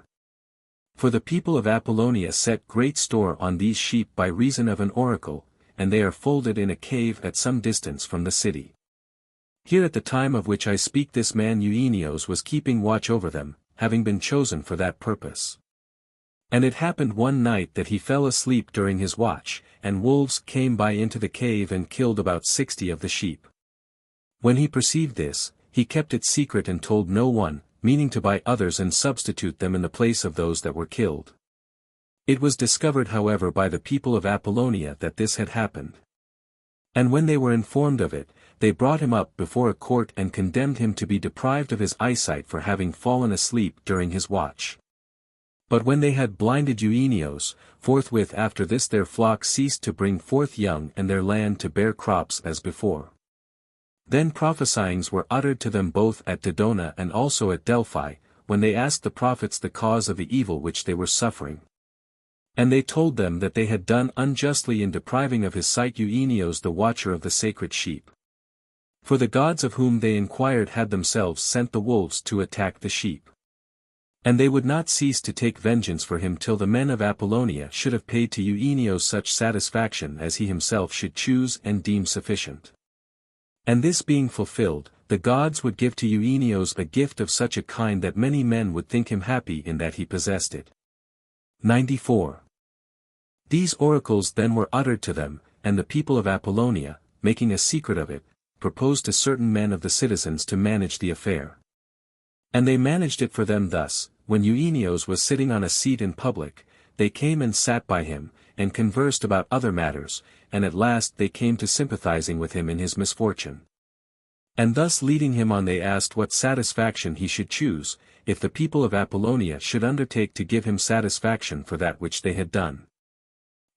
For the people of Apollonia set great store on these sheep by reason of an oracle, and they are folded in a cave at some distance from the city. Here at the time of which I speak this man Euenios was keeping watch over them, having been chosen for that purpose. And it happened one night that he fell asleep during his watch, and wolves came by into the cave and killed about 60 of the sheep. When he perceived this, he kept it secret and told no one, meaning to buy others and substitute them in the place of those that were killed. It was discovered however by the people of Apollonia that this had happened. And when they were informed of it, they brought him up before a court and condemned him to be deprived of his eyesight for having fallen asleep during his watch. But when they had blinded Euenios, forthwith after this their flock ceased to bring forth young and their land to bear crops as before. Then prophesyings were uttered to them both at Dodona and also at Delphi, when they asked the prophets the cause of the evil which they were suffering. And they told them that they had done unjustly in depriving of his sight Euenios the watcher of the sacred sheep. For the gods of whom they inquired had themselves sent the wolves to attack the sheep. And they would not cease to take vengeance for him till the men of Apollonia should have paid to Euenios such satisfaction as he himself should choose and deem sufficient. And this being fulfilled, the gods would give to Euenios a gift of such a kind that many men would think him happy in that he possessed it. 94. These oracles then were uttered to them, and the people of Apollonia, making a secret of it, proposed to certain men of the citizens to manage the affair. And they managed it for them thus: when Euenios was sitting on a seat in public, they came and sat by him, and conversed about other matters, and at last they came to sympathizing with him in his misfortune. And thus leading him on they asked what satisfaction he should choose, if the people of Apollonia should undertake to give him satisfaction for that which they had done.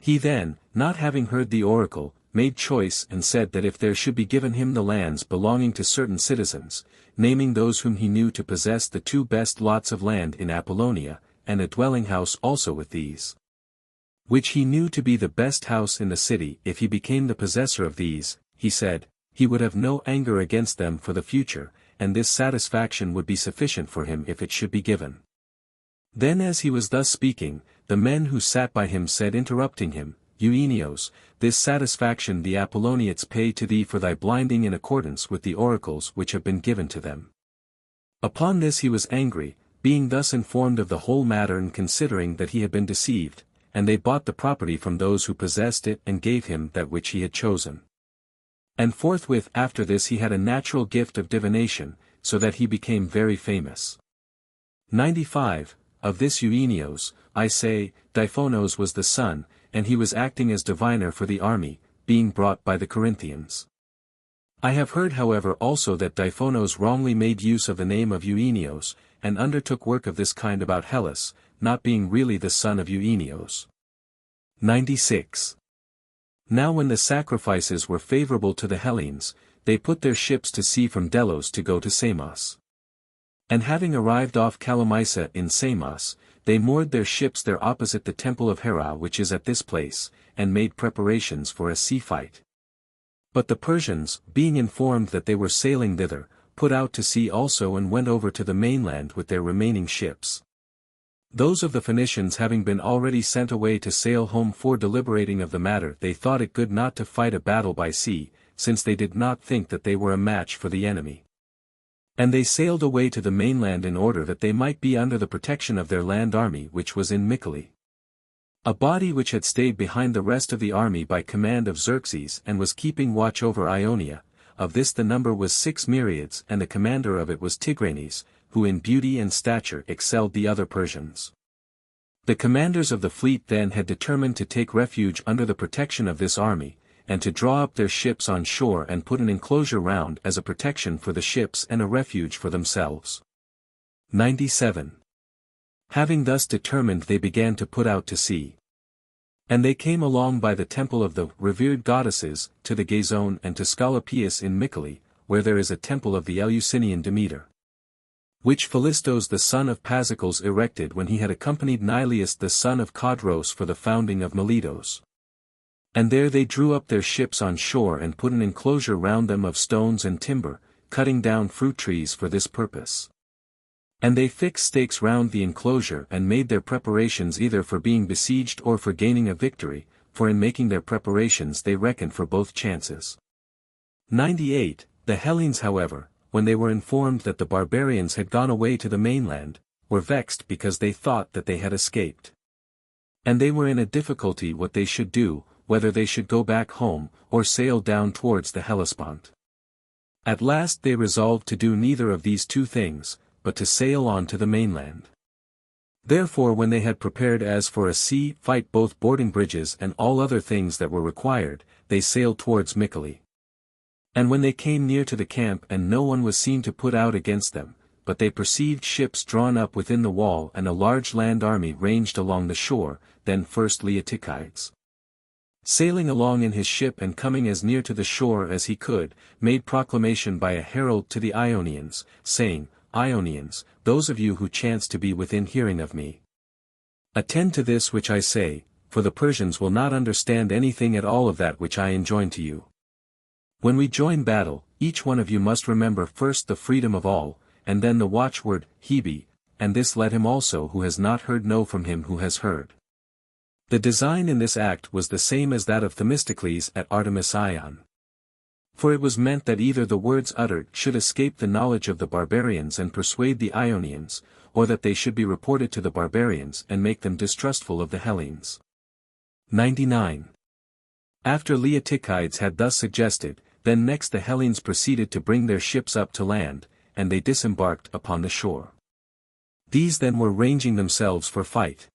He then, not having heard the oracle, made choice and said that if there should be given him the lands belonging to certain citizens, naming those whom he knew to possess the 2 best lots of land in Apollonia, and a dwelling house also with these, which he knew to be the best house in the city, if he became the possessor of these, he said, he would have no anger against them for the future, and this satisfaction would be sufficient for him if it should be given. Then as he was thus speaking, the men who sat by him said interrupting him, Euenios, this satisfaction the Apolloniates pay to thee for thy blinding in accordance with the oracles which have been given to them. Upon this he was angry, being thus informed of the whole matter and considering that he had been deceived, and they bought the property from those who possessed it and gave him that which he had chosen. And forthwith after this he had a natural gift of divination, so that he became very famous. 95. Of this Euenios, I say, Diphonos was the son, and he was acting as diviner for the army, being brought by the Corinthians. I have heard however also that Diphonos wrongly made use of the name of Euenios, and undertook work of this kind about Hellas, not being really the son of Euenios. 96. Now when the sacrifices were favorable to the Hellenes, they put their ships to sea from Delos to go to Samos. And having arrived off Calomysa in Samos, they moored their ships there opposite the temple of Hera which is at this place, and made preparations for a sea fight. But the Persians, being informed that they were sailing thither, put out to sea also and went over to the mainland with their remaining ships. Those of the Phoenicians having been already sent away to sail home for deliberating of the matter, they thought it good not to fight a battle by sea, since they did not think that they were a match for the enemy. And they sailed away to the mainland in order that they might be under the protection of their land army which was in Mycale. A body which had stayed behind the rest of the army by command of Xerxes and was keeping watch over Ionia, of this the number was 6 myriads, and the commander of it was Tigranes, who in beauty and stature excelled the other Persians. The commanders of the fleet then had determined to take refuge under the protection of this army, and to draw up their ships on shore and put an enclosure round as a protection for the ships and a refuge for themselves. 97. Having thus determined they began to put out to sea. And they came along by the temple of the revered goddesses, to the Gazon and to Scoloppius in Mycale, where there is a temple of the Eleusinian Demeter, which Philistos the son of Pasicles erected when he had accompanied Nilius the son of Codros for the founding of Miletos. And there they drew up their ships on shore and put an enclosure round them of stones and timber, cutting down fruit trees for this purpose. And they fixed stakes round the enclosure and made their preparations either for being besieged or for gaining a victory, for in making their preparations they reckoned for both chances. 98. The Hellenes however, when they were informed that the barbarians had gone away to the mainland, were vexed because they thought that they had escaped. And they were in a difficulty what they should do, whether they should go back home, or sail down towards the Hellespont. At last they resolved to do neither of these two things, but to sail on to the mainland. Therefore when they had prepared as for a sea fight both boarding bridges and all other things that were required, they sailed towards Mycale. And when they came near to the camp and no one was seen to put out against them, but they perceived ships drawn up within the wall and a large land army ranged along the shore, then first Leotychides, sailing along in his ship and coming as near to the shore as he could, made proclamation by a herald to the Ionians, saying, Ionians, those of you who chance to be within hearing of me, attend to this which I say, for the Persians will not understand anything at all of that which I enjoin to you. When we join battle, each one of you must remember first the freedom of all, and then the watchword, Hebe, and this let him also who has not heard know from him who has heard. The design in this act was the same as that of Themistocles at Artemis Ion. For it was meant that either the words uttered should escape the knowledge of the barbarians and persuade the Ionians, or that they should be reported to the barbarians and make them distrustful of the Hellenes. 99. After Leotychides had thus suggested, then next the Hellenes proceeded to bring their ships up to land, and they disembarked upon the shore. These then were ranging themselves for fight.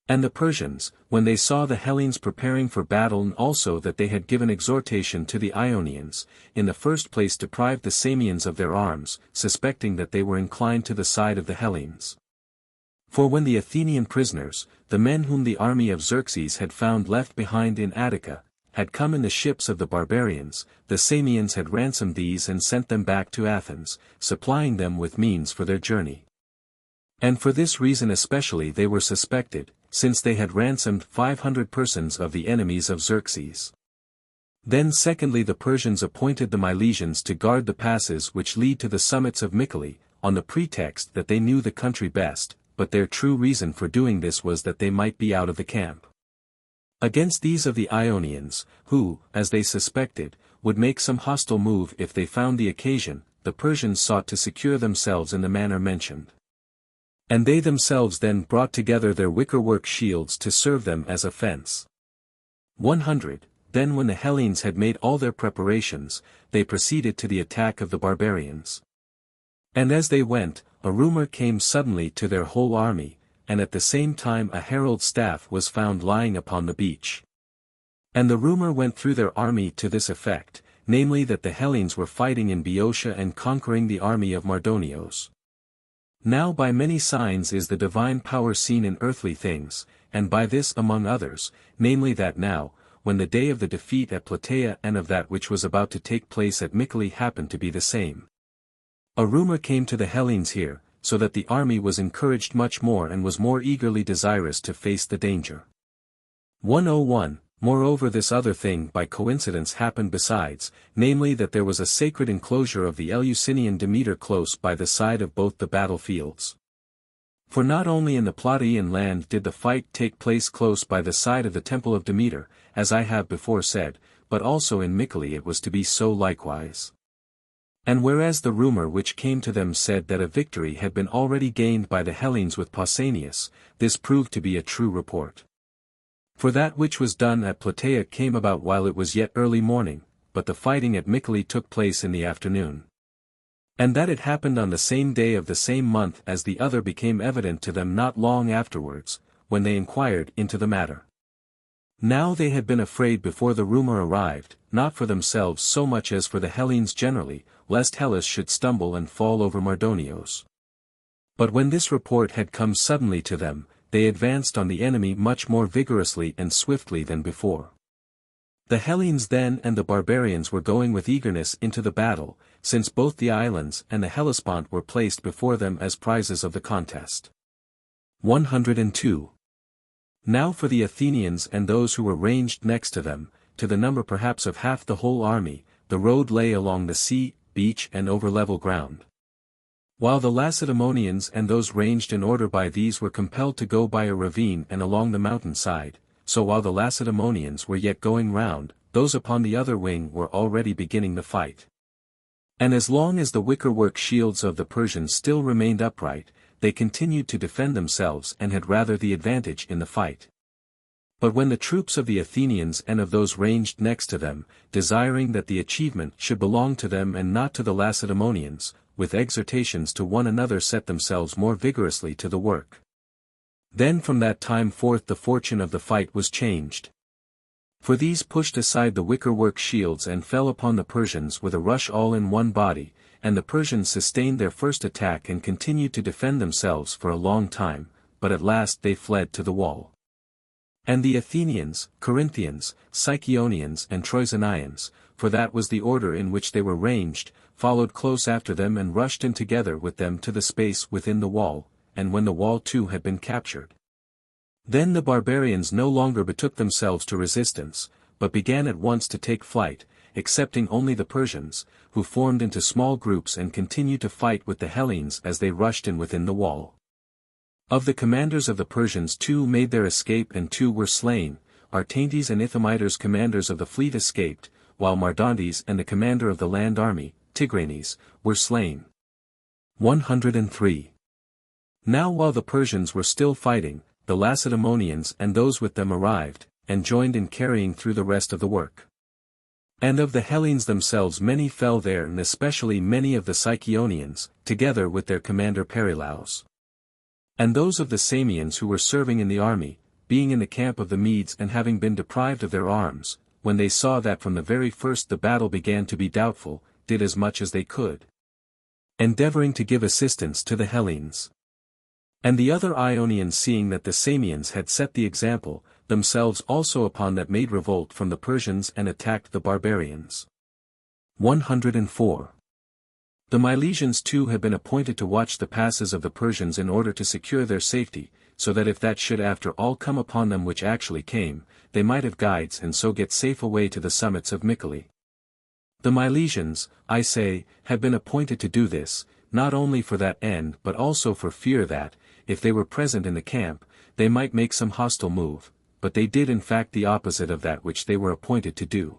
And the Persians, when they saw the Hellenes preparing for battle and also that they had given exhortation to the Ionians, in the first place deprived the Samians of their arms, suspecting that they were inclined to the side of the Hellenes. For when the Athenian prisoners, the men whom the army of Xerxes had found left behind in Attica, had come in the ships of the barbarians, the Samians had ransomed these and sent them back to Athens, supplying them with means for their journey. And for this reason especially they were suspected, since they had ransomed 500 persons of the enemies of Xerxes. Then secondly the Persians appointed the Milesians to guard the passes which lead to the summits of Mycale, on the pretext that they knew the country best, but their true reason for doing this was that they might be out of the camp. Against these of the Ionians, who, as they suspected, would make some hostile move if they found the occasion, the Persians sought to secure themselves in the manner mentioned. And they themselves then brought together their wickerwork shields to serve them as a fence. 100. Then when the Hellenes had made all their preparations, they proceeded to the attack of the barbarians. And as they went, a rumor came suddenly to their whole army, and at the same time a herald's staff was found lying upon the beach. And the rumor went through their army to this effect, namely that the Hellenes were fighting in Boeotia and conquering the army of Mardonios. Now by many signs is the divine power seen in earthly things, and by this among others, namely that now, when the day of the defeat at Plataea and of that which was about to take place at Mycale happened to be the same. A rumor came to the Hellenes here, so that the army was encouraged much more and was more eagerly desirous to face the danger. 101. Moreover this other thing by coincidence happened besides, namely that there was a sacred enclosure of the Eleusinian Demeter close by the side of both the battlefields. For not only in the Plataean land did the fight take place close by the side of the temple of Demeter, as I have before said, but also in Mycale it was to be so likewise. And whereas the rumor which came to them said that a victory had been already gained by the Hellenes with Pausanias, this proved to be a true report. For that which was done at Plataea came about while it was yet early morning, but the fighting at Mycale took place in the afternoon. And that it happened on the same day of the same month as the other became evident to them not long afterwards, when they inquired into the matter. Now they had been afraid before the rumor arrived, not for themselves so much as for the Hellenes generally, lest Hellas should stumble and fall over Mardonios. But when this report had come suddenly to them, they advanced on the enemy much more vigorously and swiftly than before. The Hellenes then and the barbarians were going with eagerness into the battle, since both the islands and the Hellespont were placed before them as prizes of the contest. 102. Now for the Athenians and those who were ranged next to them, to the number perhaps of half the whole army, the road lay along the sea, beach and over level ground. While the Lacedaemonians and those ranged in order by these were compelled to go by a ravine and along the mountain side, so while the Lacedaemonians were yet going round, those upon the other wing were already beginning the fight. And as long as the wickerwork shields of the Persians still remained upright, they continued to defend themselves and had rather the advantage in the fight. But when the troops of the Athenians and of those ranged next to them, desiring that the achievement should belong to them and not to the Lacedaemonians, with exhortations to one another set themselves more vigorously to the work. Then from that time forth the fortune of the fight was changed. For these pushed aside the wickerwork shields and fell upon the Persians with a rush all in one body, and the Persians sustained their first attack and continued to defend themselves for a long time, but at last they fled to the wall. And the Athenians, Corinthians, Sicyonians and Troezenians, for that was the order in which they were ranged, followed close after them and rushed in together with them to the space within the wall, and when the wall too had been captured. Then the barbarians no longer betook themselves to resistance, but began at once to take flight, excepting only the Persians, who formed into small groups and continued to fight with the Hellenes as they rushed in within the wall. Of the commanders of the Persians 2 made their escape and 2 were slain. Artaintes and Ithomaidas commanders of the fleet escaped, while Mardontes and the commander of the land army, Tigranes, were slain. 103. Now while the Persians were still fighting, the Lacedaemonians and those with them arrived, and joined in carrying through the rest of the work. And of the Hellenes themselves many fell there, and especially many of the Sicyonians, together with their commander Perilaus. And those of the Samians who were serving in the army, being in the camp of the Medes and having been deprived of their arms, when they saw that from the very first the battle began to be doubtful, did as much as they could, endeavoring to give assistance to the Hellenes. And the other Ionians, seeing that the Samians had set the example, themselves also upon that made revolt from the Persians and attacked the barbarians. 104. The Milesians too had been appointed to watch the passes of the Persians in order to secure their safety, so that if that should after all come upon them which actually came, they might have guides and so get safe away to the summits of Mycale. The Milesians, I say, had been appointed to do this, not only for that end but also for fear that, if they were present in the camp, they might make some hostile move, but they did in fact the opposite of that which they were appointed to do.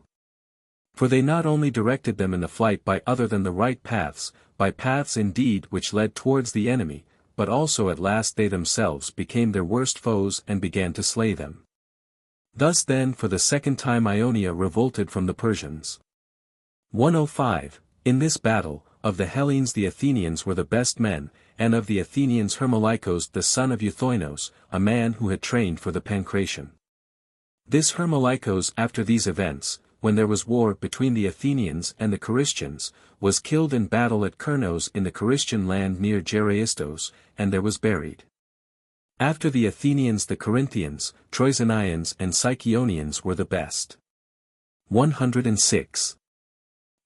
For they not only directed them in the flight by other than the right paths, by paths indeed which led towards the enemy, but also at last they themselves became their worst foes and began to slay them. Thus then for the second time Ionia revolted from the Persians. 105. In this battle, of the Hellenes the Athenians were the best men, and of the Athenians Hermolycos the son of Euthynos, a man who had trained for the pancration. This Hermolycos after these events, when there was war between the Athenians and the Carystians, was killed in battle at Kernos in the Carystian land near Geraistos, and there was buried. After the Athenians the Corinthians, Troezenians and Sicyonians were the best. 106.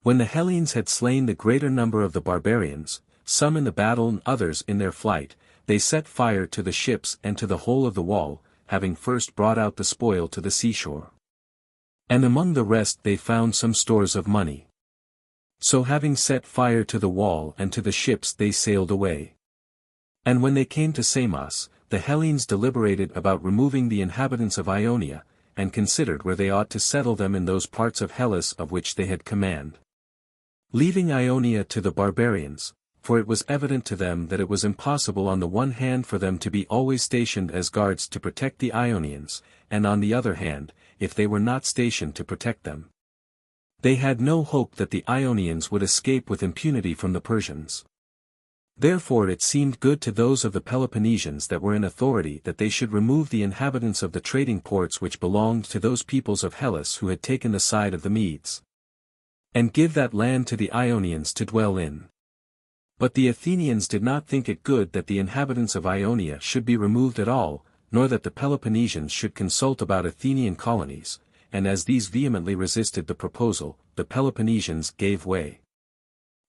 When the Hellenes had slain the greater number of the barbarians, some in the battle and others in their flight, they set fire to the ships and to the whole of the wall, having first brought out the spoil to the seashore. And among the rest they found some stores of money. So having set fire to the wall and to the ships they sailed away. And when they came to Samos, the Hellenes deliberated about removing the inhabitants of Ionia, and considered where they ought to settle them in those parts of Hellas of which they had command. Leaving Ionia to the barbarians, for it was evident to them that it was impossible on the one hand for them to be always stationed as guards to protect the Ionians, and on the other hand, if they were not stationed to protect them, they had no hope that the Ionians would escape with impunity from the Persians. Therefore it seemed good to those of the Peloponnesians that were in authority that they should remove the inhabitants of the trading ports which belonged to those peoples of Hellas who had taken the side of the Medes, and give that land to the Ionians to dwell in. But the Athenians did not think it good that the inhabitants of Ionia should be removed at all, nor that the Peloponnesians should consult about Athenian colonies, and as these vehemently resisted the proposal, the Peloponnesians gave way.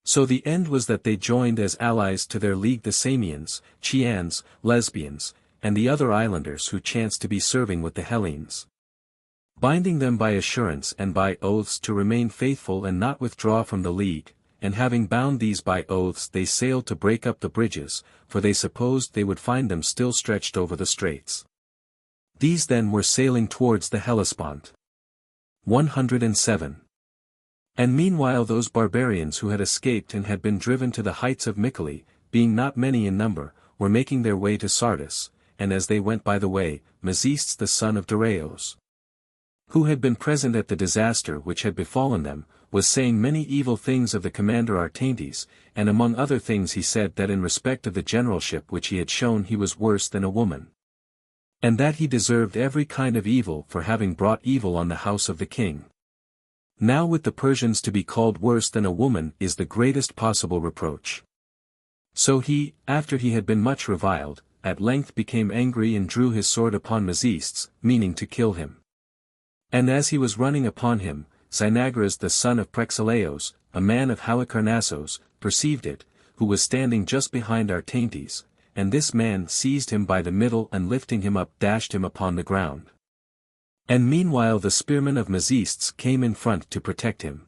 So the end was that they joined as allies to their league the Samians, Chians, Lesbians, and the other islanders who chanced to be serving with the Hellenes, binding them by assurance and by oaths to remain faithful and not withdraw from the league, and having bound these by oaths they sailed to break up the bridges, for they supposed they would find them still stretched over the straits. These then were sailing towards the Hellespont. 107. And meanwhile those barbarians who had escaped and had been driven to the heights of Mycale, being not many in number, were making their way to Sardis, and as they went by the way, Mesestes the son of Dareios, who had been present at the disaster which had befallen them, was saying many evil things of the commander Artaintes, and among other things he said that in respect of the generalship which he had shown he was worse than a woman, and that he deserved every kind of evil for having brought evil on the house of the king. Now with the Persians to be called worse than a woman is the greatest possible reproach. So he, after he had been much reviled, at length became angry and drew his sword upon Mesestes, meaning to kill him. And as he was running upon him, Cynaegirus the son of Praxilleus, a man of Halicarnassos, perceived it, who was standing just behind Artaintes, and this man seized him by the middle and lifting him up dashed him upon the ground. And meanwhile the spearmen of Mesestes came in front to protect him.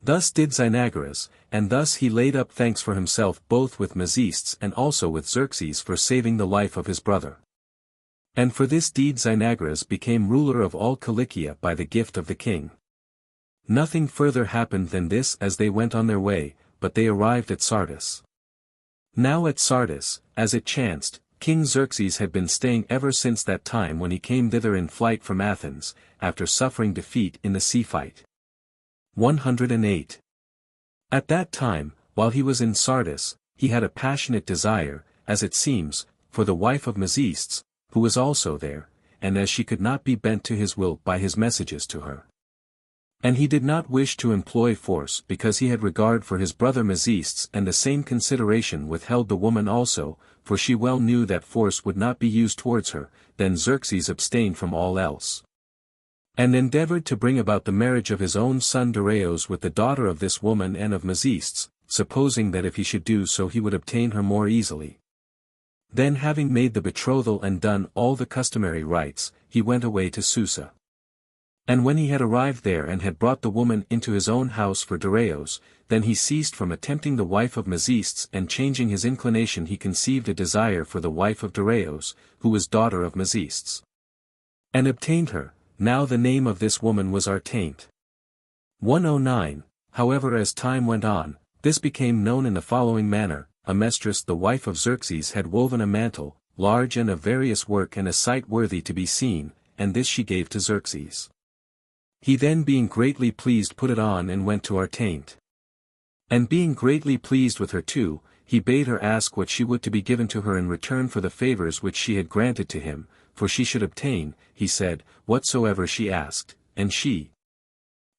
Thus did Cynaegirus, and thus he laid up thanks for himself both with Mesestes and also with Xerxes for saving the life of his brother. And for this deed Cynaegirus became ruler of all Cilicia by the gift of the king. Nothing further happened than this as they went on their way, but they arrived at Sardis. Now at Sardis, as it chanced, King Xerxes had been staying ever since that time when he came thither in flight from Athens, after suffering defeat in the sea fight. 108. At that time, while he was in Sardis, he had a passionate desire, as it seems, for the wife of Mesestes, who was also there, and as she could not be bent to his will by his messages to her. And he did not wish to employ force because he had regard for his brother Mesestes, and the same consideration withheld the woman also, for she well knew that force would not be used towards her. Then Xerxes abstained from all else, and endeavored to bring about the marriage of his own son Dareios with the daughter of this woman and of Mesestes, supposing that if he should do so he would obtain her more easily. Then having made the betrothal and done all the customary rites, he went away to Susa. And when he had arrived there and had brought the woman into his own house for Dareios, then he ceased from attempting the wife of Mesestes, and changing his inclination he conceived a desire for the wife of Dareios, who was daughter of Mesestes. And obtained her. Now the name of this woman was Artainte. 109. However, as time went on, this became known in the following manner: Amestris the wife of Xerxes had woven a mantle, large and of various work and a sight worthy to be seen, and this she gave to Xerxes. He then being greatly pleased put it on and went to Artainte. And being greatly pleased with her too, he bade her ask what she would to be given to her in return for the favors which she had granted to him, for she should obtain, he said, whatsoever she asked, and she,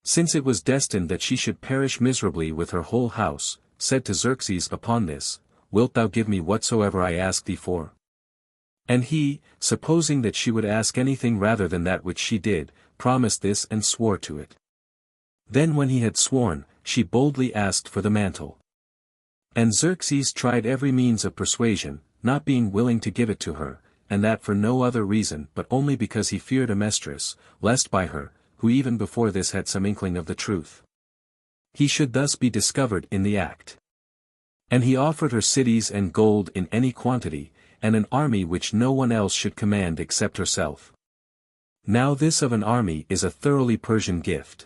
since it was destined that she should perish miserably with her whole house, said to Xerxes upon this, Wilt thou give me whatsoever I ask thee for? And he, supposing that she would ask anything rather than that which she did, promised this and swore to it. Then when he had sworn, she boldly asked for the mantle. And Xerxes tried every means of persuasion, not being willing to give it to her, and that for no other reason but only because he feared Amestris, lest by her, who even before this had some inkling of the truth, he should thus be discovered in the act. And he offered her cities and gold in any quantity, and an army which no one else should command except herself. Now this of an army is a thoroughly Persian gift.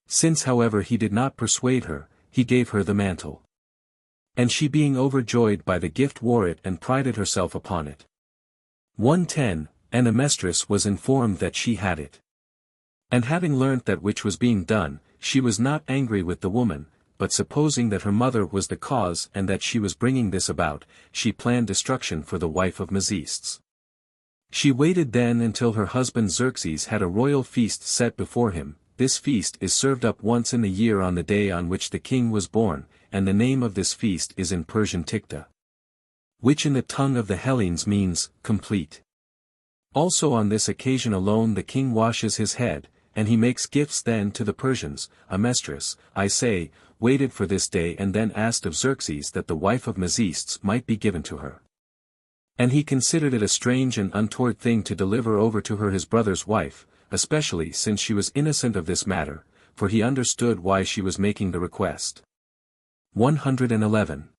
Since however he did not persuade her, he gave her the mantle. And she being overjoyed by the gift wore it and prided herself upon it. 110. And Amestris was informed that she had it. And having learnt that which was being done, she was not angry with the woman, but supposing that her mother was the cause and that she was bringing this about, she planned destruction for the wife of Mesestes. She waited then until her husband Xerxes had a royal feast set before him. This feast is served up once in the year on the day on which the king was born, and the name of this feast is in Persian Tikta, which in the tongue of the Hellenes means, complete. Also on this occasion alone the king washes his head, and he makes gifts then to the Persians. Amestris, I say, waited for this day and then asked of Xerxes that the wife of Mesestes might be given to her. And he considered it a strange and untoward thing to deliver over to her his brother's wife, especially since she was innocent of this matter, for he understood why she was making the request. 111.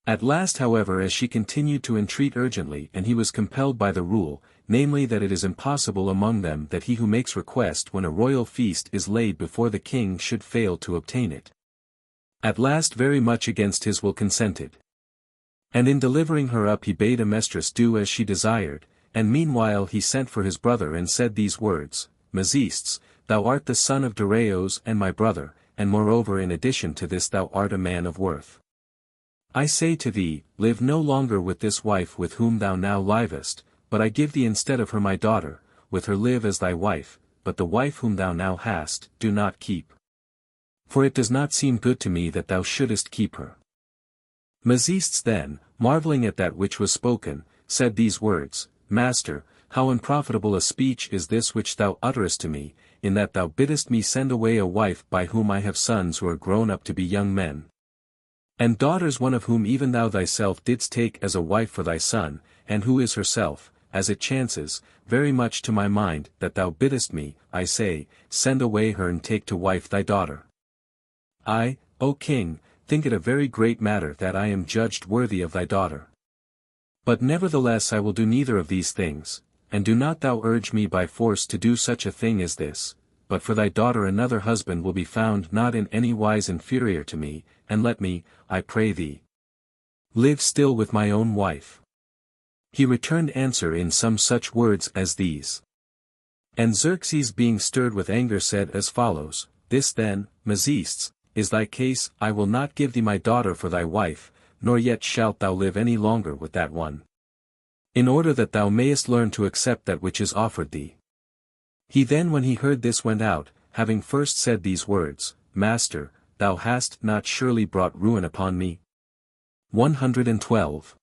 At last however as she continued to entreat urgently and he was compelled by the rule, namely that it is impossible among them that he who makes request when a royal feast is laid before the king should fail to obtain it. At last very much against his will consented. And in delivering her up he bade Amestris do as she desired, and meanwhile he sent for his brother and said these words, Megistes, thou art the son of Dareios and my brother, and moreover in addition to this thou art a man of worth. I say to thee, live no longer with this wife with whom thou now livest, but I give thee instead of her my daughter, with her live as thy wife, but the wife whom thou now hast, do not keep. For it does not seem good to me that thou shouldest keep her. Megistes then, marvelling at that which was spoken, said these words, Master, how unprofitable a speech is this which thou utterest to me, in that thou biddest me send away a wife by whom I have sons who are grown up to be young men. And daughters one of whom even thou thyself didst take as a wife for thy son, and who is herself, as it chances, very much to my mind that thou biddest me, I say, send away her and take to wife thy daughter. I, O king, think it a very great matter that I am judged worthy of thy daughter. But nevertheless I will do neither of these things, and do not thou urge me by force to do such a thing as this, but for thy daughter another husband will be found not in any wise inferior to me, and let me, I pray thee, live still with my own wife. He returned answer in some such words as these. And Xerxes being stirred with anger said as follows, This then, Megistes, is thy case, I will not give thee my daughter for thy wife, nor yet shalt thou live any longer with that one. In order that thou mayest learn to accept that which is offered thee. He then when he heard this went out, having first said these words, Master, thou hast not surely brought ruin upon me. 112.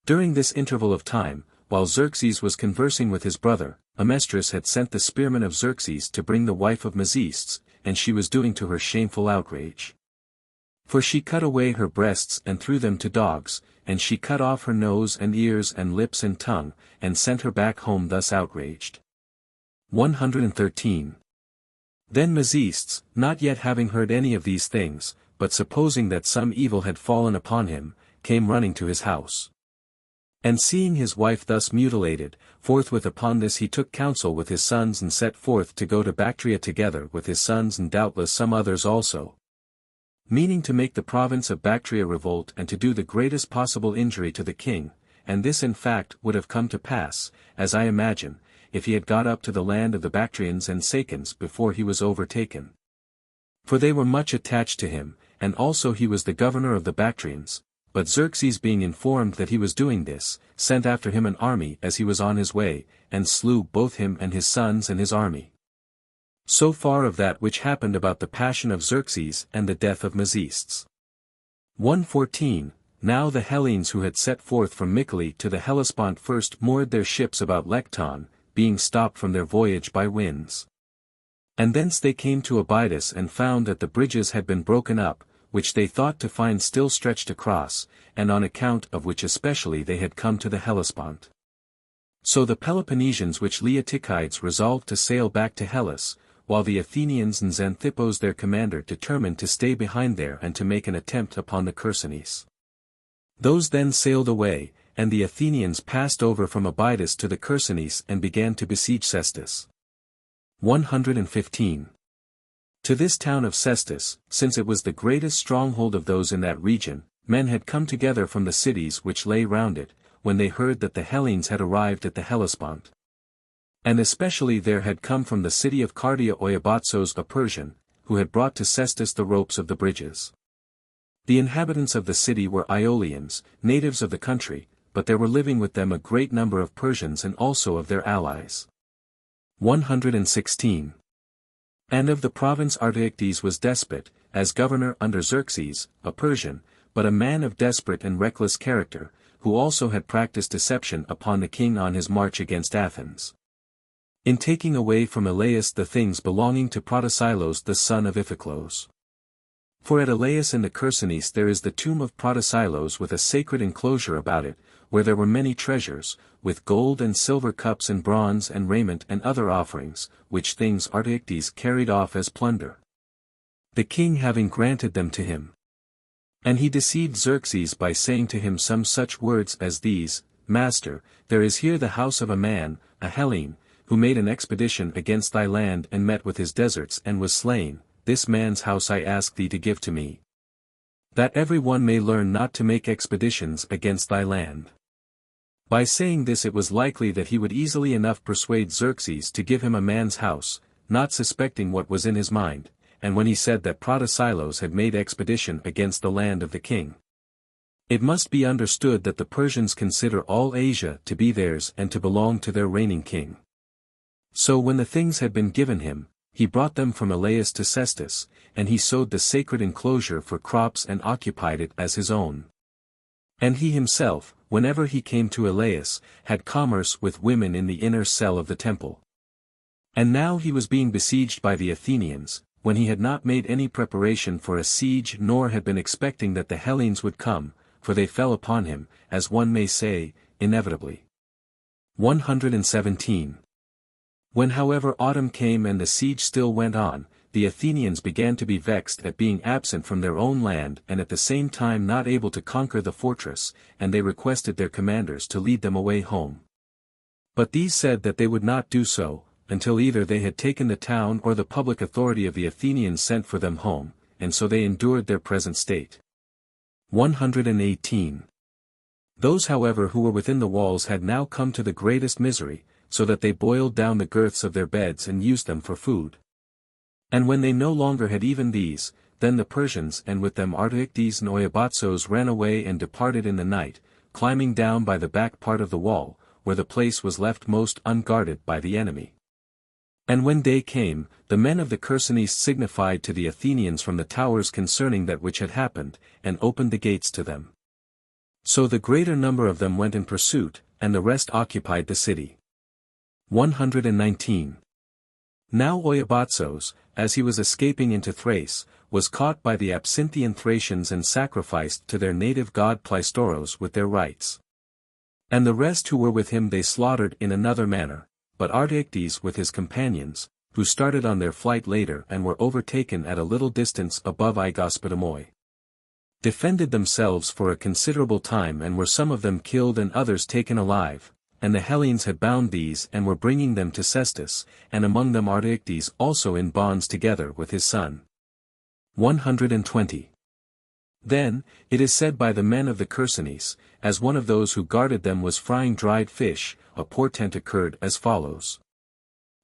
During this interval of time, while Xerxes was conversing with his brother, Amestris had sent the spearmen of Xerxes to bring the wife of Megistes, and she was doing to her shameful outrage. For she cut away her breasts and threw them to dogs, and she cut off her nose and ears and lips and tongue, and sent her back home thus outraged. 113. Then Megistes, not yet having heard any of these things, but supposing that some evil had fallen upon him, came running to his house. And seeing his wife thus mutilated, forthwith upon this he took counsel with his sons and set forth to go to Bactria together with his sons and doubtless some others also, meaning to make the province of Bactria revolt and to do the greatest possible injury to the king, and this in fact would have come to pass, as I imagine, if he had got up to the land of the Bactrians and Sacans before he was overtaken. For they were much attached to him, and also he was the governor of the Bactrians, but Xerxes being informed that he was doing this, sent after him an army as he was on his way, and slew both him and his sons and his army. So far of that which happened about the passion of Xerxes and the death of Megistes. 114. Now the Hellenes who had set forth from Mycale to the Hellespont first moored their ships about Lecton, being stopped from their voyage by winds. And thence they came to Abydos and found that the bridges had been broken up, which they thought to find still stretched across, and on account of which especially they had come to the Hellespont. So the Peloponnesians which Leotychides resolved to sail back to Hellas, while the Athenians and Xanthippos their commander determined to stay behind there and to make an attempt upon the Chersonese. Those then sailed away, and the Athenians passed over from Abydos to the Chersonese and began to besiege Cestus. 115. To this town of Cestus, since it was the greatest stronghold of those in that region, men had come together from the cities which lay round it, when they heard that the Hellenes had arrived at the Hellespont. And especially there had come from the city of Cardia Oiabatzos a Persian, who had brought to Cestus the ropes of the bridges. The inhabitants of the city were Iolians, natives of the country, but there were living with them a great number of Persians and also of their allies. 116. And of the province Artaxerxes was despot, as governor under Xerxes, a Persian, but a man of desperate and reckless character, who also had practiced deception upon the king on his march against Athens, in taking away from Elias the things belonging to Protesilos the son of Iphiclos. For at Elias in the Chersonese there is the tomb of Protesilos with a sacred enclosure about it, where there were many treasures, with gold and silver cups and bronze and raiment and other offerings, which things Artaxerxes carried off as plunder, the king having granted them to him. And he deceived Xerxes by saying to him some such words as these, Master, there is here the house of a man, a Hellene, who made an expedition against thy land and met with his deserts and was slain, this man's house I ask thee to give to me. That every one may learn not to make expeditions against thy land. By saying this it was likely that he would easily enough persuade Xerxes to give him a man's house, not suspecting what was in his mind, and when he said that Protesilaus had made expedition against the land of the king. It must be understood that the Persians consider all Asia to be theirs and to belong to their reigning king. So when the things had been given him, he brought them from Elaeus to Sestus, and he sowed the sacred enclosure for crops and occupied it as his own. And he himself, whenever he came to Elaeus, had commerce with women in the inner cell of the temple. And now he was being besieged by the Athenians, when he had not made any preparation for a siege nor had been expecting that the Hellenes would come, for they fell upon him, as one may say, inevitably. 117. When however autumn came and the siege still went on, the Athenians began to be vexed at being absent from their own land and at the same time not able to conquer the fortress, and they requested their commanders to lead them away home. But these said that they would not do so, until either they had taken the town or the public authority of the Athenians sent for them home, and so they endured their present state. 118. Those however who were within the walls had now come to the greatest misery, so that they boiled down the girths of their beds and used them for food. And when they no longer had even these, then the Persians and with them Artaxerxes and Oiabatzos ran away and departed in the night, climbing down by the back part of the wall, where the place was left most unguarded by the enemy. And when day came, the men of the Chersonese signified to the Athenians from the towers concerning that which had happened, and opened the gates to them. So the greater number of them went in pursuit, and the rest occupied the city. 119. Now Oiabatzos, as he was escaping into Thrace, was caught by the Absinthian Thracians and sacrificed to their native god Pleistoros with their rites. And the rest who were with him they slaughtered in another manner, but Artaxerxes with his companions, who started on their flight later and were overtaken at a little distance above Aegospotami, defended themselves for a considerable time and were some of them killed and others taken alive, and the Hellenes had bound these and were bringing them to Sestus, and among them Artaxerxes also in bonds together with his son. 120. Then, it is said by the men of the Chersonese, as one of those who guarded them was frying dried fish, a portent occurred as follows.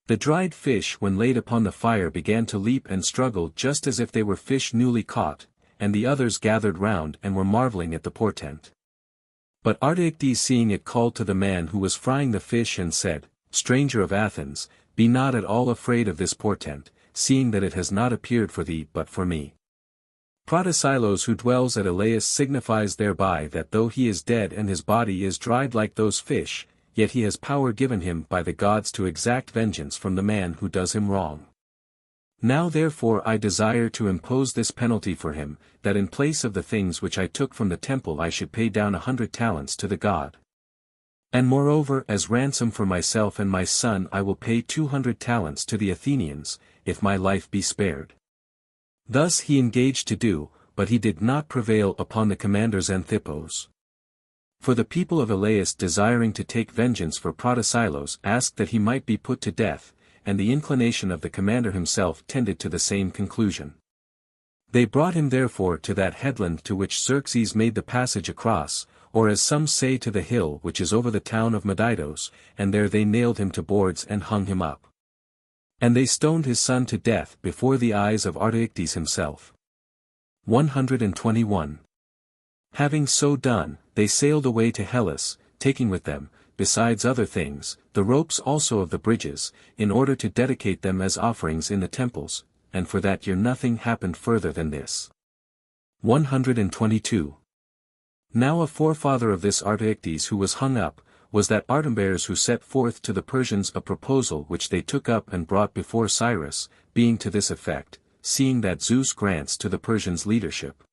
The dried fish when laid upon the fire began to leap and struggle just as if they were fish newly caught, and the others gathered round and were marveling at the portent. But Artaxerxes seeing it called to the man who was frying the fish and said, Stranger of Athens, be not at all afraid of this portent, seeing that it has not appeared for thee but for me. Protesilaus who dwells at Elaeus signifies thereby that though he is dead and his body is dried like those fish, yet he has power given him by the gods to exact vengeance from the man who does him wrong. Now therefore I desire to impose this penalty for him, that in place of the things which I took from the temple I should pay down 100 talents to the god. And moreover as ransom for myself and my son I will pay 200 talents to the Athenians, if my life be spared. Thus he engaged to do, but he did not prevail upon the commanders Xanthippos. For the people of Elaeus desiring to take vengeance for Protesilaus asked that he might be put to death, and the inclination of the commander himself tended to the same conclusion. They brought him therefore to that headland to which Xerxes made the passage across, or as some say to the hill which is over the town of Madidos, and there they nailed him to boards and hung him up. And they stoned his son to death before the eyes of Artaxerxes himself. 121. Having so done, they sailed away to Hellas, taking with them, besides other things, the ropes also of the bridges, in order to dedicate them as offerings in the temples, and for that year nothing happened further than this. 122. Now a forefather of this Artaxerxes who was hung up, was that Artambares who set forth to the Persians a proposal which they took up and brought before Cyrus, being to this effect, seeing that Zeus grants to the Persians leadership.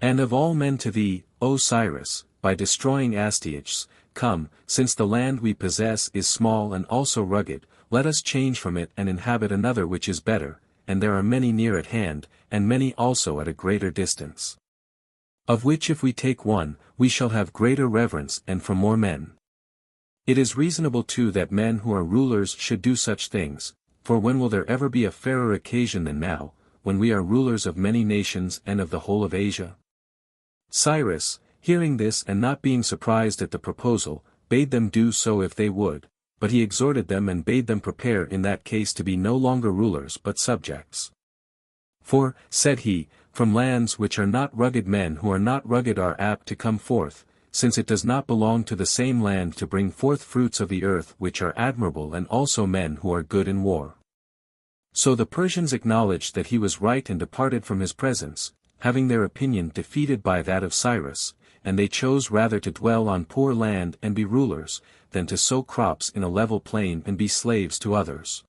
And of all men to thee, O Cyrus, by destroying Astyages, come, since the land we possess is small and also rugged, let us change from it and inhabit another which is better, and there are many near at hand, and many also at a greater distance. Of which if we take one, we shall have greater reverence and from more men. It is reasonable too that men who are rulers should do such things, for when will there ever be a fairer occasion than now, when we are rulers of many nations and of the whole of Asia? Cyrus, hearing this and not being surprised at the proposal, bade them do so if they would, but he exhorted them and bade them prepare in that case to be no longer rulers but subjects. For, said he, from lands which are not rugged men who are not rugged are apt to come forth, since it does not belong to the same land to bring forth fruits of the earth which are admirable and also men who are good in war. So the Persians acknowledged that he was right and departed from his presence, having their opinion defeated by that of Cyrus, and they chose rather to dwell on poor land and be rulers, than to sow crops in a level plain and be slaves to others.